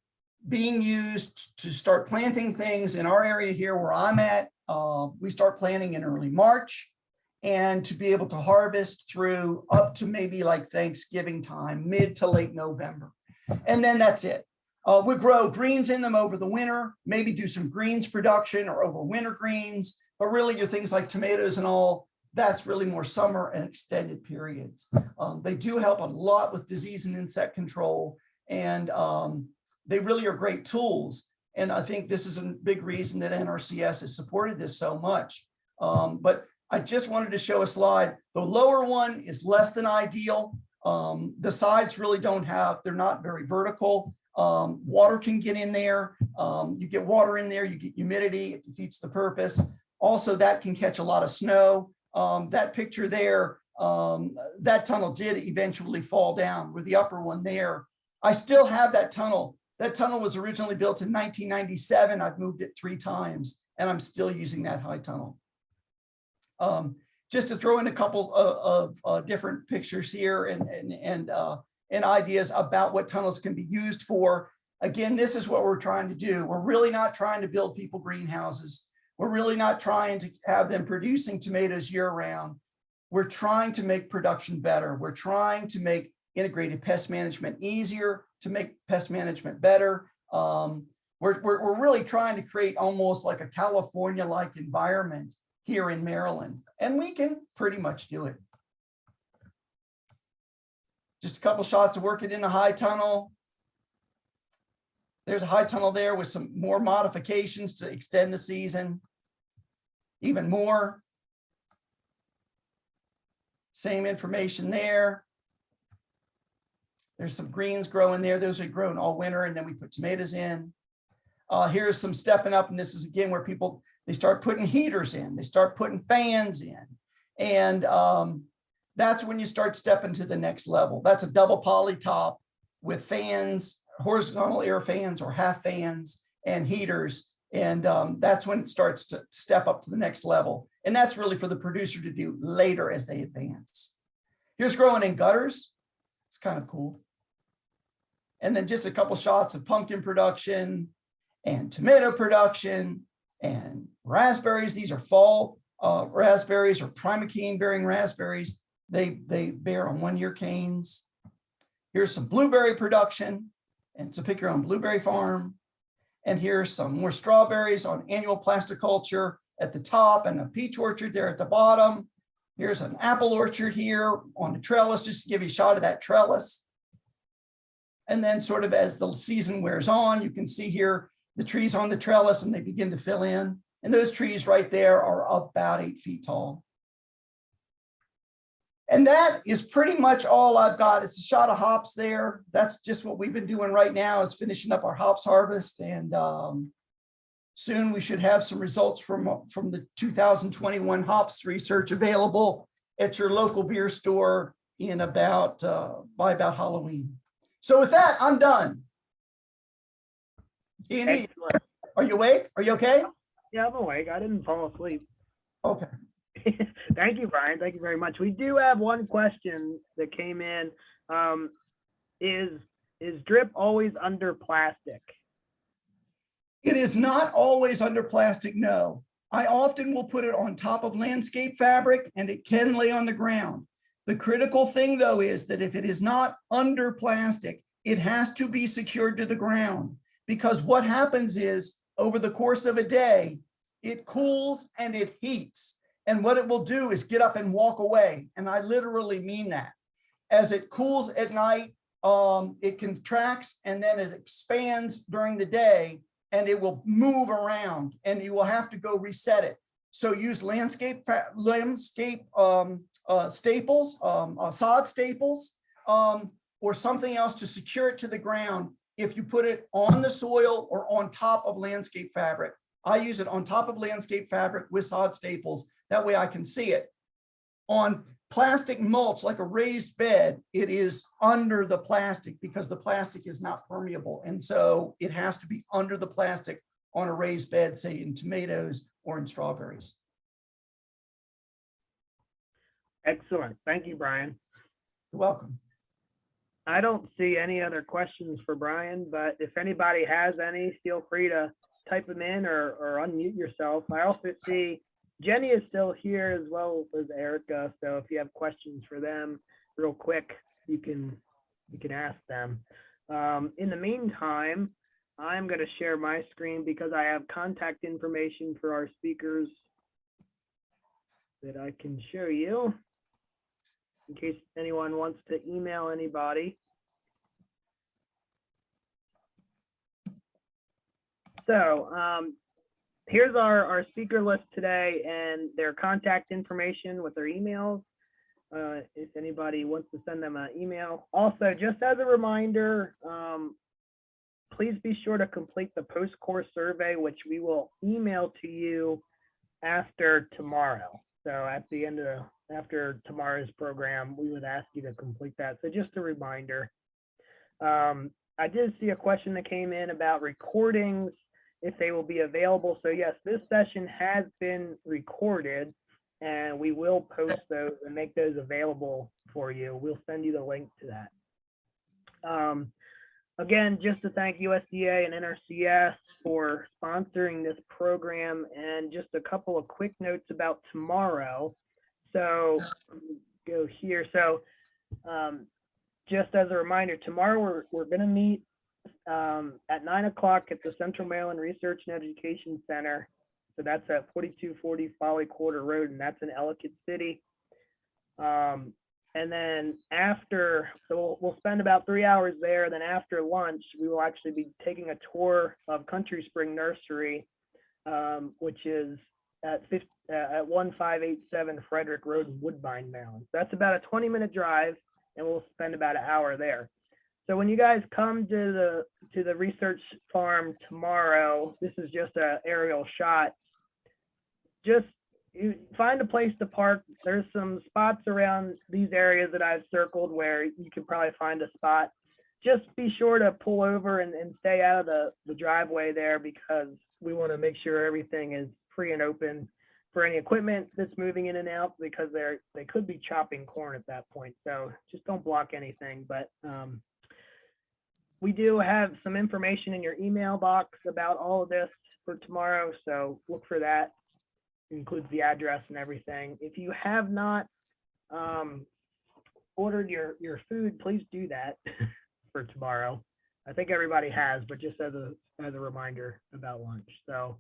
H: being used to start planting things. In our area here where I'm at, we start planting in early March, and to be able to harvest through up to maybe like Thanksgiving time, mid to late November. And then that's it. We grow greens in them over the winter, maybe do some greens production or over winter greens, but really your things like tomatoes and all, That's really more summer and extended periods. They do help a lot with disease and insect control, and they really are great tools. And I think this is a big reason that NRCS has supported this so much. But I just wanted to show a slide. The lower one is less than ideal. The sides really don't have, they're not very vertical. Water can get in there. You get water in there, you get humidity, it defeats the purpose. Also, that can catch a lot of snow. That picture there, that tunnel did eventually fall down, with the upper one there. I still have that tunnel. That tunnel was originally built in 1997. I've moved it 3 times, and I'm still using that high tunnel. Just to throw in a couple of different pictures here and ideas about what tunnels can be used for. Again, this is what we're trying to do. We're really not trying to build people greenhouses. We're really not trying to have them producing tomatoes year round. We're trying to make production better. We're trying to make integrated pest management easier, to make pest management better. We're really trying to create almost like a California-like environment here in Maryland, and we can pretty much do it. Just a couple shots of working in the high tunnel. There's a high tunnel there with some more modifications to extend the season even more. Same information there. There's some greens growing there. Those are grown all winter, and then we put tomatoes in. Here's some stepping up, and this is again where people, they start putting heaters in, they start putting fans in, and that's when you start stepping to the next level. That's a double poly top with fans, horizontal air fans or half fans, and heaters, and that's when it starts to step up to the next level, and that's really for the producer to do later as they advance. Here's growing in gutters. It's kind of cool. And then just a couple shots of pumpkin production and tomato production and raspberries. These are fall raspberries or primocane bearing raspberries. They bear on 1-year canes. Here's some blueberry production, and to pick your own blueberry farm. And here's some more strawberries on annual plasticulture at the top, and a peach orchard there at the bottom. Here's an apple orchard here on the trellis, just to give you a shot of that trellis. And then sort of as the season wears on, you can see here the trees on the trellis, and they begin to fill in. And those trees right there are about 8 feet tall. And that is pretty much all I've got. It's a shot of hops there. That's just what we've been doing right now, is finishing up our hops harvest. And soon we should have some results from the 2021 hops research available at your local beer store in about by about Halloween. So with that, I'm done. Andy,
B: Excellent.
H: are you awake? Are you okay?
B: Yeah, I'm awake. I didn't fall asleep.
H: Okay.
B: Thank you, Brian. Thank you very much. We do have one question that came in. Is drip always under plastic?
H: It is not always under plastic, no. I often will put it on top of landscape fabric, and it can lay on the ground. The critical thing, though, is that if it is not under plastic, it has to be secured to the ground, because what happens is over the course of a day, it cools and it heats. And what it will do is get up and walk away. And I literally mean that. As it cools at night, it contracts, and then it expands during the day, and it will move around, and you will have to go reset it. So use landscape staples, sod staples, or something else to secure it to the ground if you put it on the soil or on top of landscape fabric. I use it on top of landscape fabric with sod staples. That way I can see it. On plastic mulch, like a raised bed, it is under the plastic because the plastic is not permeable. And so it has to be under the plastic on a raised bed, say in tomatoes or in strawberries.
B: Excellent. Thank you, Brian.
H: You're welcome.
B: I don't see any other questions for Brian, but if anybody has any, feel free to type them in or unmute yourself. I also see Jenny is still here as well as Erica. So if you have questions for them real quick, you can ask them. In the meantime, I'm going to share my screen because I have contact information for our speakers that I can show you in case anyone wants to email anybody. So here's our speaker list today and their contact information with their emails. If anybody wants to send them an email. Also, just as a reminder, please be sure to complete the post-course survey, which we will email to you after tomorrow. So at the end of after tomorrow's program, we would ask you to complete that. So just a reminder. I did see a question that came in about recordings, if they will be available. So yes, this session has been recorded and we will post those and make those available for you. We'll send you the link to that. Again, just to thank USDA and NRCS for sponsoring this program, and just a couple of quick notes about tomorrow. So go here. So just as a reminder, tomorrow we're going to meet at 9 o'clock at the Central Maryland Research and Education Center. So that's at 4240 Folly Quarter Road, and that's in Ellicott City. And then after, so we'll spend about 3 hours there. Then after lunch, we will actually be taking a tour of Country Spring Nursery, which is at 1587 Frederick Road in Woodbine, Maryland. So that's about a 20-minute drive, and we'll spend about an hour there. So when you guys come to the research farm tomorrow, this is just an aerial shot. Just you find a place to park. There's some spots around these areas that I've circled where you can probably find a spot. Just be sure to pull over and stay out of the driveway there, because we want to make sure everything is free and open for any equipment that's moving in and out, because they could be chopping corn at that point. So just don't block anything. But we do have some information in your email box about all of this for tomorrow. So look for that. It includes the address and everything. If you have not ordered your food, please do that for tomorrow. I think everybody has, but just as a reminder about lunch. So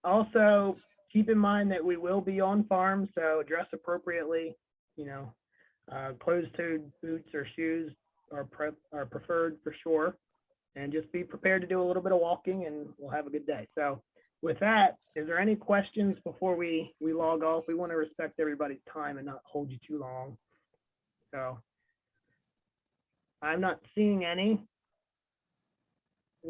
B: also keep in mind that we will be on farm, so dress appropriately. You know, closed-toed boots or shoes are preferred for sure, and just be prepared to do a little bit of walking, and we'll have a good day. So with that, is there any questions before we log off? We want to respect everybody's time and not hold you too long. So I'm not seeing any.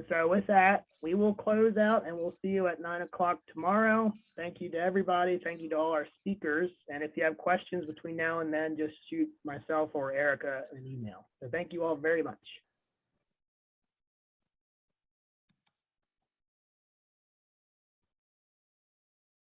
B: So with that, we will close out, and we'll see you at 9 o'clock tomorrow. Thank you to everybody. Thank you to all our speakers. And if you have questions between now and then, just shoot myself or Erica an email. So thank you all very much.